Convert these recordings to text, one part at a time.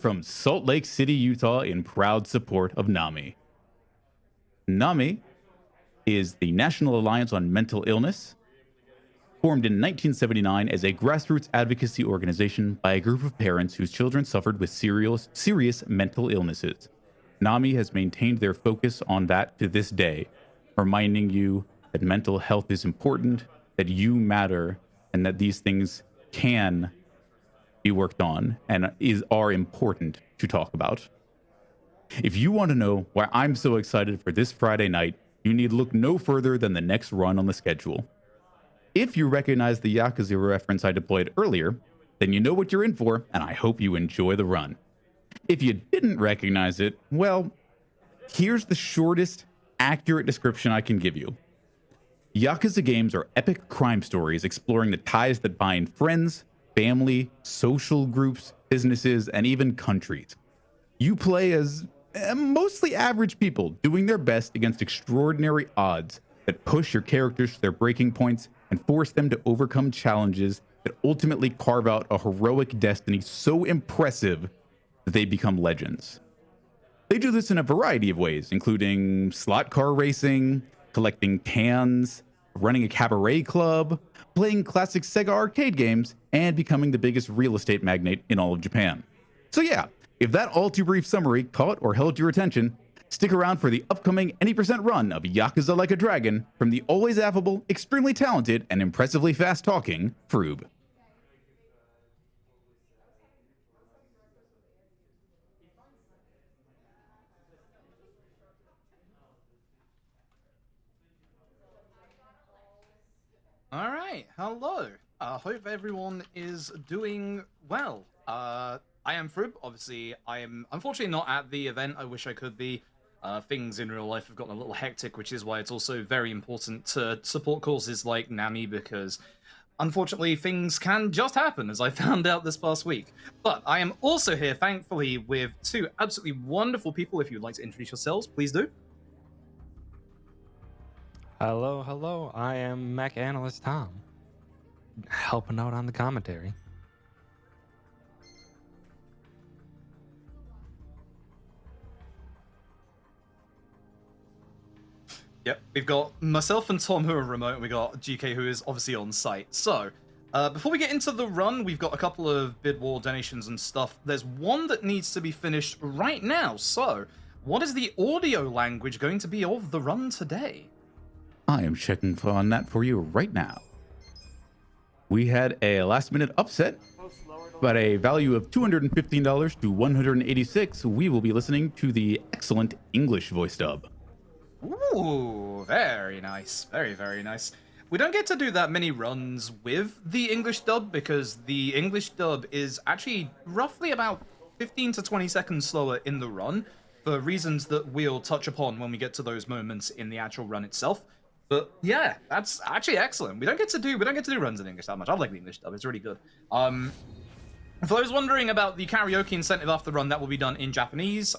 from Salt Lake City, Utah, in proud support of NAMI. NAMI is the National Alliance on Mental Illness, formed in 1979 as a grassroots advocacy organization by a group of parents whose children suffered with serious mental illnesses. NAMI has maintained their focus on that to this day, reminding you that mental health is important, that you matter, and that these things can be worked on and are important to talk about. If you want to know why I'm so excited for this Friday night, you need look no further than the next run on the schedule. If you recognize the Yakuza reference I deployed earlier, then you know what you're in for, and I hope you enjoy the run. If you didn't recognize it, well, here's the shortest, accurate description I can give you. Yakuza games are epic crime stories exploring the ties that bind friends, family, social groups, businesses, and even countries. You play as mostly average people doing their best against extraordinary odds that push your characters to their breaking points and force them to overcome challenges that ultimately carve out a heroic destiny so impressive that they become legends. They do this in a variety of ways, including slot car racing, collecting cans, running a cabaret club, playing classic Sega arcade games, and becoming the biggest real estate magnate in all of Japan. So yeah, if that all too brief summary caught or held your attention, stick around for the upcoming Any Percent run of Yakuza Like a Dragon from the always affable, extremely talented, and impressively fast-talking Froob. All right, hello. Hope everyone is doing well. I am Froob. Obviously, I am unfortunately not at the event. I wish I could be. Things in real life have gotten a little hectic, which is why it's also very important to support causes like NAMI, because unfortunately things can just happen, as I found out this past week. But I am also here, thankfully, with two absolutely wonderful people. If you'd like to introduce yourselves, please do. Hello, hello. I am Mech Analyst Tom, helping out on the commentary. Yep, we've got myself and Tom who are remote, and we got GK who is obviously on site. So, before we get into the run, we've got a couple of bid war donations and stuff. There's one that needs to be finished right now. So, what is the audio language going to be of the run today? I am checking on that for you right now. We had a last-minute upset, but a value of $215 to $186. We will be listening to the excellent English voice dub. Ooh, very nice. Very, very nice. We don't get to do that many runs with the English dub because the English dub is actually roughly about 15 to 20 seconds slower in the run for reasons that we'll touch upon when we get to those moments in the actual run itself. But yeah, that's actually excellent. We don't get to do runs in English that much. I like the English dub. It's really good. For those wondering about the karaoke incentive after the run, that will be done in Japanese.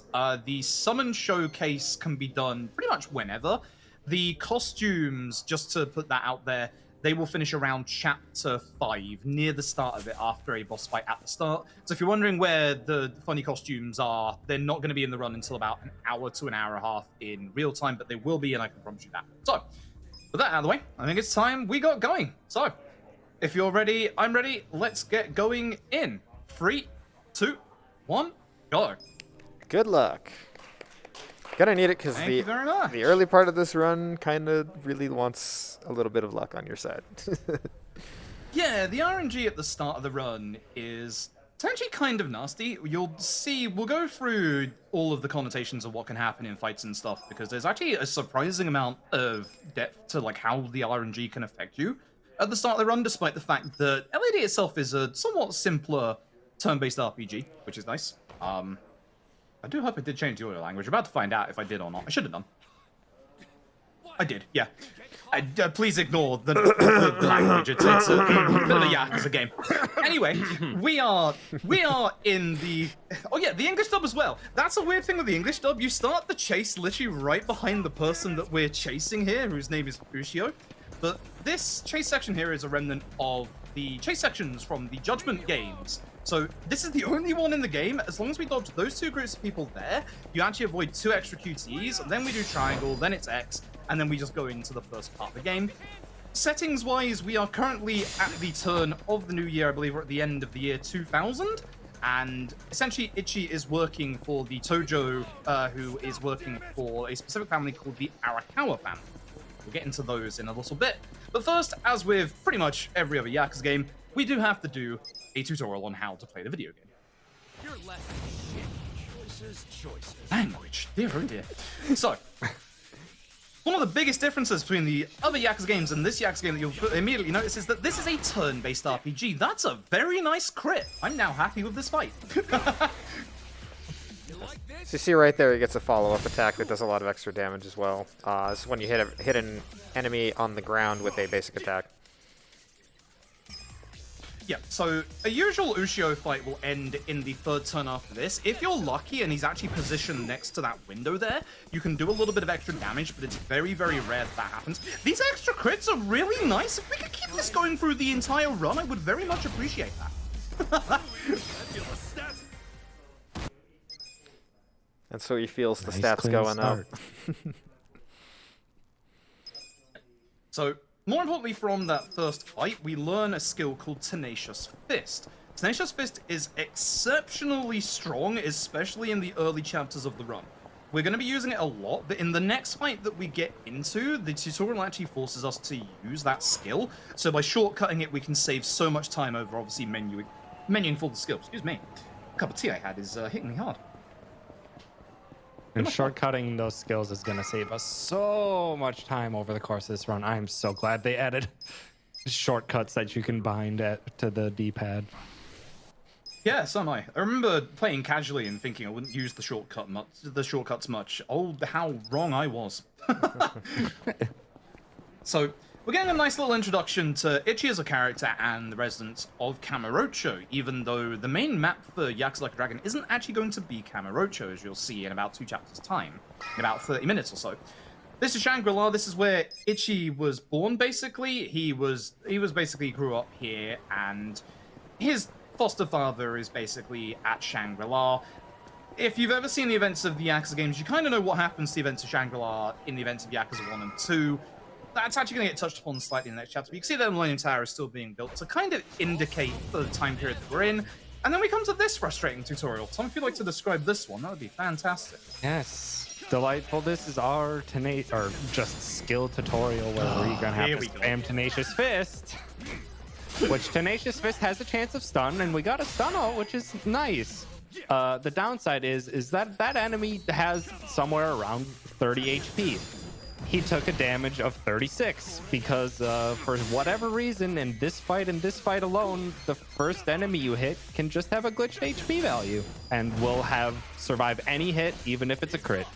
The summon showcase can be done pretty much whenever. The costumes, just to put that out there, they will finish around chapter 5, near the start of it, after a boss fight at the start. So if you're wondering where the funny costumes are, they're not going to be in the run until about an hour to an hour and a half in real time, but they will be, and I can promise you that. So, with that out of the way, I think it's time we got going. So, if you're ready, I'm ready. Let's get going in. 3, 2, 1, go. Good luck. Gonna need it because Thank you very much. the early part of this run kind of really wants a little bit of luck on your side. Yeah, the RNG at the start of the run is essentially kind of nasty. You'll see, we'll go through all of the connotations of what can happen in fights and stuff, because there's actually a surprising amount of depth to like how the RNG can affect you at the start of the run, despite the fact that LAD itself is a somewhat simpler turn-based RPG, which is nice. I do hope I did change the audio language. I'm about to find out if I did or not. I should have done. I did, yeah. Please ignore the language. It's a bit of a Yakuza game. Anyway, we are in the... Oh yeah, the English dub as well. That's a weird thing with the English dub. You start the chase literally right behind the person that we're chasing here, whose name is Ushio. But this chase section here is a remnant of the chase sections from the Judgment games, So this is the only one in the game. As long as we dodge those two groups of people there, you actually avoid 2 extra QTEs. Then we do triangle, then it's X, and then we just go into the first part of the game. Settings-wise, we are currently at the turn of the new year. I believe we're at the end of the year 2000. And essentially, Ichi is working for the Tojo, who is working for a specific family called the Arakawa family. We'll get into those in a little bit. But first, as with pretty much every other Yakuza game, we do have to do a tutorial on how to play the video game. You're less than shit. Choices. Language, dear oh dear. So, one of the biggest differences between the other Yakuza games and this Yakuza game that you'll immediately notice is that this is a turn-based RPG. That's a very nice crit. I'm now happy with this fight. So you see right there, he gets a follow-up attack that does a lot of extra damage as well. This is when you hit an enemy on the ground with a basic attack. Yeah, so a usual Ushio fight will end in the 3rd turn after this. If you're lucky and he's actually positioned next to that window there, you can do a little bit of extra damage, but it's very, very rare that happens. These extra crits are really nice. If we could keep this going through the entire run, I would very much appreciate that. And so he feels the Nice stats clean going start. up. So, more importantly from that first fight, we learn a skill called Tenacious Fist. Tenacious Fist is exceptionally strong, especially in the early chapters of the run. We're going to be using it a lot, but in the next fight that we get into, the tutorial actually forces us to use that skill. So by shortcutting it, we can save so much time over, obviously, menuing for the skill. Excuse me. The cup of tea I had is hitting me hard. And shortcutting those skills is going to save us so much time over the course of this run. I'm so glad they added shortcuts that you can bind to the D-pad. Yeah, so am I. I remember playing casually and thinking I wouldn't use the shortcuts much. Oh, how wrong I was. So, we're getting a nice little introduction to Ichi as a character and the residents of Kamurocho, even though the main map for Yakuza Like a Dragon isn't actually going to be Kamurocho, as you'll see in about 2 chapters' time, in about 30 minutes or so. This is Shangri-La. This is where Ichi was born, basically. He basically grew up here, and his foster father is basically at Shangri-La. If you've ever seen the events of the Yakuza games, you kind of know what happens to the events of Shangri-La in the events of Yakuza 1 and 2. That's actually going to get touched upon slightly in the next chapter. But you can see that the Millennium Tower is still being built to kind of indicate the time period that we're in. And then we come to this frustrating tutorial. Tom, if you'd like to describe this one, that would be fantastic. Yes, delightful. This is our just skill tutorial where we're going to have to spam Tenacious Fist. Which Tenacious Fist has a chance of stun, and we got a stun ult, which is nice. The downside is that that enemy has somewhere around 30 HP. He took a damage of 36 because for whatever reason in this fight alone, the first enemy you hit can just have a glitched HP value and will survive any hit, even if it's a crit.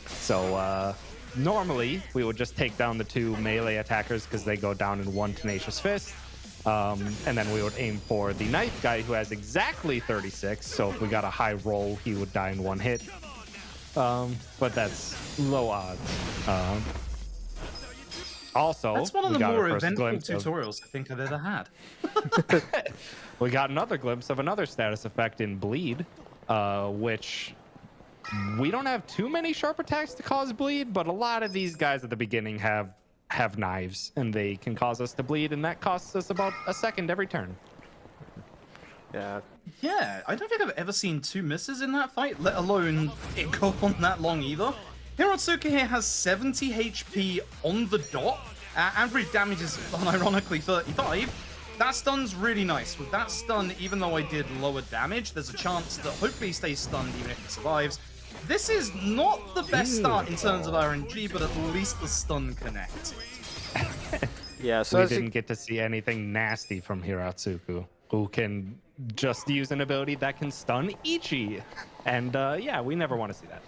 So normally we would just take down the 2 melee attackers because they go down in 1 Tenacious Fist. And then we would aim for the knife guy who has exactly 36. So if we got a high roll, he would die in 1 hit. But that's low odds. Also, that's one of the more eventful glimpse tutorials I think I've ever had. We got another glimpse of another status effect in Bleed, which we don't have too many sharp attacks to cause bleed, but a lot of these guys at the beginning have knives, and they can cause us to bleed, and that costs us about a second every turn. Yeah, I don't think I've ever seen 2 misses in that fight, let alone it go on that long either. Hirotsuka here has 70 HP on the dot. Average damage is unironically 35. That stun's really nice. With that stun, even though I did lower damage, there's a chance that hopefully he stays stunned even if he survives. This is not the best start in terms of RNG, but at least the stun connects. Yeah, so we didn't get to see anything nasty from Hirotsuka, who can just use an ability that can stun Ichi. And yeah, we never want to see that.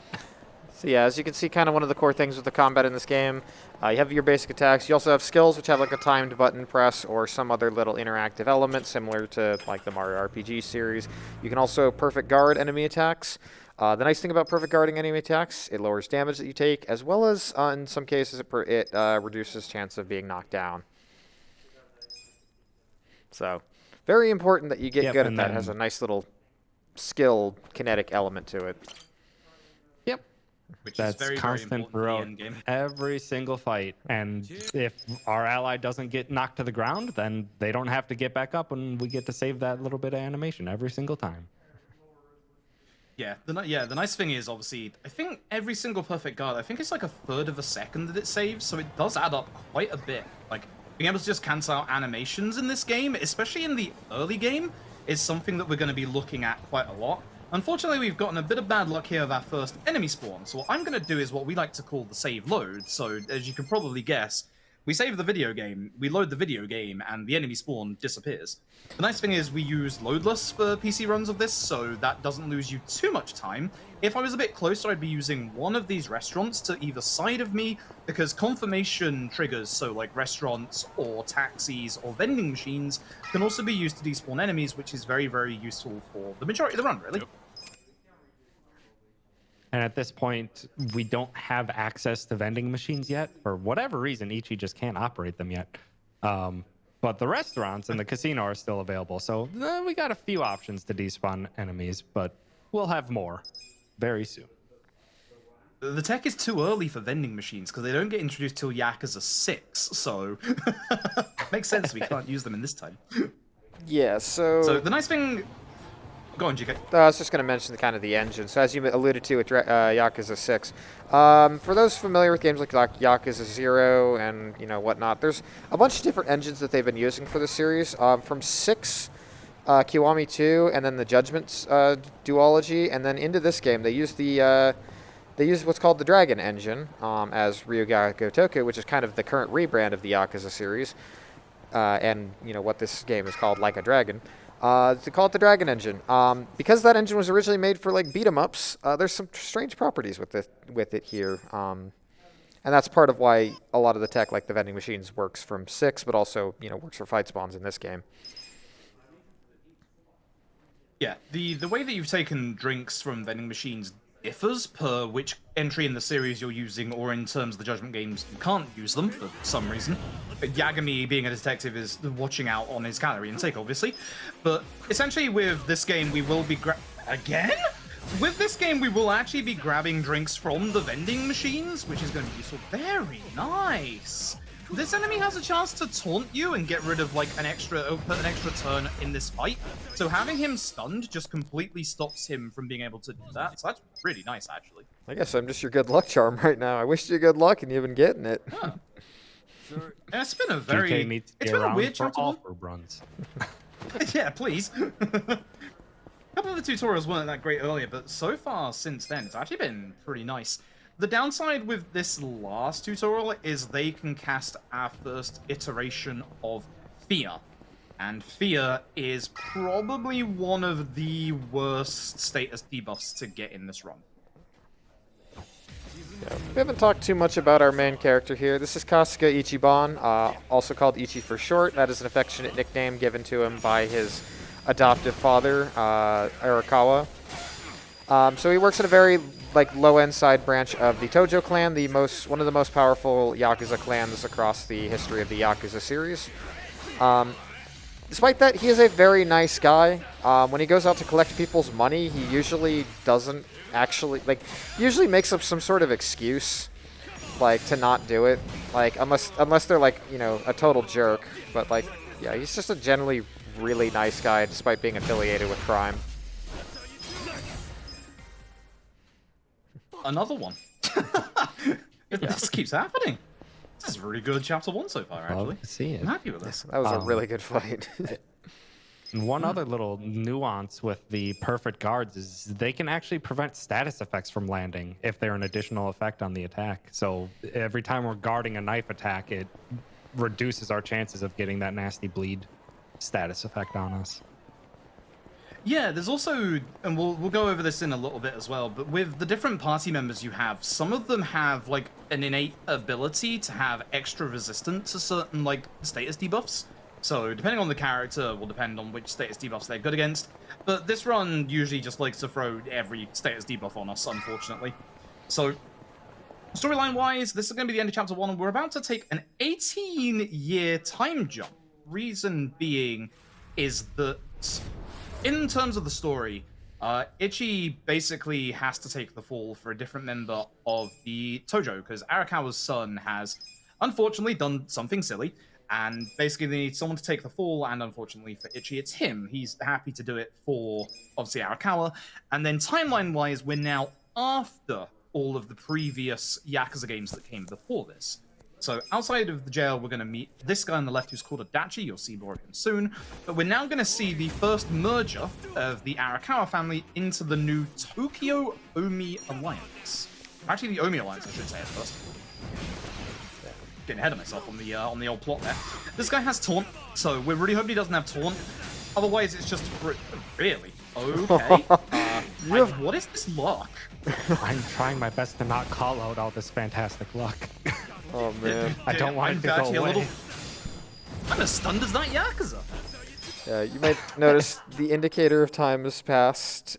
So yeah, as you can see, kind of one of the core things with the combat in this game, you have your basic attacks. You also have skills, which have like a timed button press or some other little interactive element similar to like the Mario RPG series. You can also perfect guard enemy attacks. The nice thing about perfect guarding enemy attacks, it lowers damage that you take, as well as in some cases it reduces chance of being knocked down. So very important that you get Yep, good at and that. It then- has a nice little skill kinetic element to it. Yep. Which That's is very, very constant important for the throughout end game. every single fight. And if our ally doesn't get knocked to the ground, then they don't have to get back up, and we get to save that little bit of animation every single time. Yeah, the nice thing is, obviously, I think every single perfect guard, I think it's like a third of a second that it saves, so it does add up quite a bit. Like, being able to just cancel out animations in this game, especially in the early game, is something that we're going to be looking at quite a lot. Unfortunately, we've gotten a bit of bad luck here with our first enemy spawn, so what I'm going to do is what we like to call the save load. So, as you can probably guess, we save the video game, we load the video game, and the enemy spawn disappears. The nice thing is we use loadless for PC runs of this, so that doesn't lose you too much time. If I was a bit closer, I'd be using one of these restaurants to either side of me, because confirmation triggers, so like restaurants or taxis or vending machines, can also be used to despawn enemies, which is very, very useful for the majority of the run, really. Yep. And at this point, we don't have access to vending machines yet. For whatever reason, Ichi just can't operate them yet. But the restaurants and the casino are still available. So we got a few options to despawn enemies, but we'll have more very soon. The tech is too early for vending machines, because they don't get introduced till Yakuza 6, so makes sense we can't use them in this time. Yeah, So the nice thing... Go on, GK. I was just going to mention kind of the engine. So as you alluded to with Yakuza 6, for those familiar with games like Yakuza 0 and whatnot, there's a bunch of different engines that they've been using for the series. From 6, Kiwami 2, and then the Judgments duology, and then into this game they use what's called the Dragon engine as Ryuga Gotoku, which is kind of the current rebrand of the Yakuza series, and what this game is called, Like a Dragon. To call it the Dragon engine. Because that engine was originally made for like beat 'em ups, there's some strange properties with it here. And that's part of why a lot of the tech, like the vending machines, works from 6, but also works for fight spawns in this game. Yeah, the way that you've taken drinks from vending machines differs per which entry in the series you're using, or in terms of the Judgment games, you can't use them for some reason. Yagami, being a detective, is watching out on his calorie intake, obviously. But essentially with this game, we will be Again? With this game, we will actually be grabbing drinks from the vending machines, which is going to be useful. Very nice! This enemy has a chance to taunt you and get rid of like an extra turn in this fight. So having him stunned just completely stops him from being able to do that. So that's really nice, actually. I guess I'm just your good luck charm right now. I wish you good luck and you've been getting it. Huh. Sure. Yeah, it's been a GK meets it's been a weird for chapter all one. Froob runs. Yeah, please. A couple of the tutorials weren't that great earlier, but so far since then, it's actually been pretty nice. The downside with this last tutorial is they can cast our first iteration of Fear. And Fear is probably one of the worst status debuffs to get in this run. Yeah. We haven't talked too much about our main character here. This is Kasuga Ichiban, also called Ichi for short. That is an affectionate nickname given to him by his adoptive father, Arakawa. So he works in a very low-end side branch of the Tojo clan, one of the most powerful Yakuza clans across the history of the Yakuza series. Despite that, he is a very nice guy. When he goes out to collect people's money, he usually doesn't actually usually makes up some sort of excuse to not do it, unless they're a total jerk. But yeah, he's just a generally really nice guy despite being affiliated with crime. Another one. This keeps happening. This is a really good chapter 1 so far, actually. Love to see it. I'm happy with this. That was a really good fight. And one other little nuance with the perfect guards is they can actually prevent status effects from landing if they're an additional effect on the attack. So every time we're guarding a knife attack, it reduces our chances of getting that nasty bleed status effect on us. Yeah, there's also, and we'll go over this in a little bit as well, but with the different party members you have, some of them have an innate ability to have extra resistance to certain status debuffs. So depending on the character will depend on which status debuffs they're good against. But this run usually just likes to throw every status debuff on us, unfortunately. So storyline wise, this is going to be the end of chapter 1, and we're about to take an 18-year time jump. Reason being, is that in terms of the story, Ichi basically has to take the fall for a different member of the Tojo, because Arakawa's son has unfortunately done something silly, and basically they need someone to take the fall, and unfortunately for Ichi, it's him. He's happy to do it for, obviously, Arakawa, and then timeline-wise, we're now after all of the previous Yakuza games that came before this. So outside of the jail, we're going to meet this guy on the left who's called Adachi. You'll see more of him soon. But we're now going to see the first merger of the Arakawa family into the new Tokyo Omi Alliance. Actually, the Omi Alliance, I should say at first. Getting ahead of myself on the old plot there. This guy has taunt, so we're really hoping he doesn't have taunt. Otherwise, it's just really okay. What is this luck? I'm trying my best to not call out all this fantastic luck. Oh man, I don't want it to go away. I'm as stunned as that Yakuza. Yeah, you might notice the indicator of time has passed.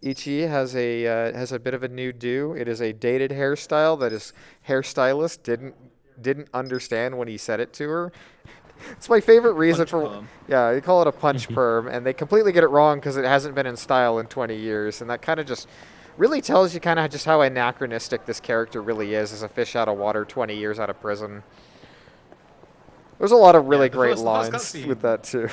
Ichi has a bit of a new do. It is a dated hairstyle that his hairstylist didn't understand when he said it to her. It's my favorite reason yeah, they call it a punch perm, and they completely get it wrong because it hasn't been in style in 20 years, and that kind of just really tells you kind of just how anachronistic this character really is as a fish out of water 20 years out of prison. There's a lot of really great lines with that too.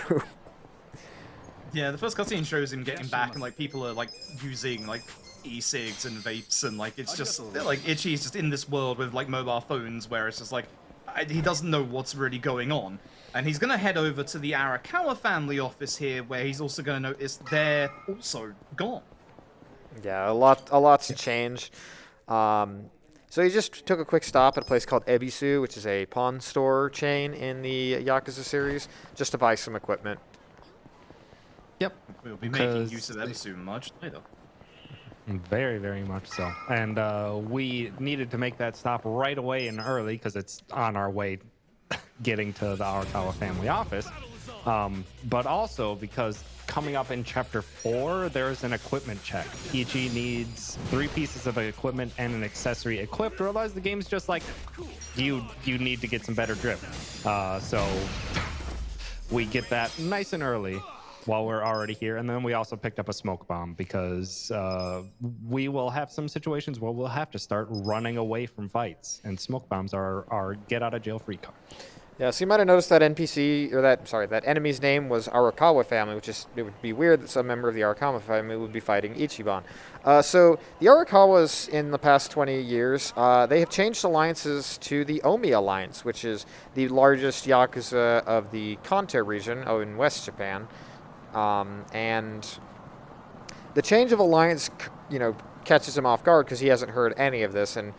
Yeah, the first cutscene shows him getting back, and like people are like using like e-cigs and vapes, and like it's just like Ichi's just in this world with like mobile phones where it's just like he doesn't know what's really going on. And he's gonna head over to the Arakawa family office here, where he's also gonna notice they're also gone. Yeah, a lot's changed. So he just took a quick stop at a place called Ebisu, which is a pawn store chain in the Yakuza series, just to buy some equipment. Yep. We'll be making use of Ebisu much later. Very, very much so. And we needed to make that stop right away and early because it's on our way getting to the Arakawa family office. But also because coming up in Chapter 4, there's an equipment check. Ichi needs 3 pieces of equipment and an accessory equipped, or otherwise the game's just like, you need to get some better drip. So we get that nice and early while we're already here. And then we also picked up a smoke bomb because we will have some situations where we'll have to start running away from fights. And smoke bombs are our get-out-of-jail-free card. Yeah, so you might have noticed that NPC, or that enemy's name was Arakawa family, which is, it would be weird that some member of the Arakawa family would be fighting Ichiban. So the Arakawas in the past 20 years, they have changed alliances to the Omi Alliance, which is the largest Yakuza of the Kanto region, in West Japan. And the change of alliance, catches him off guard because he hasn't heard any of this, and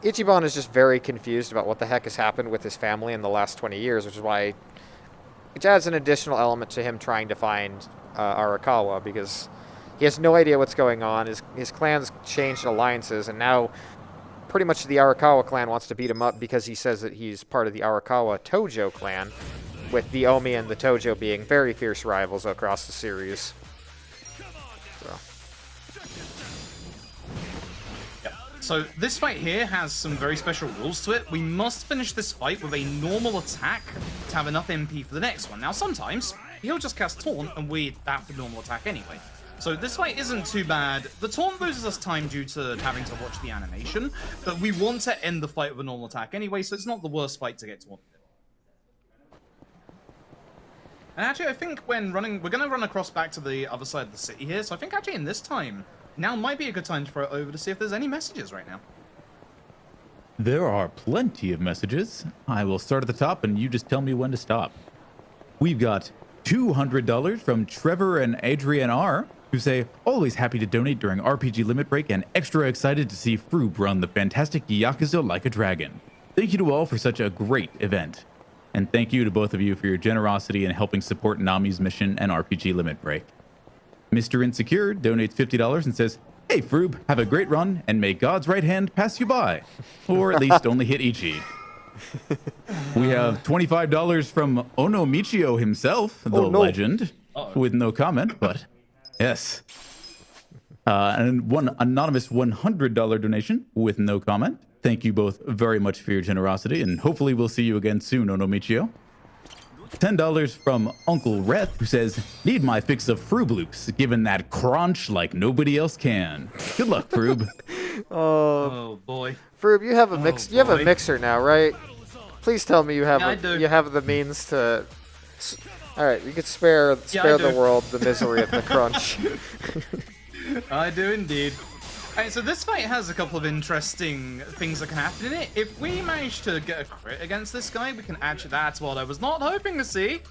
Ichiban is just very confused about what the heck has happened with his family in the last 20 years, which is why it adds an additional element to him trying to find Arakawa, because he has no idea what's going on. His clan's changed alliances, and now pretty much the Arakawa clan wants to beat him up because he says that he's part of the Arakawa Tojo clan, with the Omi and the Tojo being very fierce rivals across the series. So this fight here has some very special rules to it. We must finish this fight with a normal attack to have enough MP for the next one. Now sometimes he'll just cast Taunt and we have the normal attack anyway. So this fight isn't too bad. The Taunt loses us time due to having to watch the animation, but we want to end the fight with a normal attack anyway, so it's not the worst fight to get taunted. And actually I think when running, we're going to run across back to the other side of the city here, so I think actually in this time, now might be a good time to throw it over to see if there's any messages right now. There are plenty of messages. I will start at the top and you just tell me when to stop. We've got $200 from Trevor and Adrian R, who say, always happy to donate during RPG Limit Break and extra excited to see Froob run the fantastic Yakuza like a dragon. Thank you to all for such a great event. And thank you to both of you for your generosity in helping support Nami's mission and RPG Limit Break. Mr. Insecure donates $50 and says, hey, Froob, have a great run, and may God's right hand pass you by. Or at least only hit Ichi. We have $25 from Ono Michio himself, the legend, with no comment, but yes. And one anonymous $100 donation with no comment. Thank you both very much for your generosity, and hopefully we'll see you again soon, Ono Michio. $10 from Uncle Reth, who says, need my fix of Froob loops, given that crunch like nobody else can. Good luck, Froob. Oh boy. Froob, you have a mix. You have a mixer now, right? Please tell me you have Yeah, I do. you have the means to. All right, you could spare the world the misery of the crunch. I do indeed. Alright, so this fight has a couple of interesting things that can happen in it. If we manage to get a crit against this guy, we can actually... That's what I was not hoping to see.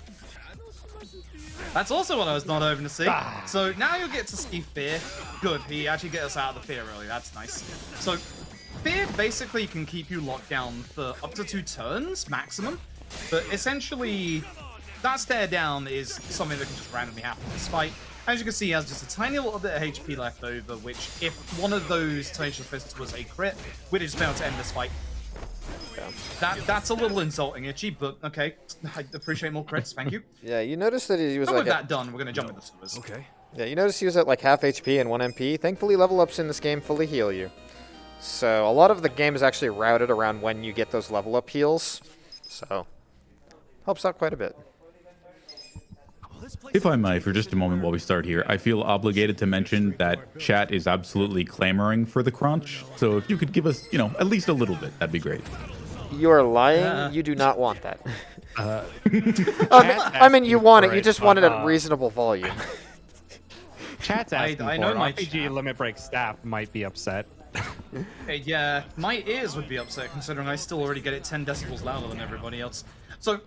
That's also what I was not hoping to see. So now you'll get to see Fear. Good, he actually get us out of the Fear early. That's nice. So Fear basically can keep you locked down for up to 2 turns maximum. But essentially, that stare down is something that can just randomly happen in this fight. As you can see, he has just a tiny little bit of HP left over, which, if one of those Tenacious Fists was a crit, we'd have just been able to end this fight. That's a little insulting, Itchy, but okay. I appreciate more crits, thank you. Yeah, you noticed that he was So like... with that done, we're going to jump into sewers. Okay. Yeah, you noticed he was at like half HP and 1 MP. Thankfully, level ups in this game fully heal you. So a lot of the game is actually routed around when you get those level up heals. So, helps out quite a bit. If I may, for just a moment while we start here, I feel obligated to mention that chat is absolutely clamoring for the crunch. So if you could give us, at least a little bit, that'd be great. You are lying. You do not want that. I mean, you want it. You just want it at reasonable volume. Chat's asking I for know it. my RPG chat. Limit Break staff might be upset. Hey, yeah, my ears would be upset considering I still already get it 10 decibels louder than everybody else. So,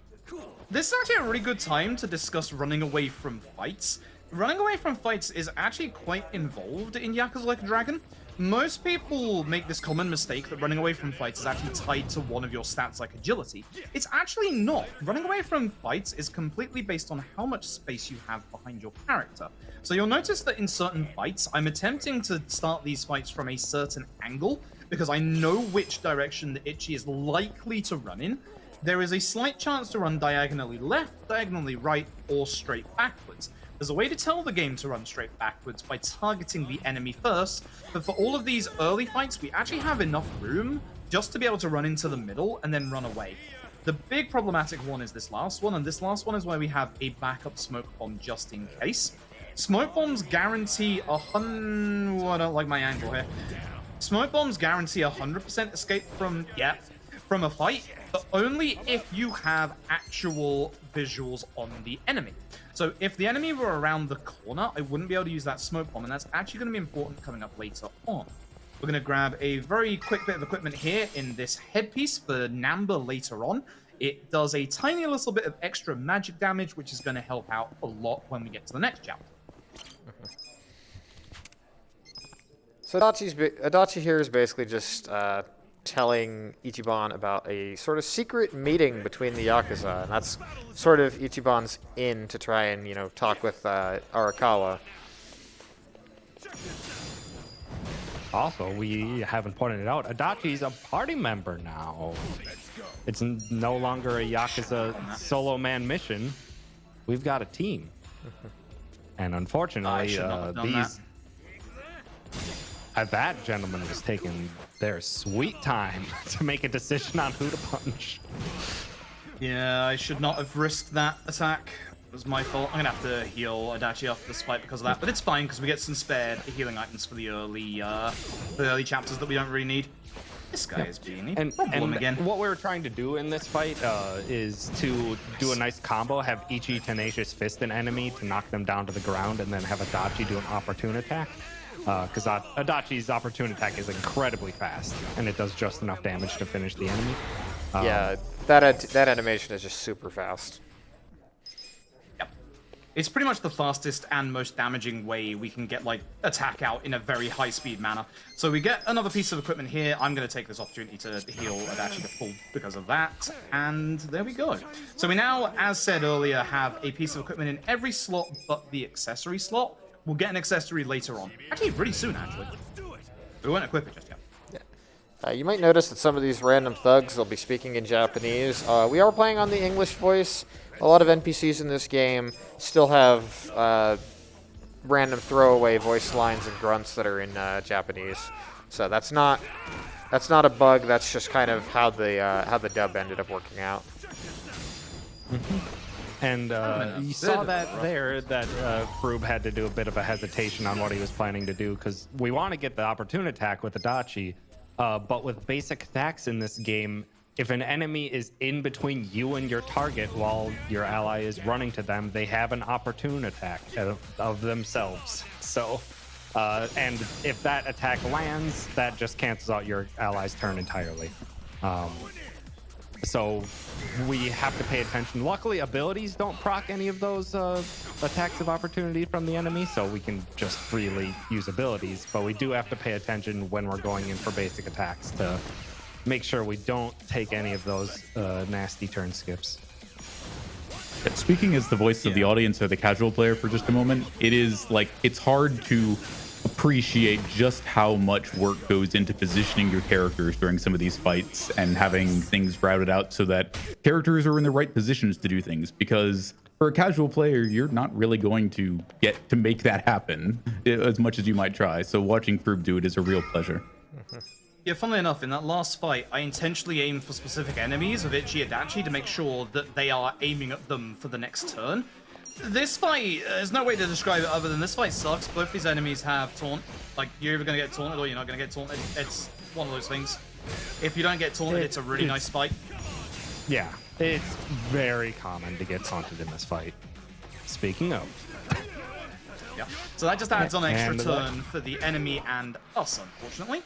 this is actually a really good time to discuss running away from fights. Running away from fights is actually quite involved in Yakuza Like a Dragon. Most people make this common mistake that running away from fights is actually tied to one of your stats like agility. It's actually not. Running away from fights is completely based on how much space you have behind your character. So you'll notice that in certain fights, I'm attempting to start these fights from a certain angle because I know which direction the Itchy is likely to run in. There is a slight chance to run diagonally left, diagonally right, or straight backwards. There's a way to tell the game to run straight backwards by targeting the enemy first, but for all of these early fights, we actually have enough room just to be able to run into the middle and then run away. The big problematic one is this last one, and this last one is where we have a backup smoke bomb just in case. Smoke bombs guarantee I don't like my angle here. Smoke bombs guarantee 100% escape from a fight, but only if you have actual visuals on the enemy. So if the enemy were around the corner, I wouldn't be able to use that smoke bomb, and that's actually going to be important coming up later on. We're going to grab a very quick bit of equipment here in this headpiece for Namba later on. It does a tiny little bit of extra magic damage, which is going to help out a lot when we get to the next chapter. So Adachi here is basically just telling Ichiban about a sort of secret meeting between the Yakuza, and that's sort of Ichiban's in to try and, talk with Arakawa. Also, we haven't pointed it out, Adachi's a party member now. It's no longer a Yakuza solo man mission. We've got a team. And unfortunately, that gentleman was taking their sweet time to make a decision on who to punch. Yeah, I should not have risked that attack. It was my fault. I'm gonna have to heal Adachi after this fight because of that, but it's fine because we get some spare healing items for the early chapters that we don't really need. This guy is being a problem again. What we were trying to do in this fight is to do a nice combo, have Ichi Tenacious Fist an enemy to knock them down to the ground, and then have Adachi do an opportune attack. Because Adachi's opportune attack is incredibly fast, and it does just enough damage to finish the enemy. Yeah, that animation is just super fast. Yep. It's pretty much the fastest and most damaging way we can get, attack out in a very high-speed manner. So we get another piece of equipment here. I'm going to take this opportunity to heal Adachi to full because of that. And there we go. So we now, as said earlier, have a piece of equipment in every slot but the accessory slot. We'll get an accessory later on. Actually, pretty soon, actually. We won't equip it just yet. Yeah. You might notice that some of these random thugs will be speaking in Japanese. We are playing on the English voice. A lot of NPCs in this game still have random throwaway voice lines and grunts that are in Japanese. So that's not a bug. That's just kind of how the dub ended up working out. And you saw that there, that Froob had to do a bit of a hesitation on what he was planning to do, because we want to get the opportune attack with Adachi, but with basic attacks in this game, if an enemy is in between you and your target while your ally is running to them, they have an opportune attack of themselves. So, and if that attack lands, that just cancels out your ally's turn entirely. So we have to pay attention. Luckily, abilities don't proc any of those attacks of opportunity from the enemy, so we can just freely use abilities. But we do have to pay attention when we're going in for basic attacks to make sure we don't take any of those nasty turn skips. Speaking as the voice of the audience or the casual player for just a moment, it's hard to appreciate just how much work goes into positioning your characters during some of these fights and having things routed out so that characters are in the right positions to do things, because for a casual player, you're not really going to get to make that happen as much as you might try. So watching Froob do it is a real pleasure. Yeah, funnily enough, in that last fight, I intentionally aimed for specific enemies of Ichi Adachi to make sure that they are aiming at them for the next turn. This fight, there's no way to describe it other than this fight sucks. Both these enemies have taunt. Like, you're either going to get taunted or you're not going to get taunted. It's one of those things. If you don't get taunted, it's a really nice fight. Yeah, it's very common to get taunted in this fight. Speaking of. Yeah. So that just adds on an extra turn for the enemy and us, unfortunately.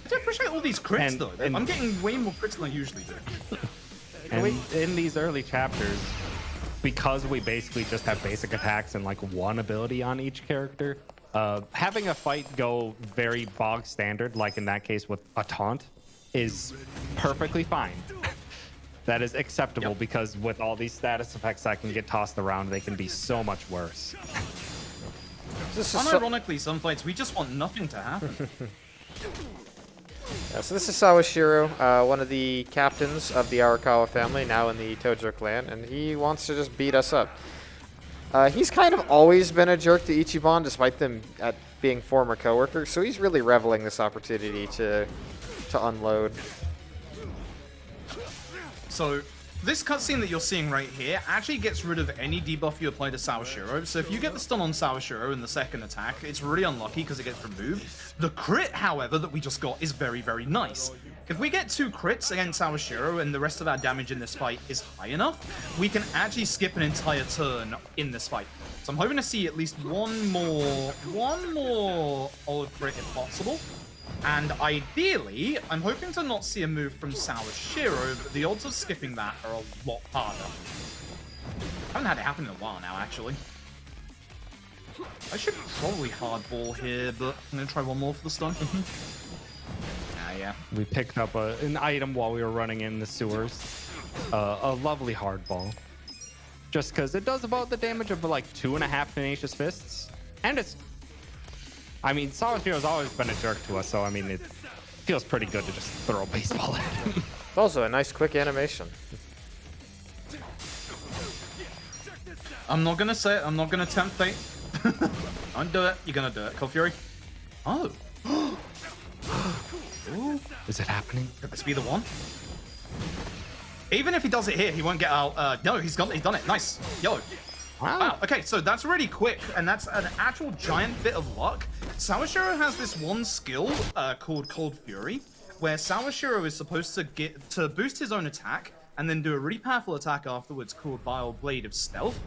I do appreciate all these crits, though. I'm getting way more crits than I usually do. And in these early chapters, because we basically just have basic attacks and like one ability on each character, having a fight go very bog standard, like in that case with a taunt, is perfectly fine. That is acceptable because with all these status effects that can get tossed around, they can be so much worse. Unironically, some fights we just want nothing to happen. Yeah, so this is Sawashiro, one of the captains of the Arakawa family, now in the Tojo clan, and he wants to just beat us up. He's kind of always been a jerk to Ichiban, despite them being former coworkers, so he's really reveling this opportunity to unload. So this cutscene that you're seeing right here actually gets rid of any debuff you apply to Sawashiro. So if you get the stun on Sawashiro in the second attack, it's really unlucky because it gets removed. The crit, however, that we just got is very, very nice. If we get 2 crits against Sawashiro and the rest of our damage in this fight is high enough, we can actually skip an entire turn in this fight. So I'm hoping to see at least one more olive crit if possible. And ideally, I'm hoping to not see a move from Sawashiro, but the odds of skipping that are a lot harder. I haven't had it happen in a while now, actually. I should probably hardball here, but I'm going to try one more for the stun. Yeah. We picked up an item while we were running in the sewers. A lovely hardball. Just because it does about the damage of like 2.5 Tenacious Fists. And it's... I mean, Sawashiro's always been a jerk to us, so I mean, it feels pretty good to just throw a baseball at him. It's also a nice quick animation. I'm not gonna say it. I'm not gonna tempt fate. Don't do it. You're gonna do it. Cold Fury. Oh. Ooh. Is it happening? Could this be the one? Even if he does it here, he won't get out. No, he's done it. Nice. Yo. Wow. Okay, so that's really quick, and that's an actual giant bit of luck. Sawashiro has this one skill called Cold Fury, where Sawashiro is supposed to get to boost his own attack and then do a really powerful attack afterwards called Vile Blade of Stealth.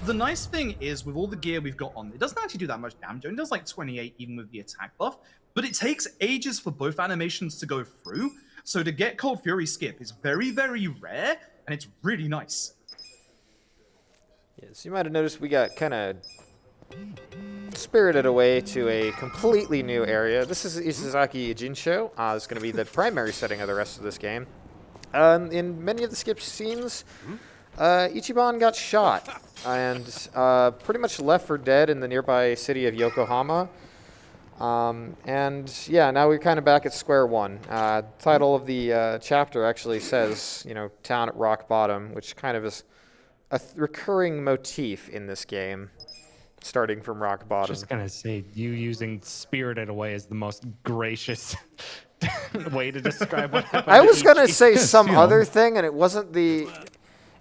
The nice thing is, with all the gear we've got on, it doesn't actually do that much damage. It does like 28 even with the attack buff, but it takes ages for both animations to go through. So to get Cold Fury skip is very, very rare, and it's really nice. Yes, you might have noticed we got kind of spirited away to a completely new area. This is Isazaki Jinsho. It's going to be the primary setting of the rest of this game. In many of the skip scenes, Ichiban got shot and pretty much left for dead in the nearby city of Yokohama. And yeah, now we're kind of back at square one. Title of the chapter actually says, you know, town at rock bottom, which kind of is a recurring motif in this game, starting from rock bottom. Just gonna say, you using Spirited Away is the most gracious way to describe what happened. I was gonna say Yes, some you know. other thing, and it wasn't the.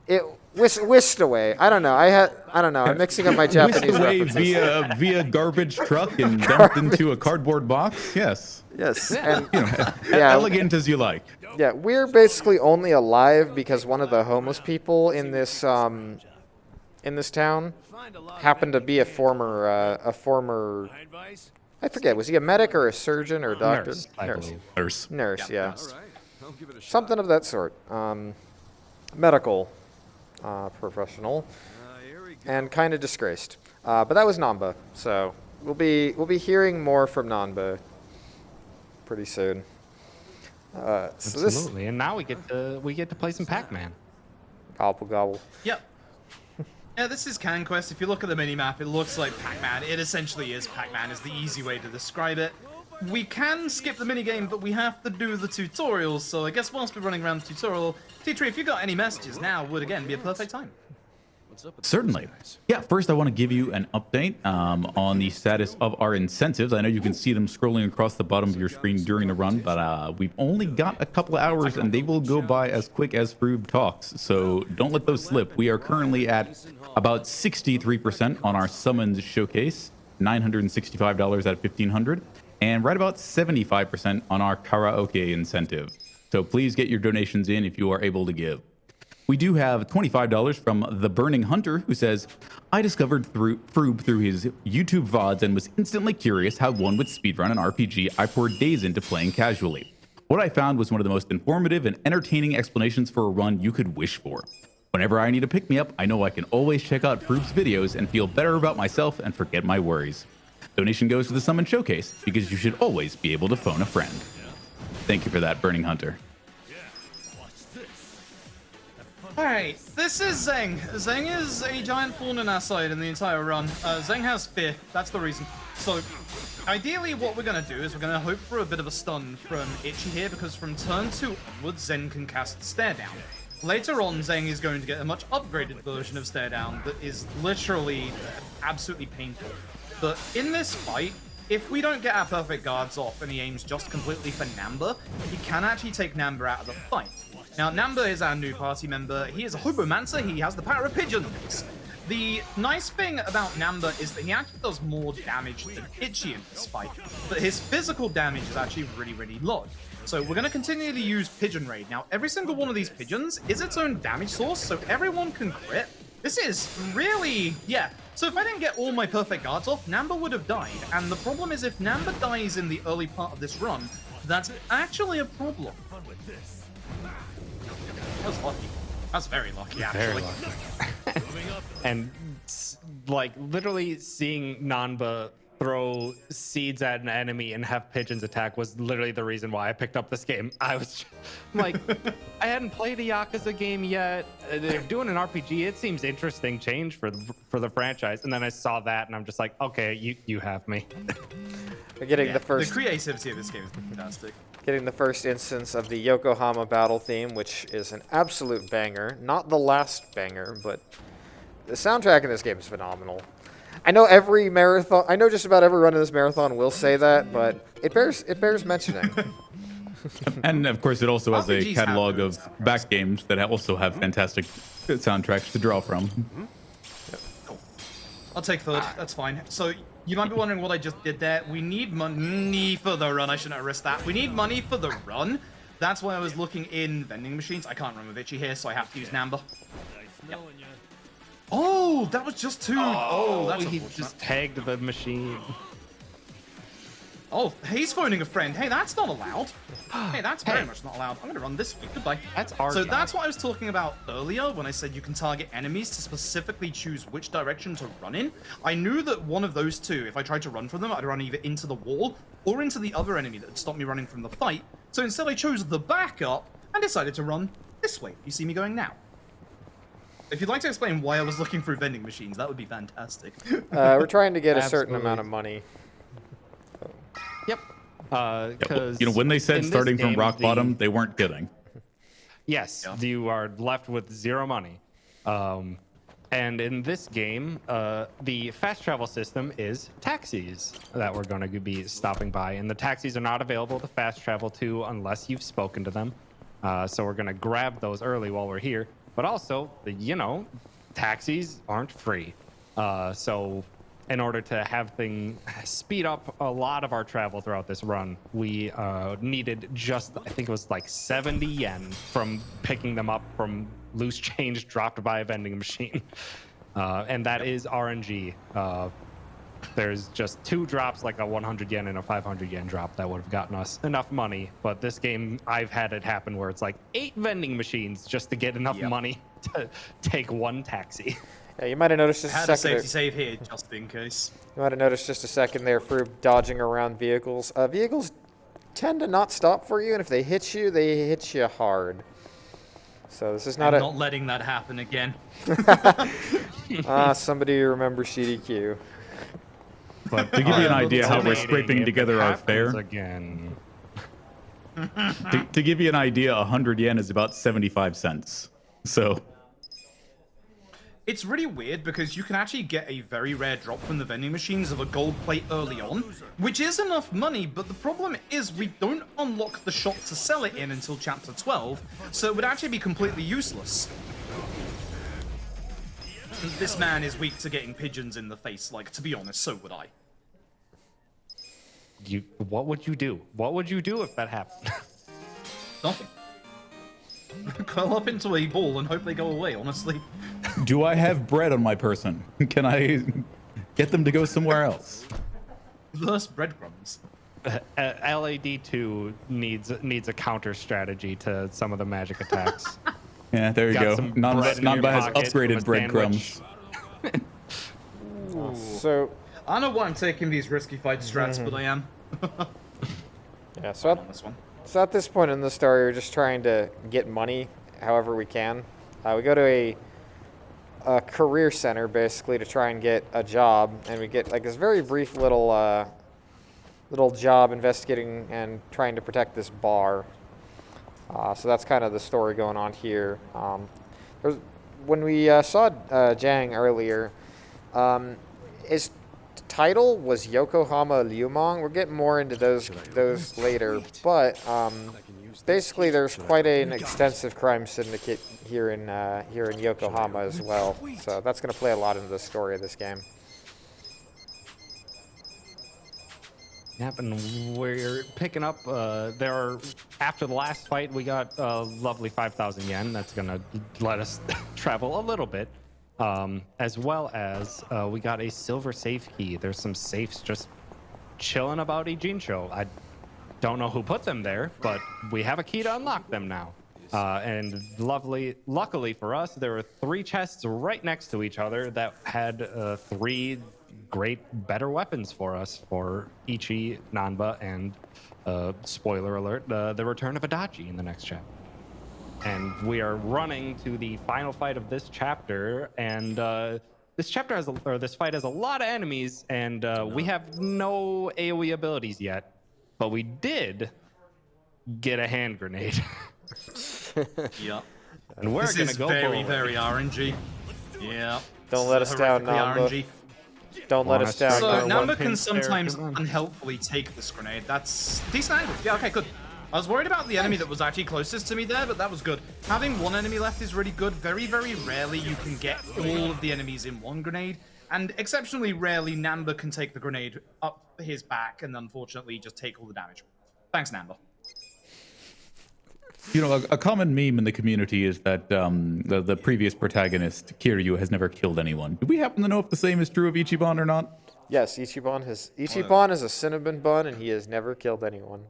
It whisked away. I don't know. I don't know. I'm mixing up my Japanese Whisked away references. via garbage truck and dumped into a cardboard box. Yes, Yes, Yeah. and you know, Yeah. elegant as you like. yeah, we're basically only alive because one of the homeless people in this town happened to be a former My advice? I forget, was he a medic or a surgeon or a doctor? Nurse, I believe. Nurse, yeah. All right, I'll give it a shot. Something of that sort. Medical professional, Here we go. and kind of disgraced. But that was Namba, so we'll be hearing more from Namba pretty soon. So this Absolutely. And now we get to play some Pac-Man. gobble gobble. Yep. Yeah, this is Can Quest. If you look at the minimap, it looks like Pac-Man. It essentially is Pac-Man, is the easy way to describe it. We can skip the minigame, but we have to do the tutorials, so I guess whilst we're running around the tutorial, T3, if you got any messages now, would again be a perfect time. What's up with Certainly. these guys? Yeah, first I want to give you an update on the status of our incentives. I know you can see them scrolling across the bottom of your screen during the run, but we've only got a couple of hours and they will go by as quick as Froob talks. So don't let those slip. We are currently at about 63% on our summons showcase, $965 out of $1,500, and right about 75% on our karaoke incentive. So please get your donations in if you are able to give. We do have $25 from The Burning Hunter, who says, I discovered Froob through his YouTube VODs and was instantly curious how one would speedrun an RPG I poured days into playing casually. What I found was one of the most informative and entertaining explanations for a run you could wish for. Whenever I need a pick-me-up, I know I can always check out Froob's videos and feel better about myself and forget my worries. Donation goes to the Summon Showcase, because you should always be able to phone a friend. Thank you for that, Burning Hunter. Alright, this is Zeng. Zeng is a giant thorn in our side in the entire run. Zeng has fear, that's the reason. So, ideally what we're going to do is we're going to hope for a bit of a stun from Itchy here, because from turn 2 onwards, Zeng can cast Stare Down. Later on, Zeng is going to get a much upgraded version of Stare Down that is literally absolutely painful. But in this fight, if we don't get our perfect guards off and he aims just completely for Namba, he can actually take Namba out of the fight. Now, Namba is our new party member. He is a Hobomancer. He has the power of pigeons. The nice thing about Namba is that he actually does more damage than Itchy in this fight, but his physical damage is actually really, really low. So we're going to continue to use Pigeon Raid. Now, every single one of these pigeons is its own damage source, so everyone can crit. This is really, yeah. So if I didn't get all my perfect guards off, Namba would have died. And the problem is if Namba dies in the early part of this run, that's actually a problem. That was lucky. That's very lucky, actually. Very lucky. And like literally seeing Nanba throw seeds at an enemy and have pigeons attack was literally the reason why I picked up this game. I was like, I hadn't played a Yakuza game yet. They're doing an RPG. It seems interesting change for the franchise. And then I saw that and I'm just like, okay, you have me. We're getting Yeah, the first the creativity of this game is fantastic. getting the first instance of the Yokohama battle theme, which is an absolute banger. Not the last banger, but the soundtrack in this game is phenomenal. I know just about every run of this marathon will say that, but it bears mentioning. And of course, it also has a RPGs catalog have of those back games that also have fantastic soundtracks to draw from. Cool. I'll take third. That's fine. So you might be wondering what I just did there. We need money for the run. I shouldn't have risked that. We need money for the run. That's why I was looking in vending machines. I can't run with Itchy here, so I have to use Namba. Yep. Oh, that was just two. Oh, that's he unfortunate. just tagged the machine. Oh, he's phoning a friend. Hey, that's not allowed. Hey, that's very much not allowed. I'm going to run this way. Goodbye. That's hard. So that's what I was talking about earlier when I said you can target enemies to specifically choose which direction to run in. I knew that one of those two, if I tried to run from them, I'd run either into the wall or into the other enemy that would stop me running from the fight. So instead I chose the backup and decided to run this way. You see me going now. If you'd like to explain why I was looking through vending machines, that would be fantastic. We're trying to get a certain Absolutely. amount of money. Yep. Yeah, Because when they said starting from rock bottom, they weren't kidding. Yes, Yeah. you are left with zero money. And in this game, the fast travel system is taxis that we're going to be stopping by. And the taxis are not available to fast travel to unless you've spoken to them. So we're going to grab those early while we're here. But also, you know, taxis aren't free. So in order to have things speed up a lot of our travel throughout this run, we needed just, I think it was like 70 yen from picking them up from loose change dropped by a vending machine. And that is RNG. There's just 2 drops, like a 100 yen and a 500 yen drop, that would have gotten us enough money. But this game, I've had it happen where it's like 8 vending machines just to get enough money to take 1 taxi. Yeah, you might have noticed just I had a a second. safety save here just in case. You might have noticed just a second there, Froob, dodging around vehicles. Vehicles tend to not stop for you, and if they hit you hard. So this is not I'm not letting that happen again. somebody remember CDQ. But To give you an idea how we're donating scraping if it together our happens fare, again. to give you an idea, 100 yen is about 75 cents. So It's really weird because you can actually get a very rare drop from the vending machines of a gold plate early on, which is enough money, but the problem is we don't unlock the shop to sell it in until chapter 12, so it would actually be completely useless. This man is weak to getting pigeons in the face, like, to be honest, so would I. What would you do? What would you do if that happened? Nothing. Curl up into a ball and hope they go away, honestly. do I have bread on my person? Can I get them to go somewhere else? Thus breadcrumbs. LAD2 needs a counter strategy to some of the magic attacks. Yeah, there you Got go. some bread in your Nanba has pocket from upgraded a breadcrumbs. So I know why I'm taking these risky fight strats, but I am. yeah, so On this one. So at this point in the story, we're just trying to get money however we can. We go to a career center, basically, to try and get a job. And we get like this very brief little job investigating and trying to protect this bar. So that's kind of the story going on here. When we saw Jang earlier, his title was Yokohama Liumang. We're getting more into those later, but basically there's quite an extensive crime syndicate here in Yokohama as well. So that's going to play a lot into the story of this game. Yep, and we're picking up. After the last fight, we got a lovely 5,000 yen. That's gonna let us travel a little bit, as well as we got a silver safe key. There's some safes just chilling about Ijincho. I don't know who put them there, but we have a key to unlock them now. And luckily for us, there were 3 chests right next to each other that had 3 great, better weapons for us for Ichi, Nanba, and spoiler alert, the return of Adachi in the next chapter. And we are running to the final fight of this chapter, and this fight has a lot of enemies, and we have no AoE abilities yet, but we did get a hand grenade. Yep. And we're This gonna is go very, forward. very RNG. Yeah. Don't let us down, Horrifically Namba. Don't let us down. So Our Namba one-pin can spare, sometimes come on. unhelpfully take this grenade. That's decent angle. Yeah, okay, good. I was worried about the enemy that was actually closest to me there, but that was good. Having one enemy left is really good. Very, very rarely you can get all of the enemies in one grenade. And exceptionally rarely, Namba can take the grenade up his back and unfortunately just take all the damage. Thanks, Namba. You know, a common meme in the community is that the previous protagonist, Kiryu, has never killed anyone. Do we happen to know if the same is true of Ichiban or not? Yes, Ichiban is a cinnamon bun, and he has never killed anyone.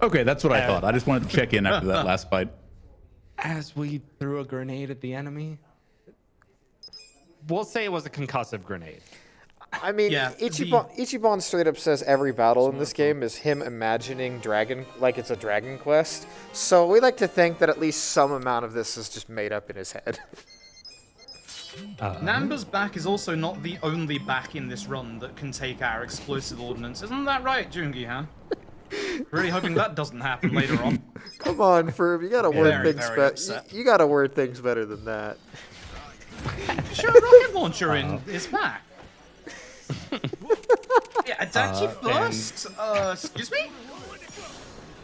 Okay, that's what I thought. I just wanted to check in after that last fight. As we threw a grenade at the enemy, we'll say it was a concussive grenade. I mean, Yeah, Ichiban straight up says every battle in this game is him imagining like it's a Dragon Quest. So we like to think that at least some amount of this is just made up in his head. Namba's back is also not the only back in this run that can take our explosive ordnance. Isn't that right, Jungi-han? Really hoping that doesn't happen later on. Come on, Froob, you gotta word Very, things very better. upset. You gotta word things better than that. Sure, a rocket launcher in his back. Yeah, Adachi first. Excuse me.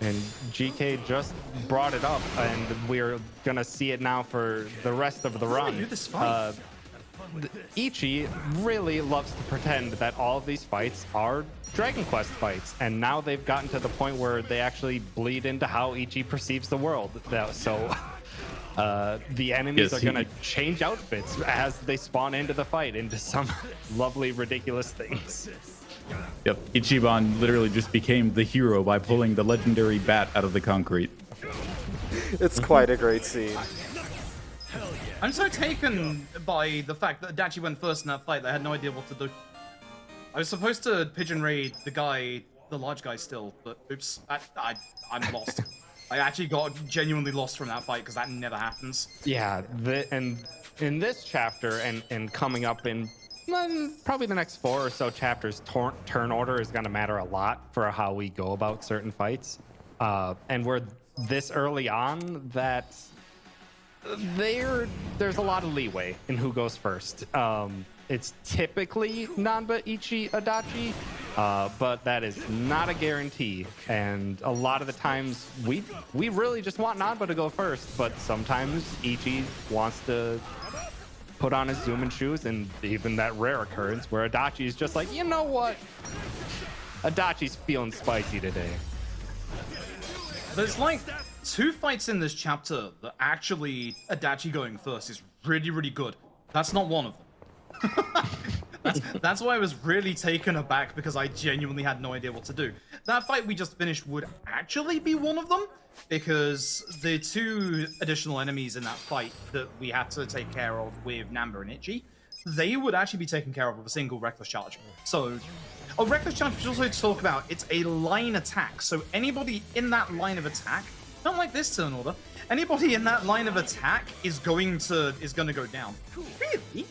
And GK just brought it up, and we're gonna see it now for the rest of the run. do this fight? Ichi really loves to pretend that all of these fights are Dragon Quest fights, and now they've gotten to the point where they actually bleed into how Ichi perceives the world. So the enemies are gonna change outfits as they spawn into the fight into some lovely, ridiculous things. Yep, Ichiban literally just became the hero by pulling the legendary bat out of the concrete. It's quite a great scene. I'm so taken by the fact that Adachi went first in that fight that I had no idea what to do. I was supposed to pigeon raid the large guy still, but oops, I'm lost. I actually got genuinely lost from that fight because that never happens. Yeah, and in this chapter and coming up in probably the next 4 or so chapters, turn order is going to matter a lot for how we go about certain fights. And we're this early on that there's a lot of leeway in who goes first. It's typically Nanba, Ichi, Adachi, but that is not a guarantee. And a lot of the times we really just want Nanba to go first, but sometimes Ichi wants to put on his zooming shoes, and even that rare occurrence where Adachi is just like, you know what? Adachi's feeling spicy today. There's like 2 fights in this chapter that actually Adachi going first is really, really good. That's not one of them. that's why I was really taken aback, because I genuinely had no idea what to do. That fight we just finished would actually be one of them, because the 2 additional enemies in that fight that we had to take care of with Nanba and Ichi, they would actually be taken care of with a single Reckless Charge. So, a Reckless Charge, we should also talk about, it's a line attack. So anybody in that line of attack, not like this turn order, anybody in that line of attack is going to go down. Really?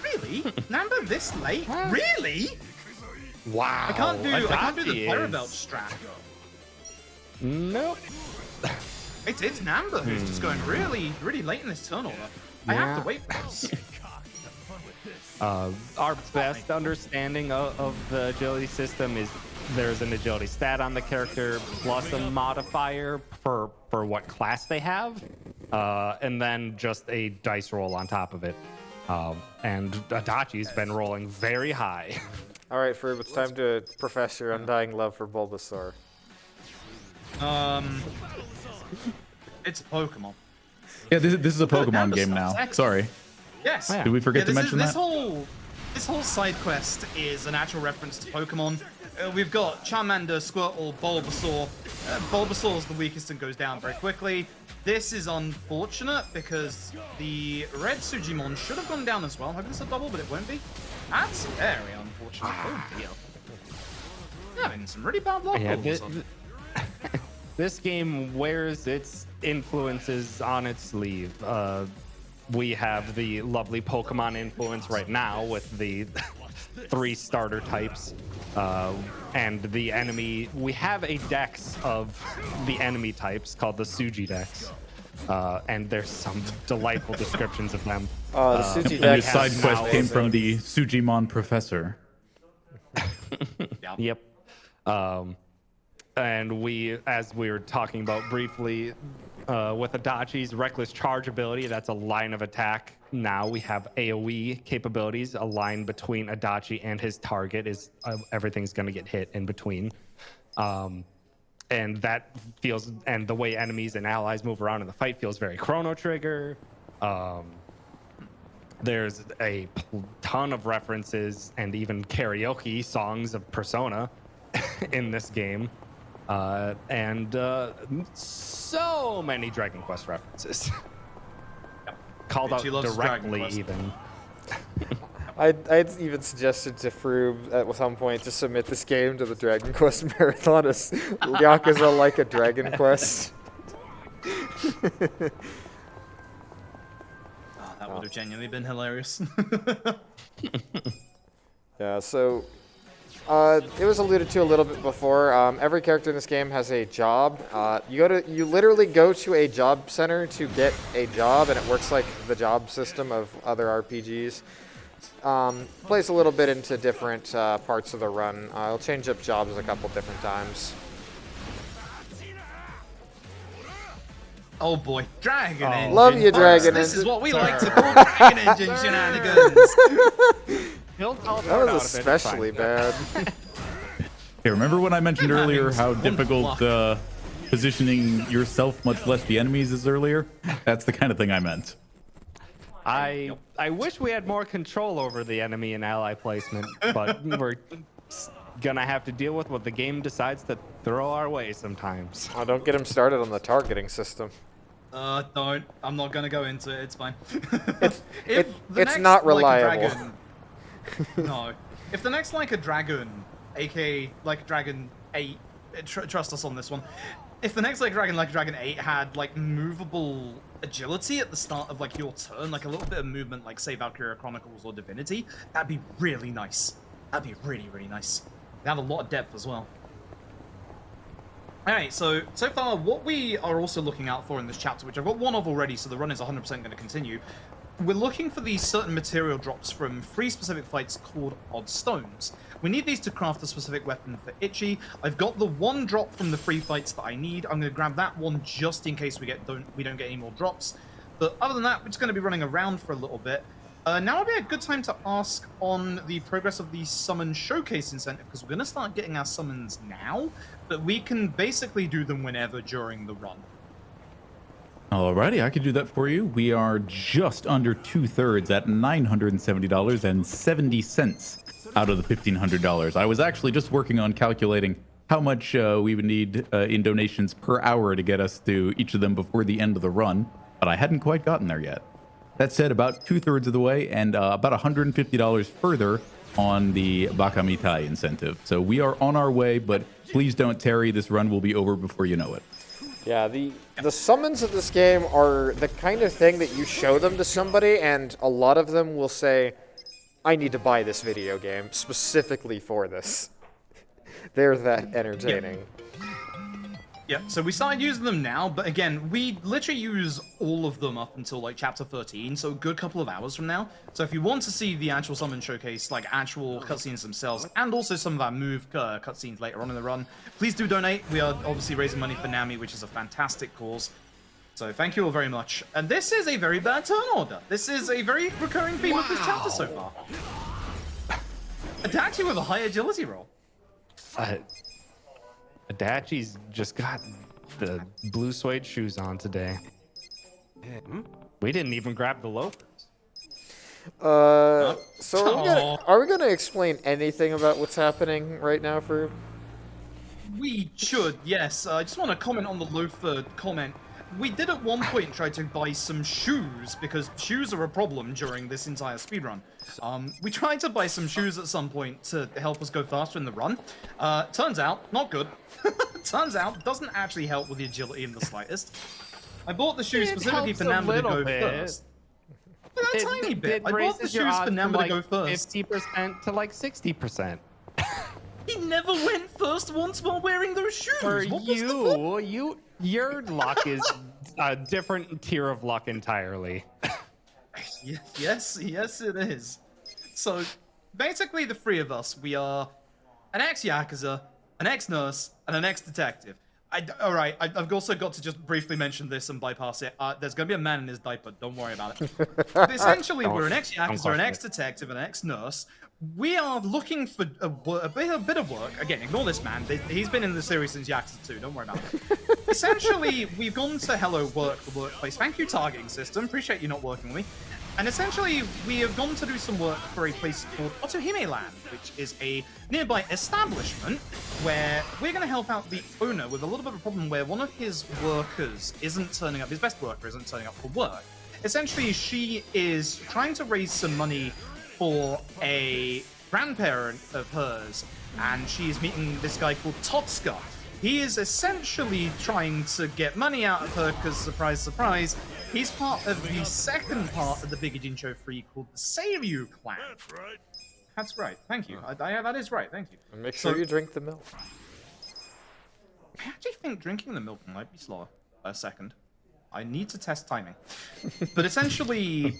Really? Nanba this late? Really? Wow. I can't do the Adachi Pyro Belt strat. Nope. It's Nanba who's just going really, really late in this turn order. I have Yeah. to wait for this. Our best understanding of the agility system is there's an agility stat on the character plus a modifier for what class they have, and then just a dice roll on top of it. And Adachi's been rolling very high. All right, Froob, it's time to profess your undying love for Bulbasaur. It's a Pokemon. Yeah, this is a Pokemon Nanba game now. sucks. Sorry. Yes. Yeah. Did we forget to mention this that? This whole side quest is an actual reference to Pokemon. We've got Charmander, Squirtle, Bulbasaur. Bulbasaur's the weakest and goes down very quickly. This is unfortunate because the red Sujimon should have gone down as well. Hoping it's a double, but it won't be. That's very unfortunate. Oh dear. Having some really bad luck. Yeah, all of a sudden. this game wears its influences on its sleeve. We have the lovely Pokemon influence right now with the 3 starter types, and the enemy. We have a dex of the enemy types called the Suji dex, and there's some delightful descriptions of them. Oh, the Suji And your deck side has quest now came also- from the Sujimon professor. Yep. And as we were talking about briefly, with Adachi's Reckless Charge ability, that's a line of attack. Now we have AoE capabilities. A line between Adachi and his target is everything's going to get hit in between. And that feels, and the way enemies and allies move around in the fight feels very Chrono Trigger. There's a ton of references and even karaoke songs of Persona in this game. And so many Dragon Quest references. Called out She loves Dragon directly, Quest. even. I'd even suggested to Froob at some point to submit this game to the Dragon Quest Marathon as Yakuza like a Dragon Quest. That would have genuinely been hilarious. Yeah, so It was alluded to a little bit before. Every character in this game has a job. You literally go to a job center to get a job, and it works like the job system of other RPGs. Plays a little bit into different parts of the run. I'll change up jobs a couple different times. Oh boy, Dragon Engine. Love you, Dragon This Engine. is what we like to call Dragon Engine shenanigans. That was especially bad. Hey, remember when I mentioned earlier how difficult positioning yourself, much less the enemies, is earlier? That's the kind of thing I meant. I wish we had more control over the enemy and ally placement, but we're gonna have to deal with what the game decides to throw our way sometimes. Oh, don't get him started on the targeting system. Don't. I'm not gonna go into it. It's fine. It's not reliable. No. If the next Like a Dragon, aka Like a Dragon 8, trust us on this one. If the next Like a Dragon 8 had like movable agility at the start of like your turn, like a little bit of movement, like say Valkyria Chronicles or Divinity, that'd be really nice. That'd be really, really nice. They have a lot of depth as well. Alright, so far what we are also looking out for in this chapter, which I've got one of already, so the run is 100% going to continue. We're looking for these certain material drops from 3 specific fights called Odd Stones. We need these to craft a specific weapon for Itchy. I've got the 1 drop from the 3 fights that I need. I'm going to grab that one just in case we don't get any more drops. But other than that, we're just going to be running around for a little bit. Now would be a good time to ask on the progress of the Summon Showcase incentive, because we're going to start getting our summons now, but we can basically do them whenever during the run. Alrighty, I can do that for you. We are just under 2/3 at $970.70 out of the $1,500. I was actually just working on calculating how much we would need in donations per hour to get us to each of them before the end of the run, but I hadn't quite gotten there yet. That said, about 2/3 of the way, and about $150 further on the Bakamitai incentive. So we are on our way, but please don't tarry. This run will be over before you know it. Yeah, the summons of this game are the kind of thing that you show them to somebody, and a lot of them will say, I need to buy this video game specifically for this. They're that entertaining. Yeah, so we started using them now, but again, we literally use all of them up until like chapter 13, so a good couple of hours from now. So if you want to see the actual summon showcase, like actual cutscenes themselves, and also some of our move cutscenes later on in the run, please do donate. We are obviously raising money for NAMI, which is a fantastic cause. So thank you all very much. And this is a very bad turn order. This is a very recurring theme of this chapter so far. Adachi with a high agility roll. Adachi's just got the blue suede shoes on today. We didn't even grab the loafers. So are we gonna explain anything about what's happening right now, Froob? We should, yes. I just want to comment on the loafer comment. We did at one point try to buy some shoes, because shoes are a problem during this entire speedrun. We tried to buy some shoes at some point to help us go faster in the run. Turns out, not good. Turns out, doesn't actually help with the agility in the slightest. I bought the shoes specifically for Namba to go first. A tiny bit. I bought the shoes for Namba to go first. 50% to like 60%. He never went first once while wearing those shoes. For your luck is a different tier of luck entirely. Yes, it is. So, basically the 3 of us, we are an ex-Yakuza, an ex-nurse, and an ex-detective. Alright, I've also got to just briefly mention this and bypass it. There's going to be a man in his diaper, don't worry about it. But essentially, we're an ex-Yakuza, an ex-detective, an ex-nurse. We are looking for a bit of work. Again, ignore this man. He's been in the series since Yakuza 2, don't worry about it. Essentially, we've gone to Hello Work, the workplace. Thank you, targeting system. Appreciate you not working with me. And essentially, we have gone to do some work for a place called Otohime Land, which is a nearby establishment where we're going to help out the owner with a little bit of a problem where one of his workers isn't turning up, his best worker isn't turning up for work. Essentially, she is trying to raise some money for a grandparent of hers, and she is meeting this guy called Totsuka. He is essentially trying to get money out of her because, surprise, surprise, he's part of the second part of the Big Jincho 3 called the Seiryu clan. That's right. That's right. Thank you. That is right. Thank you. And make sure So- you drink the milk. I actually think drinking the milk might be slower. A second. I need to test timing. But essentially,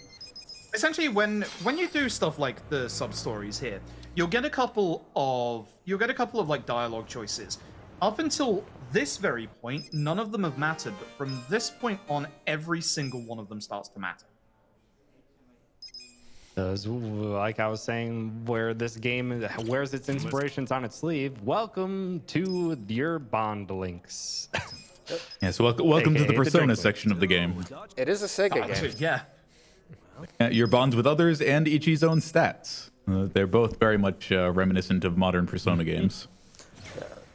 when you do stuff like the sub stories here, you'll get a couple of like dialogue choices. Up until this very point, none of them have mattered, but from this point on, every single one of them starts to matter. Does, like I was saying, where this game wears its inspirations on its sleeve. Welcome to your bond links. Yeah, so welcome to AKA the the Persona drink section of the game. It is a Sega game. Yeah. Your bonds with others and Ichi's own stats. They're both very much reminiscent of modern Persona games.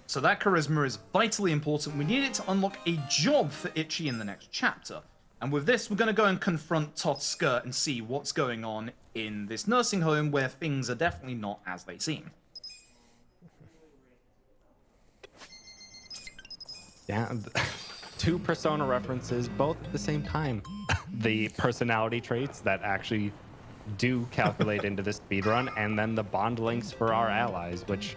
So that charisma is vitally important. We need it to unlock a job for Ichi in the next chapter. And with this, we're going to go and confront Totsuka and see what's going on in this nursing home where things are definitely not as they seem. Yeah, two Persona references, both at the same time. The personality traits that actually do calculate into the speedrun, and then the bond links for our allies, which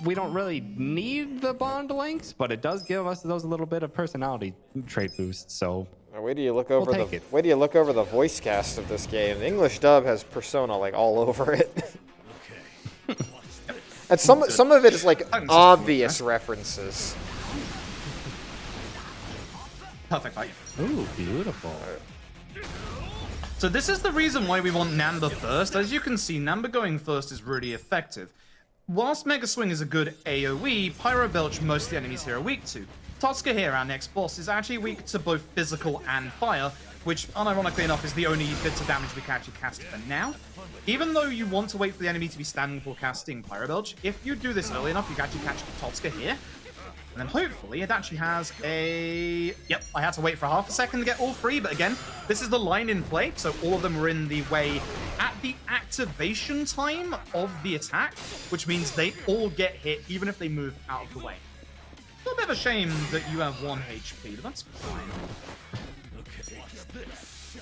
we don't really need the bond links, but it does give us those little bit of personality trait boosts. So Now, wait till you look over take it. wait till you look over the voice cast of this game. The English dub has Persona like all over it. And some of it is like obvious references. Perfect. ooh, beautiful. So this is the reason why we want Namba first. As you can see, Namba going first is really effective. Whilst Mega Swing is a good AoE, Pyro Belch most of the enemies here are weak to. Totsuka here, our next boss, is actually weak to both physical and fire, which, unironically enough, is the only bits of damage we can actually cast for now. Even though you want to wait for the enemy to be standing before casting Pyro Belch, if you do this early enough, you can actually catch Totsuka here. And then hopefully it actually has a... Yep, I had to wait for half a second to get all three, but again, this is the line in play, so all of them are in the way at the activation time of the attack, which means they all get hit even if they move out of the way. A little bit of a shame that you have 1 HP, but that's fine.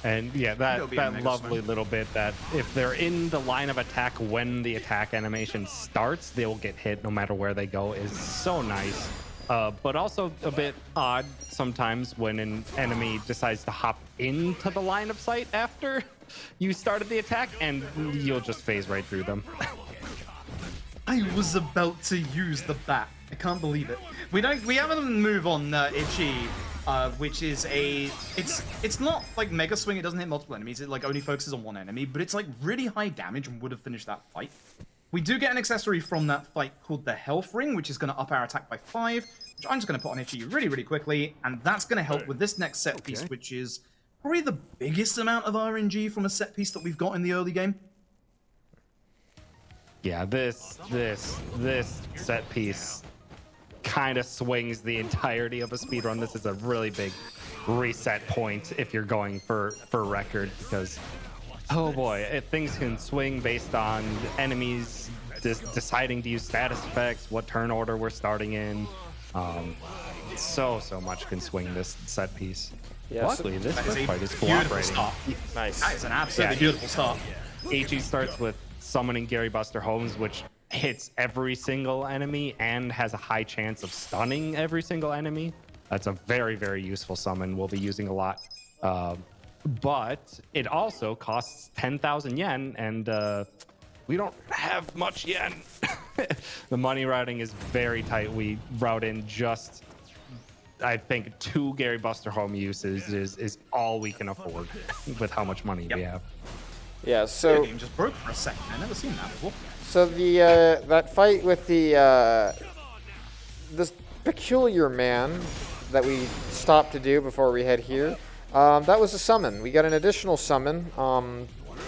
And yeah, It'll that be a Mega lovely Swing. little bit that if they're in the line of attack when the attack animation starts, they will get hit no matter where they go is so nice. But also a bit odd sometimes when an enemy decides to hop into the line of sight after you started the attack, and you'll just phase right through them. I was about to use the bat. I can't believe it. We have a move on Ichi, which is it's not like Mega Swing. It doesn't hit multiple enemies. It like only focuses on one enemy, but it's like really high damage and would have finished that fight. We do get an accessory from that fight called the Health Ring, which is going to up our attack by 5, which I'm just going to put on Ichi really, really quickly, and that's going to help with this next set piece, which is probably the biggest amount of RNG from a set piece that we've got in the early game. Yeah, this set piece kind of swings the entirety of a speedrun. This is a really big reset point if you're going for record, because oh boy, things can swing based on enemies deciding to use status effects, what turn order we're starting in. So much can swing this set piece. Yeah, Luckily, this That is a fight is beautiful cooperating. start. Nice. That is an absolutely Yeah, beautiful start. AG starts with summoning Gary Buster Holmes, which hits every single enemy and has a high chance of stunning every single enemy. That's a very, very useful summon we'll be using a lot. But it also costs 10,000 yen, and we don't have much yen. The money routing is very tight. We route in just, I think, 2 Gary Buster Home uses is all we can afford with how much money we have. Yeah, The so game just broke for a second. I've never seen that before. so the that fight with the this peculiar man that we stopped to do before we head here, that was a summon. We got an additional summon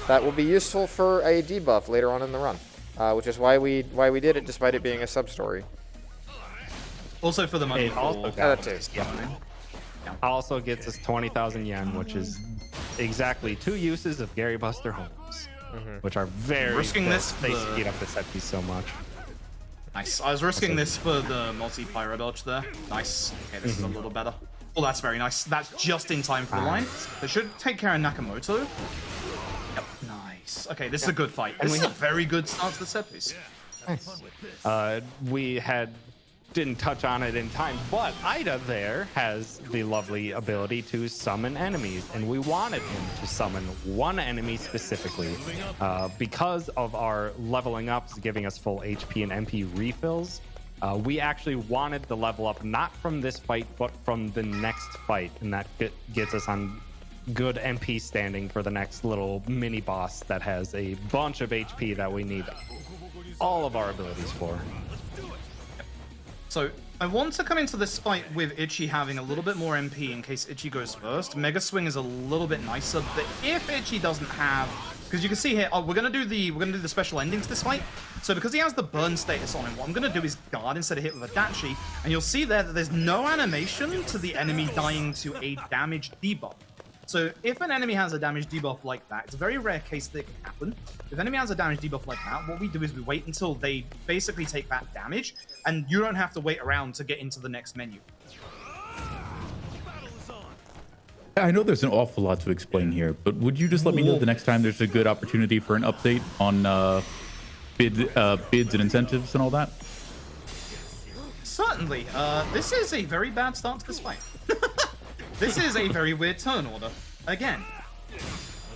that will be useful for a debuff later on in the run, which is why we did it despite it being a sub story. Also for the money. It also for- that too. Also gets us 20,000 yen, which is exactly 2 uses of Gary Buster Holmes, which are very Risking good. this They for- speed up the set piece so much. Nice. I was risking this for the multi-pyro belch there. Nice. Okay, this is a little better. Oh, that's very nice. That's just in time for the line. They should take care of Nakamoto. Yep. Nice. Nice. Okay, this is a good fight. This is a very good start to the set piece. We didn't touch on it in time, but Ida there has the lovely ability to summon enemies, and we wanted him to summon one enemy specifically because of our leveling ups giving us full HP and MP refills. We actually wanted the level up not from this fight, but from the next fight, and that gets us on good MP standing for the next little mini boss that has a bunch of HP that we need all of our abilities for. So I want to come into this fight with Itchy having a little bit more MP in case Itchy goes first. Mega Swing is a little bit nicer, but if Itchy doesn't have, because you can see here, we're gonna do the special ending to this fight. So because he has the burn status on him, what I'm gonna do is guard instead of hit with a Adachi, and you'll see there that there's no animation to the enemy dying to a damage debuff. So if an enemy has a damage debuff like that, it's a very rare case that it can happen. If an enemy has a damage debuff like that, what we do is we wait until they basically take that damage, and you don't have to wait around to get into the next menu. I know there's an awful lot to explain here, but would you just let me know the next time there's a good opportunity for an update on bids and incentives and all that? Certainly. This is a very bad start to this fight. This is a very weird turn order. Again.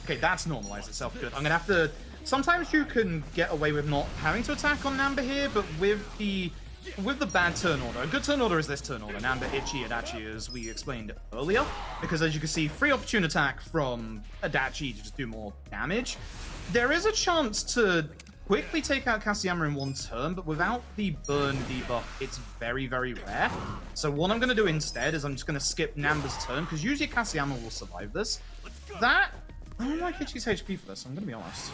Okay, that's normalized itself. Good. I'm gonna have to... Sometimes you can get away with not having to attack on Namba here, but with the bad turn order, a good turn order is this turn order. Namba, Itchy, Adachi, as we explained earlier. Because as you can see, free opportune attack from Adachi to just do more damage. There is a chance to quickly take out Kaseyama in one turn, but without the burn debuff, it's very, very rare. So what I'm going to do instead is I'm just going to skip Namba's turn, because usually Kaseyama will survive this. I don't like Itchy's HP for this, I'm going to be honest.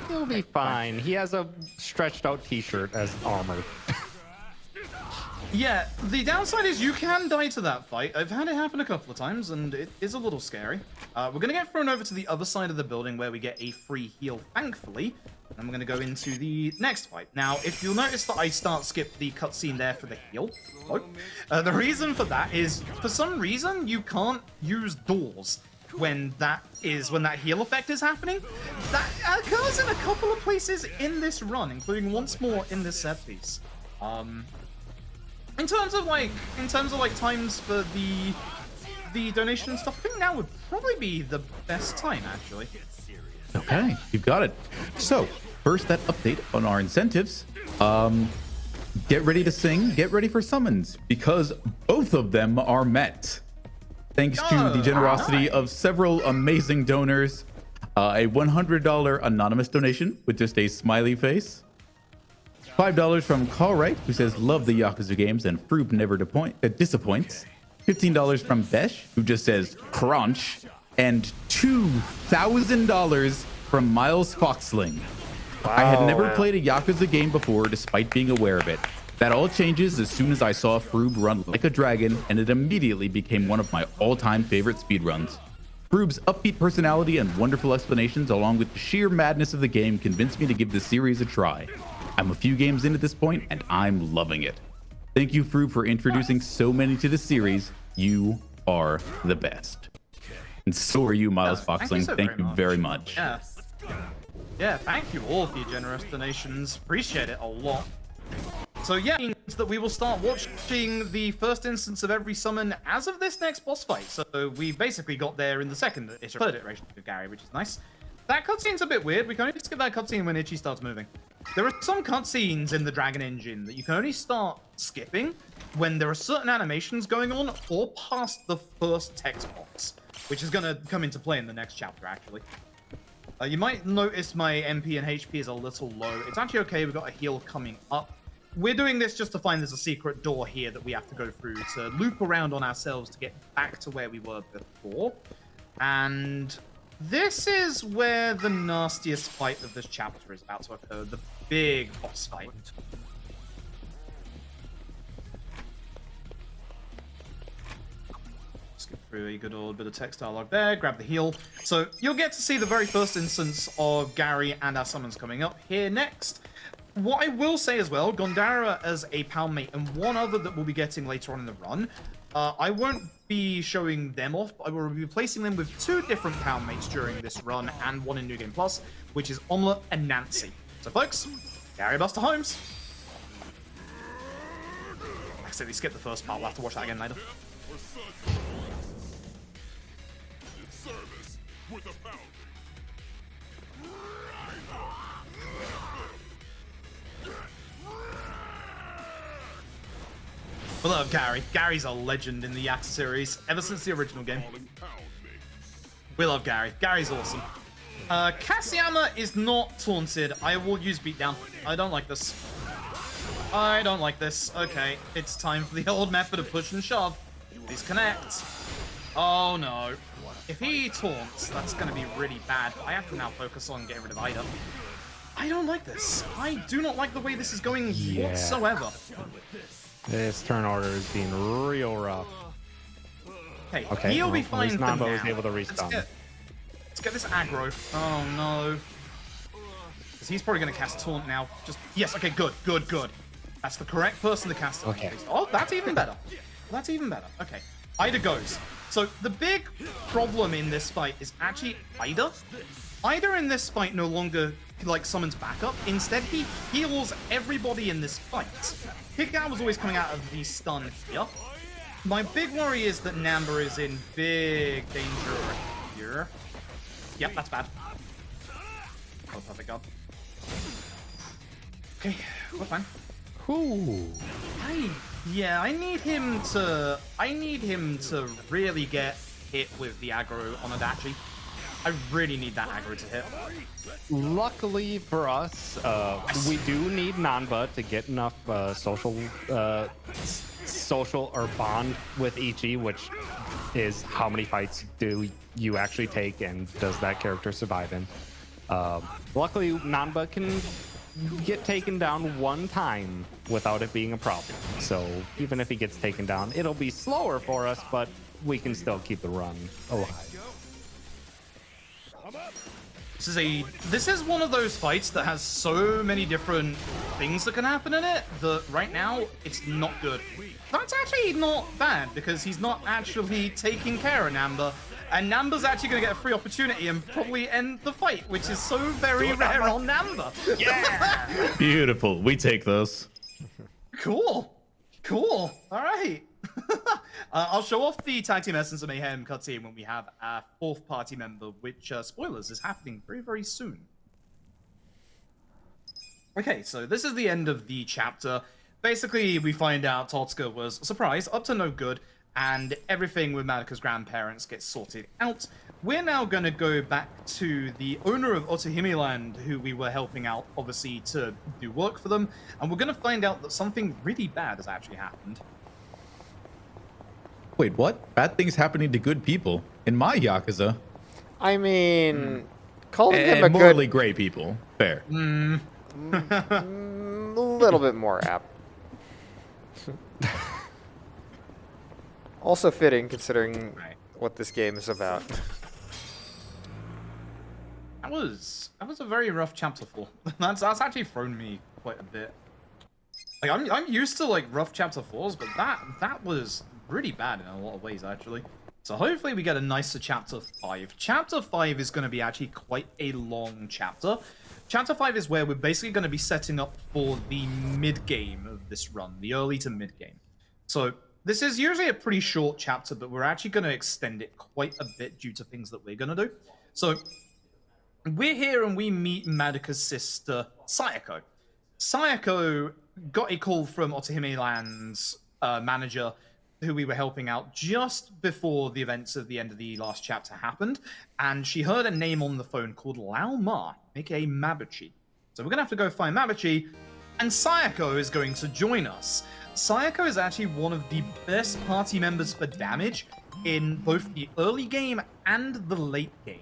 He'll be fine. He has a stretched out t-shirt as armor. Yeah, the downside is you can die to that fight. I've had it happen a couple of times, and it is a little scary. We're going to get thrown over to the other side of the building where we get a free heal, thankfully. And we're going to go into the next fight. Now, if you'll notice that I skip the cutscene there for the heal. The reason for that is, for some reason, you can't use doors when that heal effect is happening. That occurs in a couple of places in this run, including once more in this set piece. In terms of times for the donation and stuff, I think now would probably be the best time, actually. Okay, you've got it. So, first, that update on our incentives. Get ready to sing, get ready for summons, because both of them are met. Thanks to the generosity of several amazing donors. A $100 anonymous donation with just a smiley face. $5 from Callright, who says, love the Yakuza games and Froob never disappoints. $15 from Besh, who just says, crunch. And $2,000 from Miles Foxling. Wow. I had never played a Yakuza game before, despite being aware of it. That all changes as soon as I saw Froob run like a dragon, and it immediately became one of my all-time favorite speedruns. Froob's upbeat personality and wonderful explanations, along with the sheer madness of the game, convinced me to give the series a try. I'm a few games in at this point, and I'm loving it. Thank you, Froob, for introducing so many to the series. You are the best. And so are you, Miles Foxling. Thank you very much. Yeah, thank you all for your generous donations. Appreciate it a lot. So yeah, it means that we will start watching the first instance of every summon as of this next boss fight. So we basically got there in the third iteration of Gary, which is nice. That cutscene's a bit weird. We can only skip that cutscene when Itchy starts moving. There are some cutscenes in the Dragon Engine that you can only start skipping when there are certain animations going on or past the first text box, which is going to come into play in the next chapter, actually. You might notice my MP and HP is a little low. It's actually okay. We've got a heal coming up. We're doing this just to find there's a secret door here that we have to go through to loop around on ourselves to get back to where we were before. And this is where the nastiest fight of this chapter is about to occur. The big boss fight. Skip through a good old bit of text dialogue there. Grab the heal. So you'll get to see the very first instance of Gary and our summons coming up here next. What I will say as well, Gondara as a palmate and one other that we'll be getting later on in the run. I won't be showing them off. I will be replacing them with 2 different pound mates during this run and 1 in New Game Plus, which is Omelette and Nancy. So folks, Gary Buster Holmes. I accidentally skipped the first part. We'll have to watch that again later. We love Gary. Gary's a legend in the Yakuza series, ever since the original game. We love Gary. Gary's awesome. Kasiyama is not taunted. I will use beatdown. I don't like this. I don't like this. Okay, it's time for the old method of push and shove. Please connect. Oh no. If he taunts, that's going to be really bad. I have to now focus on getting rid of Ida. I don't like this. I do not like the way this is going whatsoever. This turn order is being real rough. Okay, he'll be fine for now. Was able to restun. Let's get this aggro. Oh no. Because he's probably going to cast taunt now. Just yes, okay, good. That's the correct person to cast it. Okay. Oh, that's even better. That's even better. Okay. Ida goes. So the big problem in this fight is actually Ida. Ida in this fight no longer like summons backup. Instead, he heals everybody in this fight. Kick-Out was always coming out of the stun here. My big worry is that Namba is in big danger here. Yep, that's bad. Oh, perfect god. Okay, we're fine. Ooh. I need him to really get hit with the aggro on Adachi. I really need that aggro to hit. Luckily for us, we do need Nanba to get enough social or bond with Ichi, which is how many fights do you actually take and does that character survive in. Luckily, Nanba can get taken down 1 time without it being a problem. So even if he gets taken down, it'll be slower for us, but we can still keep the run alive. This is one of those fights that has so many different things that can happen in it that right now it's not good. That's actually not bad because he's not actually taking care of Namba, and Namba's actually going to get a free opportunity and probably end the fight, which is so very rare on Namba. Yeah. Beautiful. We take those. Cool. All right. I'll show off the Tag Team Essence of Mayhem cutscene when we have our 4th party member, which, spoilers, is happening very, very soon. Okay, so this is the end of the chapter. Basically, we find out Totsuka was, surprise, up to no good, and everything with Madoka's grandparents gets sorted out. We're now going to go back to the owner of Otohime Land, who we were helping out, obviously, to do work for them, and we're going to find out that something really bad has actually happened. Wait, what? Bad things happening to good people in my Yakuza? I mean, calling him a morally great people. Fair. A little bit more apt. Also fitting, considering what this game is about. That was a very rough chapter 4. That's actually thrown me quite a bit. Like I'm used to like rough chapter 4s, but that was really bad in a lot of ways actually. So hopefully we get a nicer chapter 5. Chapter 5 is going to be actually quite a long chapter. Chapter 5 is where we're basically going to be setting up for the mid-game of this run, the early to mid-game. So this is usually a pretty short chapter, but we're actually going to extend it quite a bit due to things that we're going to do. So we're here and we meet Madoka's sister, Sayako. Sayako got a call from Otohime Land's manager, who we were helping out just before the events of the end of the last chapter happened, and she heard a name on the phone called Lao Ma, aka Mabuchi. So we're going to have to go find Mabuchi, and Sayako is going to join us. Sayako is actually one of the best party members for damage in both the early game and the late game.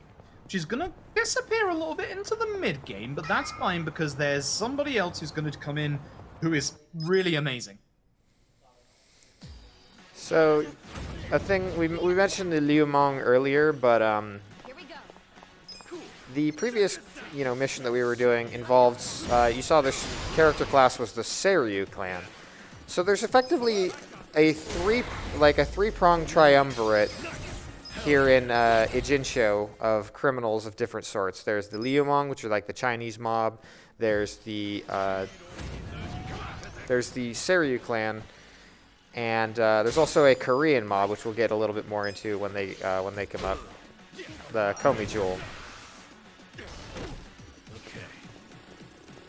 She's going to disappear a little bit into the mid game, but that's fine because there's somebody else who's going to come in who is really amazing. So, a thing we mentioned the Liu Mong earlier, but the previous mission that we were doing involved you saw this character class was the Seiryu clan. So there's effectively a three-pronged triumvirate here in Ijincho of criminals of different sorts. There's the Liumang, which are like the Chinese mob. There's the Seiryu clan, and there's also a Korean mob, which we'll get a little bit more into when they come up. The Komi Jewel.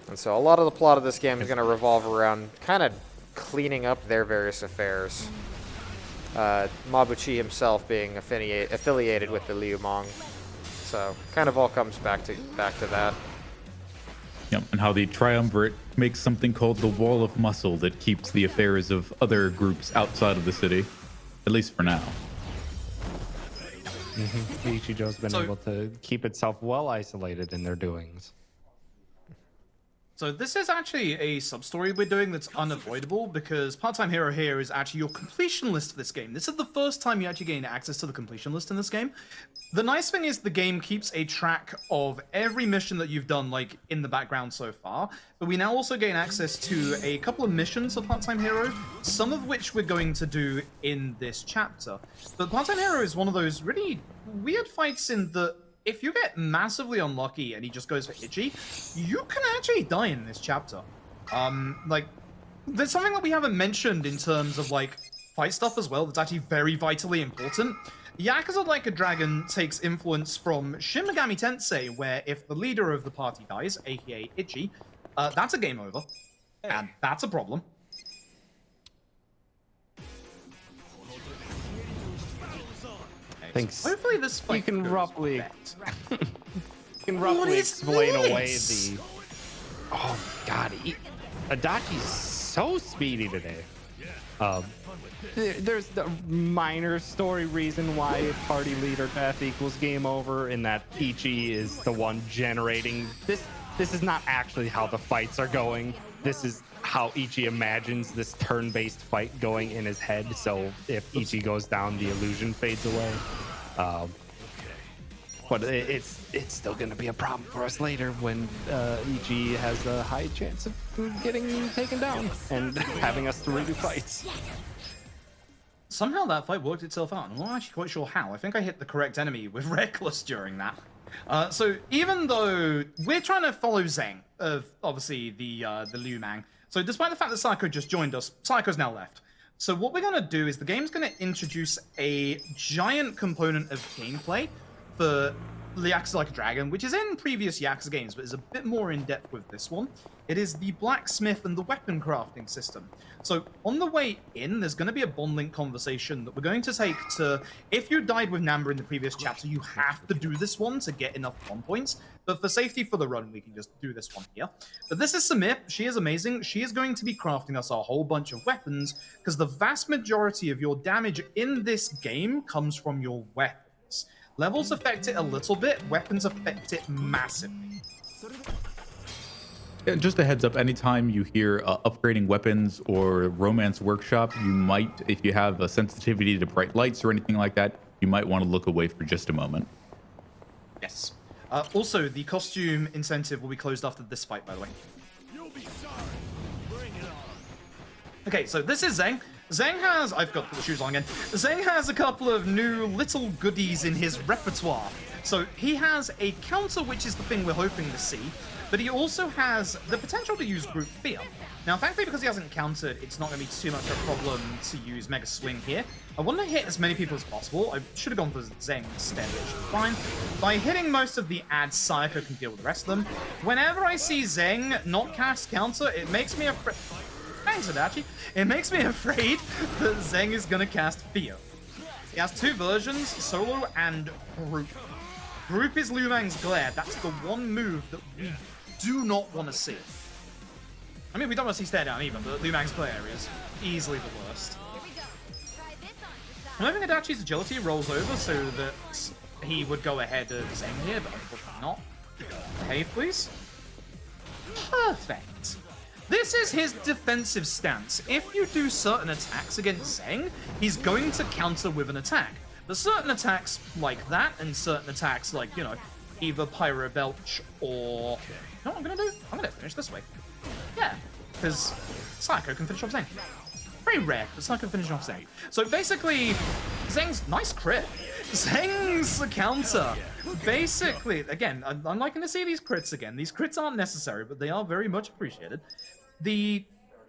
And so a lot of the plot of this game is going to revolve around kind of cleaning up their various affairs. Mabuchi himself being affiliated with the Liumang. So kind of all comes back to that. Yep, and how the triumvirate makes something called the Wall of Muscle that keeps the affairs of other groups outside of the city, at least for now. Ichijo's been able to keep itself well isolated in their doings. So this is actually a sub-story we're doing that's unavoidable, because Part-Time Hero here is actually your completion list for this game. This is the first time you actually gain access to the completion list in this game. The nice thing is the game keeps a track of every mission that you've done, like, in the background so far, but we now also gain access to a couple of missions of Part-Time Hero, some of which we're going to do in this chapter. But Part-Time Hero is one of those really weird fights in that if you get massively unlucky and he just goes for Ichi, you can actually die in this chapter. Like, there's something that we haven't mentioned in terms of, like, fight stuff as well that's actually very vitally important. Yakuza Like a Dragon takes influence from Shin Megami Tensei, where if the leader of the party dies, aka Ichi, that's a game over. And that's a problem. Hopefully this fight you can goes roughly best. you can roughly explain away the god, Adachi's so speedy today. There's the minor story reason why party leader death equals game over, in that Ichi is the one generating this. This is not actually how the fights are going. This is how Ichi imagines this turn-based fight going in his head. So if Ichi goes down, the illusion fades away. But it's still going to be a problem for us later when Ichi has a high chance of getting taken down and having us to redo fights. Somehow that fight worked itself out. I'm not actually quite sure how. I think I hit the correct enemy with Reckless during that. So even though we're trying to follow Zeng, obviously the Liumang, so despite the fact that Psycho just joined us, Psycho's now left. So what we're going to do is the game's going to introduce a giant component of gameplay for Yakuza Like a Dragon, which is in previous Yakuza games, but is a bit more in-depth with this one. It is the blacksmith and the weapon crafting system. So on the way in, there's going to be a bond link conversation that we're going to take to, if you died with Namba in the previous chapter, you have to do this one to get enough bond points. But for safety for the run, we can just do this one here. But this is Samir. She is amazing. She is going to be crafting us a whole bunch of weapons, because the vast majority of your damage in this game comes from your weapons. Levels affect it a little bit, weapons affect it massively. Yeah, just a heads up, anytime you hear upgrading weapons or romance workshop, you might, if you have a sensitivity to bright lights or anything like that, you might want to look away for just a moment. Yes. Also, the costume incentive will be closed after this fight, by the way. You'll be sorry. Bring it on. Okay, so this is Zeng. Zeng has... I've got to put the shoes on again. Zeng has a couple of new little goodies in his repertoire. So he has a counter, which is the thing we're hoping to see, but he also has the potential to use Group Fear. Now, thankfully, because he hasn't countered, it's not going to be too much of a problem to use Mega Swing here. I want to hit as many people as possible. I should have gone for Zeng instead, which is fine. By hitting most of the ads, Sayaka can deal with the rest of them. Whenever I see Zeng not cast counter, it makes me afraid... Thanks, Adachi. It makes me afraid that Zeng is going to cast Fear. He has two versions, Solo and Group. Group is Liumang's Glare. That's the one move that we do not want to see. I mean, we don't want to see Stare Down either, but Liumang's Glare is easily the worst. I'm hoping Adachi's Agility rolls over so that he would go ahead of Zeng here, but unfortunately not. Behave, please. Perfect. This is his defensive stance. If you do certain attacks against Zeng, he's going to counter with an attack. But certain attacks like that, and certain attacks like, you know, either Pyro Belch or... You know what I'm going to do? I'm going to finish this way. Yeah, because Psycho can finish off Zeng. Very rare, but Psycho finishing off Zeng. So basically, Zeng's nice crit. Zeng's counter. Basically, again, I'm liking to see these crits again. These crits aren't necessary, but they are very much appreciated. The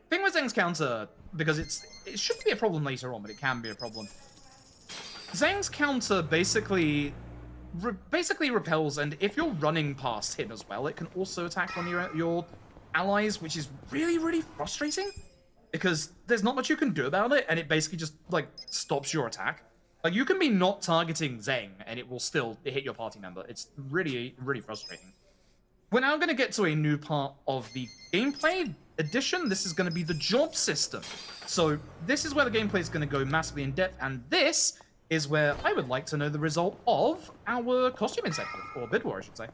thing with Zeng's counter, because it shouldn't be a problem later on, but it can be a problem. Zeng's counter basically repels, and if you're running past him as well, it can also attack on your allies, which is really, really frustrating. Because there's not much you can do about it, and it basically just, like, stops your attack. Like, you can be not targeting Zeng, and it will still hit your party member. It's really, really frustrating. We're now going to get to a new part of the gameplay addition. This is going to be the job system. So this is where the gameplay is going to go massively in depth, and this is where I would like to know the result of our costuming cycle, or bid war, I should say.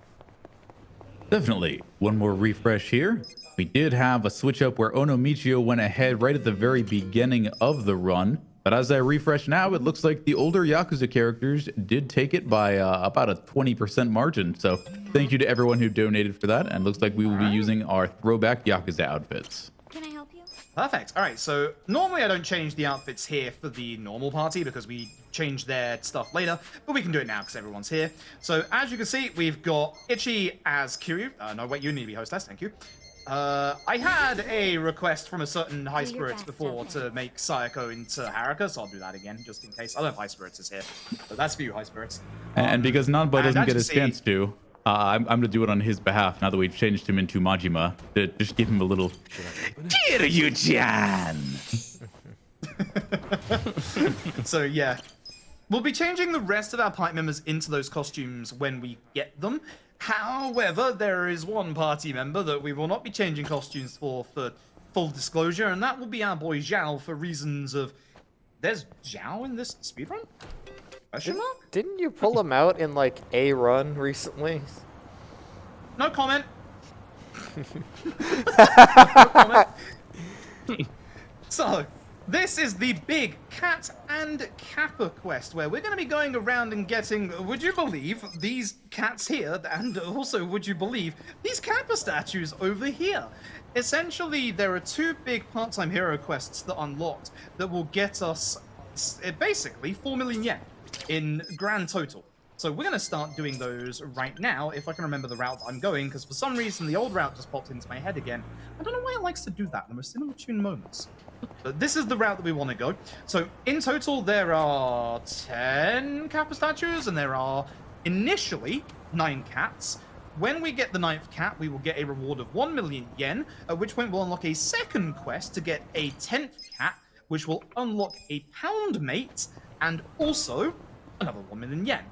Definitely. One more refresh here. We did have a switch up where Onomichio went ahead right at the very beginning of the run. But as I refresh now, it looks like the older Yakuza characters did take it by about a 20% margin. So thank you to everyone who donated for that. And looks like we will be using our throwback Yakuza outfits. Can I help you? Perfect. All right, so normally I don't change the outfits here for the normal party because we change their stuff later, but we can do it now because everyone's here. So as you can see, we've got Ichi as Kiryu. No, wait, you need to be hostess, thank you. I had a request from a certain High Spirits before to make Sayako into Haruka, so I'll do that again, just in case. I don't know if High Spirits is here, but that's for you, High Spirits. And because Nanba doesn't get his chance to, I'm going to do it on his behalf now that we've changed him into Majima, to just give him a little Kiryu-chan! So, yeah. We'll be changing the rest of our party members into those costumes when we get them. However, there is one party member that we will not be changing costumes for full disclosure, and that will be our boy Zhao for reasons of... There's Zhao in this speedrun? Question mark? Didn't you pull him out in, like, a run recently? No comment. No comment. So, this is the big Cat and Kappa quest, where we're going to be going around and getting, would you believe, these cats here, and also, would you believe, these Kappa statues over here. Essentially, there are two big part-time hero quests that unlocked that will get us, basically, 4 million yen in grand total. So we're going to start doing those right now, if I can remember the route that I'm going, because for some reason the old route just popped into my head again. I don't know why it likes to do that in the most inopportune moments. But this is the route that we want to go. So in total, there are 10 Kappa statues, and there are initially 9 cats. When we get the 9th cat, we will get a reward of 1 million yen, at which point we'll unlock a second quest to get a 10th cat, which will unlock a pound mate, and also another 1 million yen.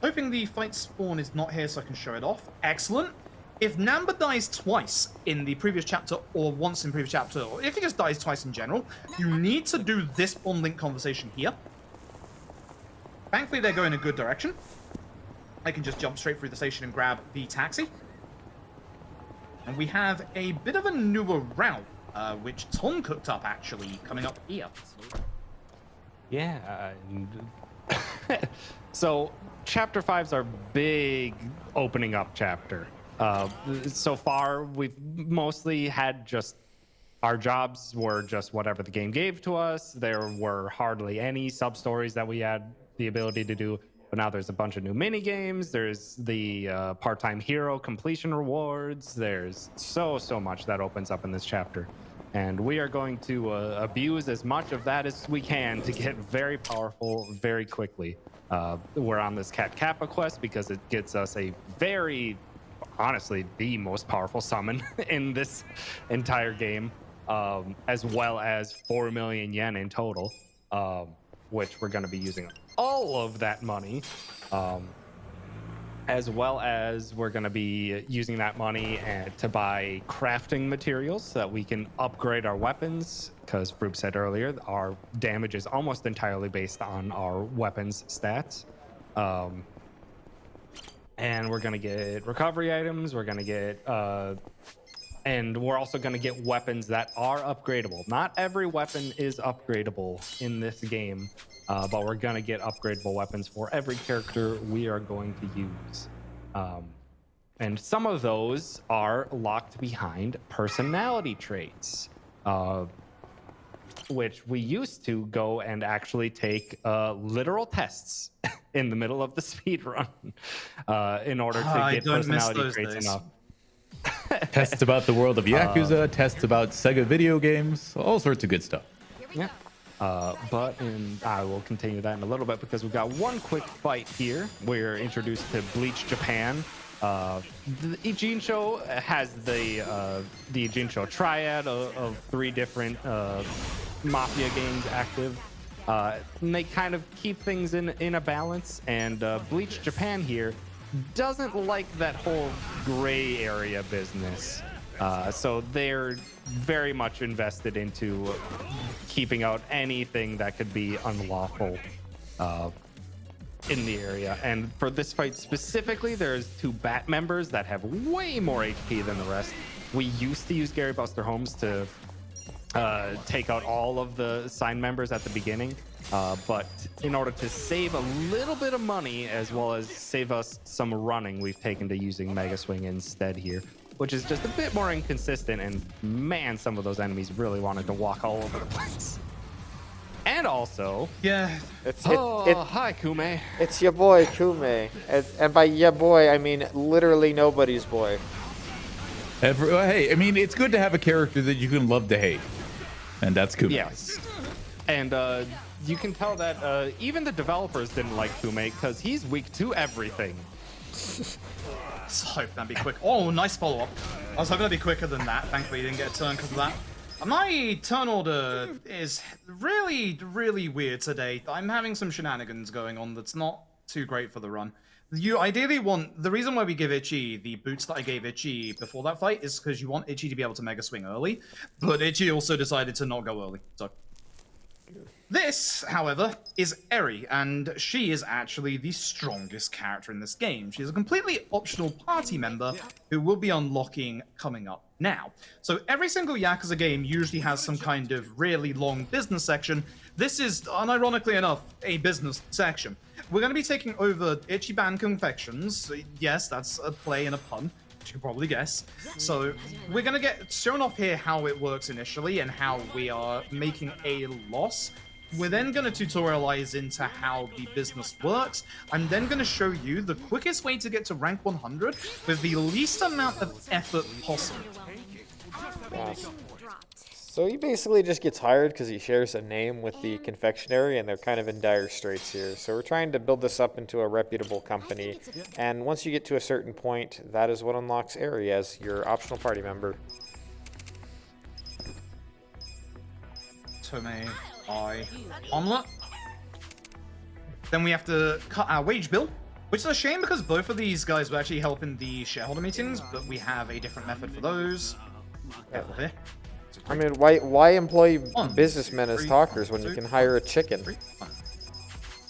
Hoping the fight spawn is not here so I can show it off. Excellent. If Namba dies twice in the previous chapter, or once in previous chapter, or if he just dies twice in general, you need to do this bond link conversation here. Thankfully, they're going in a good direction. I can just jump straight through the station and grab the taxi. And we have a bit of a newer route, which Tom cooked up, actually, coming up here. Yeah. So, Chapter 5's our big opening up chapter. So far, we've mostly had just our jobs were just whatever the game gave to us. There were hardly any sub-stories that we had the ability to do. But now there's a bunch of new mini games. There's the part-time hero completion rewards. There's so much that opens up in this chapter. And we are going to abuse as much of that as we can to get very powerful very quickly. We're on this Cat Kappa quest because it gets us a very, honestly, the most powerful summon in this entire game, as well as 4 million yen in total, which we're going to be using all of that money, as well as we're going to be using that money to buy crafting materials so that we can upgrade our weapons, because Froob said earlier, our damage is almost entirely based on our weapons stats. And we're going to get recovery items, we're going to get, and we're also going to get weapons that are upgradable. Not every weapon is upgradable in this game. But we're going to get upgradable weapons for every character we are going to use. And some of those are locked behind personality traits. which we used to go and actually take literal tests in the middle of the speed run in order to I get don't miss personality those traits days. enough. Tests about the world of Yakuza, tests about Sega video games, all sorts of good stuff. Yeah. And I will continue that in a little bit because we've got one quick fight here. We're introduced to Bleach Japan. The Ijincho has the Ijincho triad of 3 different mafia gangs active. And they kind of keep things in a balance. And Bleach Japan here doesn't like that whole gray area business. So they're very much invested into keeping out anything that could be unlawful in the area. And for this fight specifically, there's 2 Bat members that have way more HP than the rest. We used to use Gary Buster Holmes to take out all of the sign members at the beginning. But in order to save a little bit of money, as well as save us some running, we've taken to using Mega Swing instead here, which is just a bit more inconsistent. And man, some of those enemies really wanted to walk all over the place. And also, Yeah. hi Kume. It's your boy Kume, and by your boy I mean literally nobody's boy. Hey, I mean, it's good to have a character that you can love to hate, and that's Kume. Yes. And you can tell that even the developers didn't like Kume because he's weak to everything. Let's hope that'd be quick. Oh, nice follow-up. I was hoping that'd be quicker than that. Thankfully, didn't get a turn because of that. My turn order is really, really weird today. I'm having some shenanigans going on that's not too great for the run. You ideally want... The reason why we give Itchy the boots that I gave Itchy before that fight is because you want Itchy to be able to Mega Swing early, but Itchy also decided to not go early, so... This, however, is Eri, and she is actually the strongest character in this game. She's a completely optional party member who will be unlocking coming up now. So every single Yakuza game usually has some kind of really long business section. This is, unironically enough, a business section. We're going to be taking over Ichiban Confections. Yes, that's a play and a pun, which you can probably guess. So we're going to get shown off here how it works initially and how we are making a loss. We're then going to tutorialize into how the business works. I'm then going to show you the quickest way to get to rank 100 with the least amount of effort possible. Wow. So he basically just gets hired because he shares a name with the confectionery, and they're kind of in dire straits here. So we're trying to build this up into a reputable company, and once you get to a certain point, that is what unlocks Eri as your optional party member. Tomei, omelet. Then we have to cut our wage bill, which is a shame because both of these guys will actually help in the shareholder meetings, but we have a different method for those. Careful here. I mean, why employ businessmen as talkers when you can hire a chicken?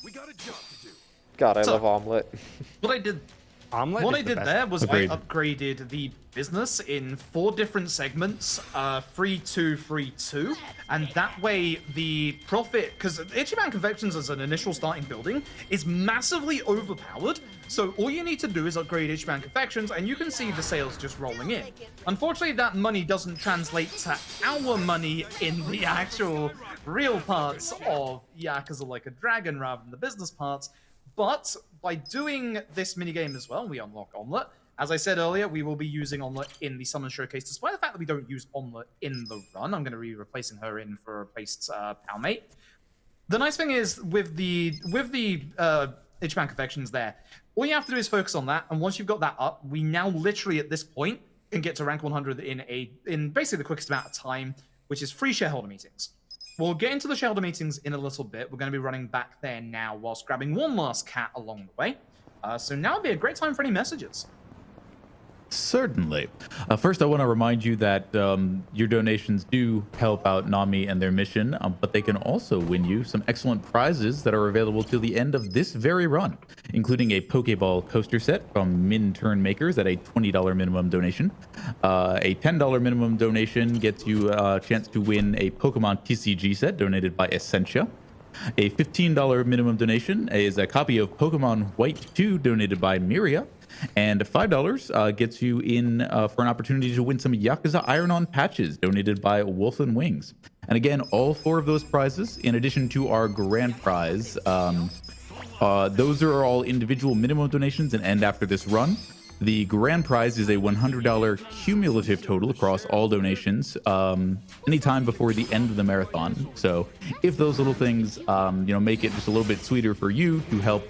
We got a job to do. God, I love omelet. What I did Omelet What is I the did best. there was Agreed. I upgraded the business in 4 different segments, 3-2, 3-2, and that way the profit, because Ichiban Confections as an initial starting building is massively overpowered, so all you need to do is upgrade Ichiban Confections and you can see the sales just rolling in. Unfortunately, that money doesn't translate to our money in the actual real parts of Yakuza Like a Dragon rather than the business parts. But by doing this minigame as well, we unlock Omelette. As I said earlier, we will be using Omelette in the Summon Showcase. Despite the fact that we don't use Omelette in the run, I'm going to be replacing her in for a replaced palmate. The nice thing is, with the Ichiban Confections there, all you have to do is focus on that, and once you've got that up, we now literally at this point can get to rank 100 in basically the quickest amount of time, which is 3 shareholder meetings. We'll get into the shareholder meetings in a little bit. We're going to be running back there now whilst grabbing one last cat along the way. So now would be a great time for any messages. Certainly. First, I want to remind you that your donations do help out Nami and their mission, but they can also win you some excellent prizes that are available till the end of this very run, including a Pokeball coaster set from Min Turn Makers at a $20 minimum donation. A $10 minimum donation gets you a chance to win a Pokemon TCG set donated by Essentia. A $15 minimum donation is a copy of Pokemon White 2 donated by Miria. And $5 gets you in for an opportunity to win some Yakuza Iron-On patches donated by Wolf and Wings. And again, all 4 of those prizes, in addition to our grand prize, those are all individual minimum donations and end after this run. The grand prize is a $100 cumulative total across all donations anytime before the end of the marathon. So if those little things, make it just a little bit sweeter for you to help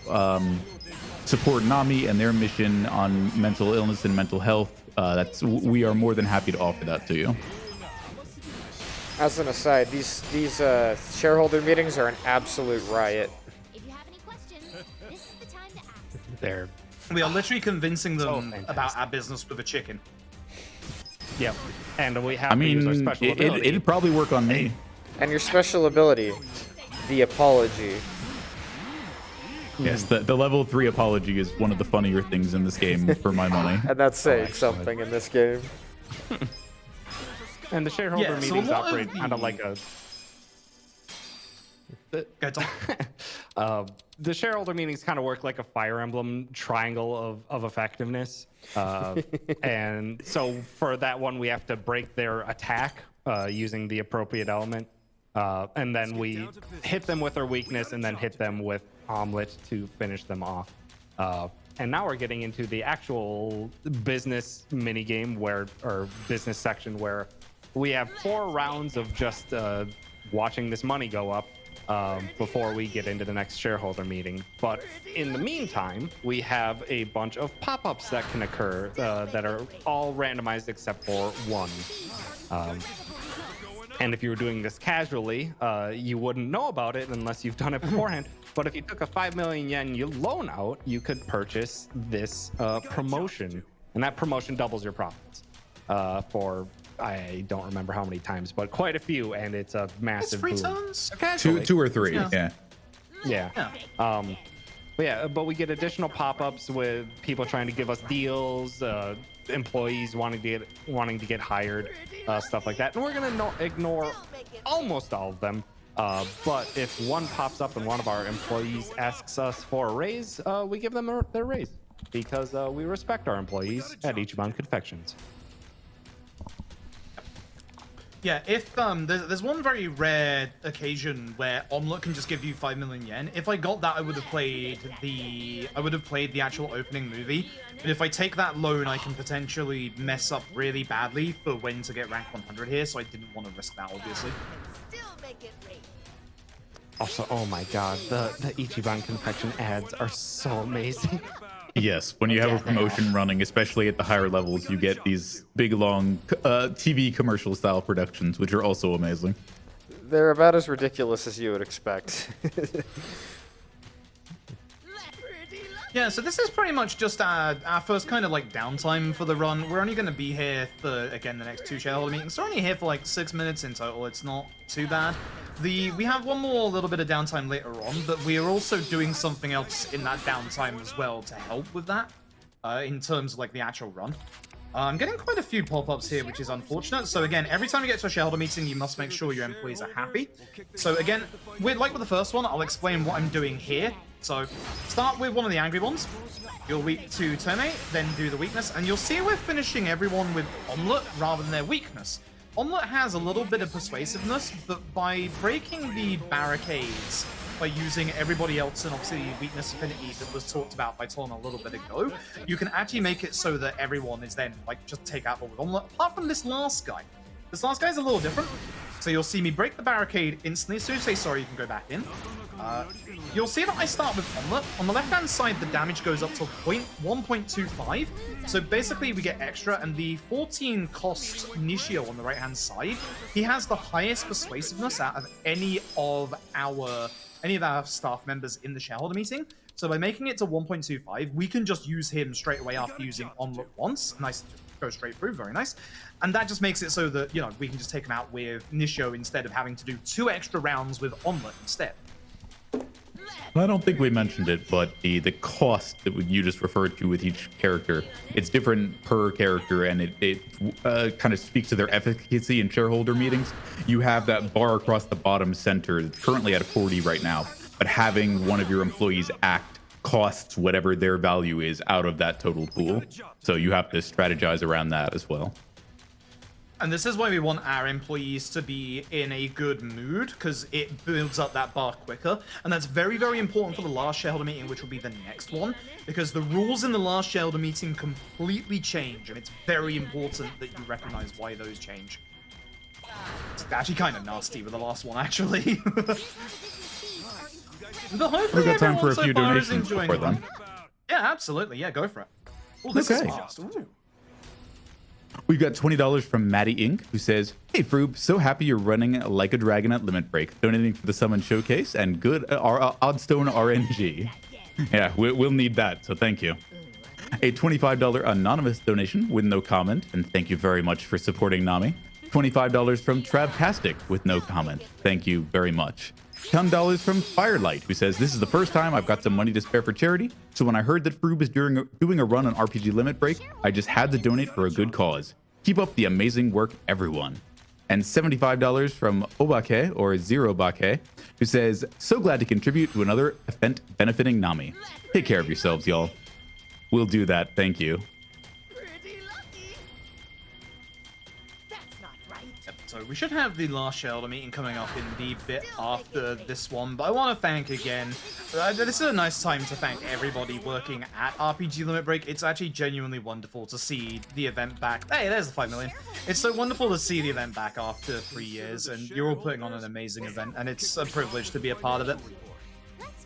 support NAMI and their mission on mental illness and mental health, we are more than happy to offer that to you. As an aside, these shareholder meetings are an absolute riot. If you have any questions, this is the time to ask. We are literally convincing them fantastic. about our business with a chicken. Yep. And we have to use our special ability. It'd probably work on me. And your special ability, the apology. Yes, the level 3 apology is one of the funnier things in this game for my money. And that's saying something in this game. And the shareholder Yeah, so meetings a lot of operate kind of like a... Go, Tom. The shareholder meetings kind of work like a Fire Emblem triangle of effectiveness. And so for that one, we have to break their attack using the appropriate element. And then we hit them with our weakness and then hit them with omelet to finish them off. And now we're getting into the actual business minigame or business section where we have 4 rounds of just watching this money go up before we get into the next shareholder meeting. But in the meantime, we have a bunch of pop-ups that can occur that are all randomized except for one. And if you were doing this casually, you wouldn't know about it unless you've done it beforehand. But if you took a 5 million yen loan out, you could purchase this promotion. And that promotion doubles your profits for, I don't remember how many times, but quite a few. And it's a It's massive free boom. turns. Casually. 2 or 3, Yeah. yeah. But we get additional pop-ups with people trying to give us deals, employees wanting to get hired, stuff like that. And we're gonna ignore almost all of them. But if one pops up and one of our employees asks us for a raise, we give them their raise because we respect our employees at Ichiban Confections. Yeah, if there's one very rare occasion where Omelette can just give you 5 million yen. If I got that, I would have played the actual opening movie. But if I take that loan, I can potentially mess up really badly for when to get rank 100 here. So I didn't want to risk that, obviously. Still make it rain. Also, oh my god, the Ichiban Confection ads are so amazing. Yes, when you have a promotion running, especially at the higher levels, you get these big, long TV commercial style productions, which are also amazing. They're about as ridiculous as you would expect. Yeah, so this is pretty much just our first kind of like downtime for the run. We're only going to be here for, again, the next 2 shareholder meetings. So we're only here for like 6 minutes in total. It's not too bad. We have one more little bit of downtime later on, but we are also doing something else in that downtime as well to help with that, in terms of like the actual run. I'm getting quite a few pop-ups here, which is unfortunate. So again, every time you get to a shareholder meeting, you must make sure your employees are happy. So again, like with the first one, I'll explain what I'm doing here. So start with one of the angry ones. You're weak to terminate, then do the weakness, and you'll see we're finishing everyone with omelet rather than their weakness. Omelet has a little bit of persuasiveness, but by breaking the barricades, by using everybody else and obviously the weakness affinity that was talked about by Ton a little bit ago, you can actually make it so that everyone is then like just take out all with Omelet, apart from this last guy. This last guy's a little different. So you'll see me break the barricade instantly. As soon as you say sorry, you can go back in. You'll see that I start with Omelette. On the left-hand side, the damage goes up to 1.25. So basically, we get extra, and the 14 cost Nishio on the right-hand side, he has the highest persuasiveness out of any of our staff members in the shareholder meeting. So by making it to 1.25, we can just use him straight away after using Omelette once. Nice. Go straight through, very nice. And that just makes it so that, you know, we can just take him out with Nishio instead of having to do 2 extra rounds with Omelette instead. I don't think we mentioned it, but the cost that you just referred to with each character, it's different per character, and it kind of speaks to their efficacy in shareholder meetings. You have that bar across the bottom center, it's currently at 40 right now, but having one of your employees act costs whatever their value is out of that total pool. So you have to strategize around that as well. And this is why we want our employees to be in a good mood, because it builds up that bar quicker. And that's very, very important for the last shareholder meeting, which will be the next one, because the rules in the last shareholder meeting completely change, and it's very important that you recognize why those change. It's actually kind of nasty with the last one, actually. But hopefully We've got time for everyone a so few far is donations enjoying before it. then. Yeah, absolutely. Yeah, go for it. Oh, this is Okay. fast. Ooh. We've got $20 from Maddie Inc., who says, "Hey Froob, so happy you're running like a dragon at Limit Break, donating for the Summon Showcase and good Oddstone RNG." Yeah, we'll need that, so thank you. A $25 anonymous donation with no comment, and thank you very much for supporting Nami. $25 from Travtastic with no comment. Thank you very much. $10 from Firelight, who says, "This is the first time I've got some money to spare for charity, so when I heard that Froob is doing a run on RPG Limit Break, I just had to donate for a good cause. Keep up the amazing work, everyone." And $75 from Obake, or Zero Bake, who says, "So glad to contribute to another event benefiting Nami. Take care of yourselves, y'all." We'll do that, thank you. Pretty lucky. That's not right. So we should have the last shareholder meeting coming up in the bit after this one, but I want to thank again. This is a nice time to thank everybody working at RPG Limit Break. It's actually genuinely wonderful to see the event back. Hey, there's the 5 million. It's so wonderful to see the event back after 3 years, and you're all putting on an amazing event, and it's a privilege to be a part of it.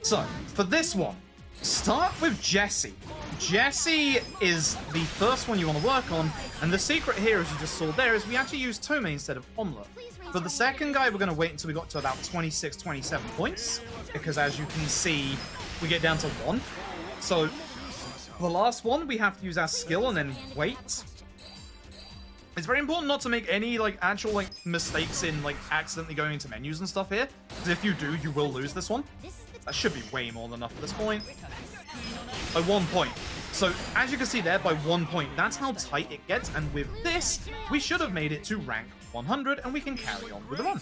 So, for this one, start with Jesse. Jesse is the first one you want to work on, and the secret here, as you just saw there, is we actually use Tome instead of Omelette. For the second guy, we're going to wait until we got to about 26, 27 points, because as you can see, we get down to 1. So, the last one, we have to use our skill and then wait. It's very important not to make any, actual, mistakes in, accidentally going into menus and stuff here, because if you do, you will lose this one. That should be way more than enough at this point. By 1 point. So, as you can see there, by 1 point, that's how tight it gets. And with this, we should have made it to rank 100, and we can carry on with the run.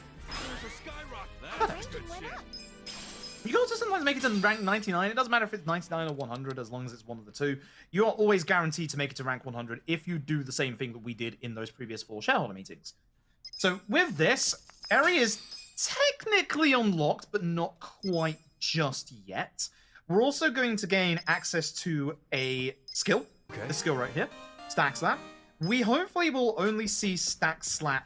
You can also sometimes make it to rank 99. It doesn't matter if it's 99 or 100, as long as it's one of the two. You are always guaranteed to make it to rank 100 if you do the same thing that we did in those previous 4 shareholder meetings. So, with this, area is technically unlocked, but not quite just yet. We're also going to gain access to a skill. Okay. The skill right here. Stack Slap. We hopefully will only see Stack Slap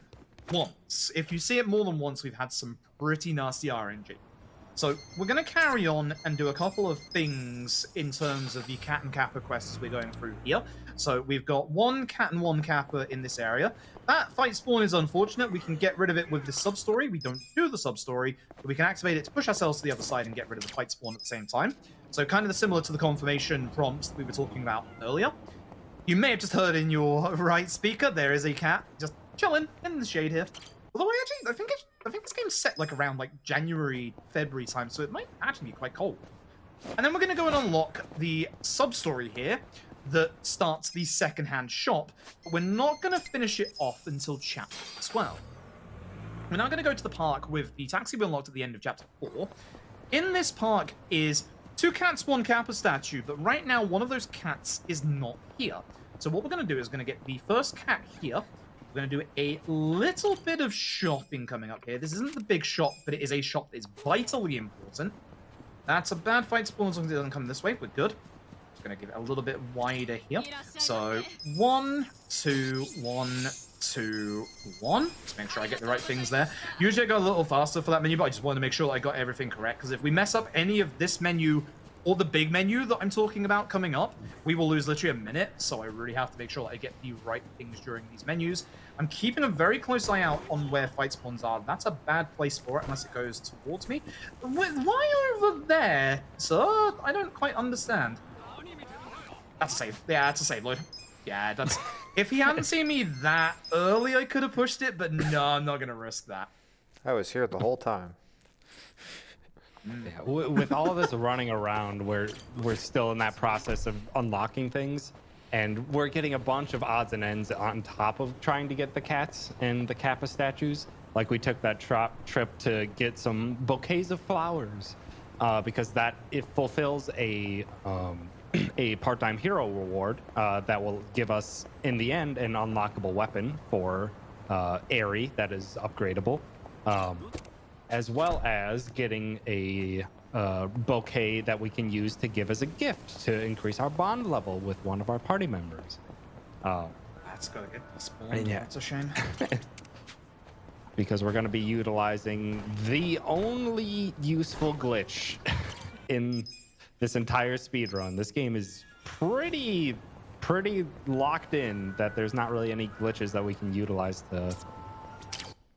once. If you see it more than once, we've had some pretty nasty RNG. So we're going to carry on and do a couple of things in terms of the Cat and Kappa quests as we're going through here. So we've got 1 Cat and 1 Kappa in this area. That fight spawn is unfortunate. We can get rid of it with the sub-story. We don't do the sub-story, but we can activate it to push ourselves to the other side and get rid of the fight spawn at the same time. So kind of similar to the confirmation prompts that we were talking about earlier. You may have just heard in your right speaker, there is a cat just chilling in the shade here. Although I think this game's set around January, February time, so it might actually be quite cold. And then we're going to go and unlock the sub-story here that starts the second-hand shop, but we're not going to finish it off until chapter 12. We're now going to go to the park with the taxi we unlocked at the end of chapter 4. In this park is 2 cats, 1 Kappa statue, but right now one of those cats is not here. So what we're going to do is going to get the first cat here. We're going to do a little bit of shopping coming up here. This isn't the big shop, but it is a shop that is vitally important. That's a bad fight spawn as long as it doesn't come this way. We're good. Just going to give it a little bit wider here. So 1, 2, 1, 2, 1. Just make sure I get the right things there. Usually I go a little faster for that menu, but I just wanted to make sure that I got everything correct. Because if we mess up any of this menu or the big menu that I'm talking about coming up, we will lose literally a minute. So I really have to make sure that I get the right things during these menus. I'm keeping a very close eye out on where fight spawns are. That's a bad place for it unless it goes towards me. Why over there, sir? I don't quite understand. That's a save. Yeah, that's a save, Lloyd. Yeah, that's... If he hadn't seen me that early, I could have pushed it, but no, I'm not going to risk that. I was here the whole time. Yeah, with all of this running around, we're still in that process of unlocking things, and we're getting a bunch of odds and ends on top of trying to get the cats and the Kappa statues. Like we took that trip to get some bouquets of flowers, because it fulfills a part-time hero reward that will give us, in the end, an unlockable weapon for Airy that is upgradable, as well as getting a bouquet that we can use to give as a gift to increase our bond level with one of our party members. That's gotta get despawned. Yeah. That's a shame. Because we're going to be utilizing the only useful glitch in this entire speed run. This game is pretty locked in that there's not really any glitches that we can utilize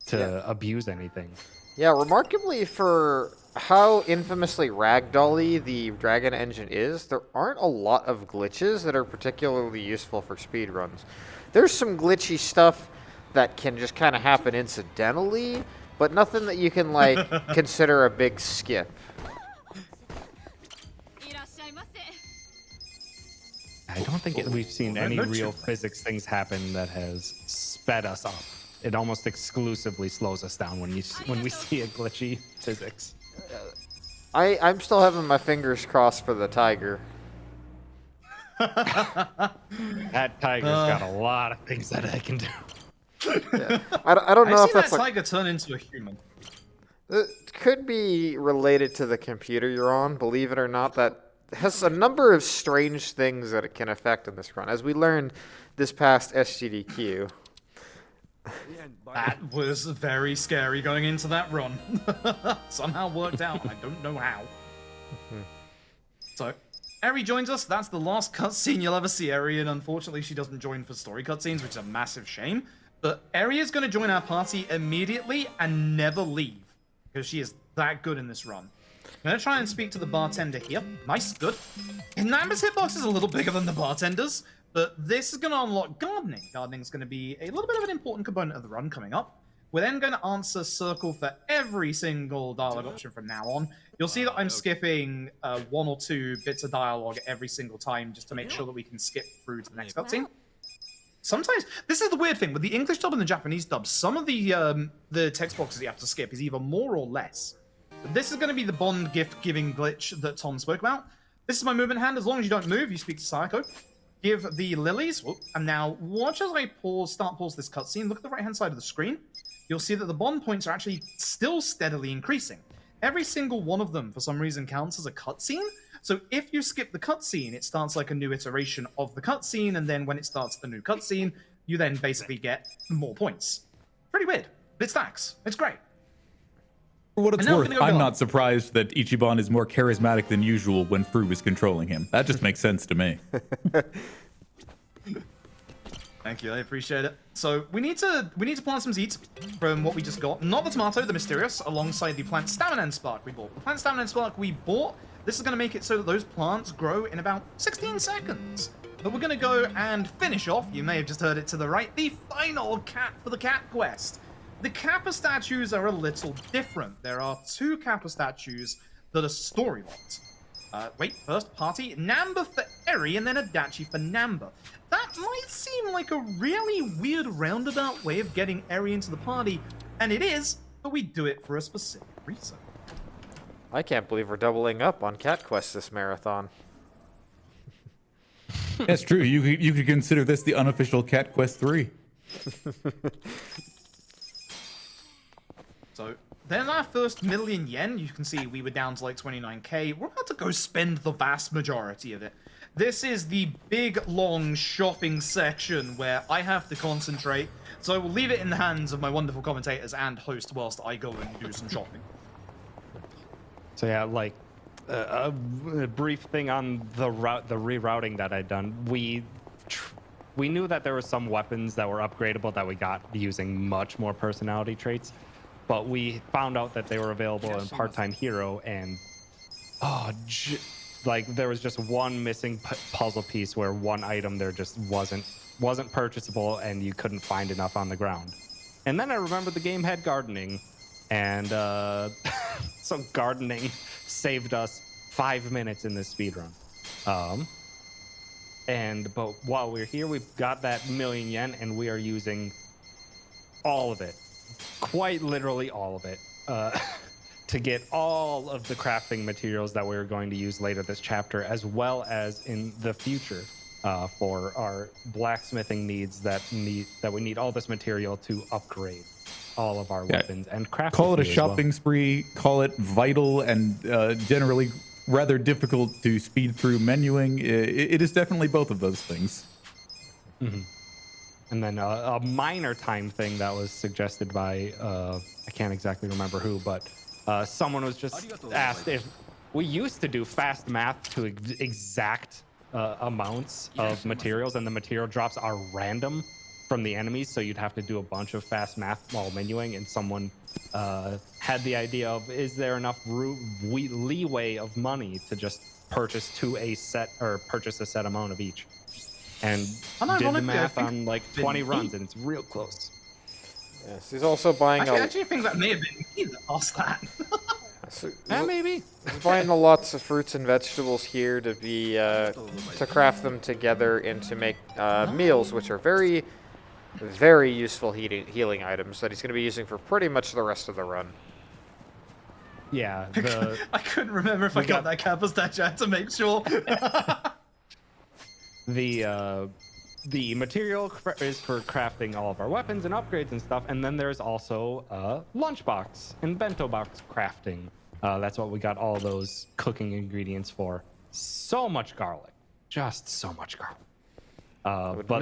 to abuse anything. Yeah, remarkably for how infamously ragdolly the Dragon engine is, there aren't a lot of glitches that are particularly useful for speedruns. There's some glitchy stuff that can just kind of happen incidentally, but nothing that you can, like, consider a big skip. I don't think we've seen any real physics things happen that has sped us up. It almost exclusively slows us down when we see a glitchy physics. I'm still having my fingers crossed for the tiger. That tiger's got a lot of things that it can do. Yeah. I don't know I've if seen that's that like, tiger turn into a human. it could be related to the computer you're on, believe it or not. That has a number of strange things that it can affect in this run, as we learned this past SGDQ. That was very scary going into that run. Somehow worked out. I don't know how. So, Eri joins us. That's the last cutscene you'll ever see Eri, and unfortunately she doesn't join for story cutscenes, which is a massive shame. But Eri is going to join our party immediately and never leave, because she is that good in this run. I'm going to try and speak to the bartender here. Nice, good. Namba's hitbox is a little bigger than the bartender's, but this is going to unlock gardening. Gardening is going to be a little bit of an important component of the run coming up. We're then going to answer circle for every single dialogue option from now on. You'll see that I'm skipping 1 or 2 bits of dialogue every single time just to make sure that we can skip through to the next cutscene. Sometimes, this is the weird thing, with the English dub and the Japanese dub, some of the text boxes you have to skip is either more or less. But this is going to be the Bond gift-giving glitch that Tom spoke about. This is my movement hand. As long as you don't move, you speak to Sayako. Give the lilies, and now watch as I start pause this cutscene. Look at the right-hand side of the screen. You'll see that the Bond points are actually still steadily increasing. Every single one of them, for some reason, counts as a cutscene. So if you skip the cutscene, it starts like a new iteration of the cutscene, and then when it starts the new cutscene, you then basically get more points. Pretty weird, but it stacks. It's great. For what it's And now we're worth, gonna go I'm on. not surprised that Ichiban is more charismatic than usual when Froob is controlling him. That just makes sense to me. Thank you, I appreciate it. So we need to plant some seeds from what we just got. Not the tomato, the mysterious, alongside the plant stamina and spark we bought. The plant stamina and spark we bought, this is going to make it so that those plants grow in about 16 seconds. But we're going to go and finish off, you may have just heard it to the right, the final cat for the cat quest. The Kappa statues are a little different. There are 2 Kappa statues that are story locked. Wait, first party, Namba for Eri, and then Adachi for Namba. That might seem like a really weird roundabout way of getting Eri into the party, and it is, but we do it for a specific reason. I can't believe we're doubling up on Cat Quest this marathon. That's true. You could consider this the unofficial Cat Quest 3. So, then our first million yen, you can see we were down to like 29k. We're about to go spend the vast majority of it. This is the big, long shopping section where I have to concentrate. So I will leave it in the hands of my wonderful commentators and host whilst I go and do some shopping. So yeah, like a brief thing on the rerouting that I'd done. We knew that there were some weapons that were upgradable that we got using much more personality traits, but we found out that they were available in Part-Time Hero, and like there was just one missing puzzle piece where one item there just wasn't purchasable, and you couldn't find enough on the ground. And then I remembered the game had gardening, and so gardening saved us 5 minutes in this speedrun. But while we're here, we've got that million yen, and we are using all of it, quite literally all of it, to get all of the crafting materials that we're going to use later this chapter, as well as in the future. for our blacksmithing needs that we need all this material to upgrade all of our weapons and craft. Call it a shopping spree. Call it vital and generally rather difficult to speed through menuing. It is definitely both of those things. Mm-hmm. And then a minor time thing that was suggested by I can't exactly remember who, but someone was just asked if we used to do fast math to exact amounts of materials, and the material drops are random from the enemies, so you'd have to do a bunch of fast math while menuing, and someone had the idea of, is there enough leeway of money to just purchase a set amount of each? And did the math on like 20 runs, and it's real close. Yes, he's also buying I actually think that may have been me that asked that. Maybe. He's buying lots of fruits and vegetables here to be to craft them together and to make meals, which are very, very useful healing items that he's going to be using for pretty much the rest of the run. Yeah. I couldn't remember if I got that Kappa statue. I had to make sure. The material is for crafting all of our weapons and upgrades and stuff, and then there's also lunchbox and bento box crafting. That's what we got all those cooking ingredients for. So much garlic, just so much garlic. But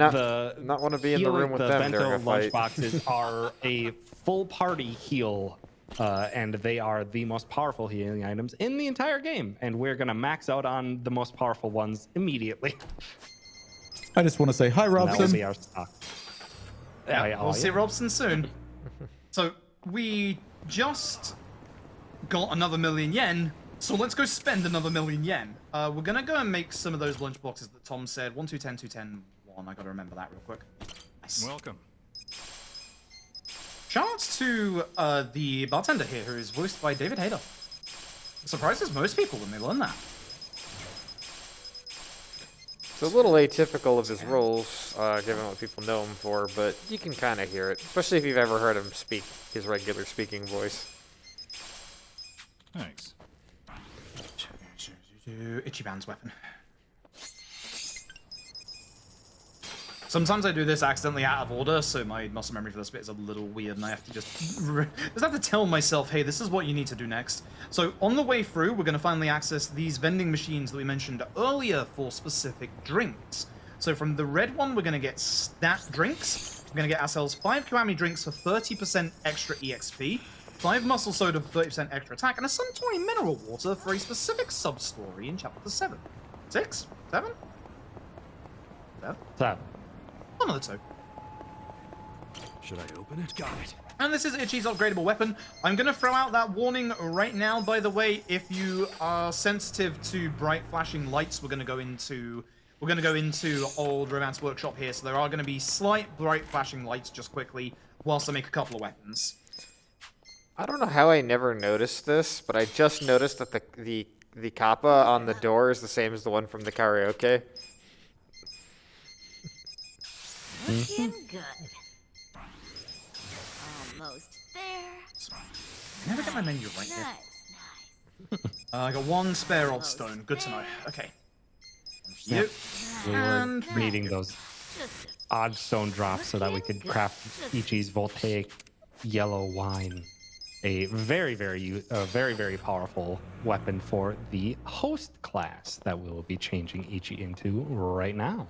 not want to be in the room with them during a fight. Lunchboxes are a full party heal, and they are the most powerful healing items in the entire game. And we're gonna max out on the most powerful ones immediately. I just want to say hi, Robson. That will be our stock. Yeah, we'll see Robson soon. So we just got another 1,000,000 yen, so let's go spend another 1,000,000 yen. We're gonna go and make some of those lunch boxes that Tom said. 1, 2, 10, 2, 10, 1. I gotta remember that real quick. Nice. Welcome. Shoutouts to the bartender here, who is voiced by David Hayter. Surprises most people when they learn that. It's a little atypical of his roles, given what people know him for, but you can kind of hear it, especially if you've ever heard him speak his regular speaking voice. Thanks. Ichiban's weapon. Sometimes I do this accidentally out of order, so my muscle memory for this bit is a little weird, and I have to just have to tell myself, hey, this is what you need to do next. So on the way through, we're going to finally access these vending machines that we mentioned earlier for specific drinks. So from the red one, we're going to get stat drinks. We're going to get ourselves 5 Kiwami drinks for 30% extra EXP, 5 muscle soda for 30% extra attack, and a Suntory mineral water for a specific sub-story in Chapter 7. 6? 7? 7. One of the two. Should I open it? Got it. And this is Ichi's upgradable weapon. I'm going to throw out that warning right now, by the way. If you are sensitive to bright flashing lights, we're going to go into Old Romance Workshop here, so there are going to be slight bright flashing lights just quickly whilst I make a couple of weapons. I don't know how I never noticed this, but I just noticed that the kappa on the door is the same as the one from the karaoke. Looking good. Almost there. I never get my menu right here. Nice. I got 1 spare old stone. Good to know. Okay. You. We And were needing those odd stone drops so that we could craft Ichi's voltaic yellow wine. A very, very powerful weapon for the host class that we will be changing Ichi into right now.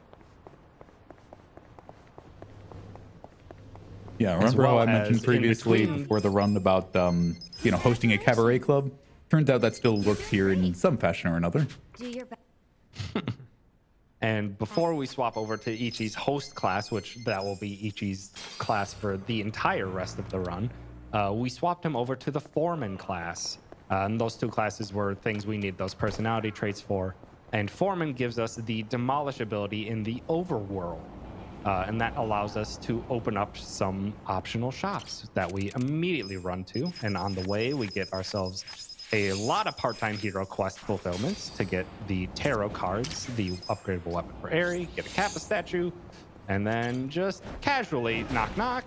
Yeah, remember how I mentioned in previously between- before the run about hosting a cabaret club? Turns out that still works here in some fashion or another. Do your best. And before we swap over to Ichi's host class, which that will be Ichi's class for the entire rest of the run, we swapped him over to the foreman class. And those two classes were things we need those personality traits for. And foreman gives us the demolish ability in the overworld. And that allows us to open up some optional shops that we immediately run to. And on the way, we get ourselves a lot of part-time hero quest fulfillments to get the tarot cards, the upgradable weapon for Eri, get a Kappa statue, and then just casually knock knock,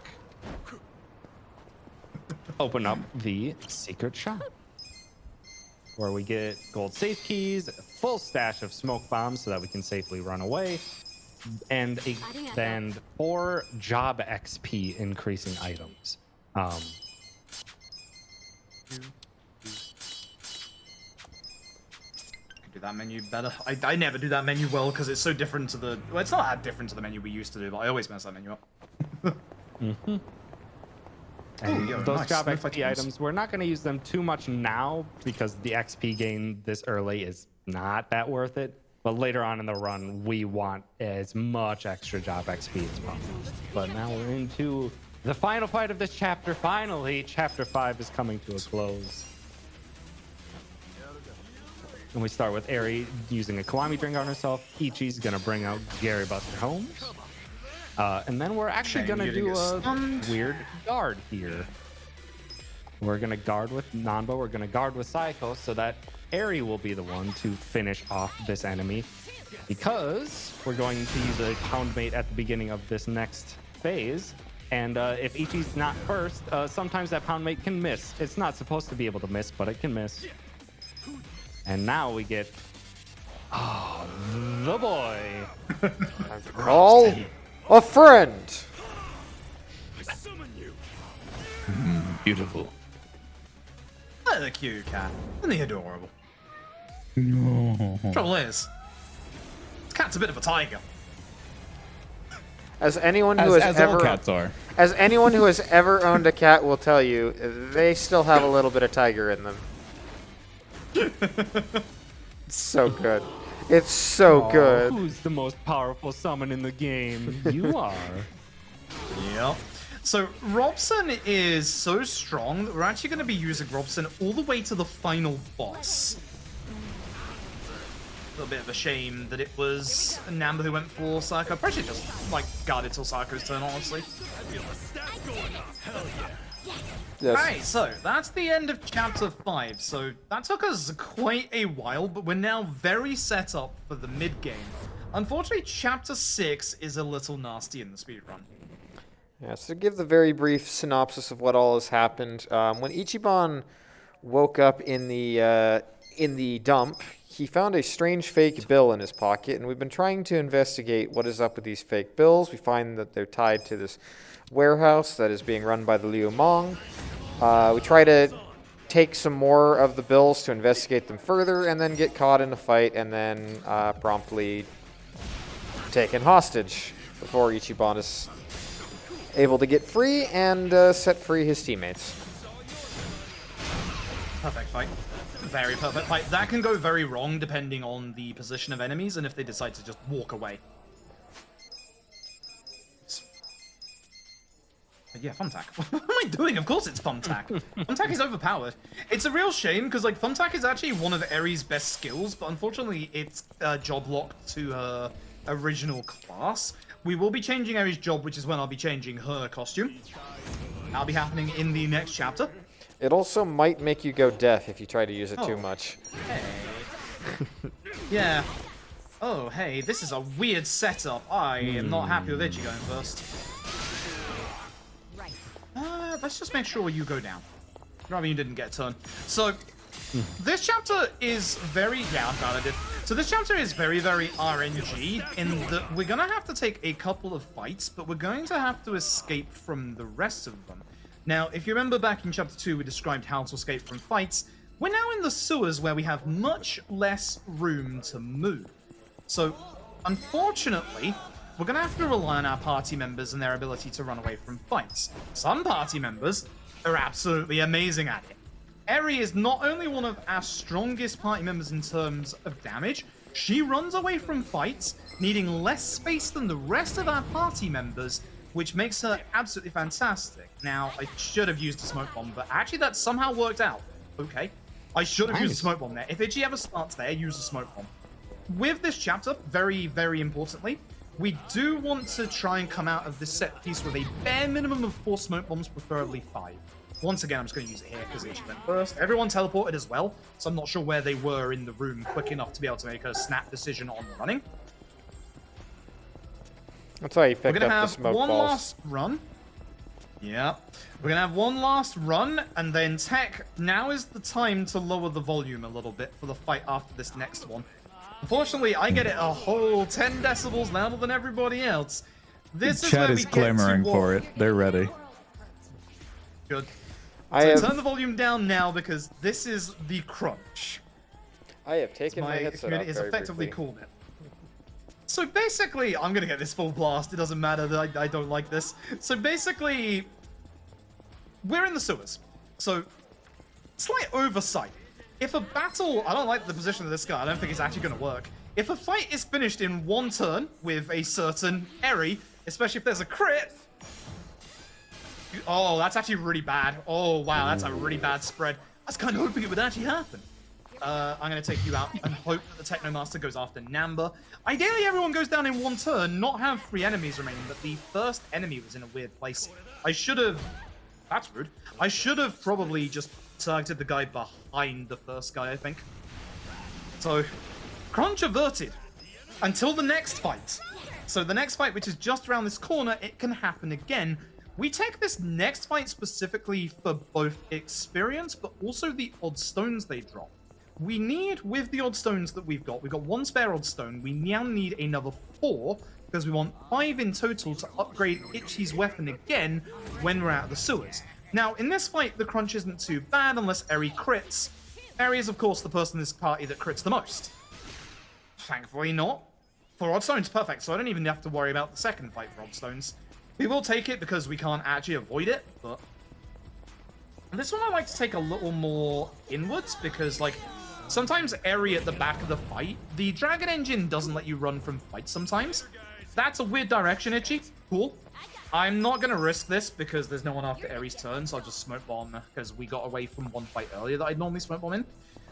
open up the secret shop where we get gold safe keys, a full stash of smoke bombs so that we can safely run away, and 4 job XP increasing items. Do that menu better. I never do that menu well because it's so different to the. Well, it's not that different to the menu we used to do, but I always mess that menu up. And Ooh, those nice. job No XP fighting items, we're not going to use them too much now because the XP gain this early is not that worth it. But later on in the run, we want as much extra job XP as possible. But now we're into the final fight of this chapter. Finally, chapter 5 is coming to a close. And we start with Eri using a Kiwami drink on herself. Ichi's going to bring out Gary Buster Holmes. And then we're actually going to do a weird guard here. We're going to guard with Nanbo. We're going to guard with Saiko so that Eri will be the one to finish off this enemy. Because we're going to use a Pound Mate at the beginning of this next phase. And if Ichi's not first, sometimes that Pound Mate can miss. It's not supposed to be able to miss, but it can miss. And now we get the boy. Call a friend. Beautiful. Look at the cute cat. Isn't he adorable? No. Trouble is, this cat's a bit of a tiger. As anyone who As all cats are. as anyone who has ever owned a cat will tell you, they still have a little bit of tiger in them. It's so good. It's so good. Who's the most powerful summon in the game? You are. Yep. So Robson is so strong that we're actually going to be using Robson all the way to the final boss. A little bit of a shame that it was Namba who went for Saiko. Probably should just like guarded till Saiko's turn, honestly. Yes. Right, so that's the end of chapter 5. So that took us quite a while, but we're now very set up for the mid game. Unfortunately, chapter 6 is a little nasty in the speedrun. Yeah, so to give the very brief synopsis of what all has happened, when Ichiban woke up in the dump, he found a strange fake bill in his pocket, and we've been trying to investigate what is up with these fake bills. We find that they're tied to this warehouse that is being run by the Liu Mong. We try to take some more of the bills to investigate them further, and then get caught in a fight, and then promptly taken hostage before Ichiban is able to get free and set free his teammates. Perfect fight. Very perfect fight. That can go very wrong depending on the position of enemies and if they decide to just walk away. Yeah, Thumbtack. What am I doing? Of course it's Thumbtack. Thumbtack is overpowered. It's a real shame because like Thumbtack is actually one of Eri's best skills, but unfortunately it's job locked to her original class. We will be changing Eri's job, which is when I'll be changing her costume. That'll be happening in the next chapter. It also might make you go deaf if you try to use it too much. Hey. Yeah. Oh, hey, this is a weird setup. I am not happy with Itchy going first. Let's just make sure you go down. Rather you didn't get a turn. So, this chapter is very... Yeah, I'm glad I did. So this chapter is very, very RNG in that we're going to have to take a couple of fights, but we're going to have to escape from the rest of them. Now, if you remember back in chapter 2, we described how to escape from fights. We're now in the sewers where we have much less room to move. So, unfortunately, we're going to have to rely on our party members and their ability to run away from fights. Some party members are absolutely amazing at it. Eri is not only one of our strongest party members in terms of damage, she runs away from fights, needing less space than the rest of our party members, which makes her absolutely fantastic. Now, I should have used a smoke bomb, but actually that somehow worked out. Okay. I should have used a smoke bomb there. If Itchy ever starts there, use a smoke bomb. With this chapter, very, very importantly, we do want to try and come out of this set piece with a bare minimum of 4 smoke bombs, preferably 5. Once again, I'm just going to use it here because Itchy went first. Everyone teleported as well, so I'm not sure where they were in the room quick enough to be able to make a snap decision on running. That's why you picked We're going to up the have smoke one balls. last run. Yeah. We're going to have one last run, and then Tech, now is the time to lower the volume a little bit for the fight after this next one. Unfortunately, I get it a whole 10 decibels louder than everybody else. This is Chat where is we get clamoring to for it. They're ready. Good. I So have turn the volume down now because this is the crunch. taken my My headset off community is very effectively briefly. called it. So basically, I'm gonna get this full blast. It doesn't matter that I don't like this. So basically, we're in the sewers. So, slight oversight. If a battle, I don't like the position of this guy. I don't think it's actually gonna work. If a fight is finished in one turn with a certain Eri, especially if there's a crit. Oh, that's actually really bad. Oh, wow, that's a really bad spread. I was kind of hoping it would actually happen. I'm going to take you out and hope that the Technomaster goes after Namba. Ideally, everyone goes down in one turn, not have 3 enemies remaining, but the first enemy was in a weird place. I should have... That's rude. I should have probably just targeted the guy behind the first guy, I think. So, crunch averted until the next fight. So the next fight, which is just around this corner, it can happen again. We take this next fight specifically for both experience, but also the odd stones they drop. We need, with the odd stones that we've got 1 spare odd stone, we now need another 4, because we want 5 in total to upgrade Itchy's weapon again when we're out of the sewers. Now, in this fight, the crunch isn't too bad unless Eri crits. Eri is, of course, the person in this party that crits the most. Thankfully not. For odd stones, perfect, so I don't even have to worry about the second fight for odd stones. We will take it because we can't actually avoid it, but... This one I like to take a little more inwards because, like, sometimes Eri at the back of the fight, the Dragon Engine doesn't let you run from fights sometimes. That's a weird direction, Itchy. Cool. I'm not going to risk this because there's no one after Eri's turn, so I'll just smoke bomb because we got away from one fight earlier that I'd normally smoke bomb in.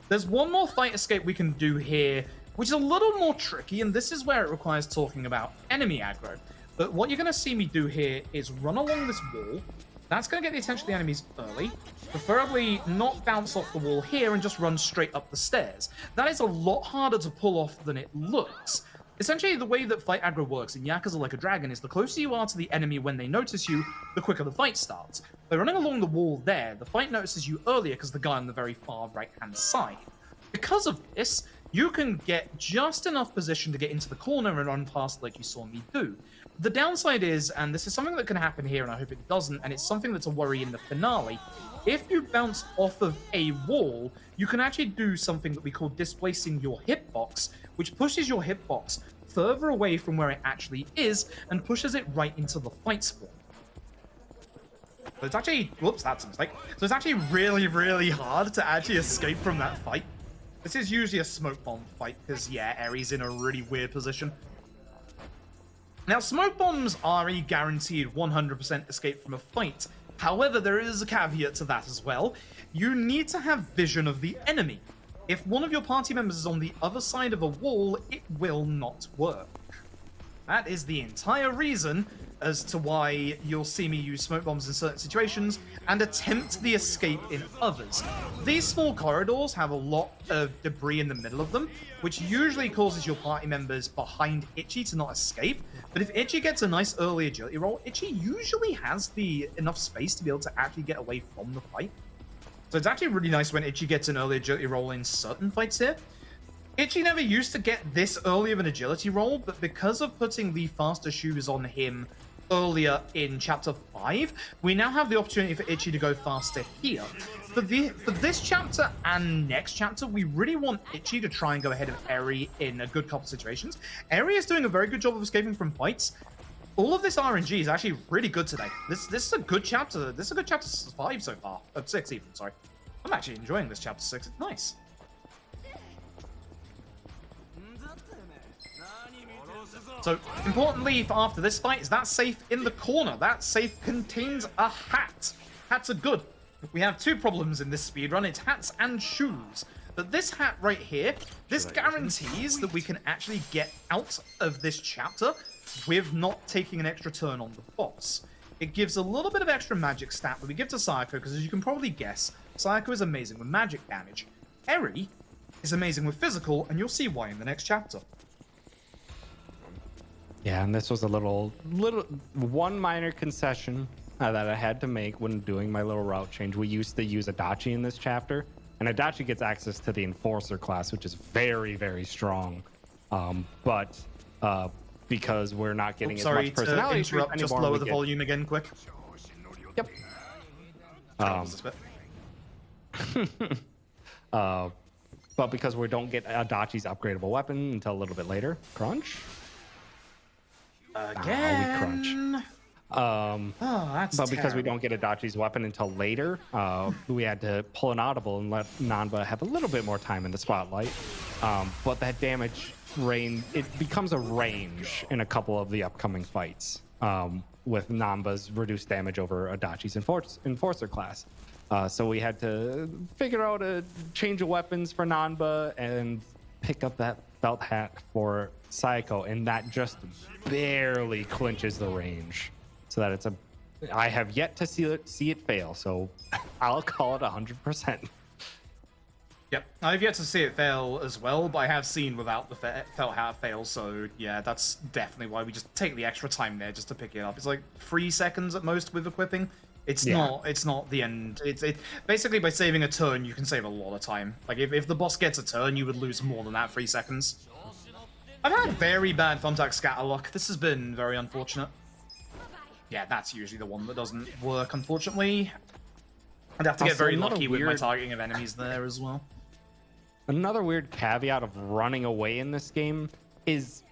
There's one more fight escape we can do here, which is a little more tricky, and this is where it requires talking about enemy aggro. But what you're going to see me do here is run along this wall. That's going to get the attention of the enemies early. Preferably not bounce off the wall here and just run straight up the stairs. That is a lot harder to pull off than it looks. Essentially, the way that fight aggro works in Yakuza Like a Dragon is the closer you are to the enemy when they notice you, the quicker the fight starts. By running along the wall there, the fight notices you earlier because the guy on the very far right-hand side. Because of this, you can get just enough position to get into the corner and run past like you saw me do. The downside is, and this is something that can happen here and I hope it doesn't, and it's something that's a worry in the finale, if you bounce off of a wall, you can actually do something that we call displacing your hitbox, which pushes your hitbox further away from where it actually is and pushes it right into the fight spawn. So it's actually, whoops, that's a mistake. So it's actually really, really hard to actually escape from that fight. This is usually a smoke bomb fight because, yeah, Eri's in a really weird position. Now, smoke bombs are a guaranteed 100% escape from a fight. However, there is a caveat to that as well. You need to have vision of the enemy. If one of your party members is on the other side of a wall, it will not work. That is the entire reason as to why you'll see me use smoke bombs in certain situations and attempt the escape in others. These small corridors have a lot of debris in the middle of them, which usually causes your party members behind Itchy to not escape. But if Itchy gets a nice early agility roll, Itchy usually has enough space to be able to actually get away from the fight. So it's actually really nice when Itchy gets an early agility roll in certain fights here. Itchy never used to get this early of an agility roll, but because of putting the faster shoes on him earlier in Chapter 5, we now have the opportunity for Itchy to go faster here. For this chapter and next chapter, we really want Itchy to try and go ahead of Eri in a good couple situations. Eri is doing a very good job of escaping from fights. All of this RNG is actually really good today. This is a good chapter. This is a good chapter 5 so far. 6 even, sorry. I'm actually enjoying this chapter 6. It's nice. So, importantly for after this fight is that safe in the corner. That safe contains a hat. Hats are good. We have 2 problems in this speedrun. It's hats and shoes. But this hat right here, this guarantees that we can actually get out of this chapter with not taking an extra turn on the boss. It gives a little bit of extra magic stat that we give to Sayako, because as you can probably guess, Sayako is amazing with magic damage. Eri is amazing with physical, and you'll see why in the next chapter. Yeah, and this was a little one minor concession that I had to make when doing my little route change. We used to use Adachi in this chapter, and Adachi gets access to the Enforcer class, which is very, very strong. But because we're not getting as Sorry much to personality trees interrupt. Just anymore, lower we the get- volume again, quick. Yep. What was this bit? But because we don't get Adachi's upgradable weapon until a little bit later, crunch. Again. Um, Oh, that's but because we terrible. don't get Adachi's weapon until later, we had to pull an audible and let Nanba have a little bit more time in the spotlight. But that damage it becomes a range in a couple of the upcoming fights with Nanba's reduced damage over Adachi's Enforcer class. So we had to figure out a change of weapons for Nanba and pick up that felt hat for Sayako, and that just barely clinches the range. So that I have yet to see it fail, so I'll call it 100%. Yep, I've yet to see it fail as well, but I have seen without the felt hat fail, so yeah, that's definitely why we just take the extra time there just to pick it up. It's like 3 seconds at most with equipping. It's not the end. It's basically by saving a turn, you can save a lot of time. Like if the boss gets a turn, you would lose more than that 3 seconds. I've had very bad thumbtack scatter luck. This has been very unfortunate. Yeah, that's usually the one that doesn't work, unfortunately. I'd have to get Also, very another lucky with my weird- targeting of enemies there as well. Another weird caveat of running away in this game is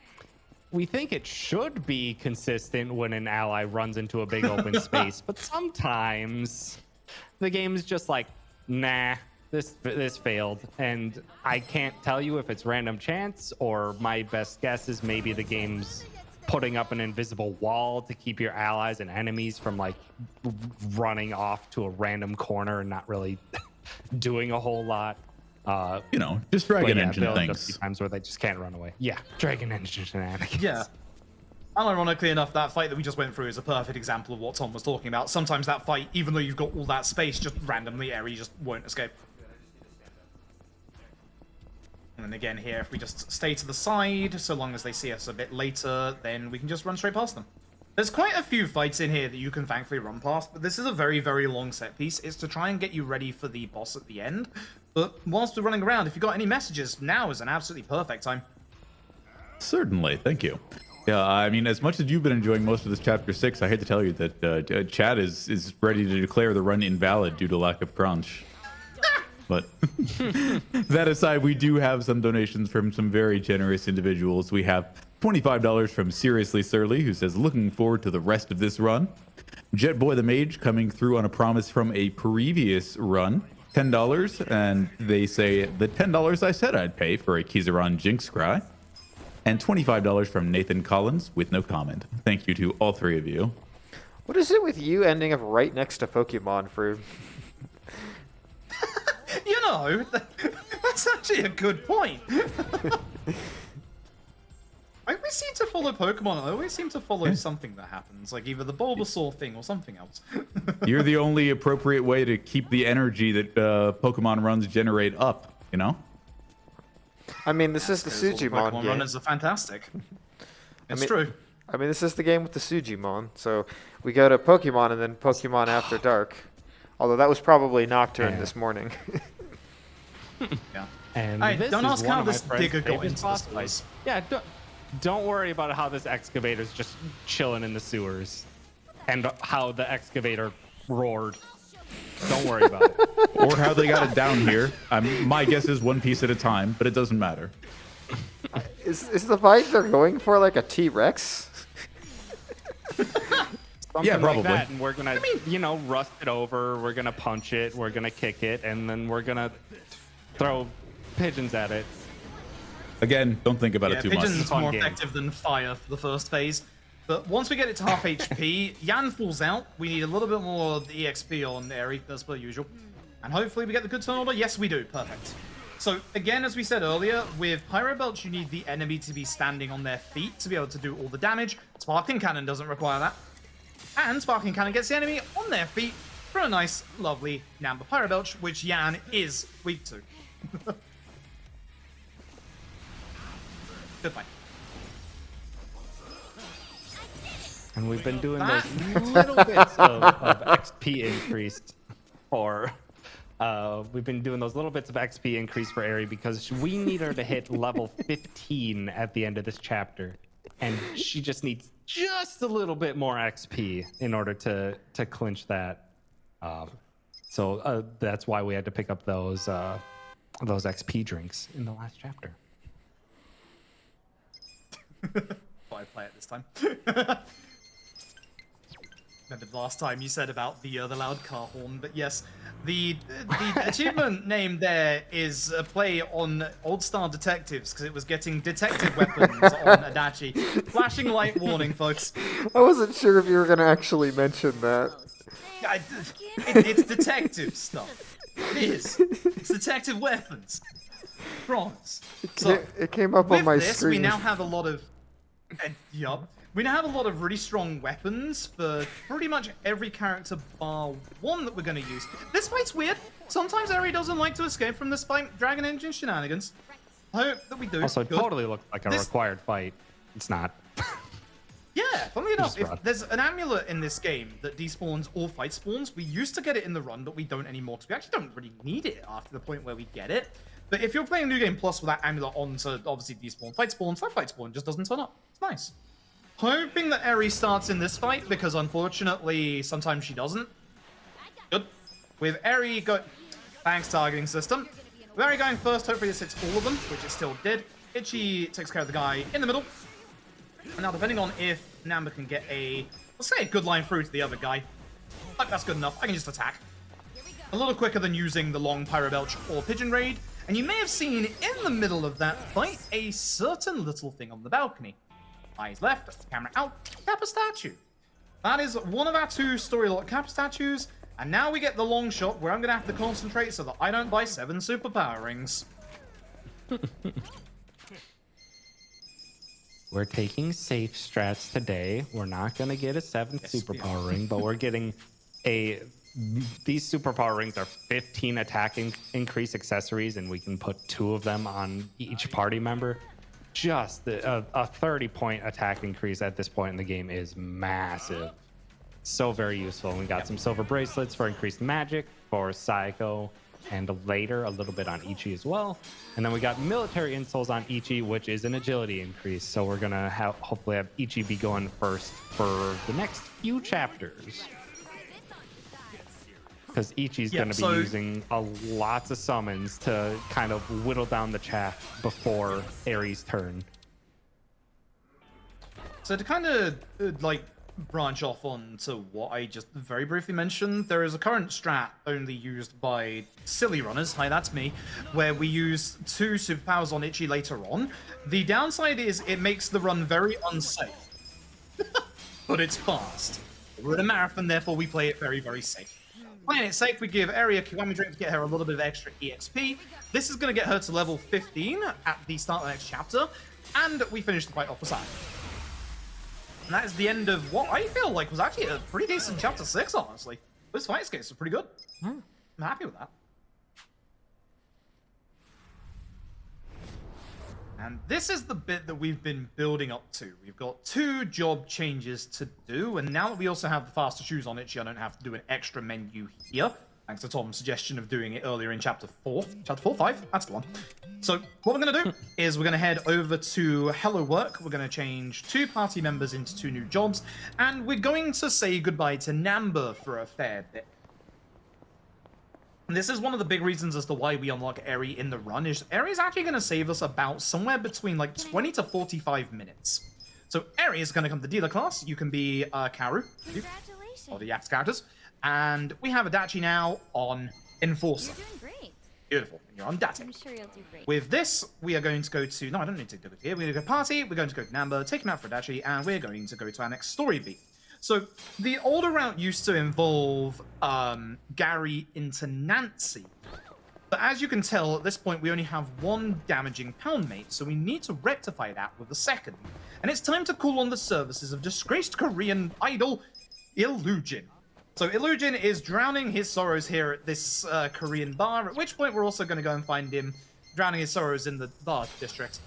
we think it should be consistent when an ally runs into a big open space, but sometimes the game's just like, nah, this failed, and I can't tell you if it's random chance or my best guess is maybe the game's putting up an invisible wall to keep your allies and enemies from like running off to a random corner and not really doing a whole lot. Just Dragon Engine there'll just things. be times where they just can't run away. Yeah, Dragon Engine shenanigans. Yeah. Ironically enough, that fight that we just went through is a perfect example of what Tom was talking about. Sometimes that fight, even though you've got all that space, just randomly Eri just won't escape. And then again here, if we just stay to the side, so long as they see us a bit later, then we can just run straight past them. There's quite a few fights in here that you can thankfully run past, but this is a very, very long set piece. It's to try and get you ready for the boss at the end. But whilst we're running around, if you've got any messages, now is an absolutely perfect time. Certainly, thank you. Yeah, I mean, as much as you've been enjoying most of this chapter 6, I hate to tell you that Chad is ready to declare the run invalid due to lack of crunch. But that aside, we do have some donations from some very generous individuals. We have $25 from Seriously Surly, who says, looking forward to the rest of this run. Jetboy the Mage coming through on a promise from a previous run. $10, and they say, the $10 I said I'd pay for a Kizaran Jinx Cry. And $25 from Nathan Collins with no comment. Thank you to all three of you. What is it with you ending up right next to Pokemon, Froob? You know, that's actually a good point. I always seem to follow Pokemon. I always seem to follow something that happens, like either the Bulbasaur thing or something else. You're the only appropriate way to keep the energy that Pokemon runs generate up, you know? I mean, this is the Because all Sujimon Pokemon game. runners are fantastic. It's mean- true. I mean, this is the game with the Sujimon. So we go to Pokemon and then Pokemon After Dark. Although that was probably Nocturne Yeah. this morning. Yeah. And Hey, this don't is ask one how of my this friend's digger got favorite into the boss sewers. fights. Yeah, don't worry about how this excavator's just chilling in the sewers and how the excavator roared. Don't worry about it. Or how they got it down here. My guess is one piece at a time, but it doesn't matter. Is the fight they're going for like a T-Rex? Something probably. like that, and we're gonna, rust it over. We're gonna punch it. We're gonna kick it, and then we're gonna throw pigeons at it. Again, don't think about Yeah, it too Pigeon's much. Fun more game. effective than Fire for the first phase. But once we get it to half HP, Yan falls out. We need a little bit more EXP on Eri, as per usual. And hopefully we get the good turn order. Yes, we do. Perfect. So, again, as we said earlier, with Pyro Belch, you need the enemy to be standing on their feet to be able to do all the damage. Sparkling Cannon doesn't require that. And Sparkling Cannon gets the enemy on their feet for a nice, lovely Namba Pyro Belch, which Yan is weak to. Good fight. And we've been doing those little bits of XP increase for We've been doing those little bits of XP increase for Eri because we need her to hit level 15 at the end of this chapter. And she just needs just a little bit more XP in order to clinch that. So that's why we had to pick up those XP drinks in the last chapter. I play it this time. Remember the last time you said about the loud car horn, but yes, the achievement name there is a play on Old Star Detectives because it was getting detective weapons on Adachi. Flashing light warning, folks. I wasn't sure if you were going to actually mention that. It's detective stuff. It is. It's detective weapons. Promise. So, It came up on my with this, screen. we now have a lot of... yup. We now have a lot of really strong weapons for pretty much every character bar one that we're going to use. This fight's weird. Sometimes Eri doesn't like to escape from this fight. Dragon Engine shenanigans. I hope that we do. Also, it Good. totally looked like a required fight. It's not. Yeah, funnily enough, Just run. if there's an amulet in this game that despawns all fight spawns, we used to get it in the run, but we don't anymore because we actually don't really need it after the point where we get it. But if you're playing New Game Plus with that amulet on to obviously despawn fight spawns, that fight spawn just doesn't turn up. It's nice. Hoping that Eri starts in this fight because unfortunately sometimes she doesn't. Good. With Eri thanks targeting system. With Eri going first, hopefully this hits all of them, which it still did. Itchy takes care of the guy in the middle. And now depending on if Namba can get let's say a good line through to the other guy. Like that's good enough. I can just attack. A little quicker than using the long Pyro Belch or Pigeon Raid. And you may have seen in the middle of that fight a certain little thing on the balcony. Eyes left, camera out, Kappa statue. That is one of our two story lock Kappa statues. And now we get the long shot where I'm going to have to concentrate so that I don't buy 7 superpower rings. We're taking safe strats today. We're not going to get a 7th superpower ring, but we're getting these superpower rings are 15 attack increase accessories, and we can put 2 of them on each party member. Just a 30-point attack increase at this point in the game is massive. So very useful. And we got some silver bracelets for increased magic for Psycho, and later a little bit on Ichi as well. And then we got military insoles on Ichi, which is an agility increase. So we're gonna hopefully have Ichi be going first for the next few chapters. Because Ichi's going to be using lots of summons to kind of whittle down the chaff before Eri's turn. So to kind of branch off on to what I just very briefly mentioned, there is a current strat only used by silly runners, hi that's me, where we use 2 superpowers on Ichi later on. The downside is it makes the run very unsafe. But it's fast. We're in a marathon, therefore we play it very, very safe. Playing it safe, we give Eri a Kiwami drink to get her a little bit of extra EXP. This is going to get her to level 15 at the start of the next chapter, and we finish the fight off with Sai. And that is the end of what I feel like was actually a pretty decent chapter 6, honestly. Those fight escapes are pretty good. I'm happy with that. And this is the bit that we've been building up to. We've got 2 job changes to do, and now that we also have the faster shoes on Itchy, I don't have to do an extra menu here. Thanks to Tom's suggestion of doing it earlier in chapter 4. Chapter 4, 5? That's the one. So what we're going to do is we're going to head over to Hello Work. We're going to change 2 party members into 2 new jobs, and we're going to say goodbye to Namba for a fair bit. And this is one of the big reasons as to why we unlock Eri in the run, is Eri's actually going to save us about somewhere between like 20 to 45 minutes. So Eri is going to come to dealer class. You can be Karu, or the Yaks characters. And we have Adachi now on Enforcer. You're doing great. Beautiful. You're on Date. I'm sure you'll do great. With this, we are going to go to... No, I don't need to do it here. We're going to go party, we're going to go to Namba, take him out for Adachi, and we're going to go to our next story beat. So, the older route used to involve Gary into Nancy. But as you can tell, at this point, we only have 1 damaging poundmate, so we need to rectify that with a second. And it's time to call on the services of disgraced Korean idol, Illujin. So Illujin is drowning his sorrows here at this Korean bar, at which point we're also going to go and find him drowning his sorrows in the bar district.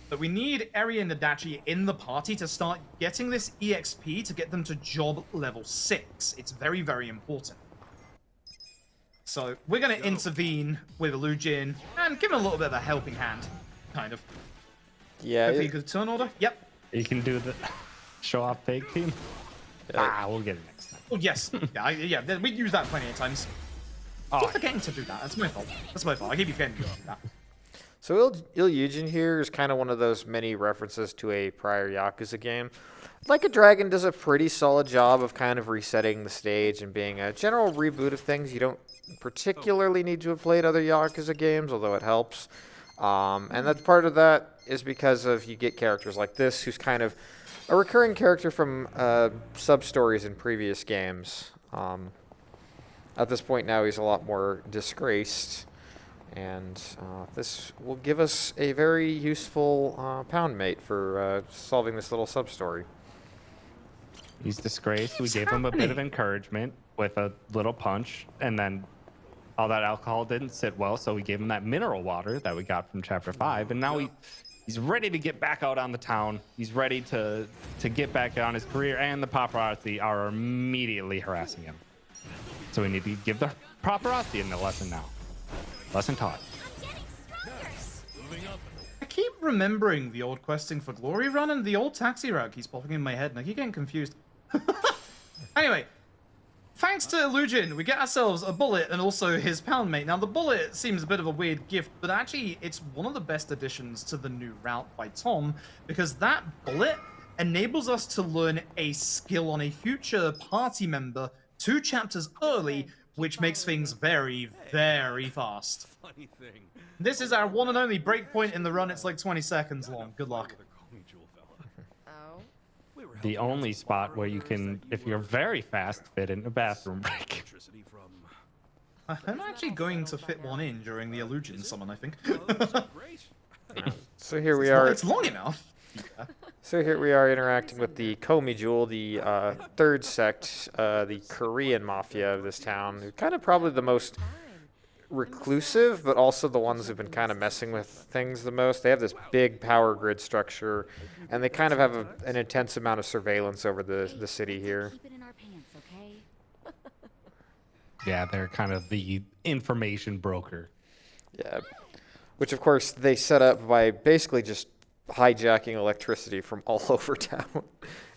But we need Eri and Adachi in the party to start getting this EXP to get them to job level 6. It's very, very important. So we're going to intervene with Illusion and give him a little bit of a helping hand, kind of. Yeah. Hopefully you could turn order. Yep. You can do the show off fake team. We'll get it next time. Oh, yes. Yeah, we use that plenty of times. Oh, Keep forgetting to do that. That's my fault. That's my fault. I keep forgetting to do that. So Ilyushin here is kind of one of those many references to a prior Yakuza game. Like a Dragon does a pretty solid job of kind of resetting the stage and being a general reboot of things. You don't particularly need to have played other Yakuza games, although it helps. And that's part of that is because of you get characters like this, who's kind of a recurring character from sub-stories in previous games. At this point now, he's a lot more disgraced. And this will give us a very useful pound mate for solving this little sub-story. he's disgraced. We gave him a bit of encouragement with a little punch, and then all that alcohol didn't sit well, so we gave him that mineral water that we got from Chapter 5, and now he's ready to get back out on the town. He's ready to get back on his career, and the paparazzi are immediately harassing him. So we need to give the paparazzi a lesson now. Lesson taught. I keep remembering the old Questing for Glory run and the old Taxi route keeps popping in my head, and I keep getting confused. Anyway, thanks to Illusion, we get ourselves a bullet and also his pound mate. Now, the bullet seems a bit of a weird gift, but actually, it's one of the best additions to the new route by Tom, because that bullet enables us to learn a skill on a future party member 2 chapters early, which makes things very, very fast. This is our one and only breakpoint in the run. It's like 20 seconds long. Good luck. The only spot where you can, if you're very fast, fit in a bathroom break. I'm actually going to fit one in during the Illusion summon, I think. So here we are. It's long enough. Yeah. So here we are interacting with the Komi Jewel, the third sect, the Korean mafia of this town. They're kind of probably the most reclusive, but also the ones who've been kind of messing with things the most. They have this big power grid structure, and they kind of have an intense amount of surveillance over the city here. Keep it in our pants, okay? Yeah, they're kind of the information broker. Yeah, which of course they set up by basically just hijacking electricity from all over town.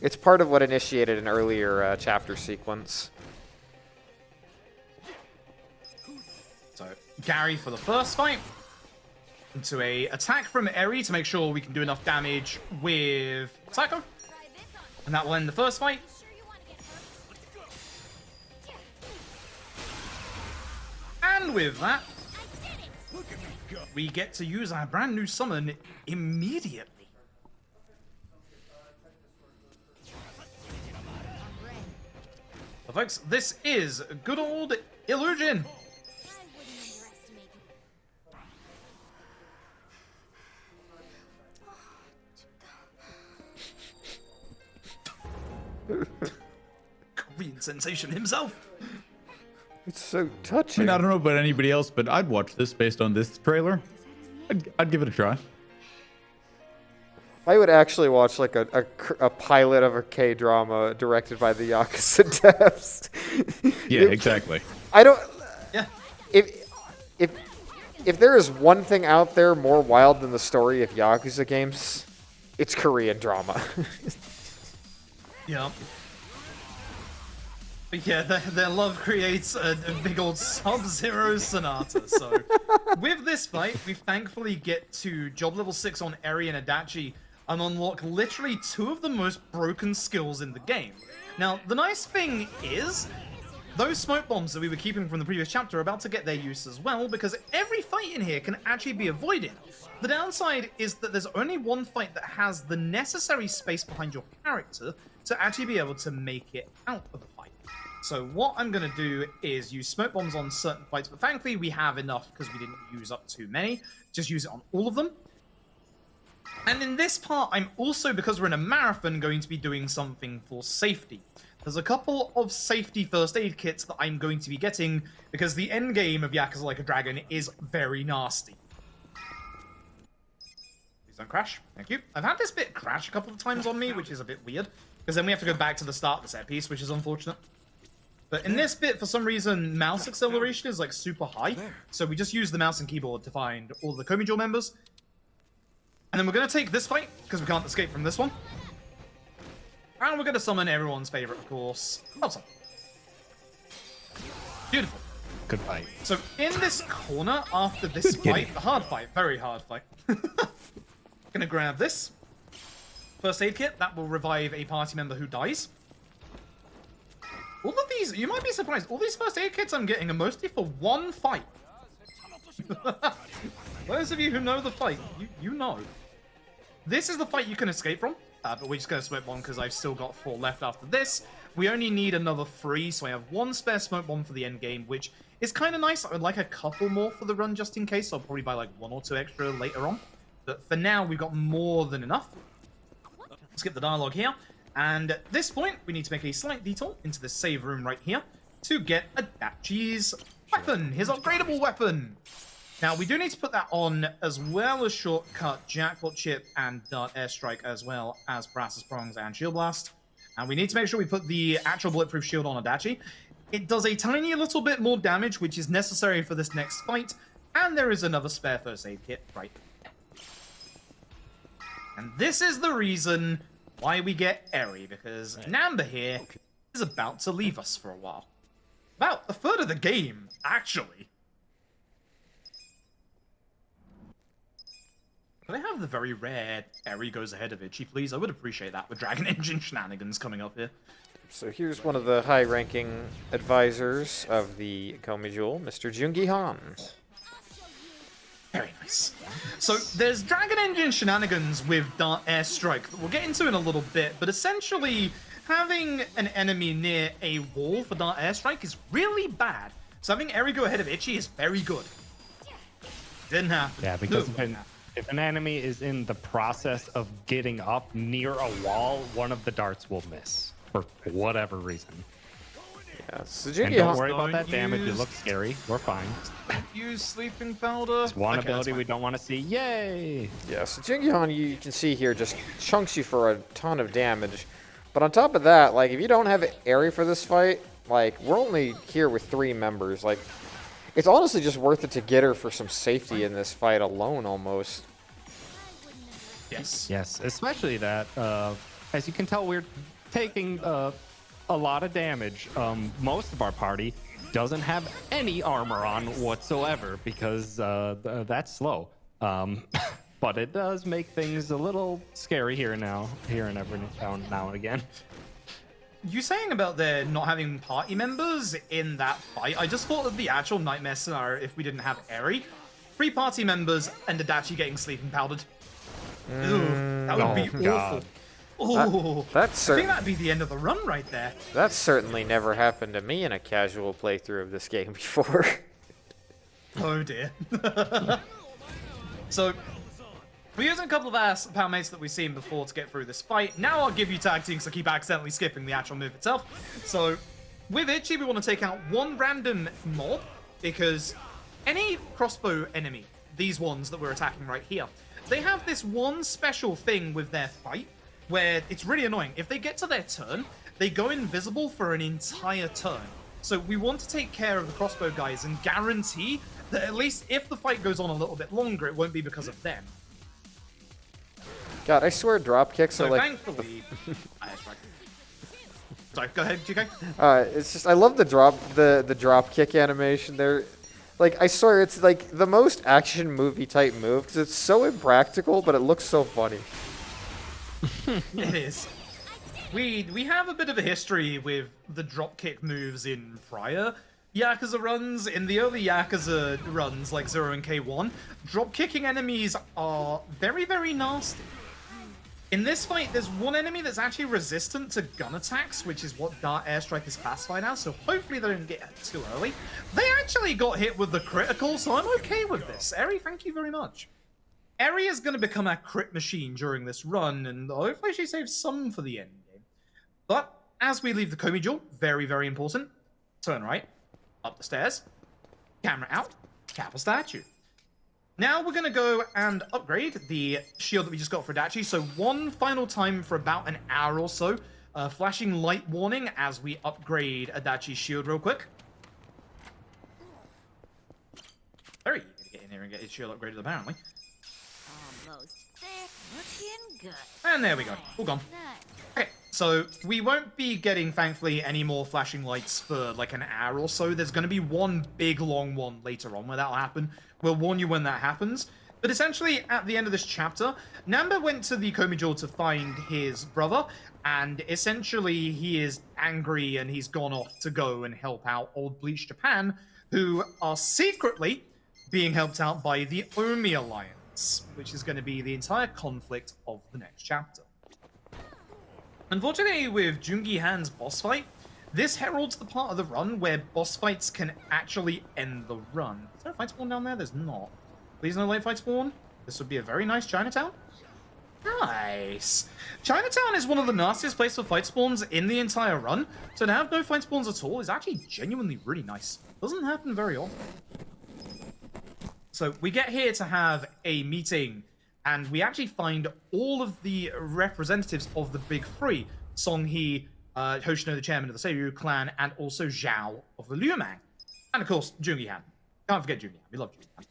It's part of what initiated an earlier chapter sequence. So, Gary for the first fight. Into a attack from Eri to make sure we can do enough damage with Psycho. And that will end the first fight. And with that, we get to use our brand new summon immediately. So folks, this is good old Illusion. Korean sensation himself. It's so I touching. mean, I don't know about anybody else, but I'd watch this based on this trailer. I'd give it a try. I would actually watch like a pilot of a K-drama directed by the Yakuza devs. Yeah, exactly. I don't. Yeah. If there is one thing out there more wild than the story of Yakuza games, it's Korean drama. Yeah. But yeah, their love creates a big old Sub-Zero sonata. So, with this fight, we thankfully get to job level 6 on Eri and Adachi and unlock literally 2 of the most broken skills in the game. Now, the nice thing is, those smoke bombs that we were keeping from the previous chapter are about to get their use as well, because every fight in here can actually be avoided. The downside is that there's only one fight that has the necessary space behind your character to actually be able to make it out of the fight. So what I'm going to do is use smoke bombs on certain fights, but thankfully we have enough because we didn't use up too many. Just use it on all of them. And in this part, I'm also, because we're in a marathon, going to be doing something for safety. There's a couple of safety first aid kits that I'm going to be getting because the end game of Yakuza Like a Dragon is very nasty. Please don't crash. Thank you. I've had this bit crash a couple of times on me, which is a bit weird, because then we have to go back to the start of the set piece, which is unfortunate. But in this bit, for some reason, mouse acceleration is like super high. So we just use the mouse and keyboard to find all the Komi Duel members. And then we're going to take this fight, because we can't escape from this one. And we're going to summon everyone's favorite, of course, Elsa. Beautiful. Good fight. So in this corner, after this fight, a hard fight, very hard fight. Gonna grab this. First aid kit, that will revive a party member who dies. All of these, you might be surprised, all these first aid kits I'm getting are mostly for one fight. Those of you who know the fight, you know. This is the fight you can escape from, but we're just gonna smoke bomb because I've still got 4 left after this. We only need another 3, so I have 1 spare smoke bomb for the end game, which is kind of nice. I would like a couple more for the run just in case. So I'll probably buy like 1 or 2 extra later on. But for now, we've got more than enough. Skip the dialogue here. And at this point, we need to make a slight detour into the save room right here to get Adachi's weapon, his upgradable weapon. Now, we do need to put that on as well as Shortcut, Jackpot Chip, and Dart Airstrike, as well as Paralysis Prongs and Shield Blast. And we need to make sure we put the actual bulletproof shield on Adachi. It does a tiny little bit more damage, which is necessary for this next fight. And there is another spare first aid kit right there. And this is the reason why we get Eri, because Namba here is about to leave us for a while. About a third of the game, actually. Can I have the very rare Eri goes ahead of Itchy, please? I would appreciate that with Dragon Engine shenanigans coming up here. So here's one of the high-ranking advisors of the Komi Duel, Mr. Jungi Han. Very nice. So there's Dragon Engine shenanigans with Dart Airstrike that we'll get into in a little bit, but essentially having an enemy near a wall for Dart Airstrike is really bad. So having Eri go ahead of Itchy is very good. Didn't happen. Yeah, because if an enemy is in the process of getting up near a wall, one of the darts will miss for whatever reason. Yeah, so And don't worry about that damage. It looks scary. We're fine. Use sleeping powder. It's one Okay, ability we don't want to see. Yay! Yeah, so Jungi Han, you can see here, just chunks you for a ton of damage. But on top of that, like, if you don't have Eri for this fight, like, we're only here with 3 members. Like, it's honestly just worth it to get her for some safety in this fight alone, almost. Yes. Yes, especially that, as you can tell, we're taking a lot of damage. Most of our party doesn't have any armor on whatsoever because that's slow. But it does make things a little scary here and every now and again. You saying about there not having party members in that fight, I just thought of the actual nightmare scenario if we didn't have Eri. 3 party members and Adachi getting sleeping powdered. Ew, that would be awful. Oh, I think that'd be the end of the run right there. That's certainly never happened to me in a casual playthrough of this game before. Oh dear. So, we're using a couple of our power mates that we've seen before to get through this fight. Now I'll give you tag teams, so I keep accidentally skipping the actual move itself. So, with Itchy, we want to take out 1 random mob, because any crossbow enemy, these ones that we're attacking right here, they have this one special thing with their fight, where it's really annoying. If they get to their turn, they go invisible for an entire turn. So we want to take care of the crossbow guys and guarantee that at least if the fight goes on a little bit longer, it won't be because of them. God, I swear drop kicks are So like... thankfully... Sorry, go ahead, GK. It's just, I love the drop kick animation there. Like, I swear, it's like the most action movie type move because it's so impractical, but it looks so funny. It is. We have a bit of a history with the dropkick moves in prior Yakuza runs. In the early Yakuza runs, like 0 and K1, dropkicking enemies are very, very nasty. In this fight, there's one enemy that's actually resistant to gun attacks, which is what Dart Airstrike is classified as, so hopefully they don't get hit too early. They actually got hit with the critical, so I'm okay with this. Eri, thank you very much. Eri is going to become a crit machine during this run, and hopefully she saves some for the end game. But as we leave the Komi Duel, very, very important, turn right, up the stairs, camera out, cap a statue. Now we're going to go and upgrade the shield that we just got for Adachi. So one final time for about an hour or so Flashing light warning as we upgrade Adachi's shield real quick. Very eager to get in here and get his shield upgraded, apparently. Almost there. Looking good. And there we go. All gone. Nice. Okay, so we won't be getting, thankfully, any more flashing lights for like an hour or so. There's going to be one big long one later on where that'll happen. We'll warn you when that happens. But essentially, at the end of this chapter, Namba went to the Komijou to find his brother, and essentially he is angry and he's gone off to go and help out old Bleach Japan, who are secretly being helped out by the Omi Alliance, which is going to be the entire conflict of the next chapter. Unfortunately, with Jungi Han's boss fight, this heralds the part of the run where boss fights can actually end the run. Is there a fight spawn down there? There's not. Please no late fight spawn. This would be a very nice Chinatown. Nice. Chinatown is one of the nastiest places for fight spawns in the entire run, so to have no fight spawns at all is actually genuinely really nice. Doesn't happen very often. So we get here to have a meeting, and we actually find all of the representatives of the Big Three. Songhee, Hoshino, the chairman of the Seiryu clan, and also Zhao of the Liumang. And of course, Jungi Han. Can't forget Jungi Han. We love Jungi Han.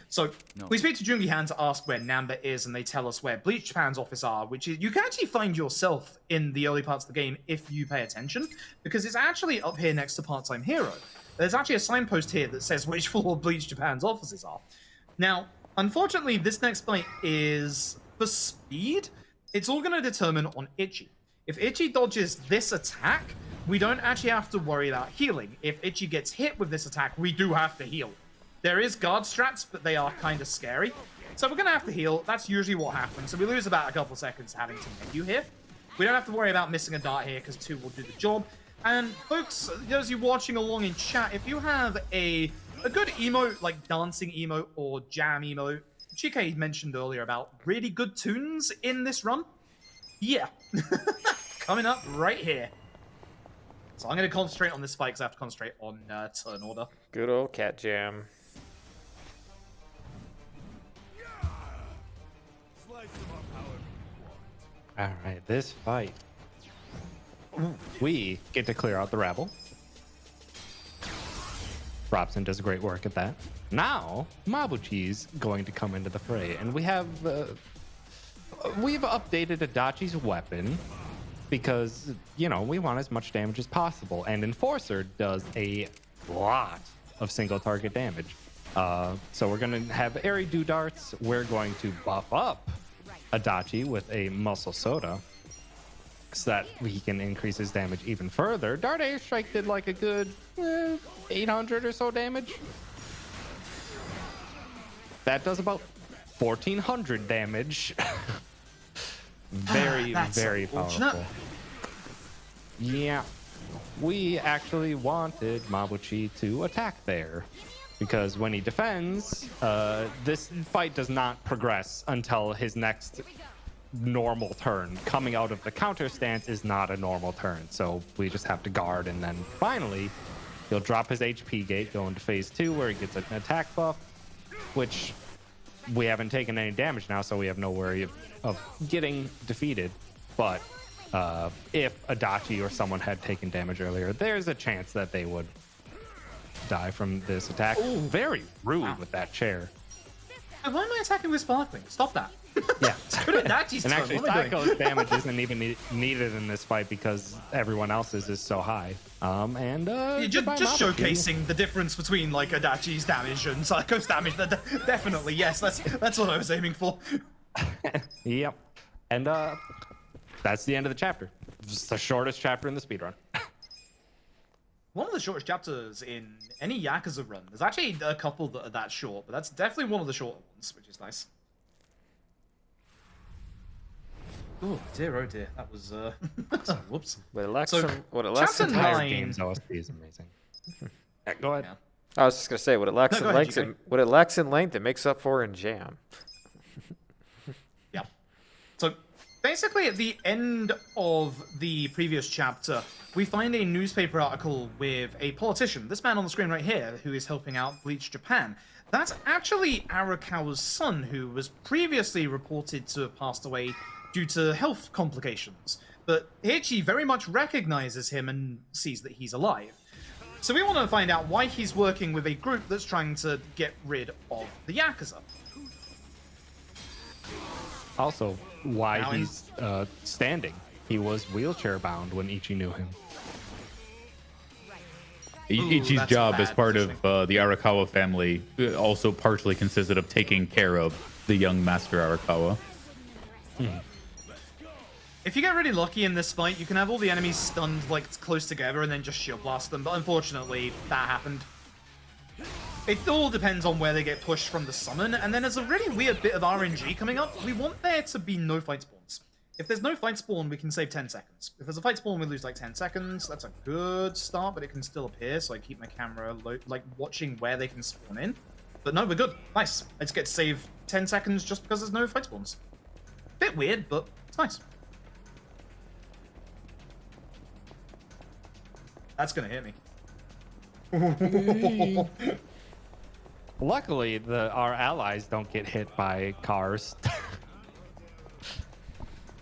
So we speak to Jungi Han to ask where Namba is, and they tell us where Bleach Japan's office are, which is you can actually find yourself in the early parts of the game if you pay attention, because it's actually up here next to Part-Time Hero. There's actually a signpost here that says which floor Bleach Japan's offices are. Now, unfortunately, this next fight is for speed. It's all going to determine on Ichi. If Ichi dodges this attack, we don't actually have to worry about healing. If Ichi gets hit with this attack, we do have to heal. There is guard strats, but they are kind of scary. So we're going to have to heal. That's usually what happens. So we lose about a couple seconds having to menu here. We don't have to worry about missing a dart here because 2 will do the job. And folks, those of you watching along in chat, if you have a good emote, like dancing emote or jam emote, Chike mentioned earlier about really good tunes in this run. Yeah. Coming up right here. So I'm going to concentrate on this fight because I have to concentrate on turn order. Good old cat jam. All right, this fight. We get to clear out the rabble. Robson does great work at that. Now, Mabuchi's going to come into the fray, and we have we've updated Adachi's weapon because, you know, we want as much damage as possible, and Enforcer does a lot of single target damage. So we're going to have Eridu darts. We're going to buff up Adachi with a muscle soda so that he can increase his damage even further. Dart Air Strike did like a good 800 or so damage. That does about 1400 damage. Very, very powerful. Yeah, we actually wanted Mabuchi to attack there because when he defends, this fight does not progress until his next normal turn. Coming out of the counter stance is not a normal turn, so we just have to guard, and then finally he'll drop his HP gate, go into phase 2 where he gets an attack buff, which we haven't taken any damage now, so we have no worry of getting defeated. But if Adachi or someone had taken damage earlier, there's a chance that they would die from this attack. Ooh, very rude with that chair. Why am I attacking with Sparkling? Stop that. Yeah. And actually, Psycho's damage isn't even needed in this fight because everyone else's is so high. Just showcasing the difference between like Adachi's damage and Psycho's damage. Definitely, yes, that's what I was aiming for. Yep. And that's the end of the chapter. It's the shortest chapter in the speedrun. One of the shortest chapters in any Yakuza run. There's actually a couple that are that short, but that's definitely one of the shorter ones, which is nice. Oh dear, that was whoops. What it lacks So, what it lacks chapter in 9. Games OST is amazing. Yeah, go ahead. Yeah. I was just gonna say what it lacks No, in go ahead, length. GK. What it lacks in length, it makes up for in jam. Yeah. So basically, at the end of the previous chapter, we find a newspaper article with a politician, this man on the screen right here, who is helping out Bleach Japan. That's actually Arakawa's son, who was previously reported to have passed away due to health complications. but Itchy very much recognizes him and sees that he's alive. So we want to find out why he's working with a group that's trying to get rid of the Yakuza. Also, why Now he's standing. He was wheelchair bound when Ichi knew him. Ichi's that's job bad as part of positioning. the Arakawa family also partially consisted of taking care of the young Master Arakawa. If you get really lucky in this fight, you can have all the enemies stunned like close together and then just shield blast them, but unfortunately that happened. It all depends on where they get pushed from the summon, and then there's a really weird bit of RNG coming up. We want there to be no fight spawns. If there's no fight spawn, we can save 10 seconds. If there's a fight spawn, we lose like 10 seconds. That's a good start, but it can still appear, so I keep my camera like watching where they can spawn in. But no, we're good. Nice. I just get to save 10 seconds just because there's no fight spawns. Bit weird, but it's nice. That's gonna hit me. Luckily, our allies don't get hit by cars.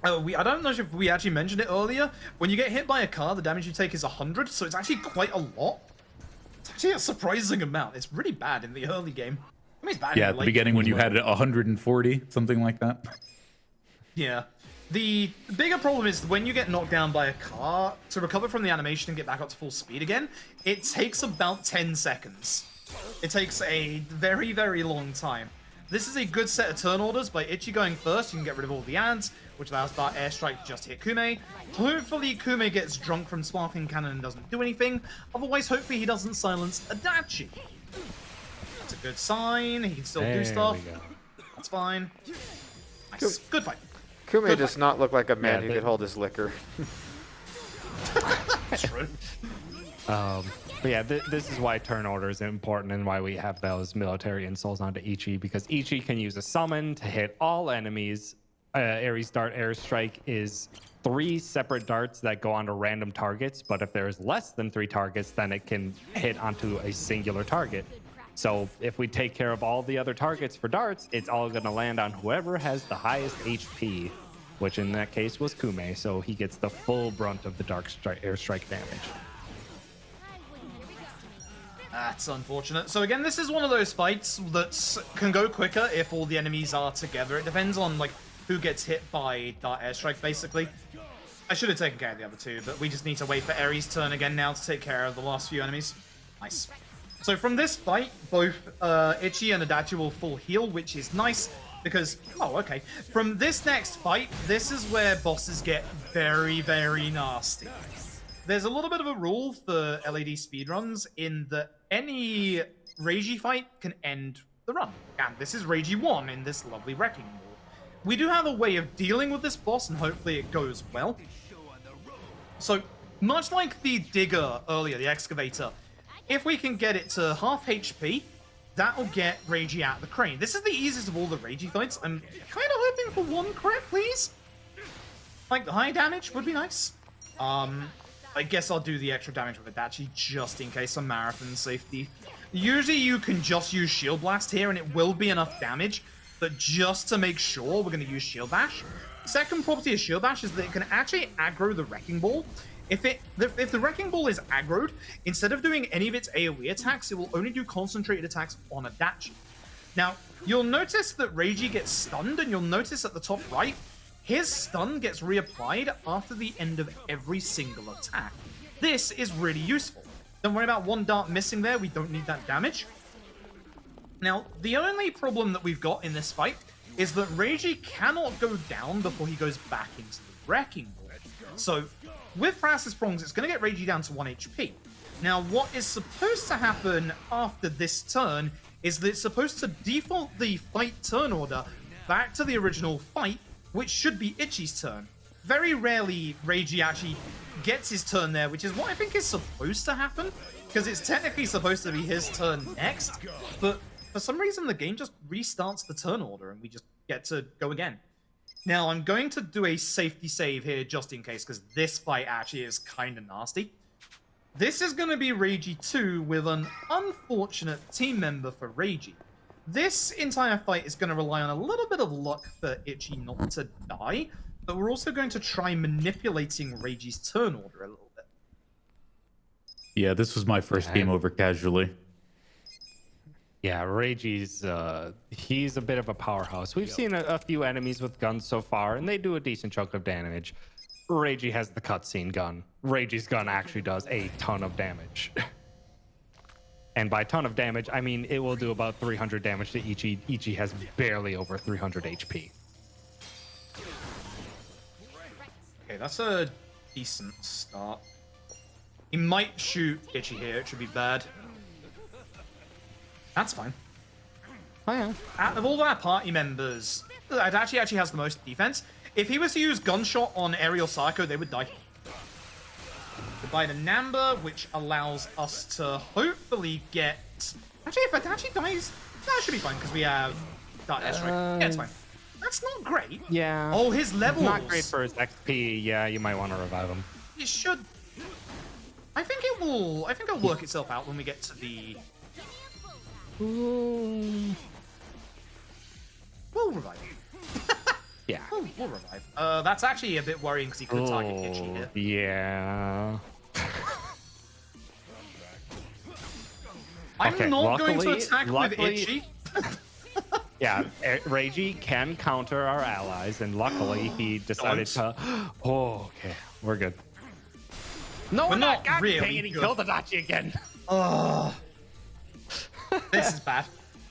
I don't know if we actually mentioned it earlier. When you get hit by a car, the damage you take is 100, so it's actually quite a lot. It's actually a surprising amount. It's really bad in the early game. I mean, it's bad Yeah, in at the the late beginning game when as you well. had 140, something like that. Yeah. The bigger problem is when you get knocked down by a car, to recover from the animation and get back up to full speed again, it takes about 10 seconds. It takes a very, very long time. This is a good set of turn orders. By Itchy going first, you can get rid of all the ads, which allows Dart Airstrike to just hit Kume. Hopefully Kume gets drunk from Sparkling Cannon and doesn't do anything. Otherwise, hopefully he doesn't silence Adachi. That's a good sign. He can still There do stuff. we go. That's fine. Nice. Good fight. Kume does not look like a man Yeah, who could hold his liquor. True. But yeah, this is why turn order is important and why we have those military insults onto Ichi, because Ichi can use a summon to hit all enemies. Ares Dart Airstrike is 3 separate darts that go onto random targets, but if there's less than 3 targets, then it can hit onto a singular target. So if we take care of all the other targets for darts, it's all going to land on whoever has the highest HP, which in that case was Kume, so he gets the full brunt of the airstrike damage. That's unfortunate. So again, this is one of those fights that can go quicker if all the enemies are together. It depends on like who gets hit by Dart Airstrike, basically. I should have taken care of the other two, but we just need to wait for Ares' turn again now to take care of the last few enemies. Nice. So from this fight, both Itchy and Adachi will full heal, which is nice because... Oh, okay. From this next fight, this is where bosses get very, very nasty. There's a little bit of a rule for LED speedruns in that any Reiji fight can end the run. And this is Reiji 1 in this lovely Wrecking Ball. We do have a way of dealing with this boss, and hopefully it goes well. So, much like the Digger earlier, the Excavator, if we can get it to half HP, that'll get Reiji out of the crane. This is the easiest of all the Reiji fights. I'm kind of hoping for 1 crit, please. Like, the high damage would be nice. I guess I'll do the extra damage with Adachi just in case of marathon safety. Usually you can just use Shield Blast here and it will be enough damage, but just to make sure, we're going to use Shield Bash. Second property of Shield Bash is that it can actually aggro the Wrecking Ball. If the Wrecking Ball is aggroed, instead of doing any of its AoE attacks, it will only do concentrated attacks on Adachi. Now, you'll notice that Reiji gets stunned, and you'll notice at the top right, his stun gets reapplied after the end of every single attack. This is really useful. Don't worry about 1 dart missing there, we don't need that damage. Now, the only problem that we've got in this fight is that Reiji cannot go down before he goes back into the Wrecking Ball. So, with Paralysis Prongs, it's going to get Reiji down to 1 HP. Now, what is supposed to happen after this turn is that it's supposed to default the fight turn order back to the original fight, which should be Itchy's turn. Very rarely Reiji actually gets his turn there, which is what I think is supposed to happen, because it's technically supposed to be his turn next, but for some reason the game just restarts the turn order and we just get to go again. Now, I'm going to do a safety save here just in case, because this fight actually is kind of nasty. This is going to be Reiji 2 with an unfortunate team member for Reiji. This entire fight is going to rely on a little bit of luck for Itchy not to die, but we're also going to try manipulating Reiji's turn order a little bit. Yeah, this was my first game over casually. Yeah, Reiji's, he's a bit of a powerhouse. We've seen a few enemies with guns so far, and they do a decent chunk of damage. Reiji has the cutscene gun. Reiji's gun actually does a ton of damage. And by ton of damage, I mean it will do about 300 damage to Ichi. Ichi has barely over 300 HP. Okay, that's a decent start. He might shoot Ichi here. It should be bad. That's fine. Oh yeah. Out of all our party members, Adachi actually has the most defense. If he was to use Gunshot on Aerial Psycho, they would die. Goodbye to Namba, which allows us to hopefully get... Actually, if Adachi dies, that should be fine, because we have Dark Airstrike. Yeah, it's fine. That's not great. Yeah. Oh, his levels. Not great for his XP. Yeah, you might want to revive him. It should... I think it'll work itself out when we get to the... We'll revive him. Yeah. We'll revive. That's actually a bit worrying because he could target Ichi here. Yeah. I'm not going to attack with Ichi. Yeah, Reiji can counter our allies, and luckily he decided to... Oh, okay. We're good. No, we're not God, really dang it, he good. killed Adachi again. This is bad.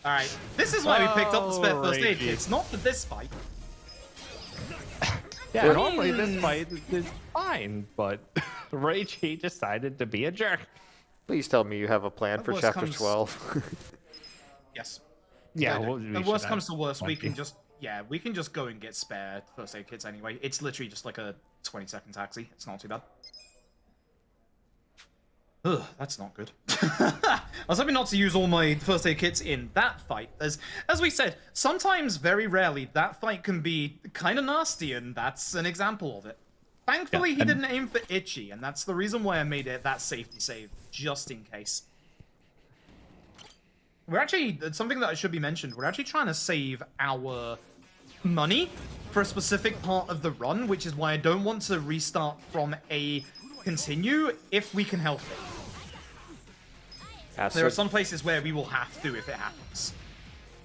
Alright, this is why we picked up the spare first aid Reiji. kits, not for this fight. Yeah, normally this fight is fine, but Reiji decided to be a jerk. Please tell me you have a plan for Worst chapter comes- 12. Yes. Yeah, No, well, the we worst should comes to worst, we have- can just go and get spare first aid kits anyway. It's literally just like a 20-second taxi. It's not too bad. Ugh, that's not good. I was hoping not to use all my first aid kits in that fight. As we said, sometimes, very rarely, that fight can be kind of nasty, and that's an example of it. Thankfully, Yeah, he and- didn't aim for Ichi, and that's the reason why I made it that safety save, just in case. We're actually, something that should be mentioned, we're actually trying to save our money for a specific part of the run, which is why I don't want to restart from a continue if we can help it. Yeah, There are some places where we will have to if it happens.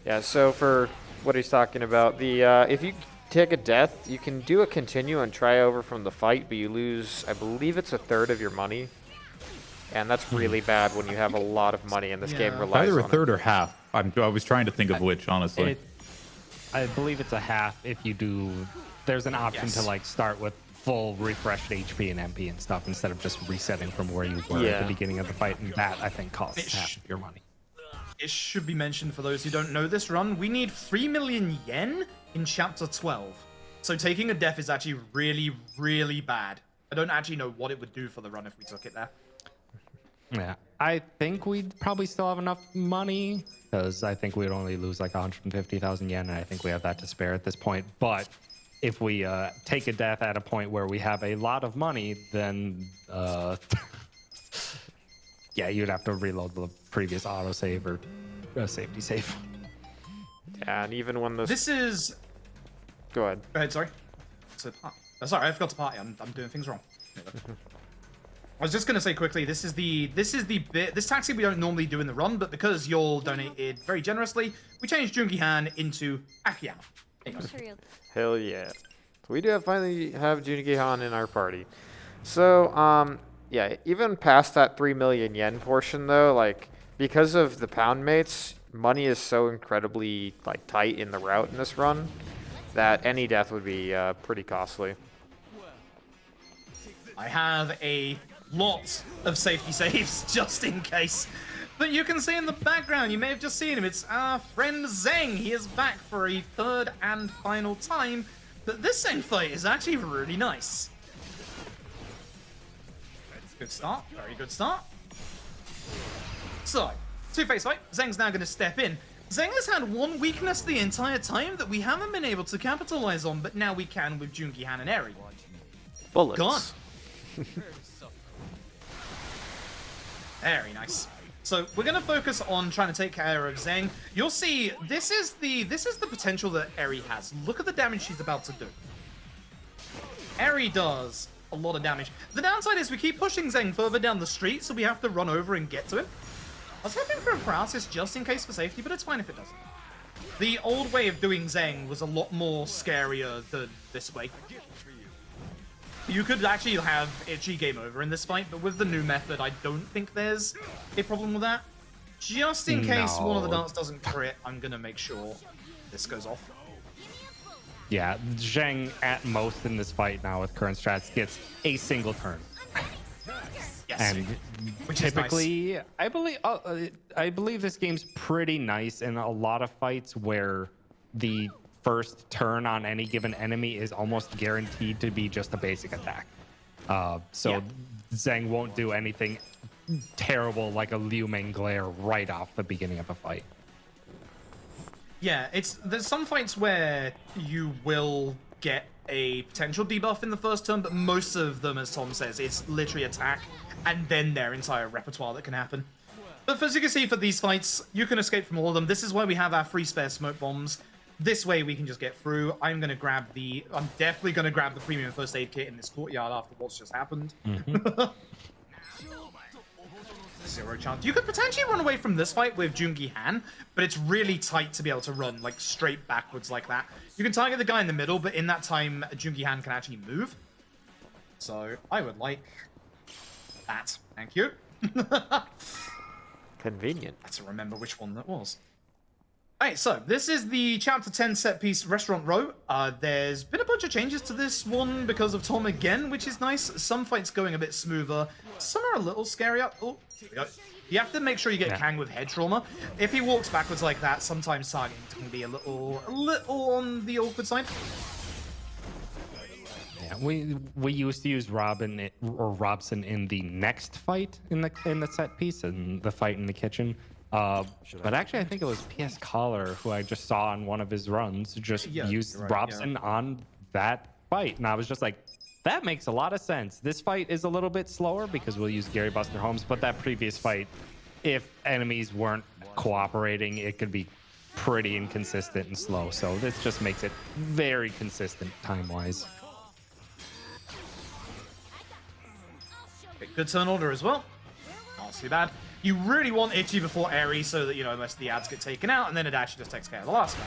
Yeah, so for what he's talking about, the if you take a death, you can do a continue and try over from the fight, but you lose, I believe it's a third of your money. And that's really bad when you have a lot of money and this game relies Either a on third or half. I was trying to think of which, honestly. I believe it's a half if you do... There's an option to like start with full refreshed HP and MP and stuff instead of just resetting from where you were at the beginning of the fight, and that I think costs half of your money. It should be mentioned for those who don't know this run, we need 3 million yen in chapter 12. So taking a death is actually really, really bad. I don't actually know what it would do for the run if we took it there. Yeah, I think we'd probably still have enough money because I think we'd only lose like 150,000 yen, and I think we have that to spare at this point. But if we take a death at a point where we have a lot of money, then yeah, you'd have to reload the previous autosave or safety save. Yeah, and even when this... This is... Go ahead. Go ahead, sorry. Sorry, I forgot to party. I'm doing things wrong. I was just gonna say quickly, this is the bit. This taxi we don't normally do in the run, but because y'all donated very generously, we changed Jungi-han into Akiyama. There you go. Hell yeah. So we do finally have Junichi-han in our party. So, yeah, even past that 3 million yen portion though, like, because of the pound mates, money is so incredibly, like, tight in the route in this run that any death would be pretty costly. I have a lot of safety saves just in case. But you can see in the background, you may have just seen him, it's our friend Zeng. He is back for a third and final time. But this Zeng fight is actually really nice. Good start, very good start. So, two-face fight, Zeng's now going to step in. Zeng has had one weakness the entire time that we haven't been able to capitalize on, but now we can with Jungi-han and Eri. Bullets. Gone. Very nice. So we're gonna focus on trying to take care of Zeng. You'll see this is the potential that Eri has. Look at the damage she's about to do. Eri does a lot of damage. The downside is we keep pushing Zheng further down the street, so we have to run over and get to him. I was hoping for a paralysis just in case for safety, but it's fine if it doesn't. The old way of doing Zheng was a lot more scarier than this way. You could actually have Itchy game over in this fight, but with the new method, I don't think there's a problem with that. Just in case one of the darts doesn't crit, I'm going to make sure this goes off. Yeah, Zheng at most in this fight now with current strats gets a single turn. Yes. And Which is typically, nice. I believe this game's pretty nice in a lot of fights where the first turn on any given enemy is almost guaranteed to be just a basic attack. So Zheng won't do anything terrible like a Liu Meng glare right off the beginning of a fight. Yeah, there's some fights where you will get a potential debuff in the first turn, but most of them, as Tom says, it's literally attack and then their entire repertoire that can happen. But as you can see for these fights, you can escape from all of them. This is why we have our free spare smoke bombs. This way we can just get through. I'm definitely going to grab the premium first aid kit in this courtyard after what's just happened. Zero chance. You could potentially run away from this fight with Joongi Han, but it's really tight to be able to run like straight backwards like that. You can target the guy in the middle, but in that time, Joongi Han can actually move. So I would like that. Thank you. Convenient. I have to remember which one that was. Alright, so this is the Chapter 10 set piece Restaurant Row. There's been a bunch of changes to this one because of Tom again, which is nice. Some fights going a bit smoother. Some are a little scarier. Oh, here we go. You have to make sure you get Kang with head trauma. If he walks backwards like that, sometimes targeting can be a little on the awkward side. Yeah, we used to use Robson in the next fight in the set piece and the fight in the kitchen. But actually, I think it was PS Collar who I just saw on one of his runs just used Robson on that fight, and I was just like, that makes a lot of sense. This fight is a little bit slower because we'll use Gary Buster Holmes, but that previous fight, if enemies weren't cooperating, it could be pretty inconsistent and slow. So this just makes it very consistent time-wise. Good turn order as well. Not too bad. You really want Itchy before Eri so that, unless the ads get taken out, and then it actually just takes care of the last guy.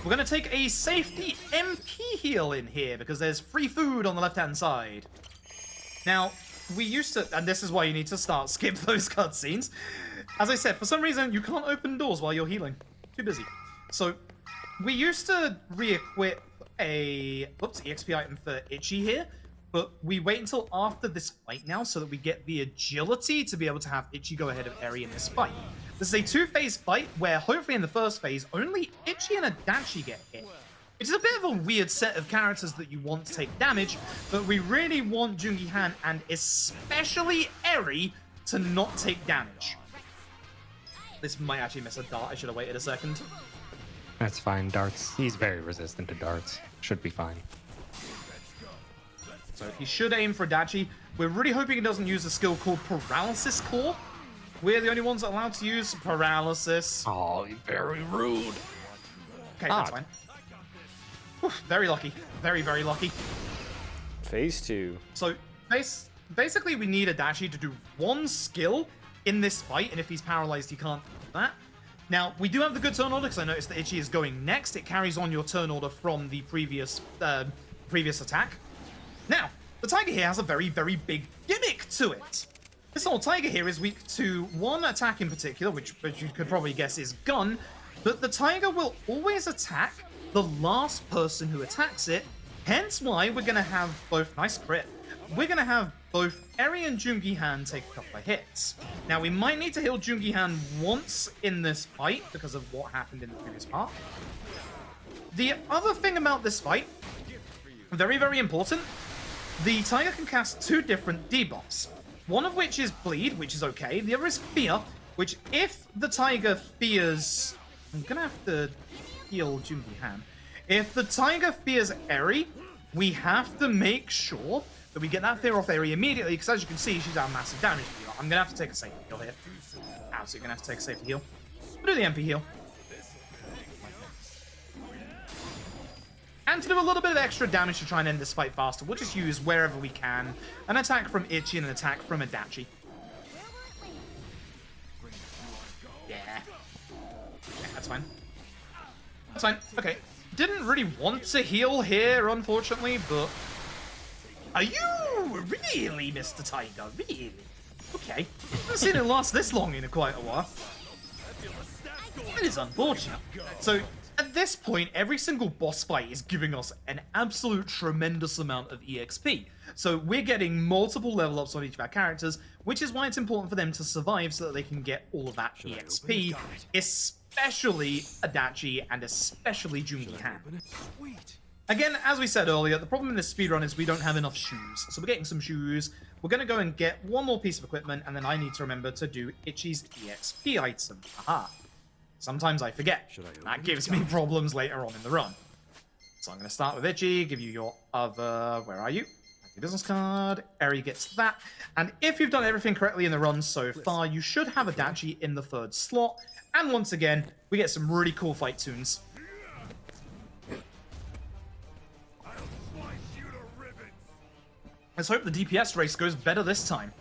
We're going to take a safety MP heal in here because there's free food on the left-hand side. Now, we used to, and this is why you need to skip those cutscenes. As I said, for some reason, you can't open doors while you're healing. Too busy. So, we used to re-equip a, EXP item for Itchy here, but we wait until after this fight now so that we get the agility to be able to have Itchy go ahead of Eri in this fight. This is a two-phase fight where hopefully in the first phase, only Itchy and Adachi get hit. Which is a bit of a weird set of characters that you want to take damage, but we really want Joongi Han and especially Eri to not take damage. This might actually miss a dart. I should have waited a second. That's fine, darts. He's very resistant to darts. Should be fine. So he should aim for Adachi. We're really hoping he doesn't use a skill called Paralysis Core. We're the only ones allowed to use Paralysis. Oh, very rude. Okay, that's fine. Whew, very lucky. Very, very lucky. Phase 2. So basically we need Adachi to do one skill in this fight, and if he's paralyzed, he can't do that. Now, we do have the good turn order, because I noticed that Itchy is going next. It carries on your turn order from the previous attack. Now, the Tiger here has a very, very big gimmick to it. This old Tiger here is weak to one attack in particular, which you could probably guess is Gun, but the Tiger will always attack the last person who attacks it, hence why we're going to have both, nice crit, we're going to have both Eri and Joongi Han take a couple of hits. Now, we might need to heal Joongi Han once in this fight because of what happened in the previous part. The other thing about this fight, very, very important, the Tiger can cast two different debuffs. One of which is Bleed, which is okay. The other is Fear, which if the Tiger fears... I'm going to have to heal Joongi Han. If the Tiger fears Eri, we have to make sure that we get that fear off Eri immediately, because as you can see, she's out massive damage to you. I'm going to have to take a safety heal here. Absolutely going to have to take a safety heal. We'll do the MP heal. And to do a little bit of extra damage to try and end this fight faster, we'll just use wherever we can an attack from Itchy and an attack from Adachi. Yeah. That's fine. That's fine. Okay. Didn't really want to heal here, unfortunately, but... Are you really, Mr. Tiger? Really? Okay. I haven't seen it last this long in quite a while. It is unfortunate. So, at this point, every single boss fight is giving us an absolute tremendous amount of EXP. So we're getting multiple level ups on each of our characters, which is why it's important for them to survive so that they can get all of that EXP, especially Adachi and especially Jungi Han. Again, as we said earlier, the problem in this speedrun is we don't have enough shoes. So we're getting some shoes. We're going to go and get one more piece of equipment, and then I need to remember to do Itchy's EXP item. Aha. Sometimes I forget. That gives me problems later on in the run. So I'm going to start with Itchy, give you your other... Where are you? Your business card. Eri gets that. And if you've done everything correctly in the run so far, you should have Adachi in the 3rd slot. And once again, we get some really cool fight tunes. Let's hope the DPS race goes better this time.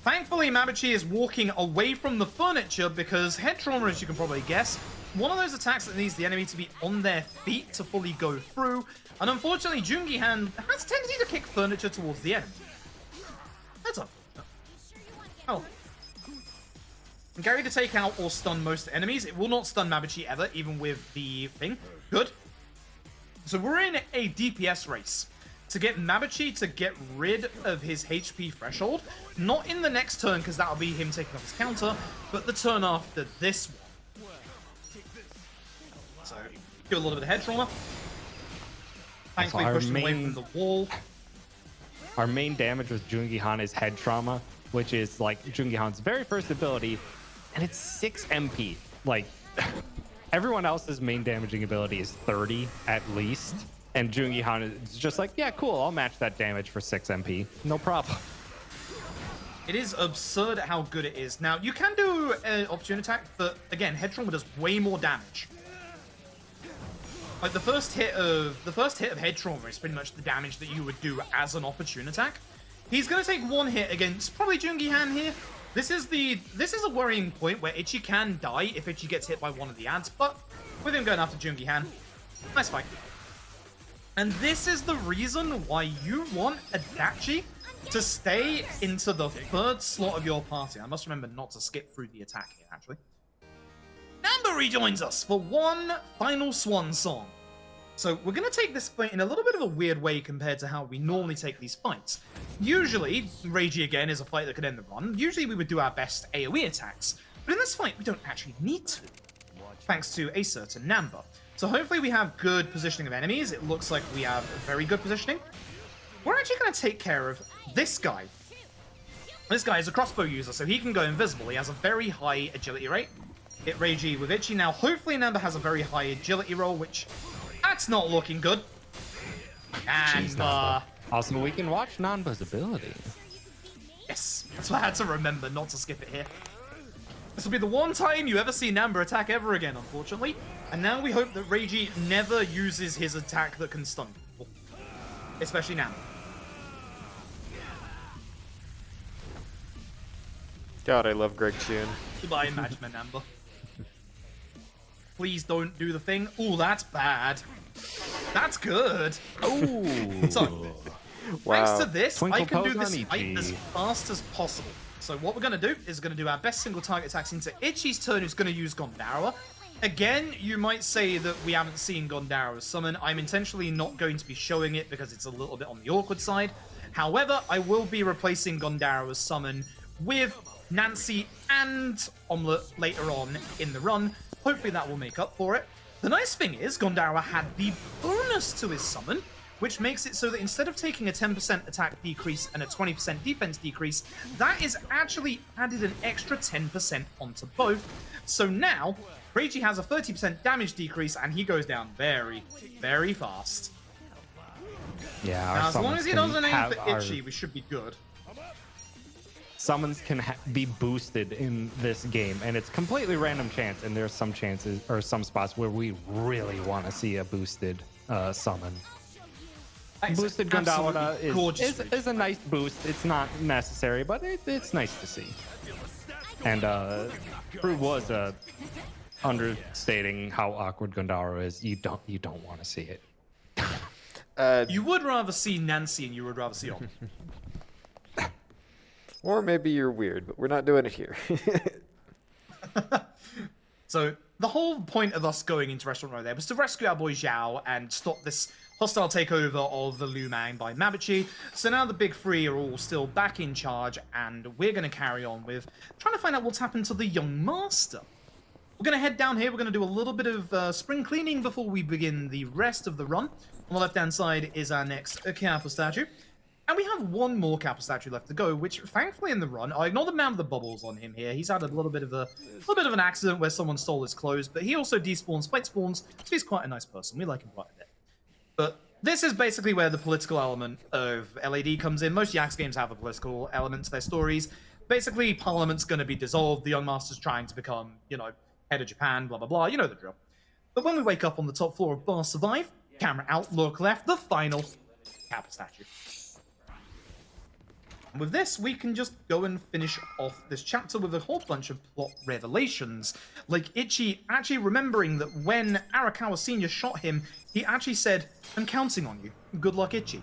Thankfully, Mabuchi is walking away from the furniture because head trauma, as you can probably guess, one of those attacks that needs the enemy to be on their feet to fully go through. And unfortunately, Jungi Han has a tendency to kick furniture towards the enemy. That's unfortunate. Oh. And Gary to take out or stun most enemies. It will not stun Mabuchi ever, even with the thing. Good. So we're in a DPS race to get Mabuchi to get rid of his HP threshold. Not in the next turn, because that'll be him taking off his counter, but the turn after this one. So, do a little bit of head trauma. Thankfully, pushed away from the wall. Our main damage with Jungi Han is head trauma, which is like Jungi Han's very first ability, and it's 6 MP. Like, everyone else's main damaging ability is 30 at least. And Jungi Han is just like, yeah, cool, I'll match that damage for 6 MP. No problem. It is absurd how good it is. Now, you can do an opportune attack, but again, head trauma does way more damage. Like the first hit of head trauma is pretty much the damage that you would do as an opportune attack. He's gonna take 1 hit against probably Jungi Han here. This is a worrying point where Itchy can die if Itchy gets hit by one of the ads, but with him going after Jungi Han, nice fight. And this is the reason why you want Adachi to stay into the 3rd slot of your party. I must remember not to skip through the attack here, actually. Namba rejoins us for one final swan song. So we're going to take this fight in a little bit of a weird way compared to how we normally take these fights. Usually, Reiji again is a fight that could end the run. Usually we would do our best AoE attacks. But in this fight, we don't actually need to, thanks to a certain Namba. So hopefully we have good positioning of enemies. It looks like we have very good positioning. We're actually going to take care of this guy. This guy is a crossbow user, so he can go invisible. He has a very high agility rate. Hit Reiji with Itchy. Now, hopefully Namba has a very high agility roll, which that's not looking good. And, also, we can watch Nanba's ability. Yes, that's what I had to remember, not to skip it here. This will be the one time you ever see Namba attack ever again, unfortunately. And now we hope that Reiji never uses his attack that can stun people. Especially Namba. God, I love Greg Tune. Goodbye, Matchman Namba. Please don't do the thing. Ooh, that's bad. That's good. Ooh. So, thanks to this, I can do this fight as fast as possible. So what we're going to do is going to do our best single target attacks into Itchy's turn, who's going to use Gondarawa. Again, you might say that we haven't seen Gondarawa's summon. I'm intentionally not going to be showing it because it's a little bit on the awkward side. However, I will be replacing Gondarawa's summon with Nancy and Omelette later on in the run. Hopefully that will make up for it. The nice thing is, Gondarawa had the bonus to his summon, which makes it so that instead of taking a 10% attack decrease and a 20% defense decrease, that is actually added an extra 10% onto both. So now, Reiji has a 30% damage decrease, and he goes down very, very fast. Yeah, now, as long as he doesn't aim for Itchy, we should be good. Summons can be boosted in this game, and it's completely random chance, and there's some chances, or some spots where we really want to see a boosted summon. Thanks. Boosted Absolutely Gundala gorgeous is a nice boost. It's not necessary, but it's nice to see. And Froob was understating how awkward Gundara is. You don't want to see it. You would rather see Nancy and you would rather see Om. Or maybe you're weird, but we're not doing it here. So the whole point of us going into Restaurant Row there was to rescue our boy Zhao and stop this hostile takeover of the Lumang by Mabuchi. So now the big three are all still back in charge, and we're going to carry on with trying to find out what's happened to the young master. We're going to head down here. We're going to do a little bit of spring cleaning before we begin the rest of the run. On the left-hand side is our next Kappa statue. And we have one more Kappa statue left to go, which thankfully in the run, I ignore the man with the bubbles on him here. He's had a little bit of an accident where someone stole his clothes, but he also despawns, fight spawns, so he's quite a nice person. We like him quite a bit. But this is basically where the political element of LAD comes in. Most Yaks games have a political element to their stories. Basically, Parliament's going to be dissolved. The young master's trying to become, head of Japan, blah, blah, blah. You know the drill. But when we wake up on the top floor of Bar Survive, camera out, look left, the final Kappa statue. And with this, we can just go and finish off this chapter with a whole bunch of plot revelations. Like Ichi actually remembering that when Arakawa Sr. shot him, he actually said, "I'm counting on you. Good luck, Ichi."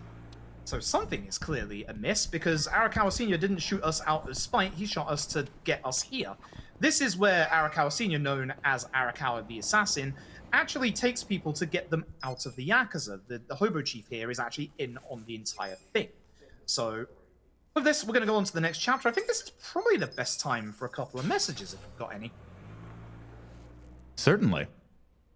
So something is clearly amiss, because Arakawa Sr. didn't shoot us out of spite, he shot us to get us here. This is where Arakawa Sr., known as Arakawa the Assassin, actually takes people to get them out of the Yakuza. The hobo chief here is actually in on the entire thing. So with this, we're going to go on to the next chapter. I think this is probably the best time for a couple of messages, if you've got any. Certainly.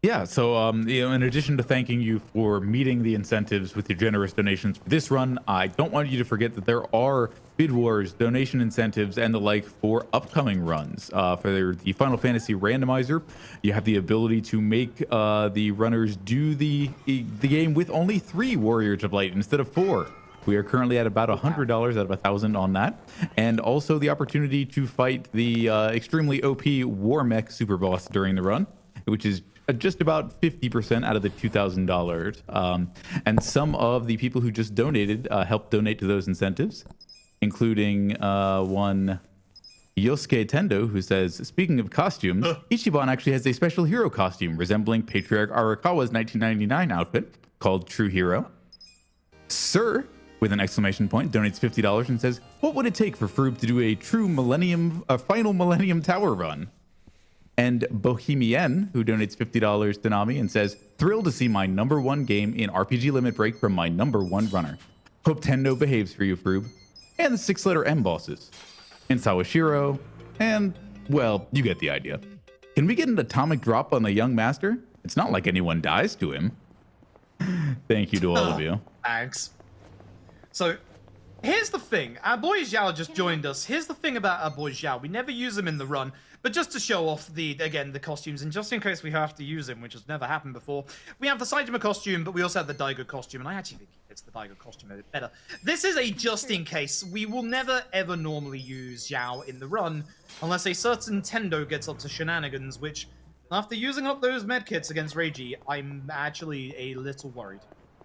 Yeah, so in addition to thanking you for meeting the incentives with your generous donations for this run, I don't want you to forget that there are bid wars, donation incentives, and the like for upcoming runs. For the Final Fantasy randomizer, you have the ability to make the runners do the game with only 3 Warriors of Light instead of 4. We are currently at about $100 out of 1,000 on that, and also the opportunity to fight the extremely OP War Mech Super Boss during the run, which is just about 50% out of the $2,000. And some of the people who just donated helped donate to those incentives, including one Yosuke Tendo, who says, "Speaking of costumes, Ichiban actually has a special hero costume resembling Patriarch Arakawa's 1999 outfit called True Hero." Sir, with an exclamation point, donates $50 and says, "What would it take for Froob to do a true final Millennium Tower run?" And Bohemian, who donates $50 to Nami and says, "Thrilled to see my #1 game in RPG Limit Break from my #1 runner. Hope Tendo behaves for you, Froob." And the 6-letter M bosses. And Sawashiro, and, well, you get the idea. Can we get an atomic drop on the young master? It's not like anyone dies to him. Thank you to all of you. Thanks. So, here's the thing. Our boy Zhao just joined us. Here's the thing about our boy Zhao. We never use him in the run, but just to show off the costumes, and just in case we have to use him, which has never happened before, we have the Saitama costume, but we also have the Daigo costume, and I actually think it's the Daigo costume a bit better. This is a just in case. We will never ever normally use Zhao in the run, unless a certain Tendo gets up to shenanigans, which, after using up those medkits against Reiji, I'm actually a little worried.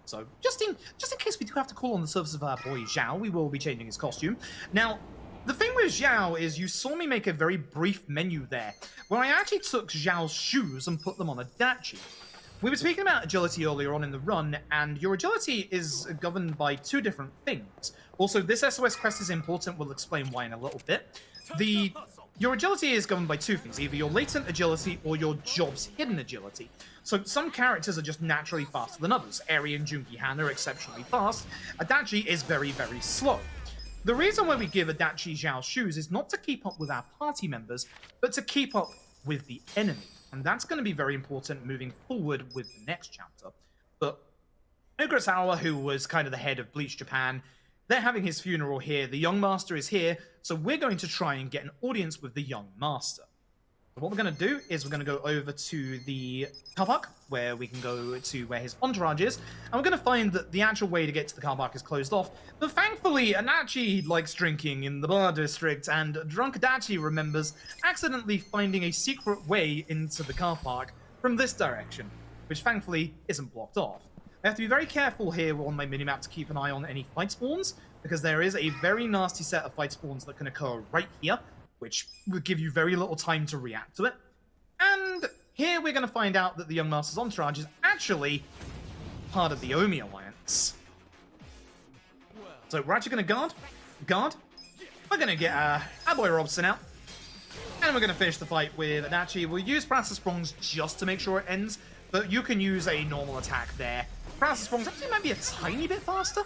So, just in case we do have to call on the service of our boy Zhao, we will be changing his costume. Now, the thing with Zhao is you saw me make a very brief menu there, where I actually took Zhao's shoes and put them on a dachi. We were speaking about agility earlier on in the run, and your agility is governed by 2 different things. Also, this SOS quest is important, we'll explain why in a little bit. Your agility is governed by 2 things, either your latent agility or your job's hidden agility. So some characters are just naturally faster than others. Eri and Junki Han are exceptionally fast. Adachi is very, very slow. The reason why we give Adachi Zhao's shoes is not to keep up with our party members, but to keep up with the enemy. And that's going to be very important moving forward with the next chapter. But Urasawa, who was kind of the head of Bleach Japan, they're having his funeral here. The young master is here, so we're going to try and get an audience with the young master. What we're going to do is we're going to go over to the car park, where we can go to where his entourage is, and we're going to find that the actual way to get to the car park is closed off. But thankfully, Anachi likes drinking in the bar district, and drunk Adachi remembers accidentally finding a secret way into the car park from this direction, which thankfully isn't blocked off. I have to be very careful here on my minimap to keep an eye on any fight spawns, because there is a very nasty set of fight spawns that can occur right here, which will give you very little time to react to it. And here we're going to find out that the Young Master's entourage is actually part of the Omi Alliance. So we're actually going to guard. We're going to get our boy Robson out. And we're going to finish the fight with Adachi. We'll use Paralysis Prongs just to make sure it ends, but you can use a normal attack there. Paralysis Prongs actually might be a tiny bit faster.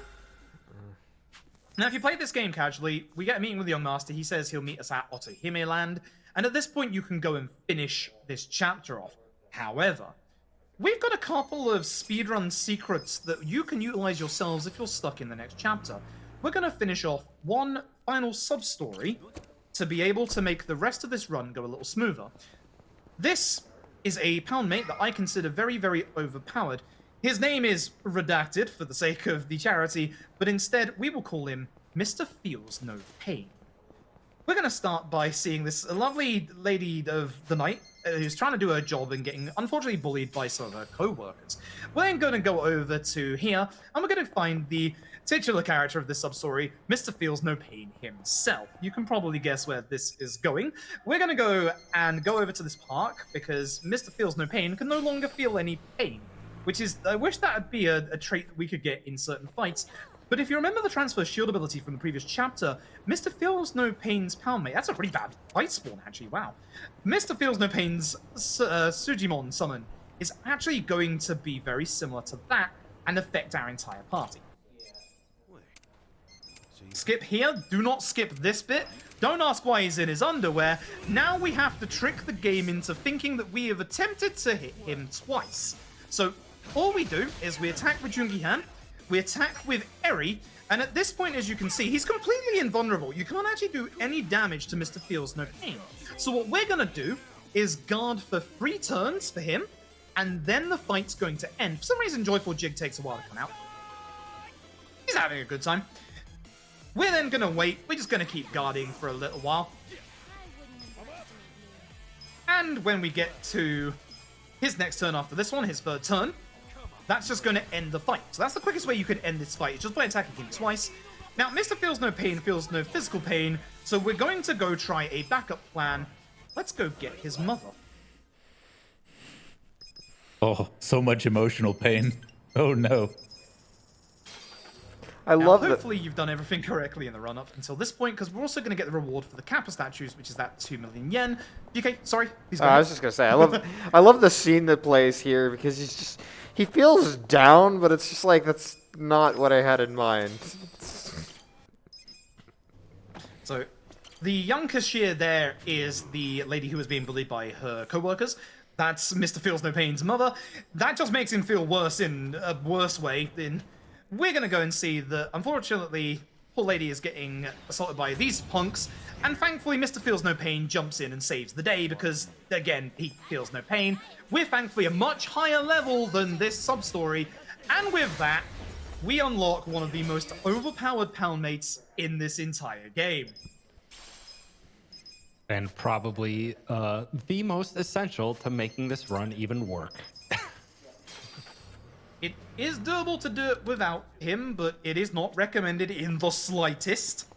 Now, if you play this game casually, we get a meeting with the Young Master. He says he'll meet us at Otohime Land, and at this point you can go and finish this chapter off. However, we've got a couple of speedrun secrets that you can utilize yourselves if you're stuck in the next chapter. We're going to finish off one final sub-story to be able to make the rest of this run go a little smoother. This is a poundmate that I consider very, very overpowered. His name is redacted for the sake of the charity, but instead we will call him Mr. Feels No Pain. We're going to start by seeing this lovely lady of the night who's trying to do her job and getting unfortunately bullied by some of her co-workers. We're then going to go over to here, and we're going to find the titular character of this sub-story, Mr. Feels No Pain himself. You can probably guess where this is going. We're going to go over to this park, because Mr. Feels No Pain can no longer feel any pain, which is, I wish that would be a trait that we could get in certain fights. But if you remember the transfer shield ability from the previous chapter, Mr. Feels No Pain's Poundmate, that's a pretty bad fight spawn, actually, wow. Mr. Feels No Pain's Sujimon summon is actually going to be very similar to that and affect our entire party. Skip here, do not skip this bit. Don't ask why he's in his underwear. Now we have to trick the game into thinking that we have attempted to hit him twice. So all we do is we attack with Jungi-Han, we attack with Eri, and at this point, as you can see, he's completely invulnerable. You can't actually do any damage to Mr. Feels No Pain. So what we're going to do is guard for 3 turns for him, and then the fight's going to end. For some reason, Joyful Jig takes a while to come out. He's having a good time. We're then going to wait. We're just going to keep guarding for a little while. And when we get to his next turn after this one, his 3rd turn, that's just going to end the fight. So that's the quickest way you can end this fight, is just by attacking him twice. Now, Mr. Feels No Pain feels no physical pain, so we're going to go try a backup plan. Let's go get his mother. Oh, so much emotional pain. Oh no. I love that. Hopefully you've done everything correctly in the run-up until this point, because we're also going to get the reward for the Kappa statues, which is that 2 million yen. DK, sorry. I was just going to say, I love the scene that plays here, because he feels down, but it's just like, that's not what I had in mind. So, the young cashier there is the lady who was being bullied by her co-workers. That's Mr. Feels No Pain's mother. That just makes him feel worse in a worse way. We're going to go and see that, unfortunately, poor lady is getting assaulted by these punks, and thankfully Mr. Feels No Pain jumps in and saves the day, because, again, he feels no pain. We're thankfully a much higher level than this sub-story, and with that, we unlock one of the most overpowered poundmates in this entire game. And probably the most essential to making this run even work. It is doable to do it without him, but it is not recommended in the slightest.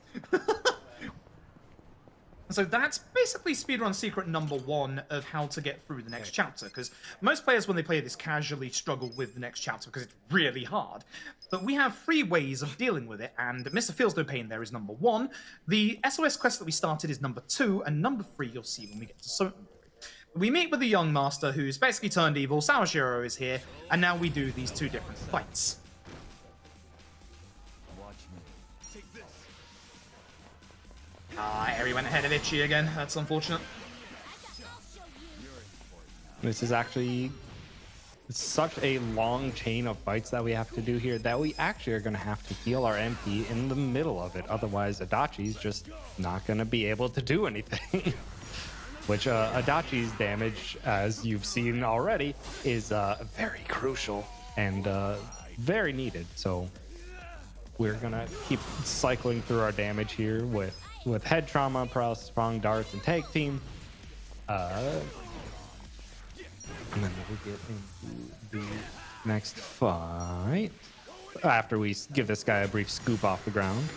So that's basically speedrun secret number 1 of how to get through the next chapter, because most players, when they play this, casually struggle with the next chapter because it's really hard. But we have 3 ways of dealing with it, and Mr. Feels No Pain there is number 1. The SOS quest that we started is number 2, and number 3 you'll see when we get to Sotenbury. We meet with the young master who's basically turned evil. Sawashiro is here, and now we do these 2 different fights. Eri went ahead of Itchy again. That's unfortunate. This is actually such a long chain of fights that we have to do here that we actually are going to have to heal our MP in the middle of it. Otherwise, Adachi's just not going to be able to do anything. Which Adachi's damage, as you've seen already, is very crucial and very needed. So we're going to keep cycling through our damage here with head trauma, paralysis, strong darts, and tag team. And then we'll get into the next fight. After we give this guy a brief scoop off the ground.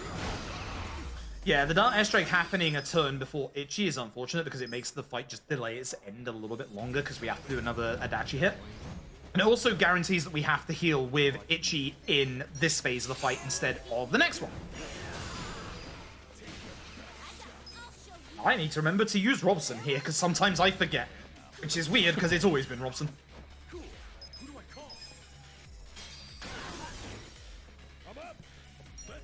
Yeah, the Dart Airstrike happening a turn before Itchy is unfortunate because it makes the fight just delay its end a little bit longer because we have to do another Adachi hit. And it also guarantees that we have to heal with Itchy in this phase of the fight instead of the next one. I need to remember to use Robson here because sometimes I forget, which is weird because it's always been Robson.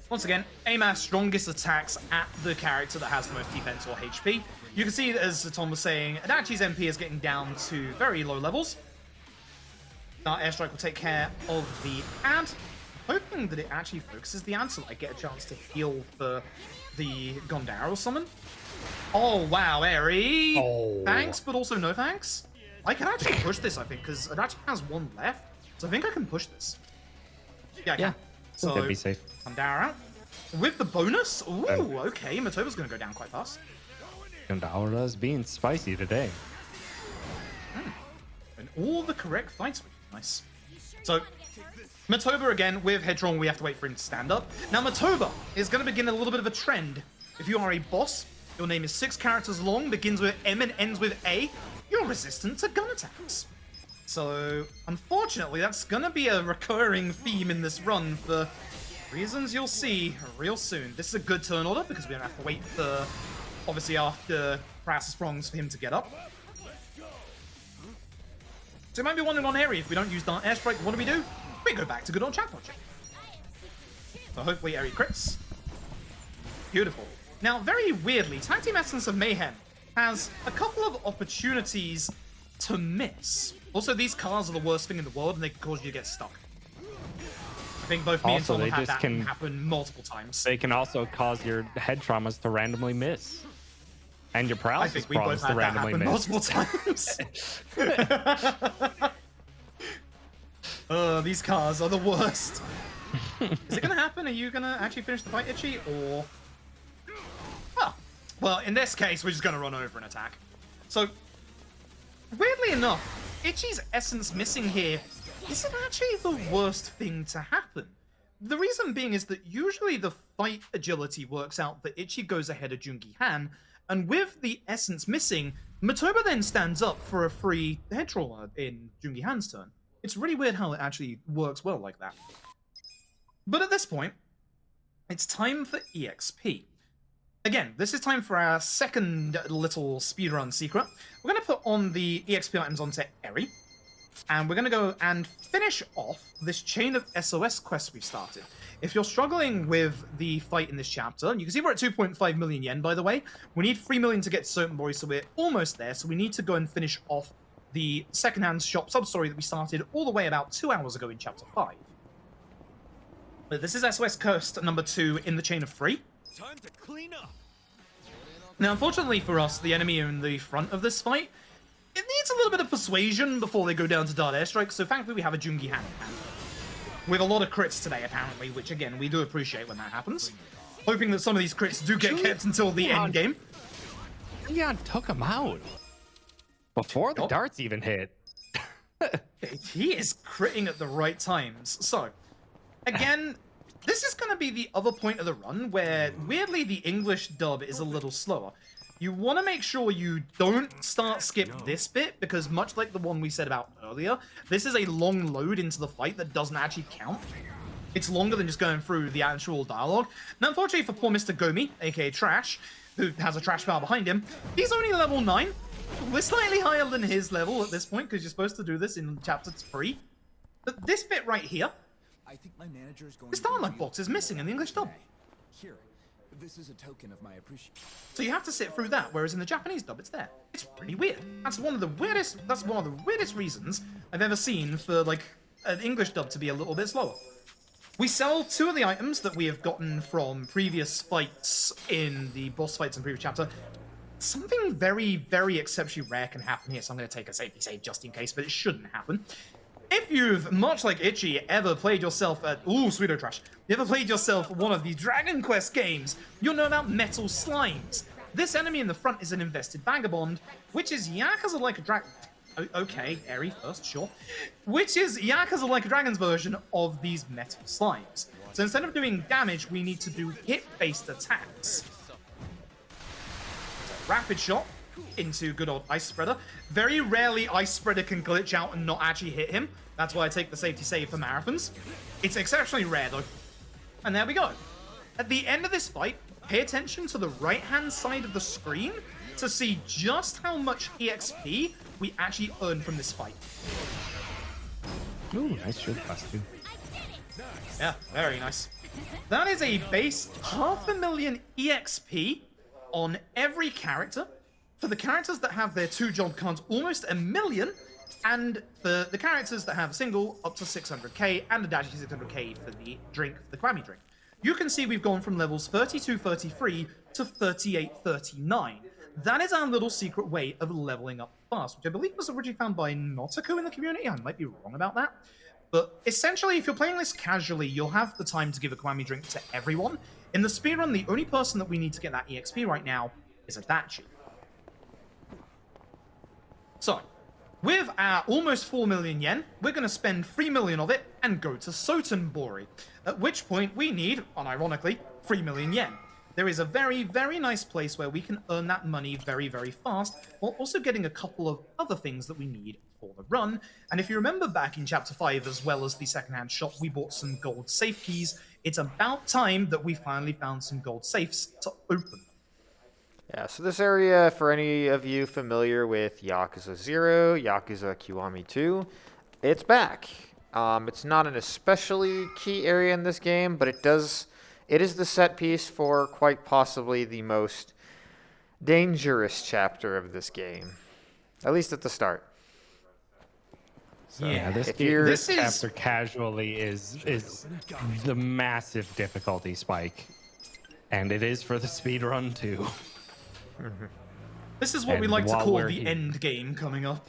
Once again, aim our strongest attacks at the character that has the most defense or HP. You can see that, as Tom was saying, Adachi's MP is getting down to very low levels. Dart Airstrike will take care of the ad. Hoping that it actually focuses the ad so I get a chance to heal for the Gondaro summon. Oh, wow, Eri. Oh. Thanks, but also no thanks. I can actually push this, I think, because Adachi has one left. So I think I can push this. Yeah, I can. So, Could be safe. Gondaro out. With the bonus? Ooh, okay. Matoba's going to go down quite fast. Gondara's being spicy today. And all the correct fights. Nice. So, Matoba again, with Headstrong, we have to wait for him to stand up. Now, Matoba is going to begin a little bit of a trend. If you are a boss, your name is 6 characters long, begins with M and ends with A, you're resistant to gun attacks. So, unfortunately, that's going to be a recurring theme in this run for reasons you'll see real soon. This is a good turn order because we don't have to wait for, obviously, after Paralysis Prongs for him to get up. So you might be wondering on Eri, if we don't use Dart Airstrike, what do? We go back to good old Chat Logic. So hopefully Eri crits. Beautiful. Now, very weirdly, Tag Team Essence of Mayhem has a couple of opportunities to miss. Also, these cars are the worst thing in the world, and they can cause you to get stuck. I think both me and Also, Tom they have had just that can- happen multiple times. They can also cause your head traumas to randomly miss. And your I paralysis think we both problems to had that randomly happen miss. multiple times. These cars are the worst. Is it going to happen? Are you going to actually finish the fight, Itchy, or... Oh, well, in this case, we're just going to run over and attack. So, weirdly enough, Itchy's essence missing here isn't actually the worst thing to happen. The reason being is that usually the fight agility works out that Itchy goes ahead of Jungi Han, and with the essence missing, Matoba then stands up for a free head trawler in Jungi Han's turn. It's really weird how it actually works well like that. But at this point, it's time for EXP. Again, this is time for our second little speedrun secret. We're going to put on the EXP items onto Eri, and we're going to go and finish off this chain of SOS quests we've started. If you're struggling with the fight in this chapter, you can see we're at 2.5 million yen, by the way. We need 3 million to get certain boys, so we're almost there. So we need to go and finish off the secondhand shop sub-story that we started all the way about 2 hours ago in chapter 5. But this is SOS quest number 2 in the chain of 3. Time to clean up. Now, unfortunately for us, the enemy in the front of this fight, it needs a little bit of persuasion before they go down to Dart Airstrike, so thankfully we have a Jungi Han in hand. With a lot of crits today, apparently, which, again, we do appreciate when that happens. Hoping that some of these crits do get kept until the end game. Leon took him out. Before the Oh. darts even hit. He is critting at the right times. So, again, this is going to be the other point of the run where, weirdly, the English dub is a little slower. You want to make sure you don't skip this bit, because much like the one we said about earlier, this is a long load into the fight that doesn't actually count. It's longer than just going through the actual dialogue. Now, unfortunately for poor Mr. Gomi, aka Trash, who has a trash pile behind him, he's only level 9. We're slightly higher than his level at this point, because you're supposed to do this in chapter 3. But this bit right here, I think my manager is going this dialogue box is missing in the English dub. Here, this is a token of my appreciation. So you have to sit through that, whereas in the Japanese dub, it's there. It's pretty weird. That's one of the weirdest reasons I've ever seen for, like, an English dub to be a little bit slower. We sell 2 of the items that we have gotten from previous fights in the boss fights in previous chapter. Something very, very exceptionally rare can happen here, so I'm going to take a safety save just in case, but it shouldn't happen. If you've, much like Itchy, ever played yourself at... Ooh, Sweeto Trash. You ever played yourself one of the Dragon Quest games, you'll know about Metal Slimes. This enemy in the front is an invested vagabond, which is Yakuza like a dragon. Okay, Eri first, sure. Which is Yakuza Like a Dragon's version of these metal slimes. So instead of doing damage, we need to do hit-based attacks. So, rapid shot into good old Ice Spreader. Very rarely Ice Spreader can glitch out and not actually hit him. That's why I take the safety save for marathons. It's exceptionally rare though. And there we go. At the end of this fight, pay attention to the right-hand side of the screen to see just how much EXP we actually earn from this fight. Ooh, nice shield costume. Yeah, very nice. That is a base 500,000 EXP on every character. For the characters that have their 2 job cards, almost 1 million. And for the characters that have a single, up to 600k, and a dashi 600k for the drink, the Kwami drink. You can see we've gone from levels 32, 33 to 38, 39. That is our little secret way of leveling up fast, which I believe was originally found by Notaku in the community. I might be wrong about that. But essentially, if you're playing this casually, you'll have the time to give a Kwami drink to everyone. In the speedrun, the only person that we need to get that EXP right now is Adachi. So, with our almost 4 million yen, we're going to spend 3 million of it and go to Sotenbori. At which point we need, unironically, 3 million yen. There is a very, very nice place where we can earn that money very, very fast, while also getting a couple of other things that we need for the run. And if you remember back in Chapter 5, as well as the secondhand shop, we bought some gold safe keys. It's about time that we finally found some gold safes to open. Yeah, so this area, for any of you familiar with Yakuza 0, Yakuza Kiwami 2, it's back. It's not an especially key area in this game, but it is the set piece for quite possibly the most dangerous chapter of this game, at least at the start. So, Yeah, this chapter casually is the massive difficulty spike, and it is for the speedrun too. This is what we like to call the end game coming up.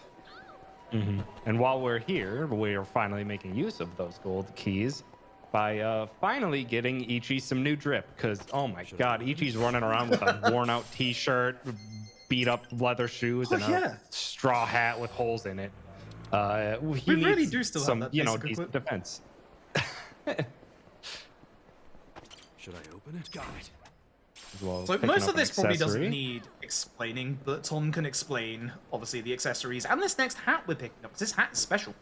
And while we're here, we're finally making use of those gold keys by finally getting Ichi some new drip. Because, oh my god, Ichi's running around with a worn-out t-shirt, beat-up leather shoes, and a straw hat with holes in it. We really do still have that decent defense. Should I open it? Got it. Well, so most of this probably doesn't need explaining, but Tom can explain, obviously, the accessories and this next hat we're picking up, because this hat is special.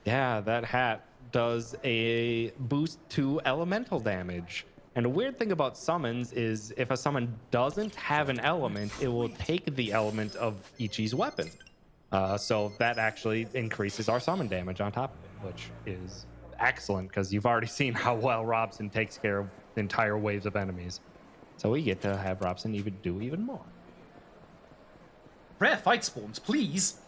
Yeah, that hat does a boost to elemental damage. And a weird thing about summons is if a summon doesn't have an element, it will take the element of Ichi's weapon. So that actually increases our summon damage on top of it, which is excellent, because you've already seen how well Robson takes care of entire waves of enemies. So we get to have Robson do even more. Rare fight spawns, please.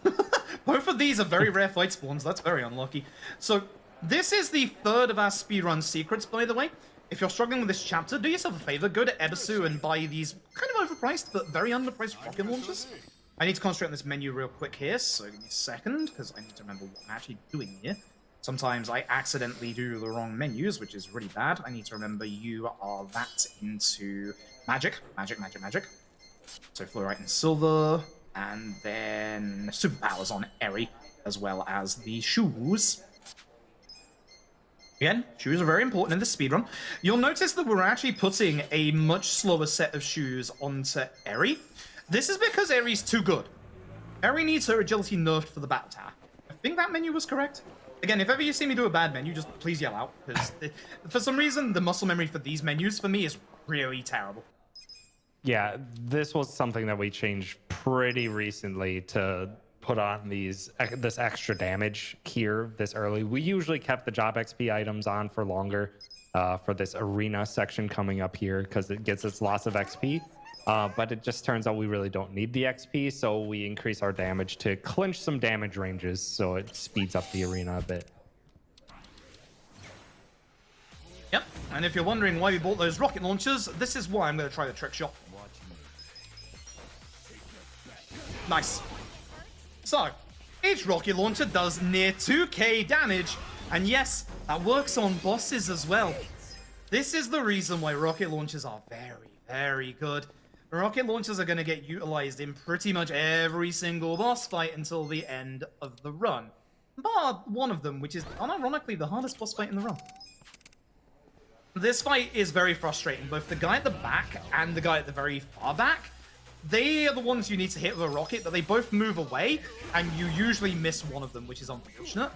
Both of these are very rare fight spawns. That's very unlucky. So this is the third of our speedrun secrets, by the way. If you're struggling with this chapter, do yourself a favor. Go to Ebisu and buy these kind of overpriced, but very underpriced rocket launchers. I need to concentrate on this menu real quick here, so give me a second, because I need to remember what I'm actually doing here. Sometimes I accidentally do the wrong menus, which is really bad. I need to remember you are that into magic. So fluorite and silver, and then superpowers on Eri, as well as the shoes. Again, shoes are very important in this speedrun. You'll notice that we're actually putting a much slower set of shoes onto Eri. This is because Eri's too good. Eri needs her agility nerfed for the battle tower. I think that menu was correct. Again, if ever you see me do a bad menu, just please yell out, because for some reason, the muscle memory for these menus, for me, is really terrible. Yeah, this was something that we changed pretty recently to put on this extra damage here this early. We usually kept the job XP items on for longer for this arena section coming up here, because it gets us lots of XP. But it just turns out we really don't need the XP, so we increase our damage to clinch some damage ranges, so it speeds up the arena a bit. Yep, and if you're wondering why we bought those rocket launchers, this is why I'm going to try the trick shot. Nice. So, each rocket launcher does near 2k damage, and yes, that works on bosses as well. This is the reason why rocket launchers are very, very good. rocket launchers are going to get utilized in pretty much every single boss fight until the end of the run. Bar one of them, which is unironically the hardest boss fight in the run. This fight is very frustrating. Both the guy at the back and the guy at the very far back, they are the ones you need to hit with a rocket, but they both move away, and you usually miss one of them, which is unfortunate.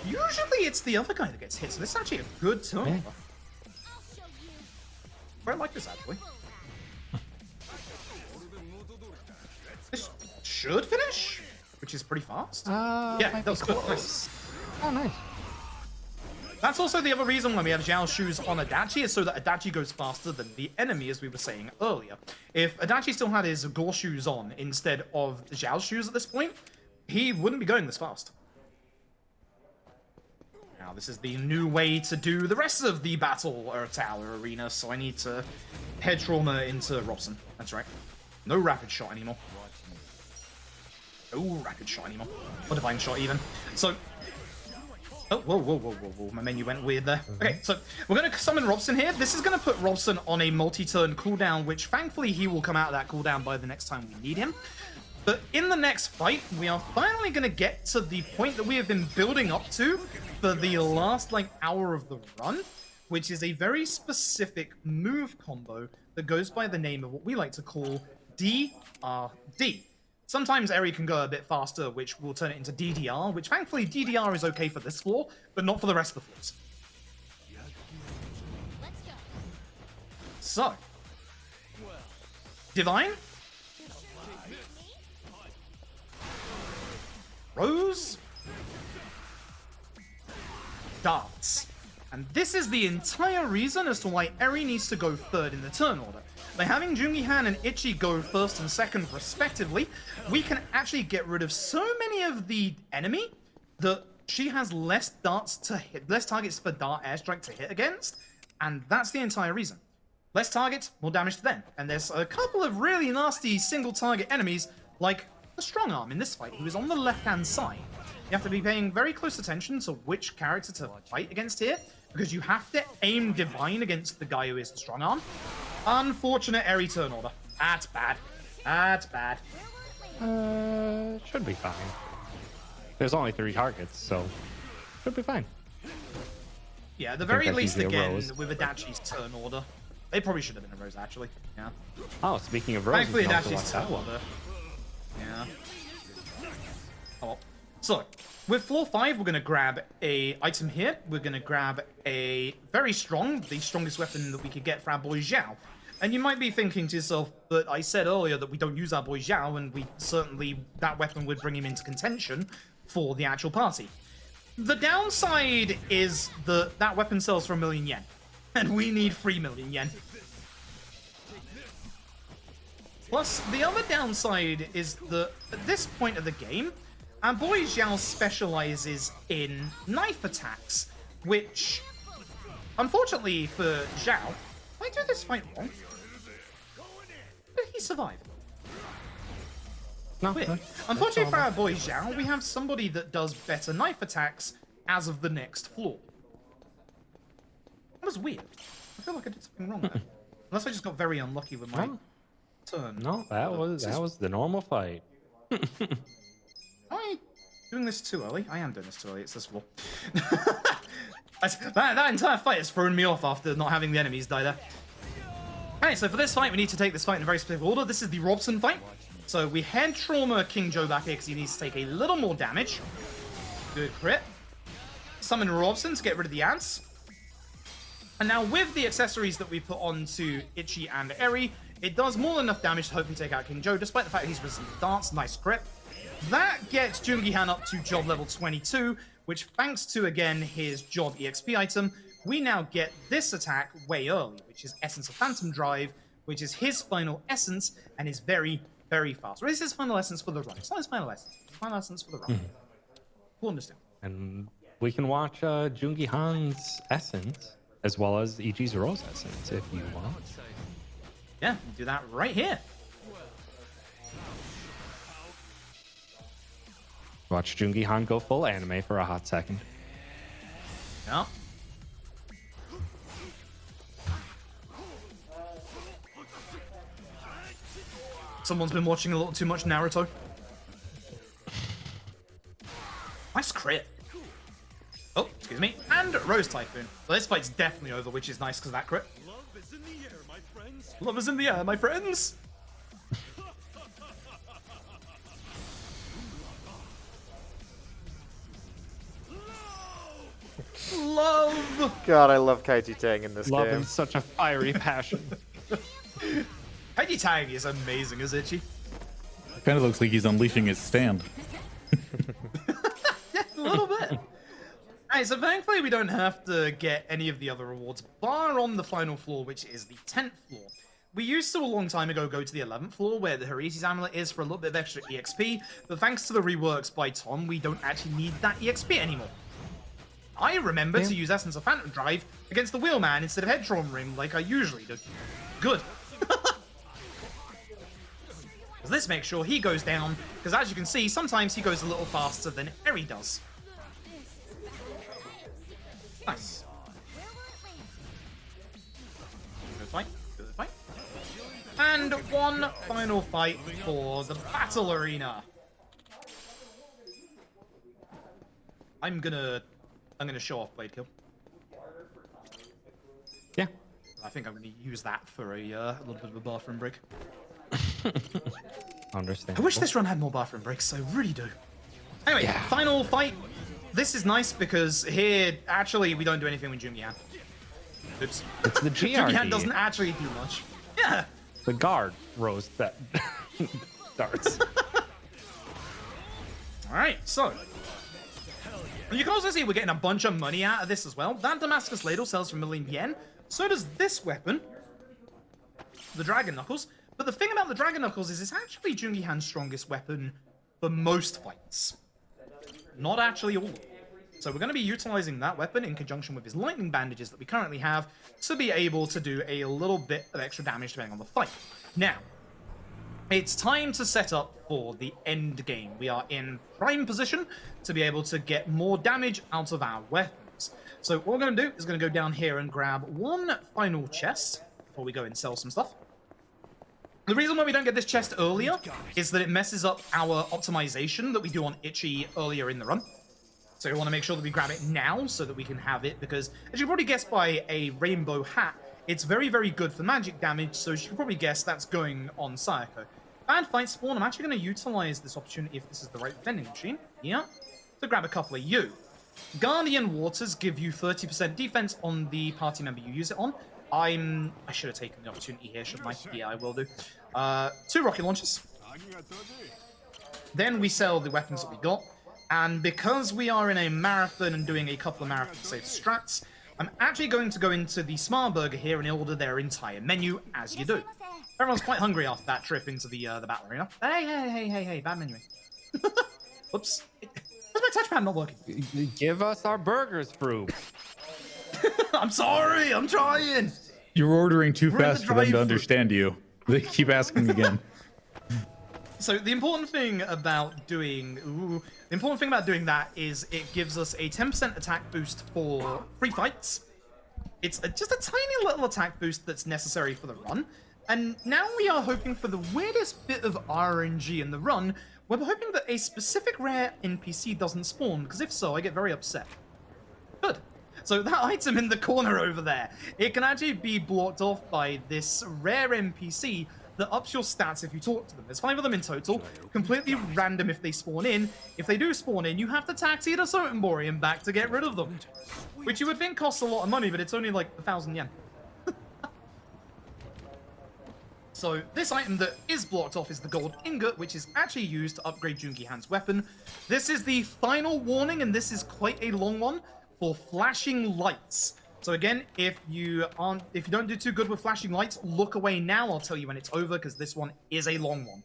Usually it's the other guy that gets hit, so this is actually a good turn. I like this, actually. This should finish, which is pretty fast. Yeah, that was good. Nice. Oh, nice. That's also the other reason why we have Zhao shoes on Adachi, is so that Adachi goes faster than the enemy, as we were saying earlier. If Adachi still had his Gore shoes on instead of Zhao's shoes at this point, he wouldn't be going this fast. Now, this is the new way to do the rest of the battle or tower arena, so I need to head trauma into Robson. That's right. No rapid shot anymore. No rapid shot anymore. Or divine shot, even. So... Oh, whoa. My menu went weird there. Okay, so we're going to summon Robson here. This is going to put Robson on a multi-turn cooldown, which thankfully he will come out of that cooldown by the next time we need him. But in the next fight, we are finally going to get to the point that we have been building up to for the last, hour of the run, which is a very specific move combo that goes by the name of what we like to call DRD. Sometimes Eri can go a bit faster, which will turn it into DDR, which thankfully DDR is okay for this floor, but not for the rest of the floors. Let's go. So, Divine, Rose, Darts. And this is the entire reason as to why Eri needs to go third in the turn order. By having Jungi-Han and Ichi go first and second respectively, we can actually get rid of so many of the enemy that she has less darts to hit, less targets for dart airstrike to hit against, and that's the entire reason. Less targets, more damage to them. And there's a couple of really nasty single target enemies, like the Strong Arm in this fight, who is on the left-hand side. You have to be paying very close attention to which character to fight against here, because you have to aim Divine against the guy who is the Strong Arm. Unfortunate Eri turn order. That's bad. That's bad. Should be fine. There's only 3 targets, so should be fine. Yeah, at the very that's least, usually a again, Rose. with Adachi's turn order. They probably should have been a Rose, actually. Yeah. Oh, speaking of roses, Thankfully, you can also Adachi's watch turn that one. order. Yeah. Oh, well. So, with floor 5, we're going to grab a item here. We're going to grab a very strong, the strongest weapon that we could get for our boy Zhao. And you might be thinking to yourself, but I said earlier that we don't use our boy Zhao, and we certainly, that weapon would bring him into contention for the actual party. The downside is that that weapon sells for 1 million yen, and we need 3 million yen. Plus, the other downside is that at this point of the game, our boy Zhao specializes in knife attacks, which, unfortunately for Zhao, I do this fight wrong. Did he survive? No, Weird. that's Unfortunately for all our boy Zhao, we have somebody that does better knife attacks as of the next floor. That was weird. I feel like I did something wrong there. Unless I just got very unlucky with my No. turn. No, that was the normal fight. Am I doing this too early? I am doing this too early. It's this floor. that entire fight has thrown me off after not having the enemies die there. Alright, so for this fight, we need to take this fight in a very specific order. This is the Robson fight. So we head trauma King Joe back here because he needs to take a little more damage. Good crit. Summon Robson to get rid of the ants. And now with the accessories that we put onto Ichi and Eri, it does more than enough damage to hopefully take out King Joe, despite the fact that he's resistant to darts. Nice crit. That gets Jungi-Han up to job level 22, which thanks to, again, his job EXP item, we now get this attack way early, which is Essence of Phantom Drive, which is his final essence and is very, very fast. Or is his final essence for the run? It's not his final essence. It's his final essence for the run. We'll understand. And we can watch Jungi-Han's essence as well as Ichi's Rose essence if you want. Yeah, we do that right here. Watch Jungi-Han go full anime for a hot second. Yeah. Someone's been watching a little too much Naruto. Nice crit. Oh, excuse me. And Rose Typhoon. Well, this fight's definitely over, which is nice because of that crit. Love is in the air, my friends. Love is in the air, my friends. Love. God, I love Kaiji Tang in this Love game. is such a fiery passion. Kaiji Tang is amazing, isn't she? Kind of looks like he's unleashing his stand. Yeah, a little bit. Alright, so thankfully we don't have to get any of the other rewards, bar on the final floor, which is the 10th floor. We used to a long time ago go to the 11th floor, where the Harise's Amulet is, for a little bit of extra EXP, but thanks to the reworks by Tom, we don't actually need that EXP anymore. I remember to use Essence of Phantom Drive against the Wheelman instead of Head Trauma Ring like I usually do. Good. This makes sure he goes down, because as you can see, sometimes he goes a little faster than Eri does. Nice. Good fight. Good fight. And one final fight for the battle arena. I'm gonna show off Blade Kill. Yeah. I think I'm gonna use that for a little bit of a bathroom break. Understand. I wish this run had more bathroom breaks, I really do. Anyway, Yeah. final fight. This is nice because here, actually, we don't do anything with Jungian. Oops. It's the Jungian GRD. doesn't actually do much. Yeah. The guard rose that darts. Alright, so. You can also see we're getting a bunch of money out of this as well. That Damascus Ladle sells for 1 million yen. So does this weapon. The Dragon Knuckles. But the thing about the Dragon Knuckles is it's actually Jungihan's strongest weapon for most fights. Not actually all of them. So we're going to be utilizing that weapon in conjunction with his lightning bandages that we currently have to be able to do a little bit of extra damage depending on the fight. Now, it's time to set up for the end game. We are in prime position to be able to get more damage out of our weapons. So what we're going to do is going to go down here and grab one final chest before we go and sell some stuff. The reason why we don't get this chest earlier is that it messes up our optimization that we do on Itchy earlier in the run. So we want to make sure that we grab it now so that we can have it, because as you probably guessed by a rainbow hat, it's very, very good for magic damage, so as you can probably guess that's going on Sayako. Bad fight spawn, I'm actually going to utilize this opportunity, if this is the right vending machine, yeah, to grab a couple of you. Guardian Waters give you 30% defense on the party member you use it on. I should have taken the opportunity here, shouldn't I? Yeah, I will do. 2 rocket launchers. Then we sell the weapons that we got. And because we are in a marathon and doing a couple of marathon safe strats, I'm actually going to go into the Smart Burger here and order their entire menu, as you do. Everyone's quite hungry after that trip into the battle arena. Hey, bad menu. Oops. Where's my touchpad not working? Give us our burgers, Froob. I'm sorry, I'm trying. You're ordering too We're in the fast for them to drive-thru. understand you. They keep asking again. So the important thing about doing that is it gives us a 10% attack boost for free fights. It's just a tiny little attack boost that's necessary for the run. And now we are hoping for the weirdest bit of RNG in the run. We're hoping that a specific rare NPC doesn't spawn, because if so, I get very upset. Good. So that item in the corner over there, it can actually be blocked off by this rare NPC that ups your stats if you talk to them. There's 5 of them in total, completely random if they spawn in. If they do spawn in, you have to taxi the Sotemborium back to get rid of them. Which you would think costs a lot of money, but it's only like 1,000 yen. So this item that is blocked off is the gold ingot, which is actually used to upgrade Jungihan's weapon. This is the final warning, and this is quite a long one, for flashing lights. So again, if you don't do too good with flashing lights, look away now. I'll tell you when it's over, because this one is a long one.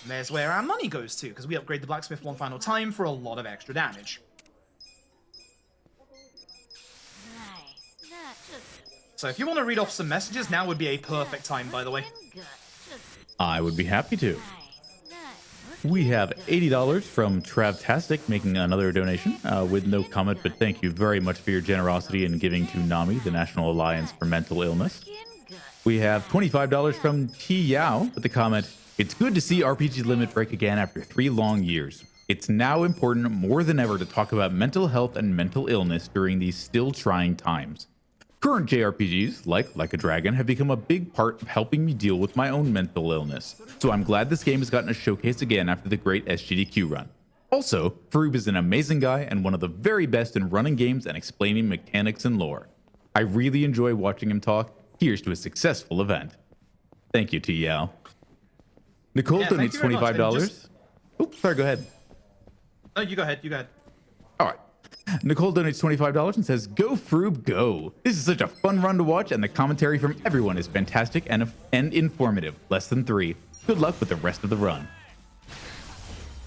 And there's where our money goes to, because we upgrade the blacksmith one final time for a lot of extra damage. Nice. That just So if you want to read off some messages, now would be a perfect time, by the way. good. Just I would be happy to. nice. We have $80 from Travtastic making another donation with no comment, but thank you very much for your generosity in giving to NAMI, the National Alliance for Mental Illness. Looking good. We have $25 from T Yao with the comment, "It's good to see RPG Limit break again after 3 long years. It's now important more than ever to talk about mental health and mental illness during these still trying times. Current JRPGs, like a Dragon, have become a big part of helping me deal with my own mental illness, so I'm glad this game has gotten a showcase again after the great SGDQ run. Also, Froob is an amazing guy and one of the very best in running games and explaining mechanics and lore. I really enjoy watching him talk. Here's to a successful event." Thank you, T Yao. Nicole Yeah, thank donates you very much. And $25. just- Oops, sorry, go ahead. No, you go ahead. You go ahead. All right. Nicole donates $25 and says, "Go Froob, go. This is such a fun run to watch, and the commentary from everyone is fantastic and informative. Less than 3. Good luck with the rest of the run."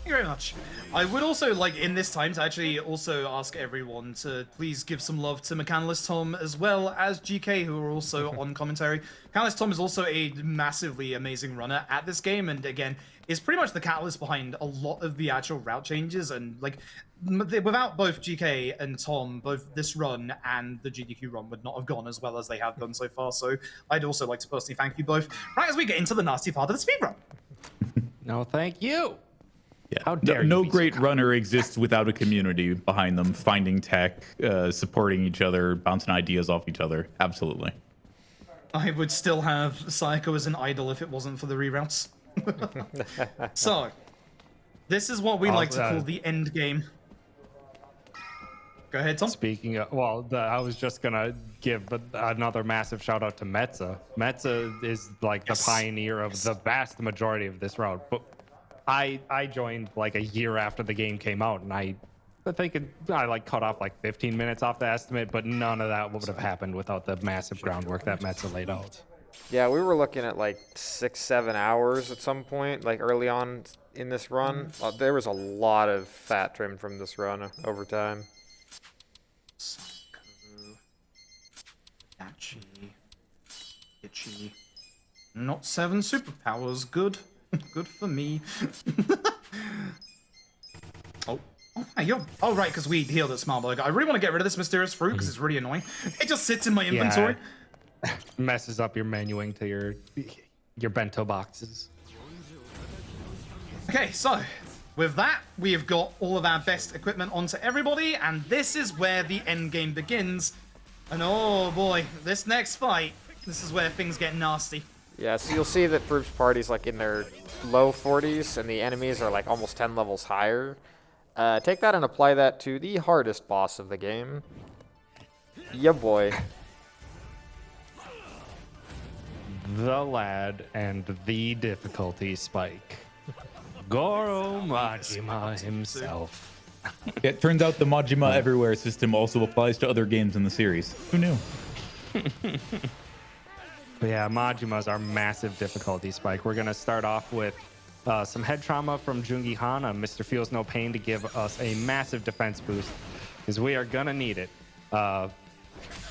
Thank you very much. I would also like in this time to actually also ask everyone to please give some love to Mechanialist Tom as well as GK, who are also on commentary. Mechanialist Tom is also a massively amazing runner at this game, and again is pretty much the catalyst behind a lot of the actual route changes. And like without both GK and Tom, both this run and the GDQ run would not have gone as well as they have done so far. So I'd also like to personally thank you both. Right as we get into the nasty part of the speedrun. No, thank you. Yeah. How dare no you be so great runner exists without a community behind them, finding tech, supporting each other, bouncing ideas off each other. Absolutely. I would still have Sayako as an idol if it wasn't for the reroutes. So, this is what we like to call the end game. Go ahead, Tom. Speaking of, well, I was just gonna give another massive shout out to Metza. Metza is like the pioneer of the vast majority of this route. But I joined like a year after the game came out, and I think I like cut off like 15 minutes off the estimate, but none of that would have happened without the massive groundwork that Metza laid out. Yeah, we were looking at like 6-7 hours at some point, like early on in this run. There was a lot of fat trimmed from this run over time. Yachi. Itchy. Not 7 superpowers. Good. Good for me. Oh, you're... Oh, right, because we healed at Smartburg. I really want to get rid of this Mysterious Fruit because it's really annoying. It just sits in my inventory. Yeah, messes up your menuing to your bento boxes. Okay, so with that, we have got all of our best equipment onto everybody, and this is where the end game begins. And oh boy, this next fight, this is where things get nasty. Yeah, so you'll see that Froob's party's like in their low 40s, and the enemies are like almost 10 levels higher. Take that and apply that to the hardest boss of the game. Yeah, boy. The lad and the difficulty spike. Goro Majima himself. It turns out the Majima Everywhere system also applies to other games in the series. Who knew? But yeah, Majima's our massive difficulty spike. We're going to start off with some head trauma from Jungi Hana, Mr. Feels No Pain, to give us a massive defense boost, because we are going to need it.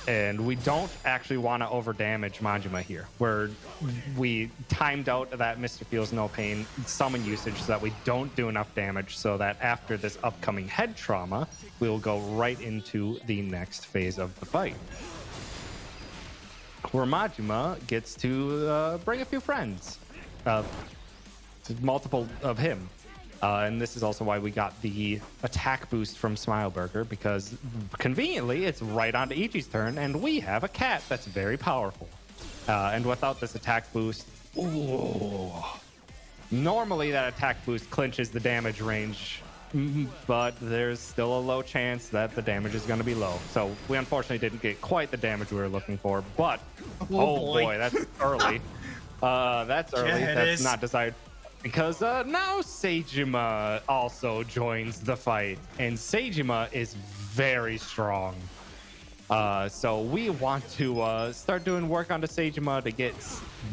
And we don't actually want to overdamage Majima here. We timed out that Mr. Feels No Pain summon usage so that we don't do enough damage, so that after this upcoming head trauma, we will go right into the next phase of the fight, where Majima gets to bring a few friends. Multiple of him. And this is also why we got the attack boost from Smileburger, because conveniently it's right onto Ichi's turn, and we have a cat that's very powerful. And without this attack boost, ooh, normally that attack boost clinches the damage range, but there's still a low chance that the damage is going to be low. So we unfortunately didn't get quite the damage we were looking for, but oh boy, that's early. That's early. Yeah, that's not desired. Because now Seijima also joins the fight, and Seijima is very strong. So we want to start doing work onto Seijima to get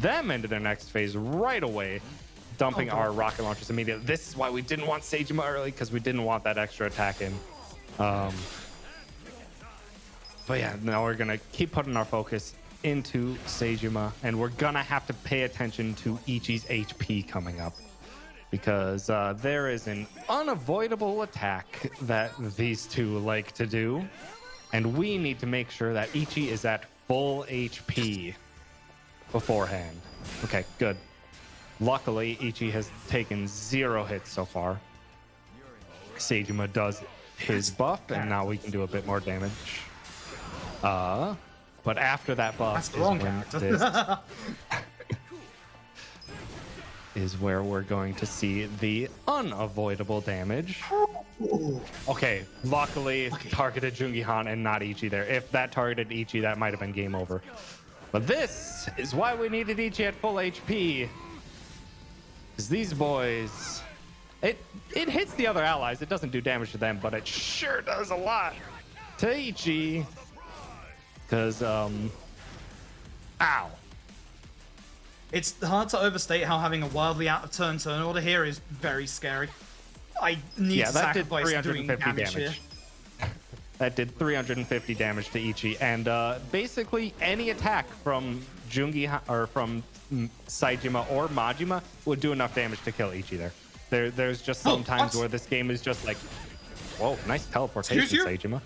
them into their next phase right away, dumping our rocket launchers immediately. This is why we didn't want Seijima early, because we didn't want that extra attack in. But yeah, now we're going to keep putting our focus into Seijima, and we're gonna have to pay attention to Ichi's HP coming up, because there is an unavoidable attack that these two like to do, and we need to make sure that Ichi is at full HP. beforehand. Okay, good. Luckily, Ichi has taken 0 hits so far. Seijima does his buff, and now we can do a bit more damage. But after that buff That's the wrong character. is where we're going to see the unavoidable damage. Okay, luckily it targeted Jungihan and not Ichi there. If that targeted Ichi, that might have been game over. But this is why we needed Ichi at full HP. Because these boys, it hits the other allies. It doesn't do damage to them, but it sure does a lot to Ichi. Because, ow. It's hard to overstate how having a wildly out of turn order here is very scary. I need to that did sacrifice 350 doing damage here. That did 350 damage to Ichi, and basically any attack from Jungi or from Saijima or Majima would do enough damage to kill Ichi there. There's just some times where this game is just like, whoa, nice teleportation, Saijima.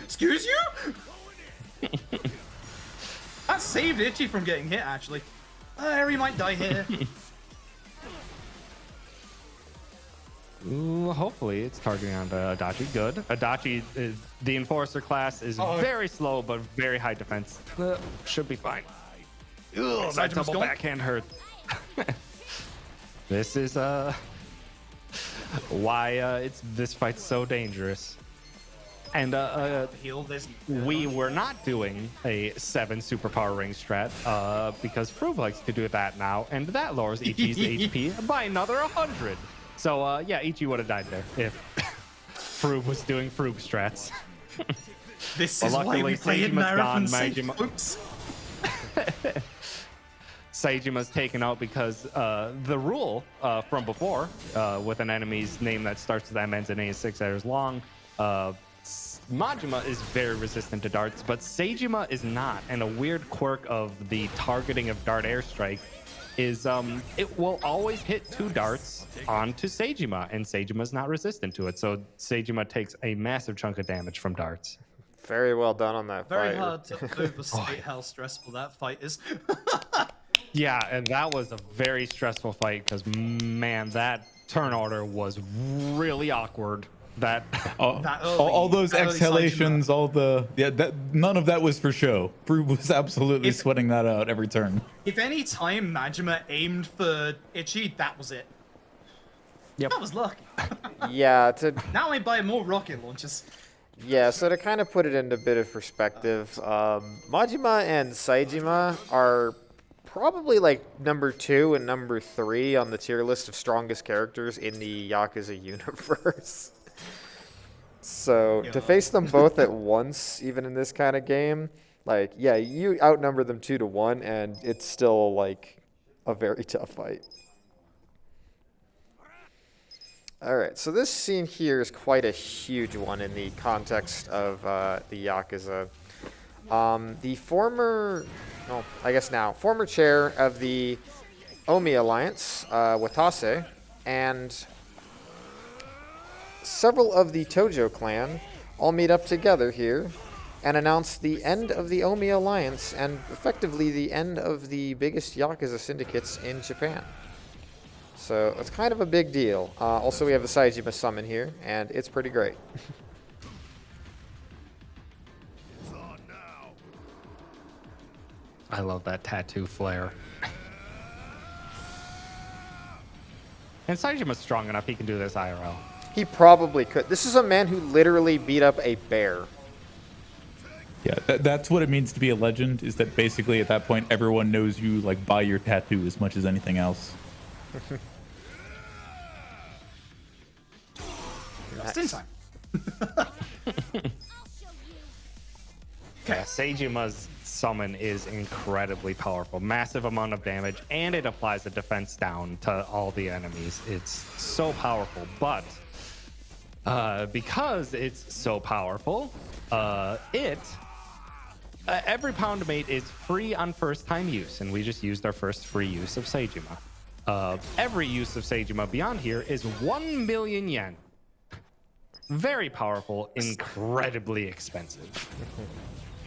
Excuse you? That saved Ichi from getting hit, actually. He might die here. Ooh, hopefully it's targeting on Adachi. Good. Adachi, the Enforcer class, is very slow but very high defense. Should be fine. Ugh, that double backhand hurt. This is why this fight's so dangerous. And we were not doing a 7 superpower ring strat because Froob likes to do that now, and that lowers Ichi's HP by another 100. So yeah, Ichi would have died there if Froob was doing Froob strats. This is why we play in Marathon safe, folks. Seijima's taken out because the rule from before, with an enemy's name that starts with M, ends in A, is 6 letters long, Majima is very resistant to darts, but Seijima is not. And a weird quirk of the targeting of dart airstrike is it will always hit 2 darts onto Seijima, and Seijima's not resistant to it. So Seijima takes a massive chunk of damage from darts. Very well done on that Very fight. hard to overstate how stressful that fight is. Yeah, and that was a very stressful fight because, man, that turn order was really awkward. All those exhalations, none of that was for show. Froob was absolutely sweating that out every turn. If any time Majima aimed for Ichi, that was it. Yep. That was lucky. Yeah, now I buy more rocket launchers. Yeah, so to kind of put it into a bit of perspective, Majima and Saijima are probably like number 2 and number 3 on the tier list of strongest characters in the Yakuza universe. So to face them both at once, even in this kind of game, like, yeah, you outnumber them 2-1, and it's still like a very tough fight. All right, so this scene here is quite a huge one in the context of the Yakuza. The former chair of the Omi Alliance, Watase, and several of the Tojo clan all meet up together here and announce the end of the Omi Alliance and effectively the end of the biggest Yakuza syndicates in Japan. So it's kind of a big deal. Also, we have the Saijima summon here, and it's pretty great. I love that tattoo flare. And Saijima's strong enough, he can do this IRL. He probably could. This is a man who literally beat up a bear. Yeah, that's what it means to be a legend, is that basically at that point everyone knows you like by your tattoo as much as anything else. Just in time. Yeah, Seijima's summon is incredibly powerful. Massive amount of damage, and it applies a defense down to all the enemies. It's so powerful, but because it's so powerful, every pound mate is free on first time use, and we just used our first free use of Seijima. Every use of Seijima beyond here is 1 million yen. Very powerful, incredibly expensive.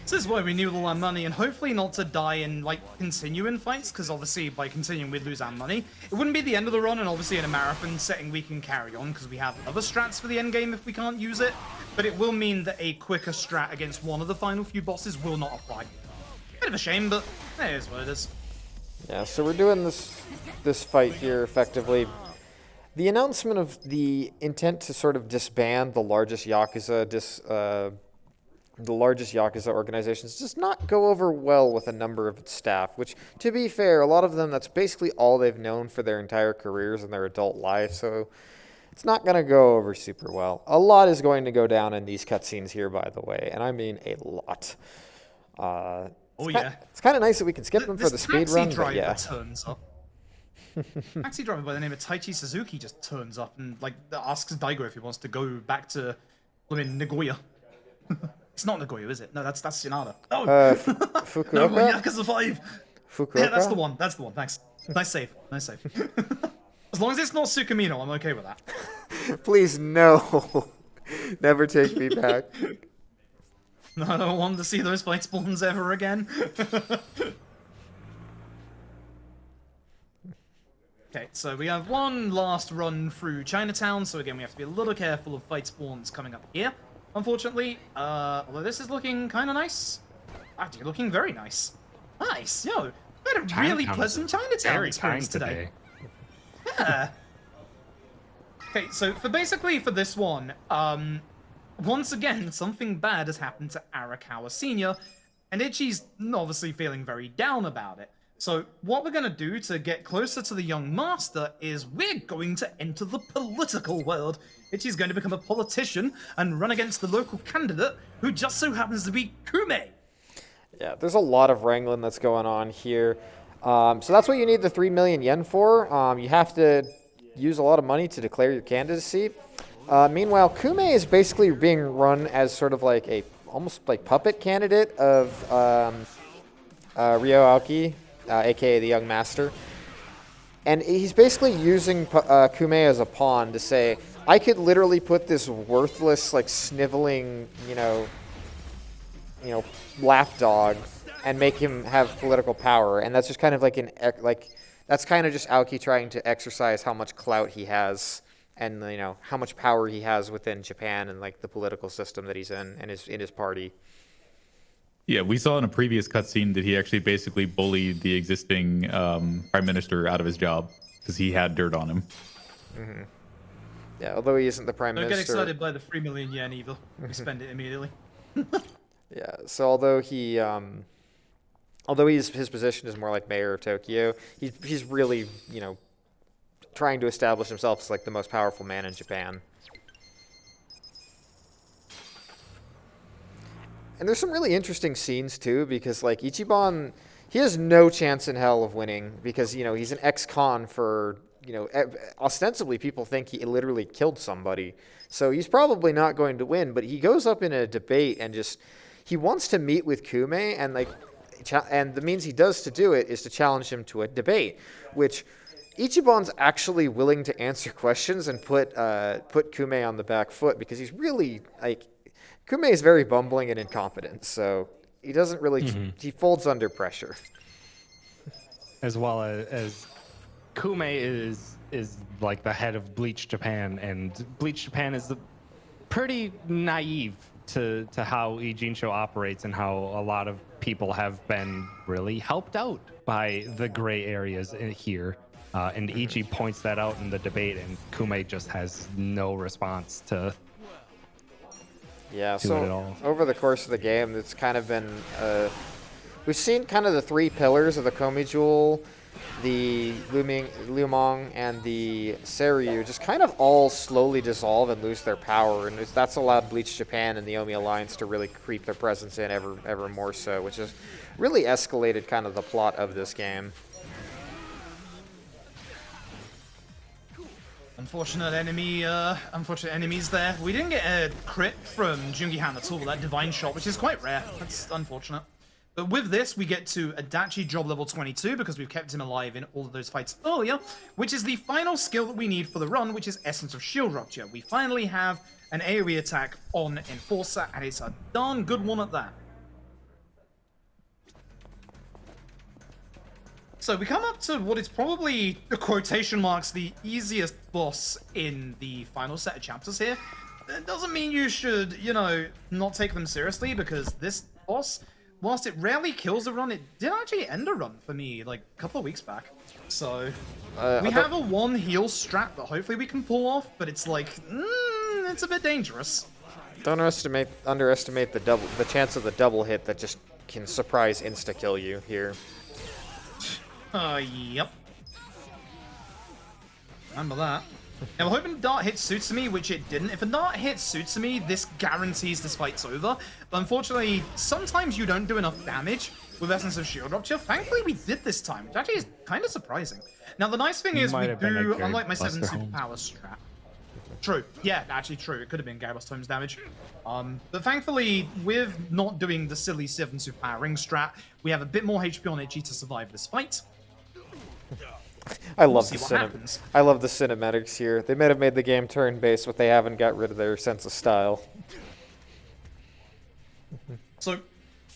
This is why we need all our money, and hopefully not to die and, like, continue in fights, because obviously by continuing we'd lose our money. It wouldn't be the end of the run, and obviously in a marathon setting we can carry on, because we have other strats for the end game if we can't use it, but it will mean that a quicker strat against one of the final few bosses will not apply. Bit of a shame, but it is what it is. Yeah, so we're doing this fight here effectively. The announcement of the intent to sort of disband the largest Yakuza organizations does not go over well with a number of its staff, which, to be fair, a lot of them, that's basically all they've known for their entire careers and their adult life, so it's not going to go over super well. A lot is going to go down in these cutscenes here, by the way, and I mean a lot. It's kind of nice that we can skip them for the speed run, but yeah. Turns up. Taxi driver by the name of Taichi Suzuki just turns up and, like, asks Daigo if he wants to go back to, Nagoya. It's not Nagoya, is it? No, that's Tsunade. Oh! Fukuoka? No, Yakuza 5! Fukuoka? Yeah, that's the one, thanks. Nice save. As long as it's not Sukamino, I'm okay with that. Please, no. Never take me back. No, I don't want to see those fight spawns ever again. Okay, so we have one last run through Chinatown, so again we have to be a little careful of fight spawns coming up here. Unfortunately, although this is looking kind of nice. Actually, looking very nice. Nice, yo. We had a really pleasant Chinatown experience today. Yeah. Okay, so for this one, once again, something bad has happened to Arakawa Sr., and Ichi's obviously feeling very down about it. So what we're going to do to get closer to the young master is we're going to enter the political world. Ichi's going to become a politician and run against the local candidate, who just so happens to be Kume. Yeah, there's a lot of wrangling that's going on here. So that's what you need the 3 million yen for. You have to use a lot of money to declare your candidacy. Meanwhile, Kume is basically being run as sort of like a almost like puppet candidate of Ryo Aoki, aka the Young Master. And he's basically using Kume as a pawn to say, I could literally put this worthless, like sniveling, lapdog and make him have political power. And that's just kind of like that's kind of just Aoki trying to exercise how much clout he has and, how much power he has within Japan and like the political system that he's in and in his party. Yeah, we saw in a previous cutscene that he actually basically bullied the existing prime minister out of his job because he had dirt on him. Mm-hmm. Yeah, although he isn't the prime minister. Don't get excited by the 3 million yen either. We spend it immediately. Yeah, so although his position is more like mayor of Tokyo, he's really, trying to establish himself as like the most powerful man in Japan. And there's some really interesting scenes too, because like Ichiban, he has no chance in hell of winning because, he's an ex-con for, ostensibly people think he literally killed somebody. So he's probably not going to win, but he goes up in a debate and he wants to meet with Kume, and the means he does to do it is to challenge him to a debate, which Ichiban's actually willing to answer questions and put Kume on the back foot because he's really Kume is very bumbling and incompetent, so he doesn't really he folds under pressure. As well as Kume is like the head of Bleach Japan, and Bleach Japan is pretty naive to how Ijincho operates and how a lot of people have been really helped out by the gray areas here. And Ichi points that out in the debate, and Kume just has no response to Yeah, do it at all. Over the course of the game, it's kind of been... we've seen kind of the three pillars of the Komi Jewel, the Lumong, and the Seiryu just kind of all slowly dissolve and lose their power, and that's allowed Bleach Japan and the Omi Alliance to really creep their presence in ever more so, which has really escalated kind of the plot of this game. Unfortunate enemies there. We didn't get a crit from Jungihan at all, that divine shot, which is quite rare. That's unfortunate. But with this, we get to Adachi job level 22 because we've kept him alive in all of those fights earlier, which is the final skill that we need for the run, which is Essence of Shield Rupture. We finally have an AoE attack on Enforcer, and it's a darn good one at that. So we come up to what is probably, the quotation marks, the easiest boss in the final set of chapters here. That doesn't mean you should, you know, not take them seriously, because this boss, whilst it rarely kills a run, it did actually end a run for me, like, a couple of weeks back. So, we have a one heal strat that hopefully we can pull off, but it's like, it's a bit dangerous. Don't underestimate the chance of the double hit that just can surprise insta-kill you here. Yep. Remember that. Now, I'm hoping Dart hit Tsutsumi, which it didn't. If a Dart hits Tsutsumi, this guarantees this fight's over. But unfortunately, sometimes you don't do enough damage with Essence of Shield Rupture. Thankfully, we did this time, which actually is kind of surprising. Now, the nice thing is we do, unlike my 7 superpower strat. True. Yeah, actually true. It could have been Gyros Tomes damage. But thankfully, with not doing the silly 7 superpower ring strat, we have a bit more HP on Itchy to survive this fight. I love the cinematics here. They might have made the game turn-based, but they haven't got rid of their sense of style. So,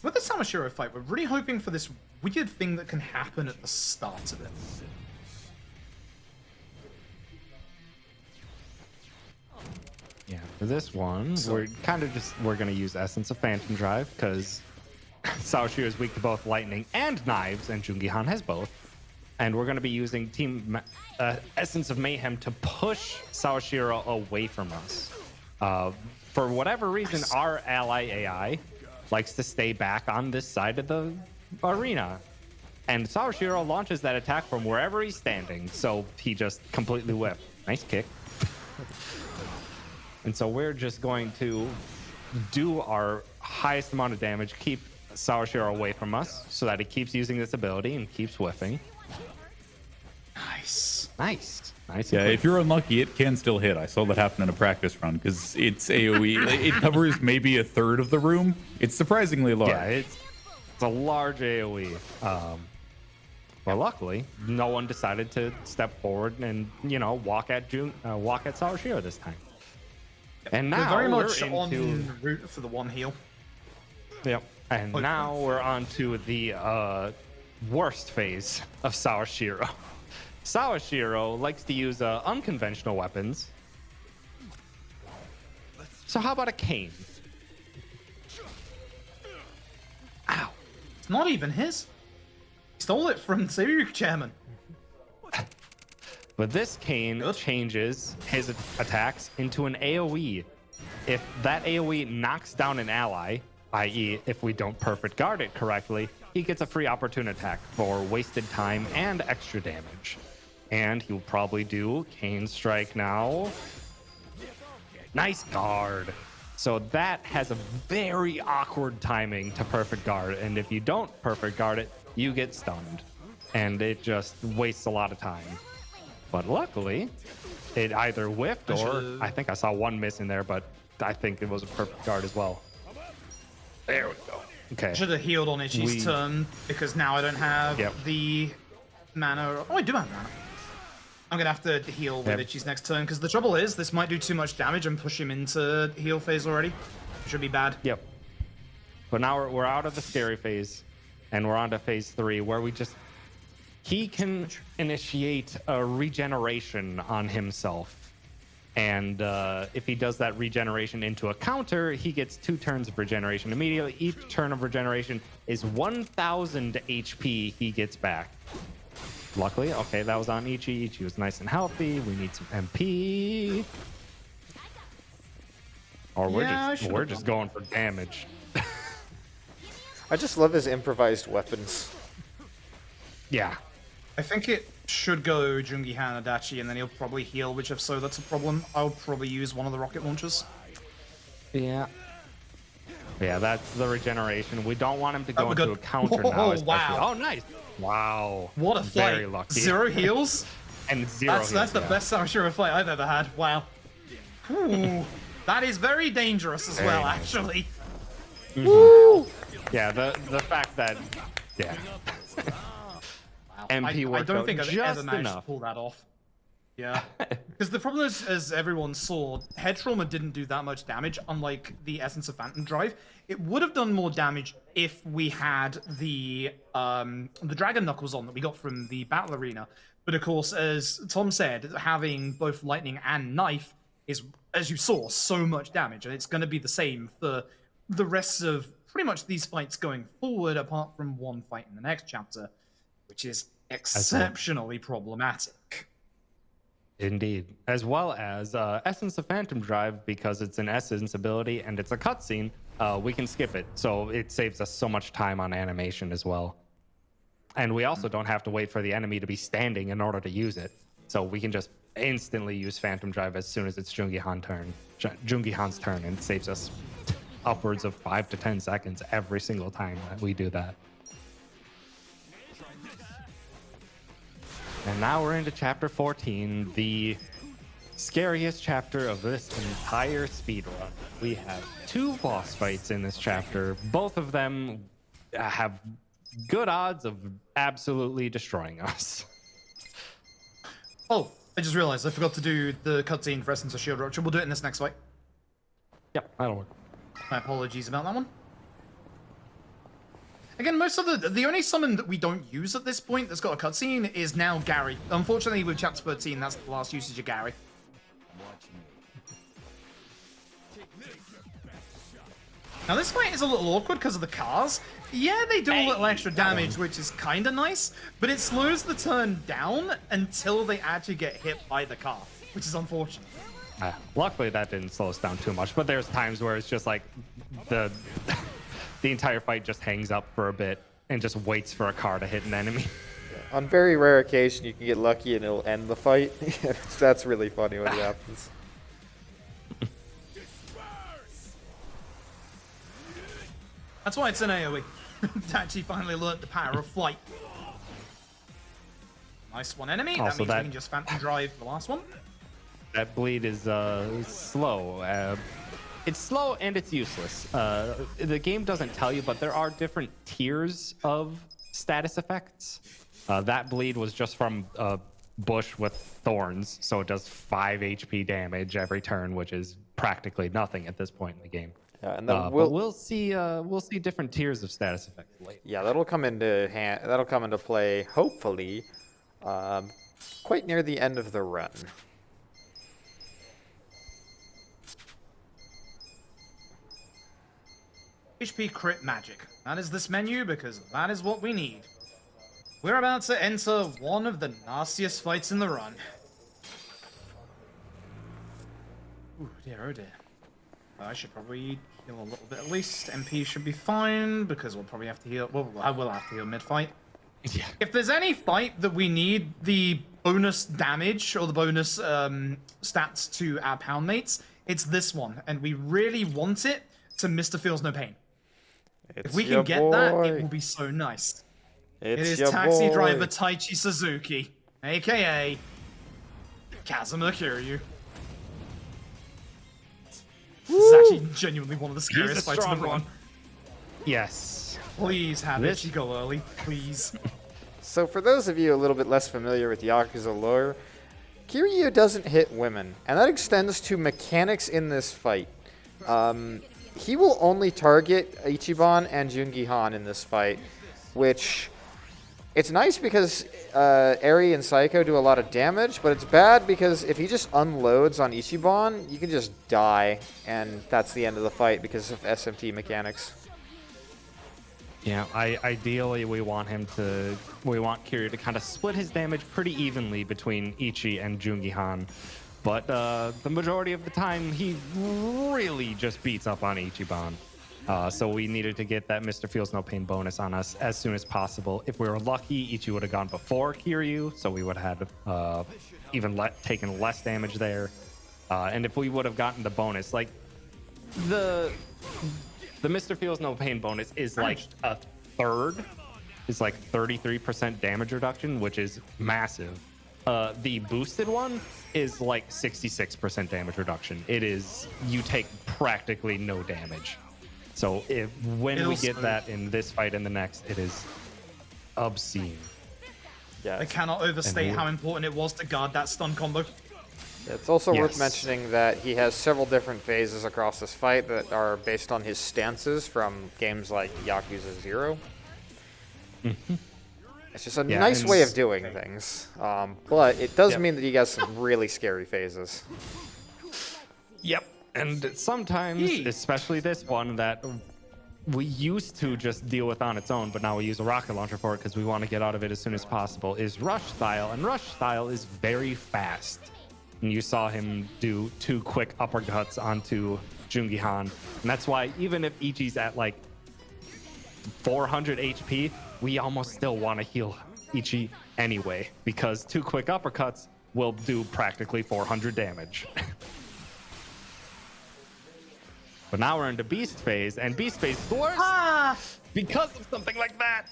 with the Samashiro fight, we're really hoping for this weird thing that can happen at the start of it. Yeah, for this one, we're going to use Essence of Phantom Drive, because Saoshiro is weak to both lightning and knives, and Jungihan has both. And we're going to be using Essence of Mayhem to push Saoshiro away from us. For whatever reason, our ally AI likes to stay back on this side of the arena. And Saoshiro launches that attack from wherever he's standing, so he just completely whiffed. Nice kick. And so we're just going to do our highest amount of damage, keep Saoshiro away from us, so that he keeps using this ability and keeps whiffing. Nice. Yeah, if you're unlucky, it can still hit. I saw that happen in a practice run because it's AoE. It covers maybe a third of the room. It's surprisingly large. Yeah, it's a large AoE. But luckily, no one decided to step forward and, you know, walk at Saoshiro this time. And now we're very much into... on route for the one heal. Yep. And now we're on to the worst phase of Saoshiro. Saoshiro likes to use unconventional weapons. So how about a cane? Ow. It's not even his. He stole it from the Seiryu chairman. But this cane changes his attacks into an AoE. If that AoE knocks down an ally, i.e. if we don't perfect guard it correctly, he gets a free opportune attack for wasted time and extra damage. And he'll probably do Cane Strike now. Nice guard. So that has a very awkward timing to perfect guard. And if you don't perfect guard it, you get stunned. And it just wastes a lot of time. But luckily, it either whiffed or I think I saw one miss in there, but I think it was a perfect guard as well. There we go. Okay. Should have healed on Itchy's turn because now I don't have the mana. Oh, I do have mana. I'm going to have to heal with Itchy's next turn, because the trouble is, this might do too much damage and push him into heal phase already. Should be bad. Yep. But now we're out of the scary phase, and we're on to phase 3, where he can initiate a regeneration on himself. And if he does that regeneration into a counter, he gets 2 turns of regeneration immediately. Each turn of regeneration is 1,000 HP he gets back. Luckily, okay, that was on Ichi. Ichi was nice and healthy. We need some MP. Or we're just going for damage. I just love his improvised weapons. Yeah. I think it should go Jungihan Adachi, and then he'll probably heal, which if so, that's a problem. I'll probably use one of the rocket launchers. Yeah. Yeah, that's the regeneration. We don't want him to go into a counter now. Wow. Oh, nice. Wow. What a fight. Very lucky. 0 heals? And 0 heals. That's the best Saoshiro fight I've ever had. Wow. Ooh, that is very dangerous as well, actually. Mm-hmm. Woo! Yeah, the fact that... Yeah. Wow. MP I don't think I've ever just managed enough. to pull that off. Yeah, because the problem is, as everyone saw, head trauma didn't do that much damage, unlike the Essence of Phantom Drive. It would have done more damage if we had the Dragon Knuckles on that we got from the Battle Arena. But of course, as Tom said, having both Lightning and Knife is, as you saw, so much damage, and it's going to be the same for the rest of pretty much these fights going forward, apart from one fight in the next chapter, which is exceptionally problematic. Indeed. As well as Essence of Phantom Drive, because it's an Essence ability and it's a cutscene, we can skip it. So it saves us so much time on animation as well. And we also don't have to wait for the enemy to be standing in order to use it. So we can just instantly use Phantom Drive as soon as it's Jungihan's turn, and it saves us upwards of 5 to 10 seconds every single time that we do that. And now we're into chapter 14, the scariest chapter of this entire speedrun. We have 2 boss fights in this chapter. Both of them have good odds of absolutely destroying us. Oh, I just realized I forgot to do the cutscene for Essence of Shield Rupture. We'll do it in this next fight. Yep, that'll work. My apologies about that one. Again, most of the only summon that we don't use at this point that's got a cutscene is now Gary. Unfortunately, with chapter 13, that's the last usage of Gary. Now, this fight is a little awkward because of the cars. Yeah, they do a little extra damage, which is kind of nice, but it slows the turn down until they actually get hit by the car, which is unfortunate. Luckily, that didn't slow us down too much, but there's times where it's just like the entire fight just hangs up for a bit and just waits for a car to hit an enemy. On very rare occasion, you can get lucky and it'll end the fight. That's really funny when it happens. That's why it's an AoE. To actually finally learnt the power of flight. Nice one enemy. That means we can just Phantom Drive the last one. That bleed is slow. It's slow and it's useless. The game doesn't tell you, but there are different tiers of status effects. That bleed was just from a bush with thorns, so it does 5 HP damage every turn, which is practically nothing at this point in the game. Yeah, and then but we'll see different tiers of status effects later. Yeah, that'll come into play hopefully quite near the end of the run. HP crit magic. That is this menu because that is what we need. We're about to enter one of the nastiest fights in the run. Ooh, dear, oh dear. I should probably heal a little bit at least. MP should be fine because we'll probably have to heal. Well, I will have to heal mid-fight. Yeah. If there's any fight that we need the bonus damage or the bonus stats to our pound mates, it's this one, and we really want it to Mr. Feels No Pain. If we can get that, it will be so nice. It is Taxi Driver Taichi Suzuki, aka Kazuma Kiryu. This is actually genuinely one of the scariest fights in the run. Yes. Please have it go early, please. So for those of you a little bit less familiar with Yakuza lore, Kiryu doesn't hit women, and that extends to mechanics in this fight. He will only target Ichiban and Jungihan in this fight, which it's nice because Eri and Psycho do a lot of damage, but it's bad because if he just unloads on Ichiban, you can just die, and that's the end of the fight because of SMT mechanics. Yeah, ideally we want Kiryu to kind of split his damage pretty evenly between Ichi and Jungihan. But the majority of the time, he really just beats up on Ichiban. So we needed to get that Mr. Feels No Pain bonus on us as soon as possible. If we were lucky, Ichi would have gone before Kiryu, so we would have had taken less damage there. And if we would have gotten the bonus, like the Mr. Feels No Pain bonus is like a third. It's like 33% damage reduction, which is massive. The boosted one is like 66% damage reduction. It is, you take practically no damage. So when we get that in this fight and the next, it is obscene. Yeah, I cannot overstate how important it was to guard that stun combo. it's also worth Yes. mentioning that he has several different phases across this fight that are based on his stances from games like Yakuza 0. It's just a Yeah, nice and way of doing things. But it does Yep. mean that he has some really scary phases. Yep. And sometimes, Yee. especially this one that we used to just deal with on its own, but now we use a rocket launcher for it because we want to get out of it as soon as possible, is Rush Style. And Rush Style is very fast. And you saw him do 2 quick uppercuts onto Jungi Han. And that's why even if Ichi's at like 400 HP, we almost still want to heal Ichi anyway, because 2 quick uppercuts will do practically 400 damage. But now we're into Beast Phase, and Beast Phase is the worst because of something like that.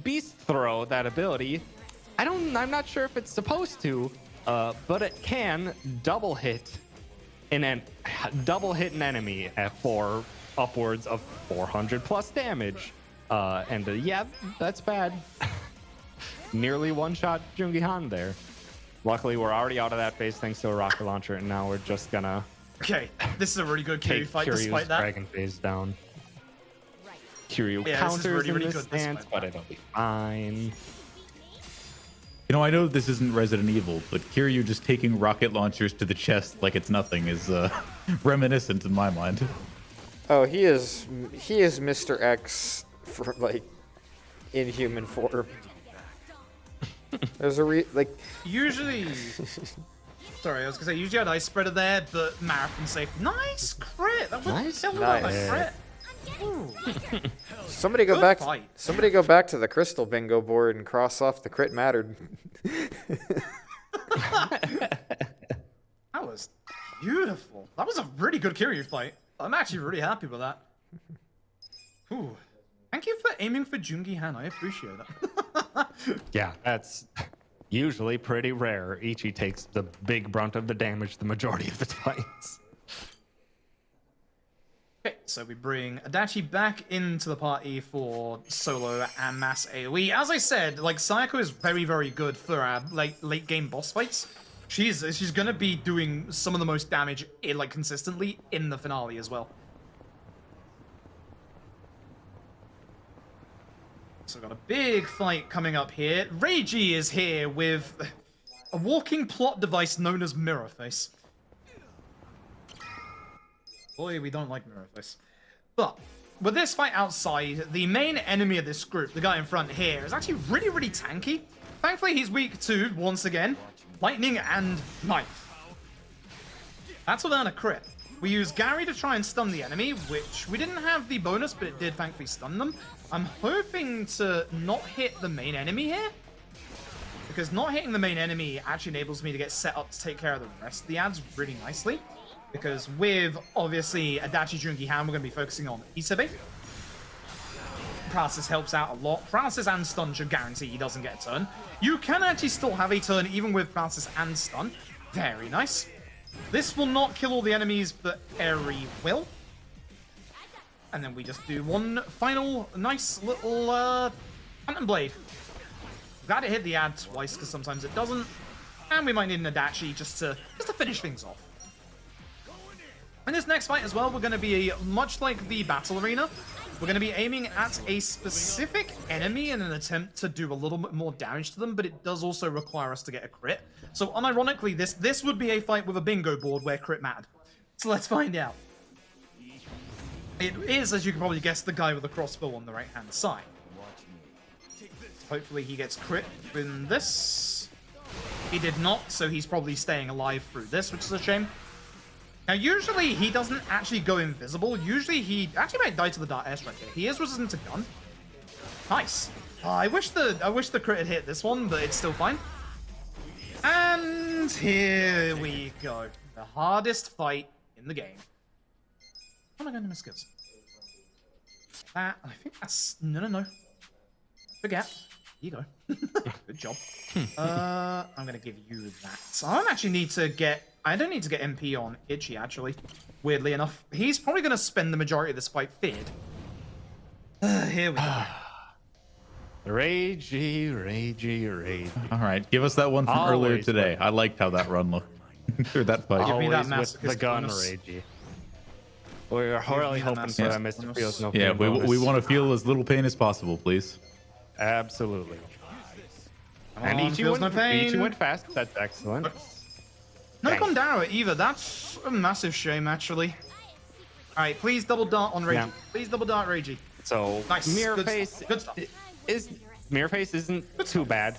Beast Throw, that ability, I'm not sure if it's supposed to, but it can double hit an enemy for upwards of 400 plus damage. Yeah, that's bad. Nearly one-shot Jungi Han there. Luckily, we're already out of that phase thanks to a rocket launcher, and now we're just gonna Okay, this is a really good Kiryu take fight Kiryu's despite that. dragon phase down. Kiryu Yeah, this is counters really, really in this good despite stance, but that. it'll be fine. You know, I know this isn't Resident Evil, but Kiryu just taking rocket launchers to the chest like it's nothing is reminiscent in my mind. Oh, he is Mr. X for like in human form. There's a Usually, sorry, I was gonna say usually I'd ice spreader there, but marathon safe. Nice crit. That was Nice. that was Nice. a crit. Ooh. somebody go Good back. fight. Somebody go back to the crystal bingo board and cross off the crit mattered. That was beautiful. That was a really good Kiryu fight. I'm actually really happy with that. Ooh. Thank you for aiming for Jungi Han. I appreciate that. Yeah, that's usually pretty rare. Ichi takes the big brunt of the damage the majority of its fights. Okay, so we bring Adachi back into the party for solo and mass AoE. As I said, like Sayako is very, very good for late game boss fights. She's gonna be doing some of the most damage consistently in the finale as well. So we've got a big fight coming up here. Reiji is here with a walking plot device known as Mirror Face. Boy, we don't like Mirror Face. But with this fight outside, the main enemy of this group, the guy in front here, is actually really, really tanky. Thankfully, he's weak to, once again, lightning and knife. That's without a crit. We use Gary to try and stun the enemy, which we didn't have the bonus, but it did thankfully stun them. I'm hoping to not hit the main enemy here, because not hitting the main enemy actually enables me to get set up to take care of the rest of the ads really nicely. Because with, obviously, Adachi Jungi Han, we're going to be focusing on Isebe. Paralysis helps out a lot. Paralysis and stun should guarantee he doesn't get a turn. You can actually still have a turn even with paralysis and stun. Very nice. This will not kill all the enemies, but Eri will. And then we just do one final nice little Phantom Blade. Glad it hit the ad twice, because sometimes it doesn't. And we might need an Adachi just to finish things off. In this next fight as well, we're going to be, much like the battle arena, we're going to be aiming at a specific enemy in an attempt to do a little bit more damage to them, but it does also require us to get a crit. So unironically, this would be a fight with a bingo board where crit mattered. So let's find out. It is, as you can probably guess, the guy with the crossbow on the right-hand side. Hopefully he gets crit in this. He did not, so he's probably staying alive through this, which is a shame. Now, usually he doesn't actually go invisible. Usually he actually might die to the Dark Airstrike here. He is resistant to gun. Nice. I wish the crit had hit this one, but it's still fine. And here we go. The hardest fight in the game. How am I going to miss skills? That, I think that's... No. Forget. Here you go. Good job. I'm going to give you that. So I don't actually need to get... I don't need to get MP on Ichi, actually. Weirdly enough. He's probably going to spend the majority of this fight feared. Here we go. Ragey. All right, give us that one from earlier Always today. I liked how that run looked. Or that fight. Give me that Always with the masochist gun, bonus. Ragey. We're really me the hoping for that masochist Mr. Feels No Pain Yeah, we bonus. want to feel as little pain as possible, please. Absolutely. Come And on, Ichi feels no went, pain. Ichi went fast. That's excellent. No Dang. Gondara either. That's a massive shame, actually. All right, please double dart on Reiji. Yeah. Please double dart Reiji. So Nice. Mirror Good Face stuff. Good stuff. Mirror Face isn't too bad.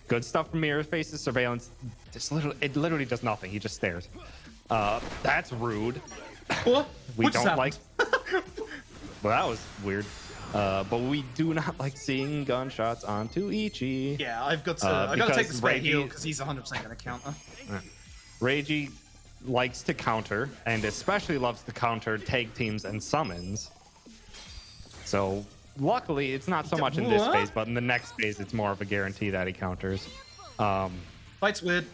Good stuff from Mirror Face's surveillance. It literally does nothing. He just stares. That's rude. What? We What just don't like. happened? Well, that was weird. But we do not like seeing gunshots onto Ichi. Yeah, I've got to. I got to take the because spray heal Reiji- because he's 100% going to counter. Reiji likes to counter, and especially loves to counter tag teams and summons. So luckily, it's not so much in this What? phase, but in the next phase, it's more of a guarantee that he counters. Fight's weird.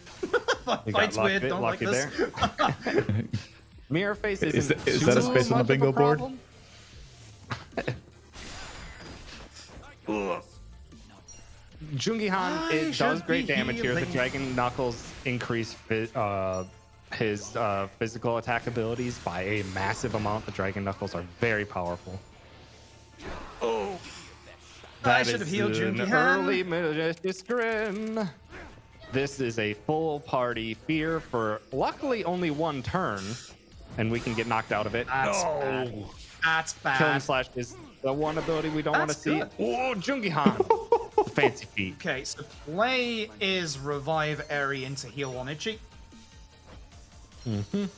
You Fight's got weird. Don't like lucky this. there. Mirror Face isn't is that a too space on the much of a bingo board? problem. Jungi-Han, I it does should great be damage here. The healing. Dragon Knuckles increase his physical attack abilities by a massive amount. The Dragon Knuckles are very powerful. I That should have is healed an Jungi-Han. early malicious grin. This is a full party fear for luckily only one turn, and we can get knocked out of it. That's bad. That's Killing bad. Slash is the one ability we don't want to That's see. good. Oh, Jungi-Han. Fancy feet. Okay, so play is revive Eri into heal on Ichi.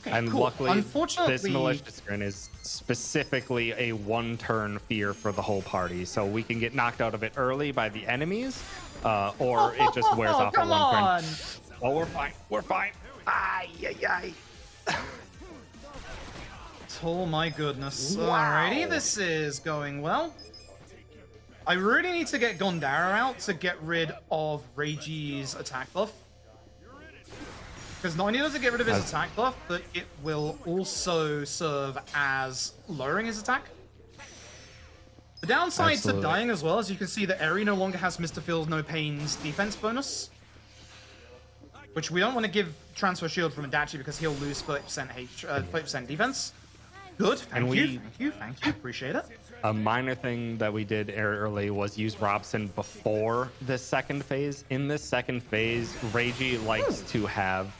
And cool. luckily, this Unfortunately- malicious grin is specifically a one-turn fear for the whole party, so we can get knocked out of it early by the enemies, or it just wears off Come at one on. turn. Oh, we're fine. We're fine. Ay, ay, ay. Oh my goodness. Wow. Alrighty, this is going well. I really need to get Gondara out to get rid of Reiji's attack buff. Because not only does it get rid of his attack buff, but it will also serve as lowering his attack. The downside Absolutely. to dying as well, as you can see that Eri no longer has Mr. Feels No Pain's defense bonus. Which we don't want to give transfer shield from Adachi because he'll lose 30% defense. Good, thank you, thank you, appreciate it. A minor thing that we did early was use Robson before the second phase. In this second phase, Reiji likes to have,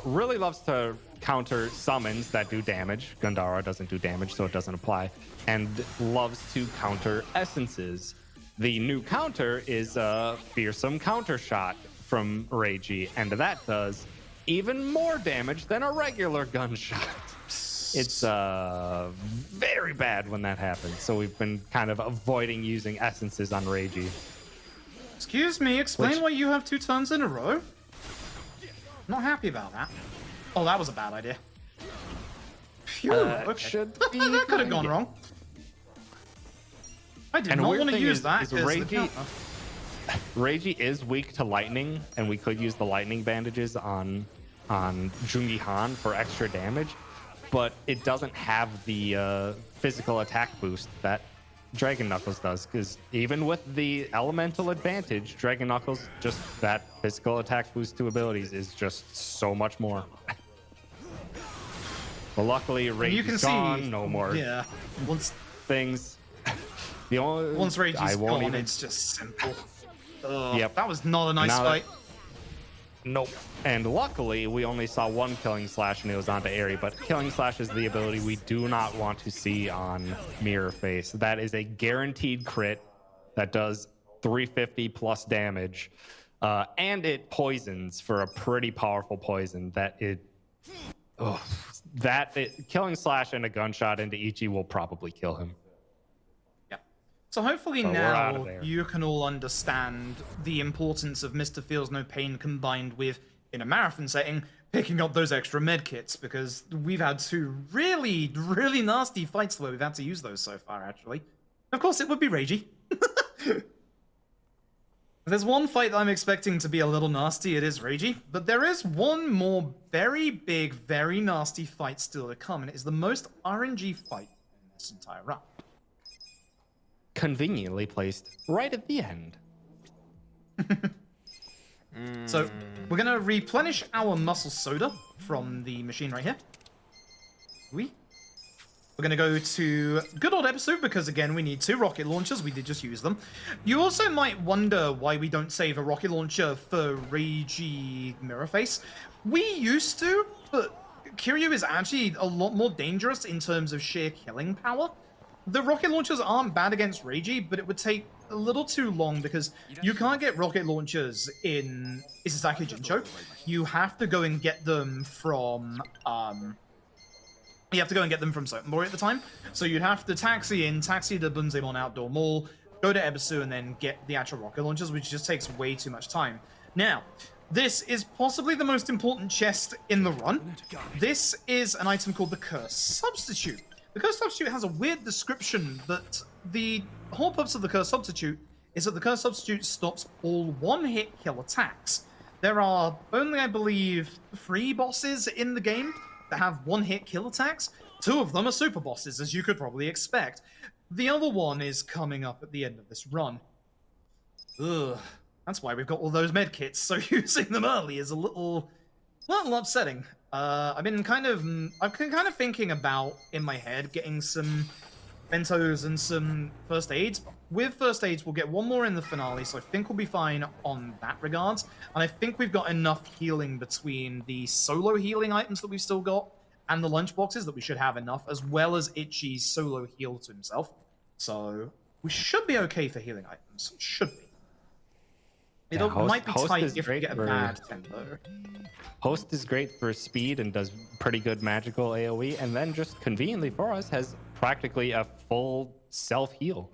really loves to counter summons that do damage. Gundara doesn't do damage, so it doesn't apply. And loves to counter essences. The new counter is a fearsome counter shot from Reiji, and that does even more damage than a regular gunshot. It's very bad when that happens, so we've been kind of avoiding using essences on Reiji. Excuse me, explain Which- why you have 2 turns in a row? Not happy about that. Oh, that was a bad idea. Phew, okay. Should be that could have gone fine. wrong. I did And not weird want to thing use is that because the Reiji- counter. Reiji is weak to lightning, and we could use the lightning bandages on Jungi-Han for extra damage, but it doesn't have the physical attack boost that Dragon Knuckles does, because even with the elemental advantage, Dragon Knuckles, just that physical attack boost to abilities is just so much more. But luckily, You Reiji's can see, gone, no more Yeah, once things. The only Reiji's I won't gone, even. it's just simple. Ugh, Yep. that was not a nice Now that- fight. Nope. And luckily, we only saw one Killing Slash, and it was onto Eri. But Killing Slash is the ability we do not want to see on Mirror Face. That is a guaranteed crit that does 350 plus damage, and it poisons for a pretty powerful poison. Killing Slash and a gunshot into Ichi will probably kill him. Yeah. So hopefully But we're out now of there. you can all understand the importance of Mr. Feels No Pain combined with, in a marathon setting, picking up those extra med kits, because we've had 2 really, really nasty fights where we've had to use those so far, actually. Of course, it would be Reiji. If there's one fight that I'm expecting to be a little nasty, it is Reiji. But there is one more very big, very nasty fight still to come, and it is the most RNG fight in this entire run. conveniently placed right at the end. So we're gonna replenish our muscle soda from the machine right here. We're gonna go to good old episode because again we need 2 rocket launchers. We did just use them. You also might wonder why we don't save a rocket launcher for Reiji Mirrorface. We used to, but Kiryu is actually a lot more dangerous in terms of sheer killing power. The rocket launchers aren't bad against Reiji, but it would take a little too long because you can't get rocket launchers in Isazaki Jincho. You have to go and get them from Sotenbori at the time. So you'd have to taxi to Bunzemon Outdoor Mall, go to Ebisu, and then get the actual rocket launchers, which just takes way too much time. Now, this is possibly the most important chest in the run. This is an item called the Curse Substitute. The Curse Substitute has a weird description, but the whole purpose of the Curse Substitute is that the Curse Substitute stops all one-hit kill attacks. There are only, I believe, 3 bosses in the game that have one-hit kill attacks. 2 of them are super bosses, as you could probably expect. The other one is coming up at the end of this run. Ugh. That's why we've got all those medkits, so using them early is a little upsetting. I've been kind of thinking about, in my head, getting some bentos and some first aids. With first aids, we'll get 1 more in the finale, so I think we'll be fine on that regards. And I think we've got enough healing between the solo healing items that we've still got and the lunchboxes that we should have enough, as well as Ichi's solo heal to himself. So we should be okay for healing items. Should be. It might be tight if we get a bad tempo. Host is great for speed and does pretty good magical AoE, and then just conveniently for us has practically a full self-heal.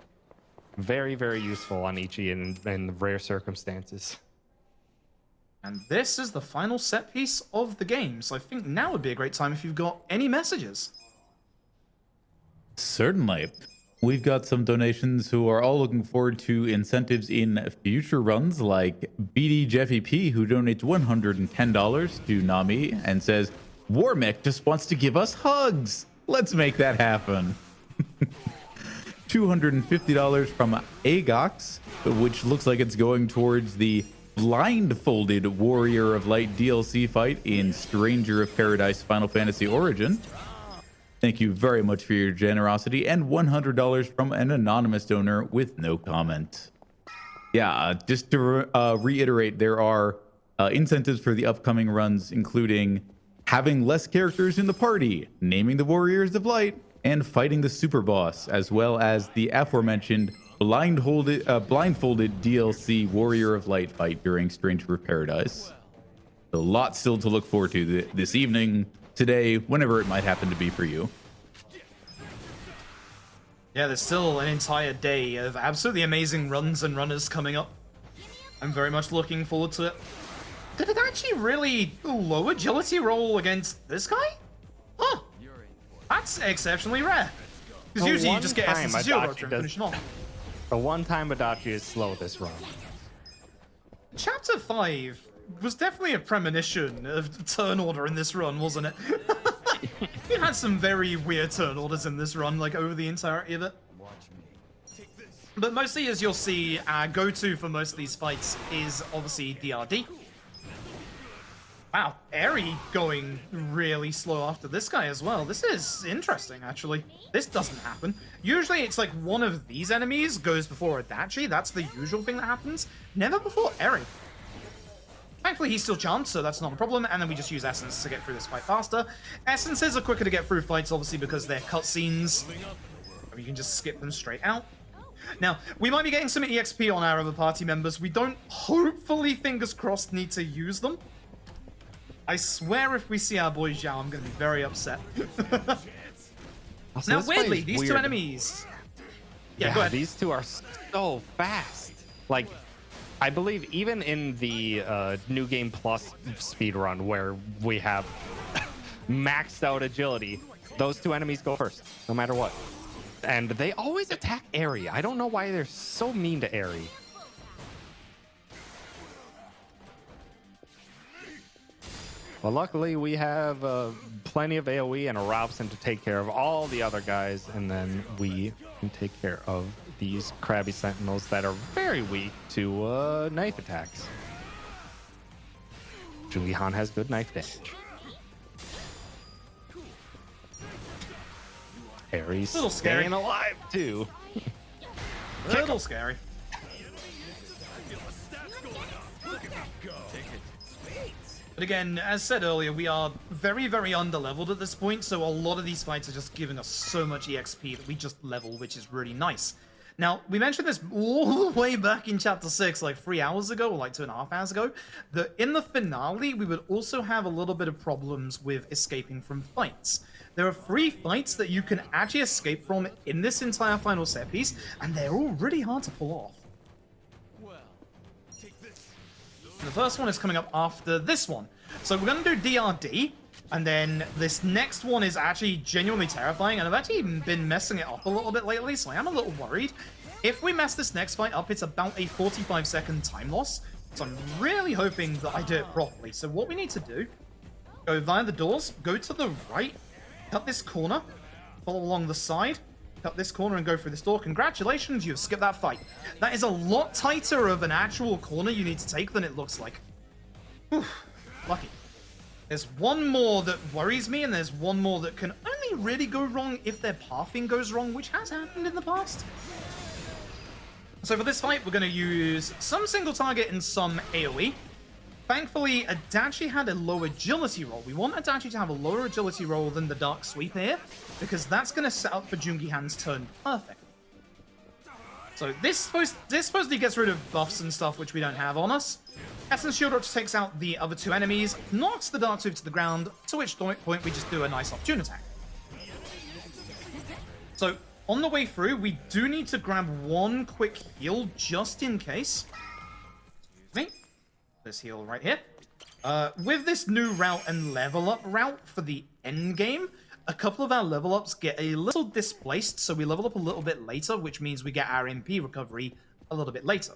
Very, very useful on Ichi in rare circumstances. And this is the final set piece of the game, so I think now would be a great time if you've got any messages. Certainly. We've got some donations who are all looking forward to incentives in future runs, like BD Jeffy P, who donates $110 to Nami and says, Warmech just wants to give us hugs. Let's make that happen. $250 from Agox, which looks like it's going towards the blindfolded Warrior of Light DLC fight in Stranger of Paradise Final Fantasy Origin. Thank you very much for your generosity, and $100 from an anonymous donor with no comment. Yeah, just to reiterate, there are incentives for the upcoming runs, including having less characters in the party, naming the Warriors of Light, and fighting the super boss, as well as the aforementioned blindfolded DLC Warrior of Light fight during Stranger of Paradise. A lot still to look forward to this evening, today, whenever it might happen to be for you. Yeah, there's still an entire day of absolutely amazing runs and runners coming up. I'm very much looking forward to it. Did it actually really low agility roll against this guy? Huh. That's exceptionally rare. Because usually you just get Essence Zero and finish him off. The one-time Adachi is slow this run. Chapter 5 was definitely a premonition of turn order in this run, wasn't it? We had some very weird turn orders in this run, like over the entirety of it. But mostly, as you'll see, our go-to for most of these fights is obviously DRD. Wow, Eri going really slow after this guy as well. This is interesting, actually. This doesn't happen. Usually it's like one of these enemies goes before Adachi. That's the usual thing that happens. Never before Eri. Thankfully, he's still charmed, so that's not a problem, and then we just use Essence to get through this fight faster. Essences are quicker to get through fights, obviously, because they're cutscenes. You can just skip them straight out. Now, we might be getting some EXP on our other party members. We don't, hopefully, fingers crossed, need to use them. I swear if we see our boy Zhao, I'm going to be very upset. Also, now, weirdly, these two enemies... Yeah, go ahead. These two are so fast. Like, I believe even in the New Game Plus speedrun where we have maxed out agility, those two enemies go first, no matter what. And they always attack Eri. I don't know why they're so mean to Eri. Well, luckily we have plenty of AoE and a Robson to take care of all the other guys, and then we can take care of these Krabby Sentinels that are very weak to knife attacks. Jungi Han has good knife damage. Harry's Little scary. staying alive too. A little scary. But again, as said earlier, we are very, very underleveled at this point, so a lot of these fights are just giving us so much EXP that we just level, which is really nice. Now, we mentioned this all the way back in Chapter 6, like 3 hours ago, or like 2.5 hours ago, that in the finale, we would also have a little bit of problems with escaping from fights. There are 3 fights that you can actually escape from in this entire final set piece, and they're all really hard to pull off. And the first one is coming up after this one. So we're going to do DRD, and then this next one is actually genuinely terrifying, and I've actually been messing it up a little bit lately, so I am a little worried. If we mess this next fight up, it's about a 45-second time loss, so I'm really hoping that I do it properly. So what we need to do, go via the doors, go to the right, cut this corner, follow along the side, cut this corner and go through this door. Congratulations, you've skipped that fight. That is a lot tighter of an actual corner you need to take than it looks like. Whew, lucky. There's one more that worries me, and there's one more that can only really go wrong if their pathing goes wrong, which has happened in the past. So for this fight, we're going to use some single target and some AoE. Thankfully, Adachi had a low agility roll. We want Adachi to have a lower agility roll than the Dark Sweep here, because that's going to set up for Jungi Han's turn perfect. So this supposedly gets rid of buffs and stuff which we don't have on us. Essence Shield Rush takes out the other 2 enemies, knocks the Dark Sweep to the ground, to which point we just do a nice opportune attack. So on the way through, we do need to grab one quick heal just in case. Excuse me. This heal right here. With this new route and level up route for the end game, a couple of our level ups get a little displaced, so we level up a little bit later, which means we get our MP recovery a little bit later.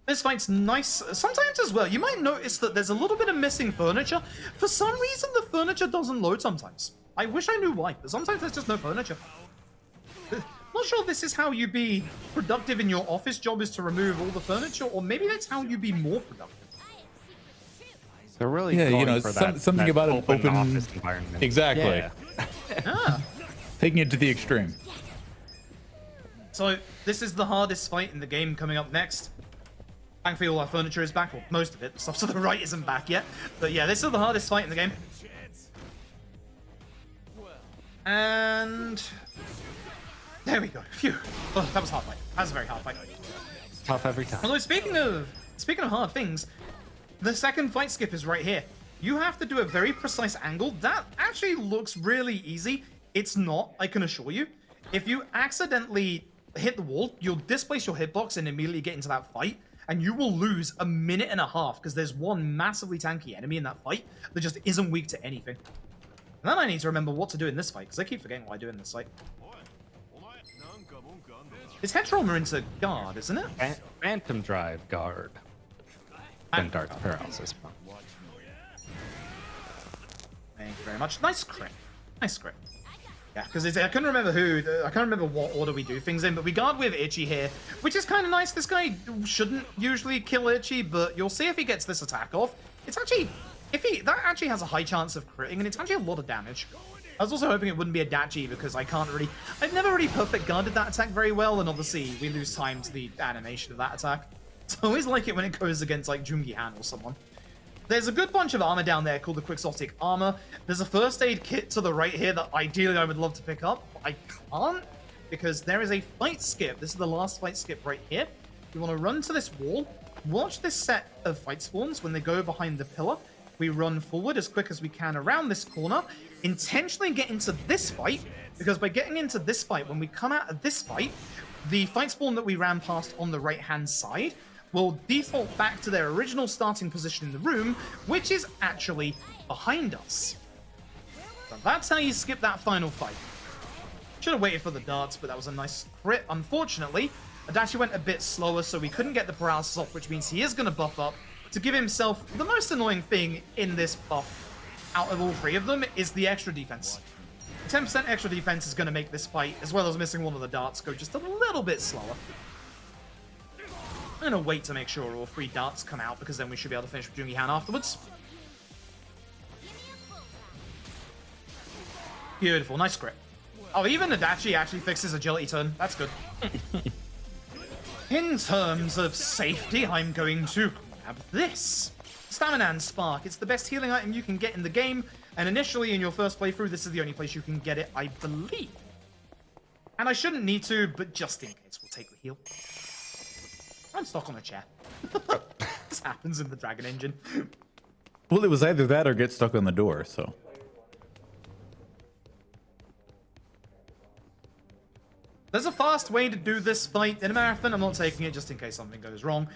This fight's nice. Sometimes as well, you might notice that there's a little bit of missing furniture. For some reason, the furniture doesn't load sometimes. I wish I knew why, but sometimes there's just no furniture. Not sure this is how you be productive in your office job, is to remove all the furniture, or maybe that's how you be more productive. They're really Yeah, going you know, for that, something that about an open office environment. Exactly. Yeah. Taking it to the extreme. So this is the hardest fight in the game coming up next. Thankfully, all our furniture is back, or most of it. Stuff to the right isn't back yet. But yeah, this is the hardest fight in the game. And there we go. Phew. Oh, that was a hard fight. That was a very hard fight. Tough every time. Although speaking of hard things, the second fight skip is right here. You have to do a very precise angle. That actually looks really easy. It's not, I can assure you. If you accidentally hit the wall, you'll displace your hitbox and immediately get into that fight, and you will lose a minute and a half because there's one massively tanky enemy in that fight that just isn't weak to anything. And then I need to remember what to do in this fight, because I keep forgetting what I do in this fight. It's Head Trauma into guard, isn't it? Phantom Drive guard. And Dark Paralysis. Thank you very much. Nice crit. Nice crit. Yeah, because I couldn't remember what order we do things in, but we guard with Itchy here, which is kind of nice. This guy shouldn't usually kill Itchy, but you'll see if he gets this attack off. It's actually, that actually has a high chance of critting, and it's actually a lot of damage. I was also hoping it wouldn't be a Dachi, because I've never really perfect guarded that attack very well, and obviously we lose time to the animation of that attack. So I always like it when it goes against like Jungi Han or someone. There's a good bunch of armor down there called the Quixotic Armor. There's a first aid kit to the right here that ideally I would love to pick up. I can't, because there is a fight skip. This is the last fight skip right here. We want to run to this wall, watch this set of fight spawns. When they go behind the pillar, we run forward as quick as we can around this corner, intentionally get into this fight, because by getting into this fight, when we come out of this fight, the fight spawn that we ran past on the right-hand side will default back to their original starting position in the room, which is actually behind us. So that's how you skip that final fight. Should have waited for the darts, but that was a nice crit. Unfortunately, Adachi went a bit slower, so we couldn't get the paralysis off, which means he is going to buff up to give himself the most annoying thing in this buff out of all 3 of them is the extra defense. 10% extra defense is going to make this fight, as well as missing one of the darts, go just a little bit slower. I'm going to wait to make sure all 3 darts come out, because then we should be able to finish with Jungi Han afterwards. Beautiful, nice grip. Oh, even Adachi actually fixes agility turn. That's good. In terms of safety, I'm going to grab this. Stamina and Spark. It's the best healing item you can get in the game, and initially in your first playthrough, this is the only place you can get it, I believe. And I shouldn't need to, but just in case, we'll take the heal. I'm stuck on a chair. This happens in the Dragon Engine. Well, it was either that or get stuck on the door, so. There's a fast way to do this fight in a marathon. I'm not taking it just in case something goes wrong.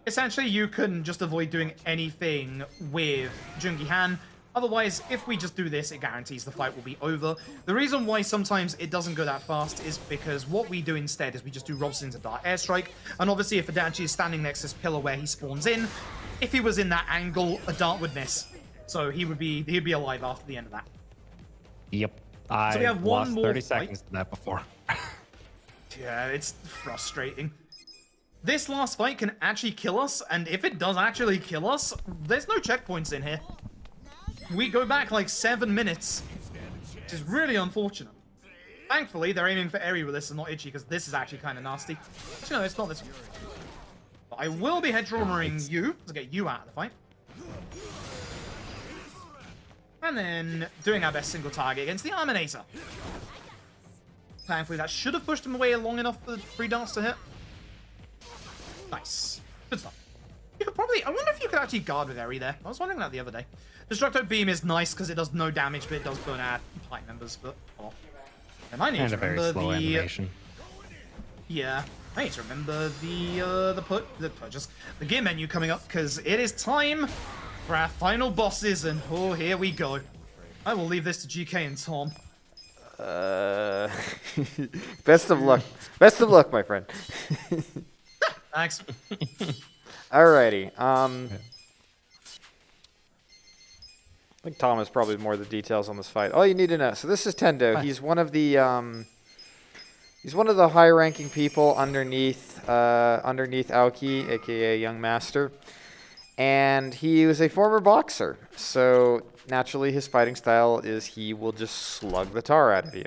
Essentially, you can just avoid doing anything with Jungi Han. Otherwise, if we just do this, it guarantees the fight will be over. The reason why sometimes it doesn't go that fast is because what we do instead is we just do rolls into Dart Airstrike. And obviously, if Adachi is standing next to this pillar where he spawns in, if he was in that angle, a dart would miss. So he'd be alive after the end of that. Yep. So we have one lost more 30 fight. seconds to that before. Yeah, it's frustrating. This last fight can actually kill us, and if it does actually kill us, there's no checkpoints in here. We go back like 7 minutes, which is really unfortunate. Thankfully, they're aiming for Eri with this and not Ichi, because this is actually kind of nasty. Actually, no, it's not this one. But I will be head-traumering you to get you out of the fight. And then doing our best single target against the Arminator. Thankfully, that should have pushed him away long enough for the 3 darts to hit. Nice. Good stuff. You could probably... I wonder if you could actually guard with Eri there. I was wondering that the other day. Destructo Beam is nice because it does no damage, but it does burn out party members. But, oh. And I need to remember very slow animation. Yeah. I need to remember the gear menu coming up, because it is time for our final bosses, and oh, here we go. I will leave this to GK and Tom. Best of luck. Best of luck, my friend. Thanks. Alrighty. I think Tom has probably more of the details on this fight. All you need to know. So this is Tendo. He's one of the high-ranking people underneath Aoki, aka Young Master, and he was a former boxer. So naturally, his fighting style is he will just slug the tar out of you.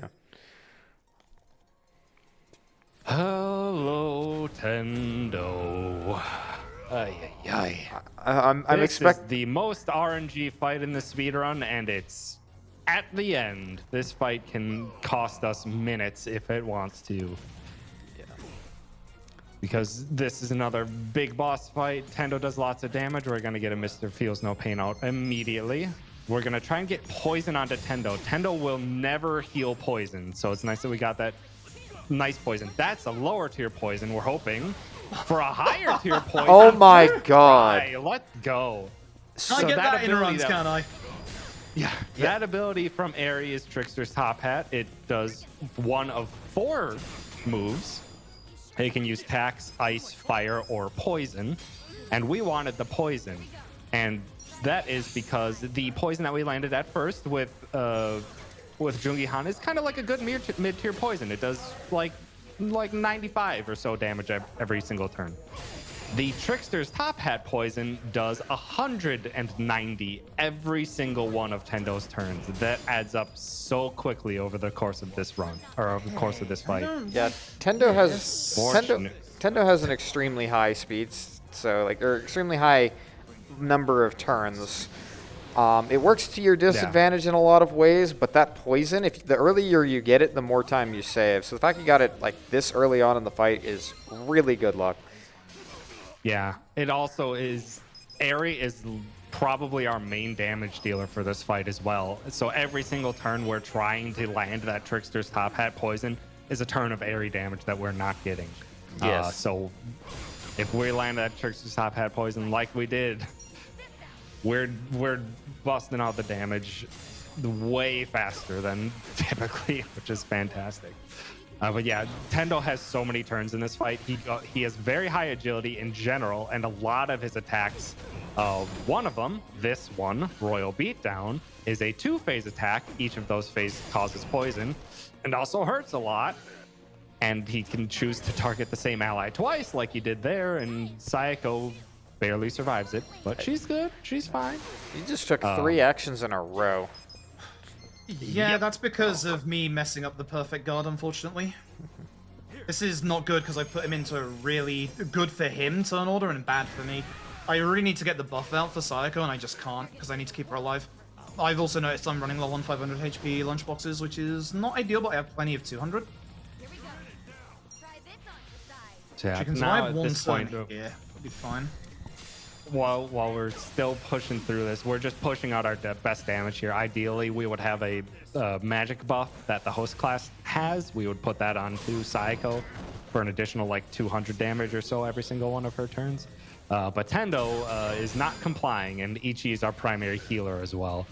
Hello, Tendo. I'm This expecting is the most RNG fight in the speedrun, and it's at the end. This fight can cost us minutes if it wants to. Yeah. Because this is another big boss fight. Tendo does lots of damage. We're going to get a Mr. Feels No Pain out immediately. We're going to try and get poison onto Tendo. Tendo will never heal poison, so it's nice that we got that nice poison. That's a lower tier poison, we're hoping. For a higher tier poison. Oh my god. Right, let's go. I get that in runs, can't I? Yeah, that ability from Eri is Trickster's Top Hat. It does one of 4 moves. It can use Tax, Ice, Fire, or Poison. And we wanted the Poison. And that is because the poison that we landed at first with Jungi Han is kind of like a good mid-tier poison. It does like 95 or so damage every single turn. The Trickster's Top Hat poison does 190 every single one of Tendo's turns. That adds up so quickly over the course of this run, or over the course of this fight. Yeah, Tendo has an extremely high speed, so or extremely high number of turns. It works to your disadvantage in a lot of ways, but that poison, if the earlier you get it, the more time you save. So the fact you got it like this early on in the fight is really good luck. Yeah, it also is. Eri is probably our main damage dealer for this fight as well. So every single turn we're trying to land that Trickster's Top Hat poison is a turn of Eri damage that we're not getting. Yes. So if we land that Trickster's Top Hat poison like we did, we're busting out the damage way faster than typically, which is fantastic. But yeah, Tendo has so many turns in this fight. He has very high agility in general, and a lot of his attacks One of them, this one, Royal Beatdown, is a 2-phase attack. Each of those phases causes poison and also hurts a lot. And he can choose to target the same ally twice, like he did there, and Sayako barely survives it. But she's good. She's fine. You just took 3 actions in a row. Yeah, that's because of me messing up the perfect guard, unfortunately. This is not good because I put him into a really good for him turn order and bad for me. I really need to get the buff out for Sayako, and I just can't because I need to keep her alive. I've also noticed I'm running low on 500 HP lunchboxes, which is not ideal, but I have plenty of 200. Here we go. Try this on your side. Yeah, She can now survive at one this turn point, here. It'll be fine. while we're still pushing through this, we're just pushing out our best damage here. Ideally, we would have a magic buff that the host class has. We would put that onto Sayako for an additional like 200 damage or so every single one of her turns. But Tendo is not complying, and Ichi is our primary healer as well.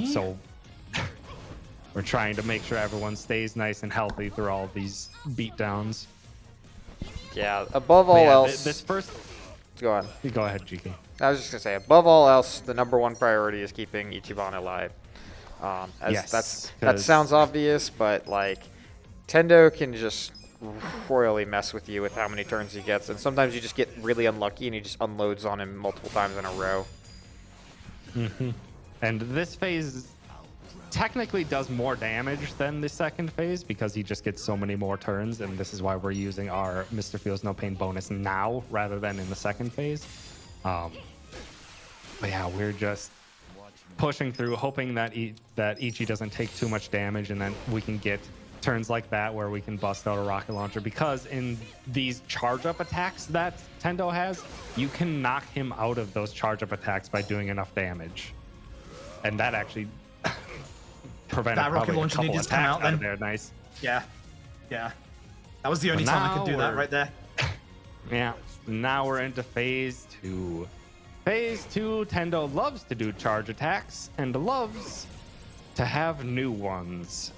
So we're trying to make sure everyone stays nice and healthy through all of these beatdowns. Yeah, above all else... This first... Go on. Go ahead, GK. I was just gonna say, above all else, the #1 priority is keeping Ichiban alive. Yes, that sounds obvious, but like, Tendo can just royally mess with you with how many turns he gets, and sometimes you just get really unlucky and he just unloads on him multiple times in a row. And this phase technically does more damage than the second phase because he just gets so many more turns, and this is why we're using our Mr. Feels No Pain bonus now rather than in the second phase. But yeah, we're just pushing through, hoping that that Ichi doesn't take too much damage, and then we can get turns like that where we can bust out a rocket launcher, because in these charge up attacks that Tendo has, you can knock him out of those charge up attacks by doing enough damage, and that actually prevented That rocket probably a launcher couple needed to come attacks out out of then. there. Nice. Yeah. Yeah. That was the only But time I could now do that we're- right there. Yeah, now we're into phase 2. Phase 2, Tendo loves to do charge attacks and loves to have new ones.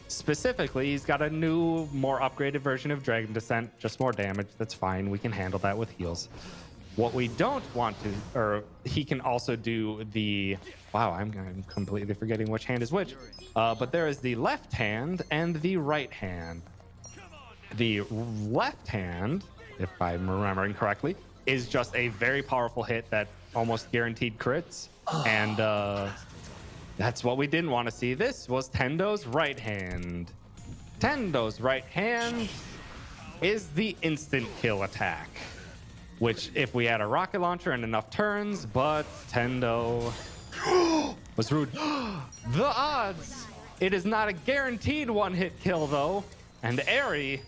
Specifically, he's got a new, more upgraded version of Dragon Descent, just more damage. That's fine. We can handle that with heals. What we don't want to, or he can also do the, wow, I'm completely forgetting which hand is which. But there is the left hand and the right hand. The left hand, if I'm remembering correctly, is just a very powerful hit that almost guaranteed crits. And that's what we didn't want to see. This was Tendo's right hand. Tendo's right hand is the instant kill attack, which if we had a rocket launcher and enough turns, but Tendo was rude. The odds! It is not a guaranteed one-hit kill, though. And Eri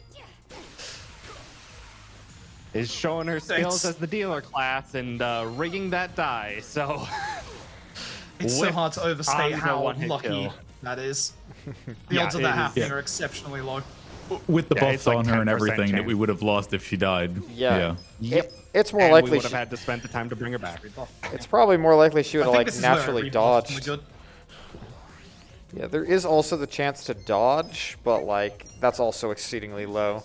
is showing her skills as the dealer class and rigging that die, so... It's so hard to overstate on the how one-hit lucky kill. that is. The Yeah, odds of it that is. happening Yeah. are exceptionally low. With the Yeah, buffs it's like on her and 10% everything that chance. we would have lost if she died. Yeah. Yep. It's more And likely we would have she, had to spend the time to bring her back. it's probably more likely she would I have think like this is where naturally rebuff dodged. would be good. Yeah, there is also the chance to dodge, but like that's also exceedingly low.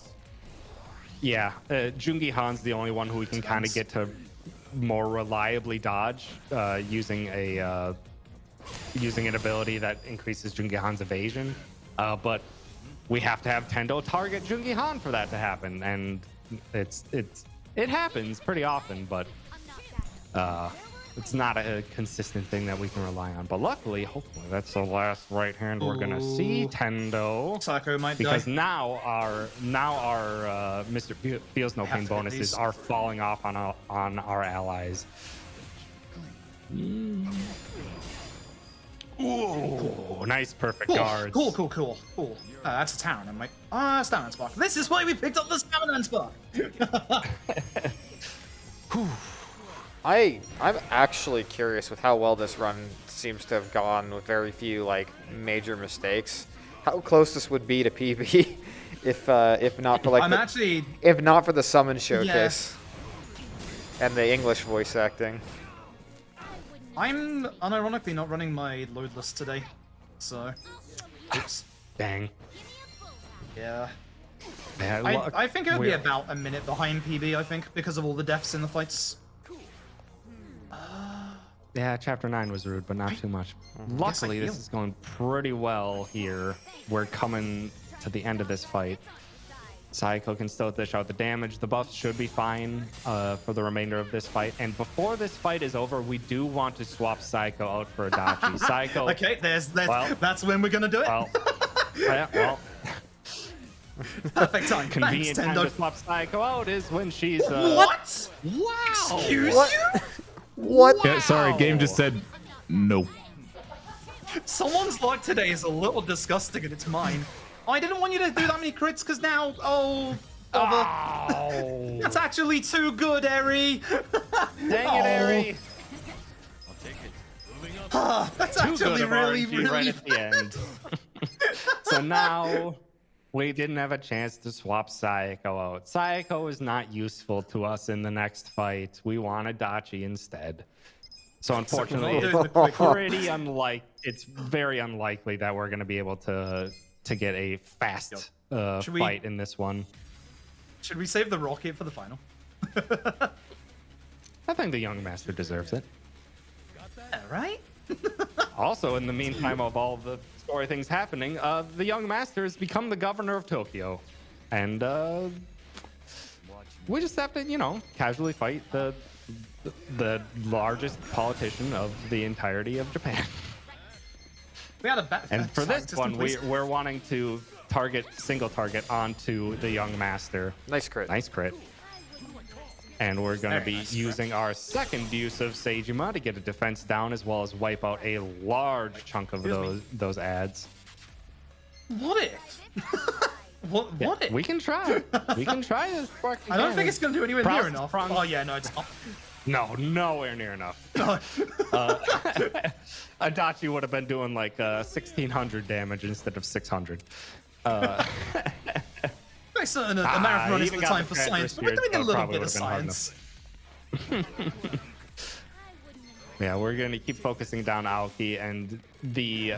Yeah, Jungi Han's the only one who we can kind of get to more reliably dodge using an ability that increases Jungi Han's evasion. But we have to have Tendo target Jungi Han for that to happen, and it happens pretty often, but it's not a consistent thing that we can rely on. But luckily, hopefully, that's the last right hand we're gonna see. Ooh. Tendo. Psycho might Because die. now our Mr. Feels No have Pain to get bonuses these. are falling off on our allies. Ooh, nice perfect guards. Cool. That's a town. I'm like, stamina spark. This is why we picked up the stamina spark. I'm actually curious with how well this run seems to have gone with very few like major mistakes. How close this would be to PB if not for like I'm actually if not for the summon showcase and the English voice acting. I'm unironically not running my load list today, so oops. Dang. Yeah. Man, I think it would be we're- about a minute behind PB, I think, because of all the deaths in the fights. Yeah, chapter 9 was rude, but not too much. Luckily, this is going pretty well here. We're coming to the end of this fight. Psycho can still dish out the damage. The buffs should be fine for the remainder of this fight. And before this fight is over, we do want to swap Psycho out for Adachi. Psycho. Okay, that's when we're gonna do it. Well, yeah, well. Perfect time. Convenient Thanks, time Tendo. to swap Psycho out is when she's. What? Wow! Excuse What? you? What? Yeah, sorry, game just said no. Someone's luck today is a little disgusting, and it's mine. I didn't want you to do that many crits, because now, bother. Oh. That's actually too good, Eri. Dang it, Eri. I'll take it. Moving up. That's Too actually good of really, RNG really right at the end. So now we didn't have a chance to swap Psycho out. Psycho is not useful to us in the next fight. We want Adachi instead. So unfortunately, it's very unlikely that we're going to be able to get a fast fight in this one. Should we save the rocket for the final? I think the young master deserves it. Right? Also, in the meantime of all the story things happening, the young master has become the governor of Tokyo. And we just have to, casually fight the largest politician of the entirety of Japan. We had a And for this one, we're wanting to single target onto the young master. Nice crit. Nice crit. And we're going to be using our second use of Seijima to get a defense down, as well as wipe out a large chunk of those ads. What if? What if? We can try. We can try this. I don't think it's going to do anywhere near enough. Oh, yeah, no, it's not. No, nowhere near enough. Adachi would have been doing like 1,600 damage instead of 600. Very certain a marathon isn't the time for science, but we're doing a little bit of science. Yeah, we're going to keep focusing down Aoki, and the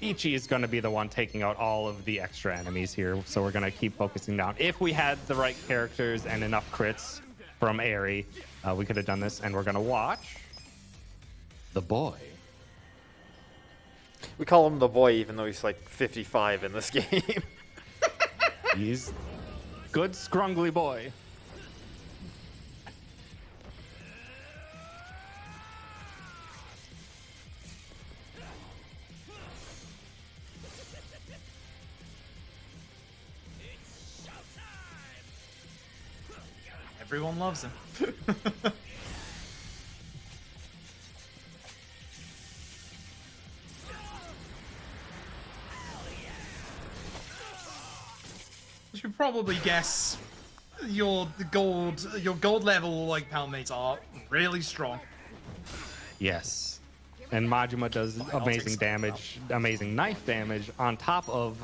Ichi is going to be the one taking out all of the extra enemies here, so we're going to keep focusing down. If we had the right characters and enough crits from Eri, we could have done this, and we're going to watch the boy. We call him the boy, even though he's like 55 in this game. He's good, scrungly boy. Everyone loves him. You should probably guess your gold level like palmates are really strong. Yes. And Majima does amazing damage, amazing knife damage, on top of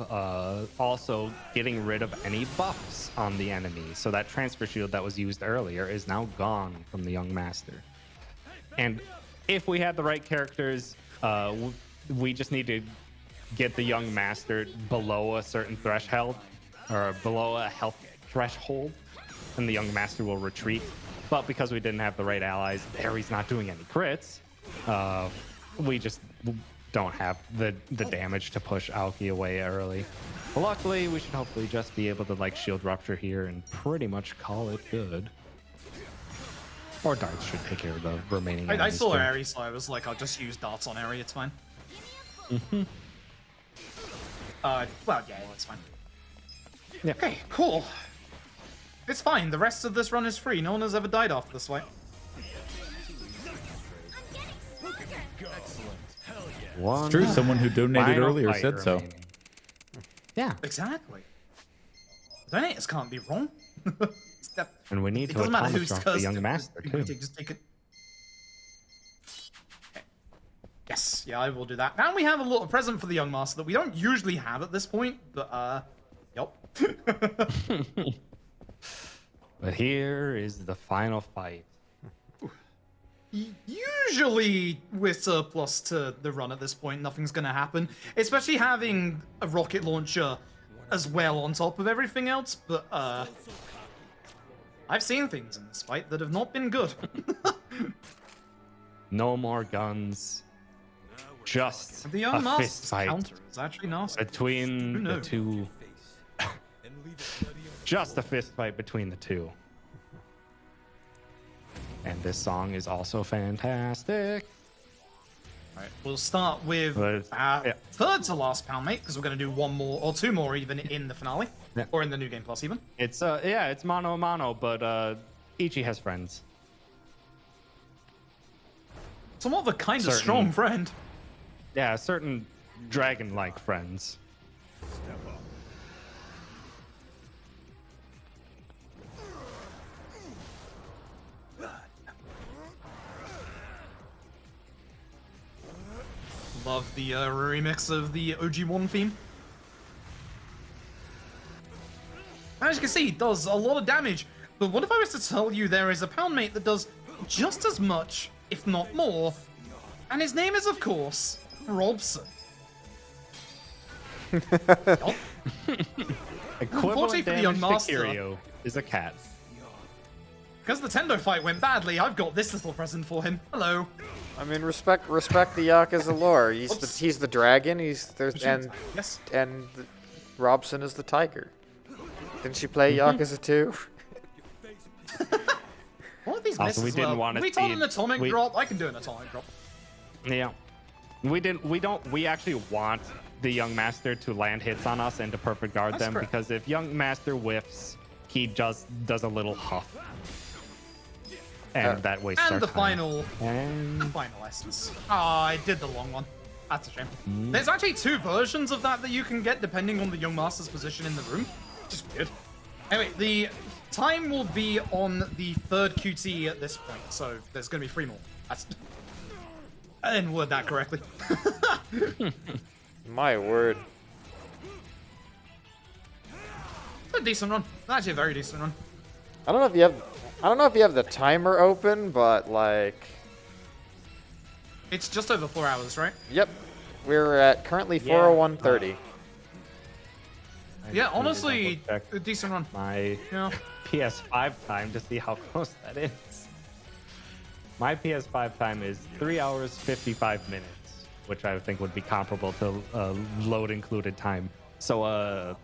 also getting rid of any buffs on the enemy. So that transfer shield that was used earlier is now gone from the young master. And if we had the right characters, we just need to get the young master below a certain threshold, or below a health threshold, and the young master will retreat. But because we didn't have the right allies, Ares not doing any crits, we just don't have the damage to push Aoki away early. But luckily, we should hopefully just be able to like shield rupture here and pretty much call it good. Or darts should take care of the remaining. I enemies saw too. Eri, so I was like, I'll just use darts on Eri, it's fine. Well, yeah, it's fine. Yeah. Okay, cool. It's fine, the rest of this run is free. No one has ever died after this fight. One It's true. Someone who donated final earlier fight said so. remaining. Yeah, Exactly. Donators can't be wrong. and we need It to doesn't matter atomic who's drop the cursed. young master too. Just take it. Yes, yeah, I will do that. And we have a little present for the young master that we don't usually have at this point, but yep. But here is the final fight. Usually with surplus to the run at this point, nothing's gonna happen. Especially having a rocket launcher as well on top of everything else, but I've seen things in this fight that have not been good. No more guns. Just The a unmasked fist fight counter is actually nasty. between Who the knew? two. Just a fist fight between the two. And this song is also fantastic. Right, we'll start with But, yeah. third to last pound mate because we're going to do one more or two more even in the finale Yeah. or in the new game plus even. It's yeah, it's mano a mano, but Ichi has friends. Somewhat of a kind of Certain- strong friend. Yeah, certain dragon-like friends. Love the remix of the OG1 theme. As you can see, it does a lot of damage. But what if I was to tell you there is a pound mate that does just as much, if not more, and his name is, of course, Robson. Oh, Equivalent for the damage to Unmaster- Kiryu is a cat. because the Tendo fight went badly, I've got this little present for him. Hello. I mean, respect the Yakuza lore. He's the dragon. And Yes. Robson is the tiger. Didn't she play Yakuza 2? What are these Also, misses we as didn't well? wanna We told see- an atomic we- drop. I can do an atomic drop. Yeah. We actually want the young master to land hits on us and to perfect guard That's them, correct. because if young master whiffs, he just does a little huff. And that wastes our And the time. final And essence. Oh, I did the long one. That's a shame. Mm. There's actually two versions of that you can get depending on the young master's position in the room, which is weird. Anyway, the time will be on the third QT at this point, so there's going to be 3 more. I didn't word that correctly. My word. A decent run. Actually, a very decent run. I don't know if you have the timer open, but like, It's just over 4 hours, right? yep, we're at currently Yeah. 4:01:30. Yeah, I need to honestly, double-check a decent run. my Yeah. PS5 time to see how close that is. My PS5 time is 3 hours 55 minutes, which I think would be comparable to load included time. So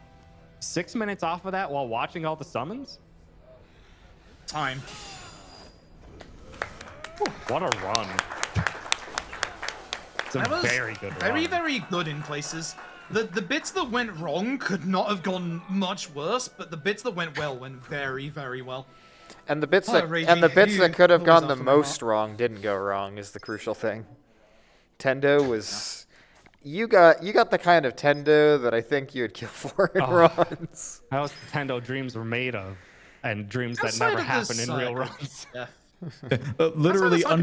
6 minutes off of that while watching all the summons? Time. What a run. It's a That was very good very, run. very good in places. The bits that went wrong could not have gone much worse, but the bits that went well went very, very well. And the bits Oh, that Reggie, you could have always gone the after the mark. most wrong didn't go wrong is the crucial thing. Tendo was you got the kind of Tendo that I think you'd kill for in Oh. runs. How Nintendo dreams were made of, and dreams that Outside never of happen this in real cycle. runs. Yeah. Literally Outside of this cycle,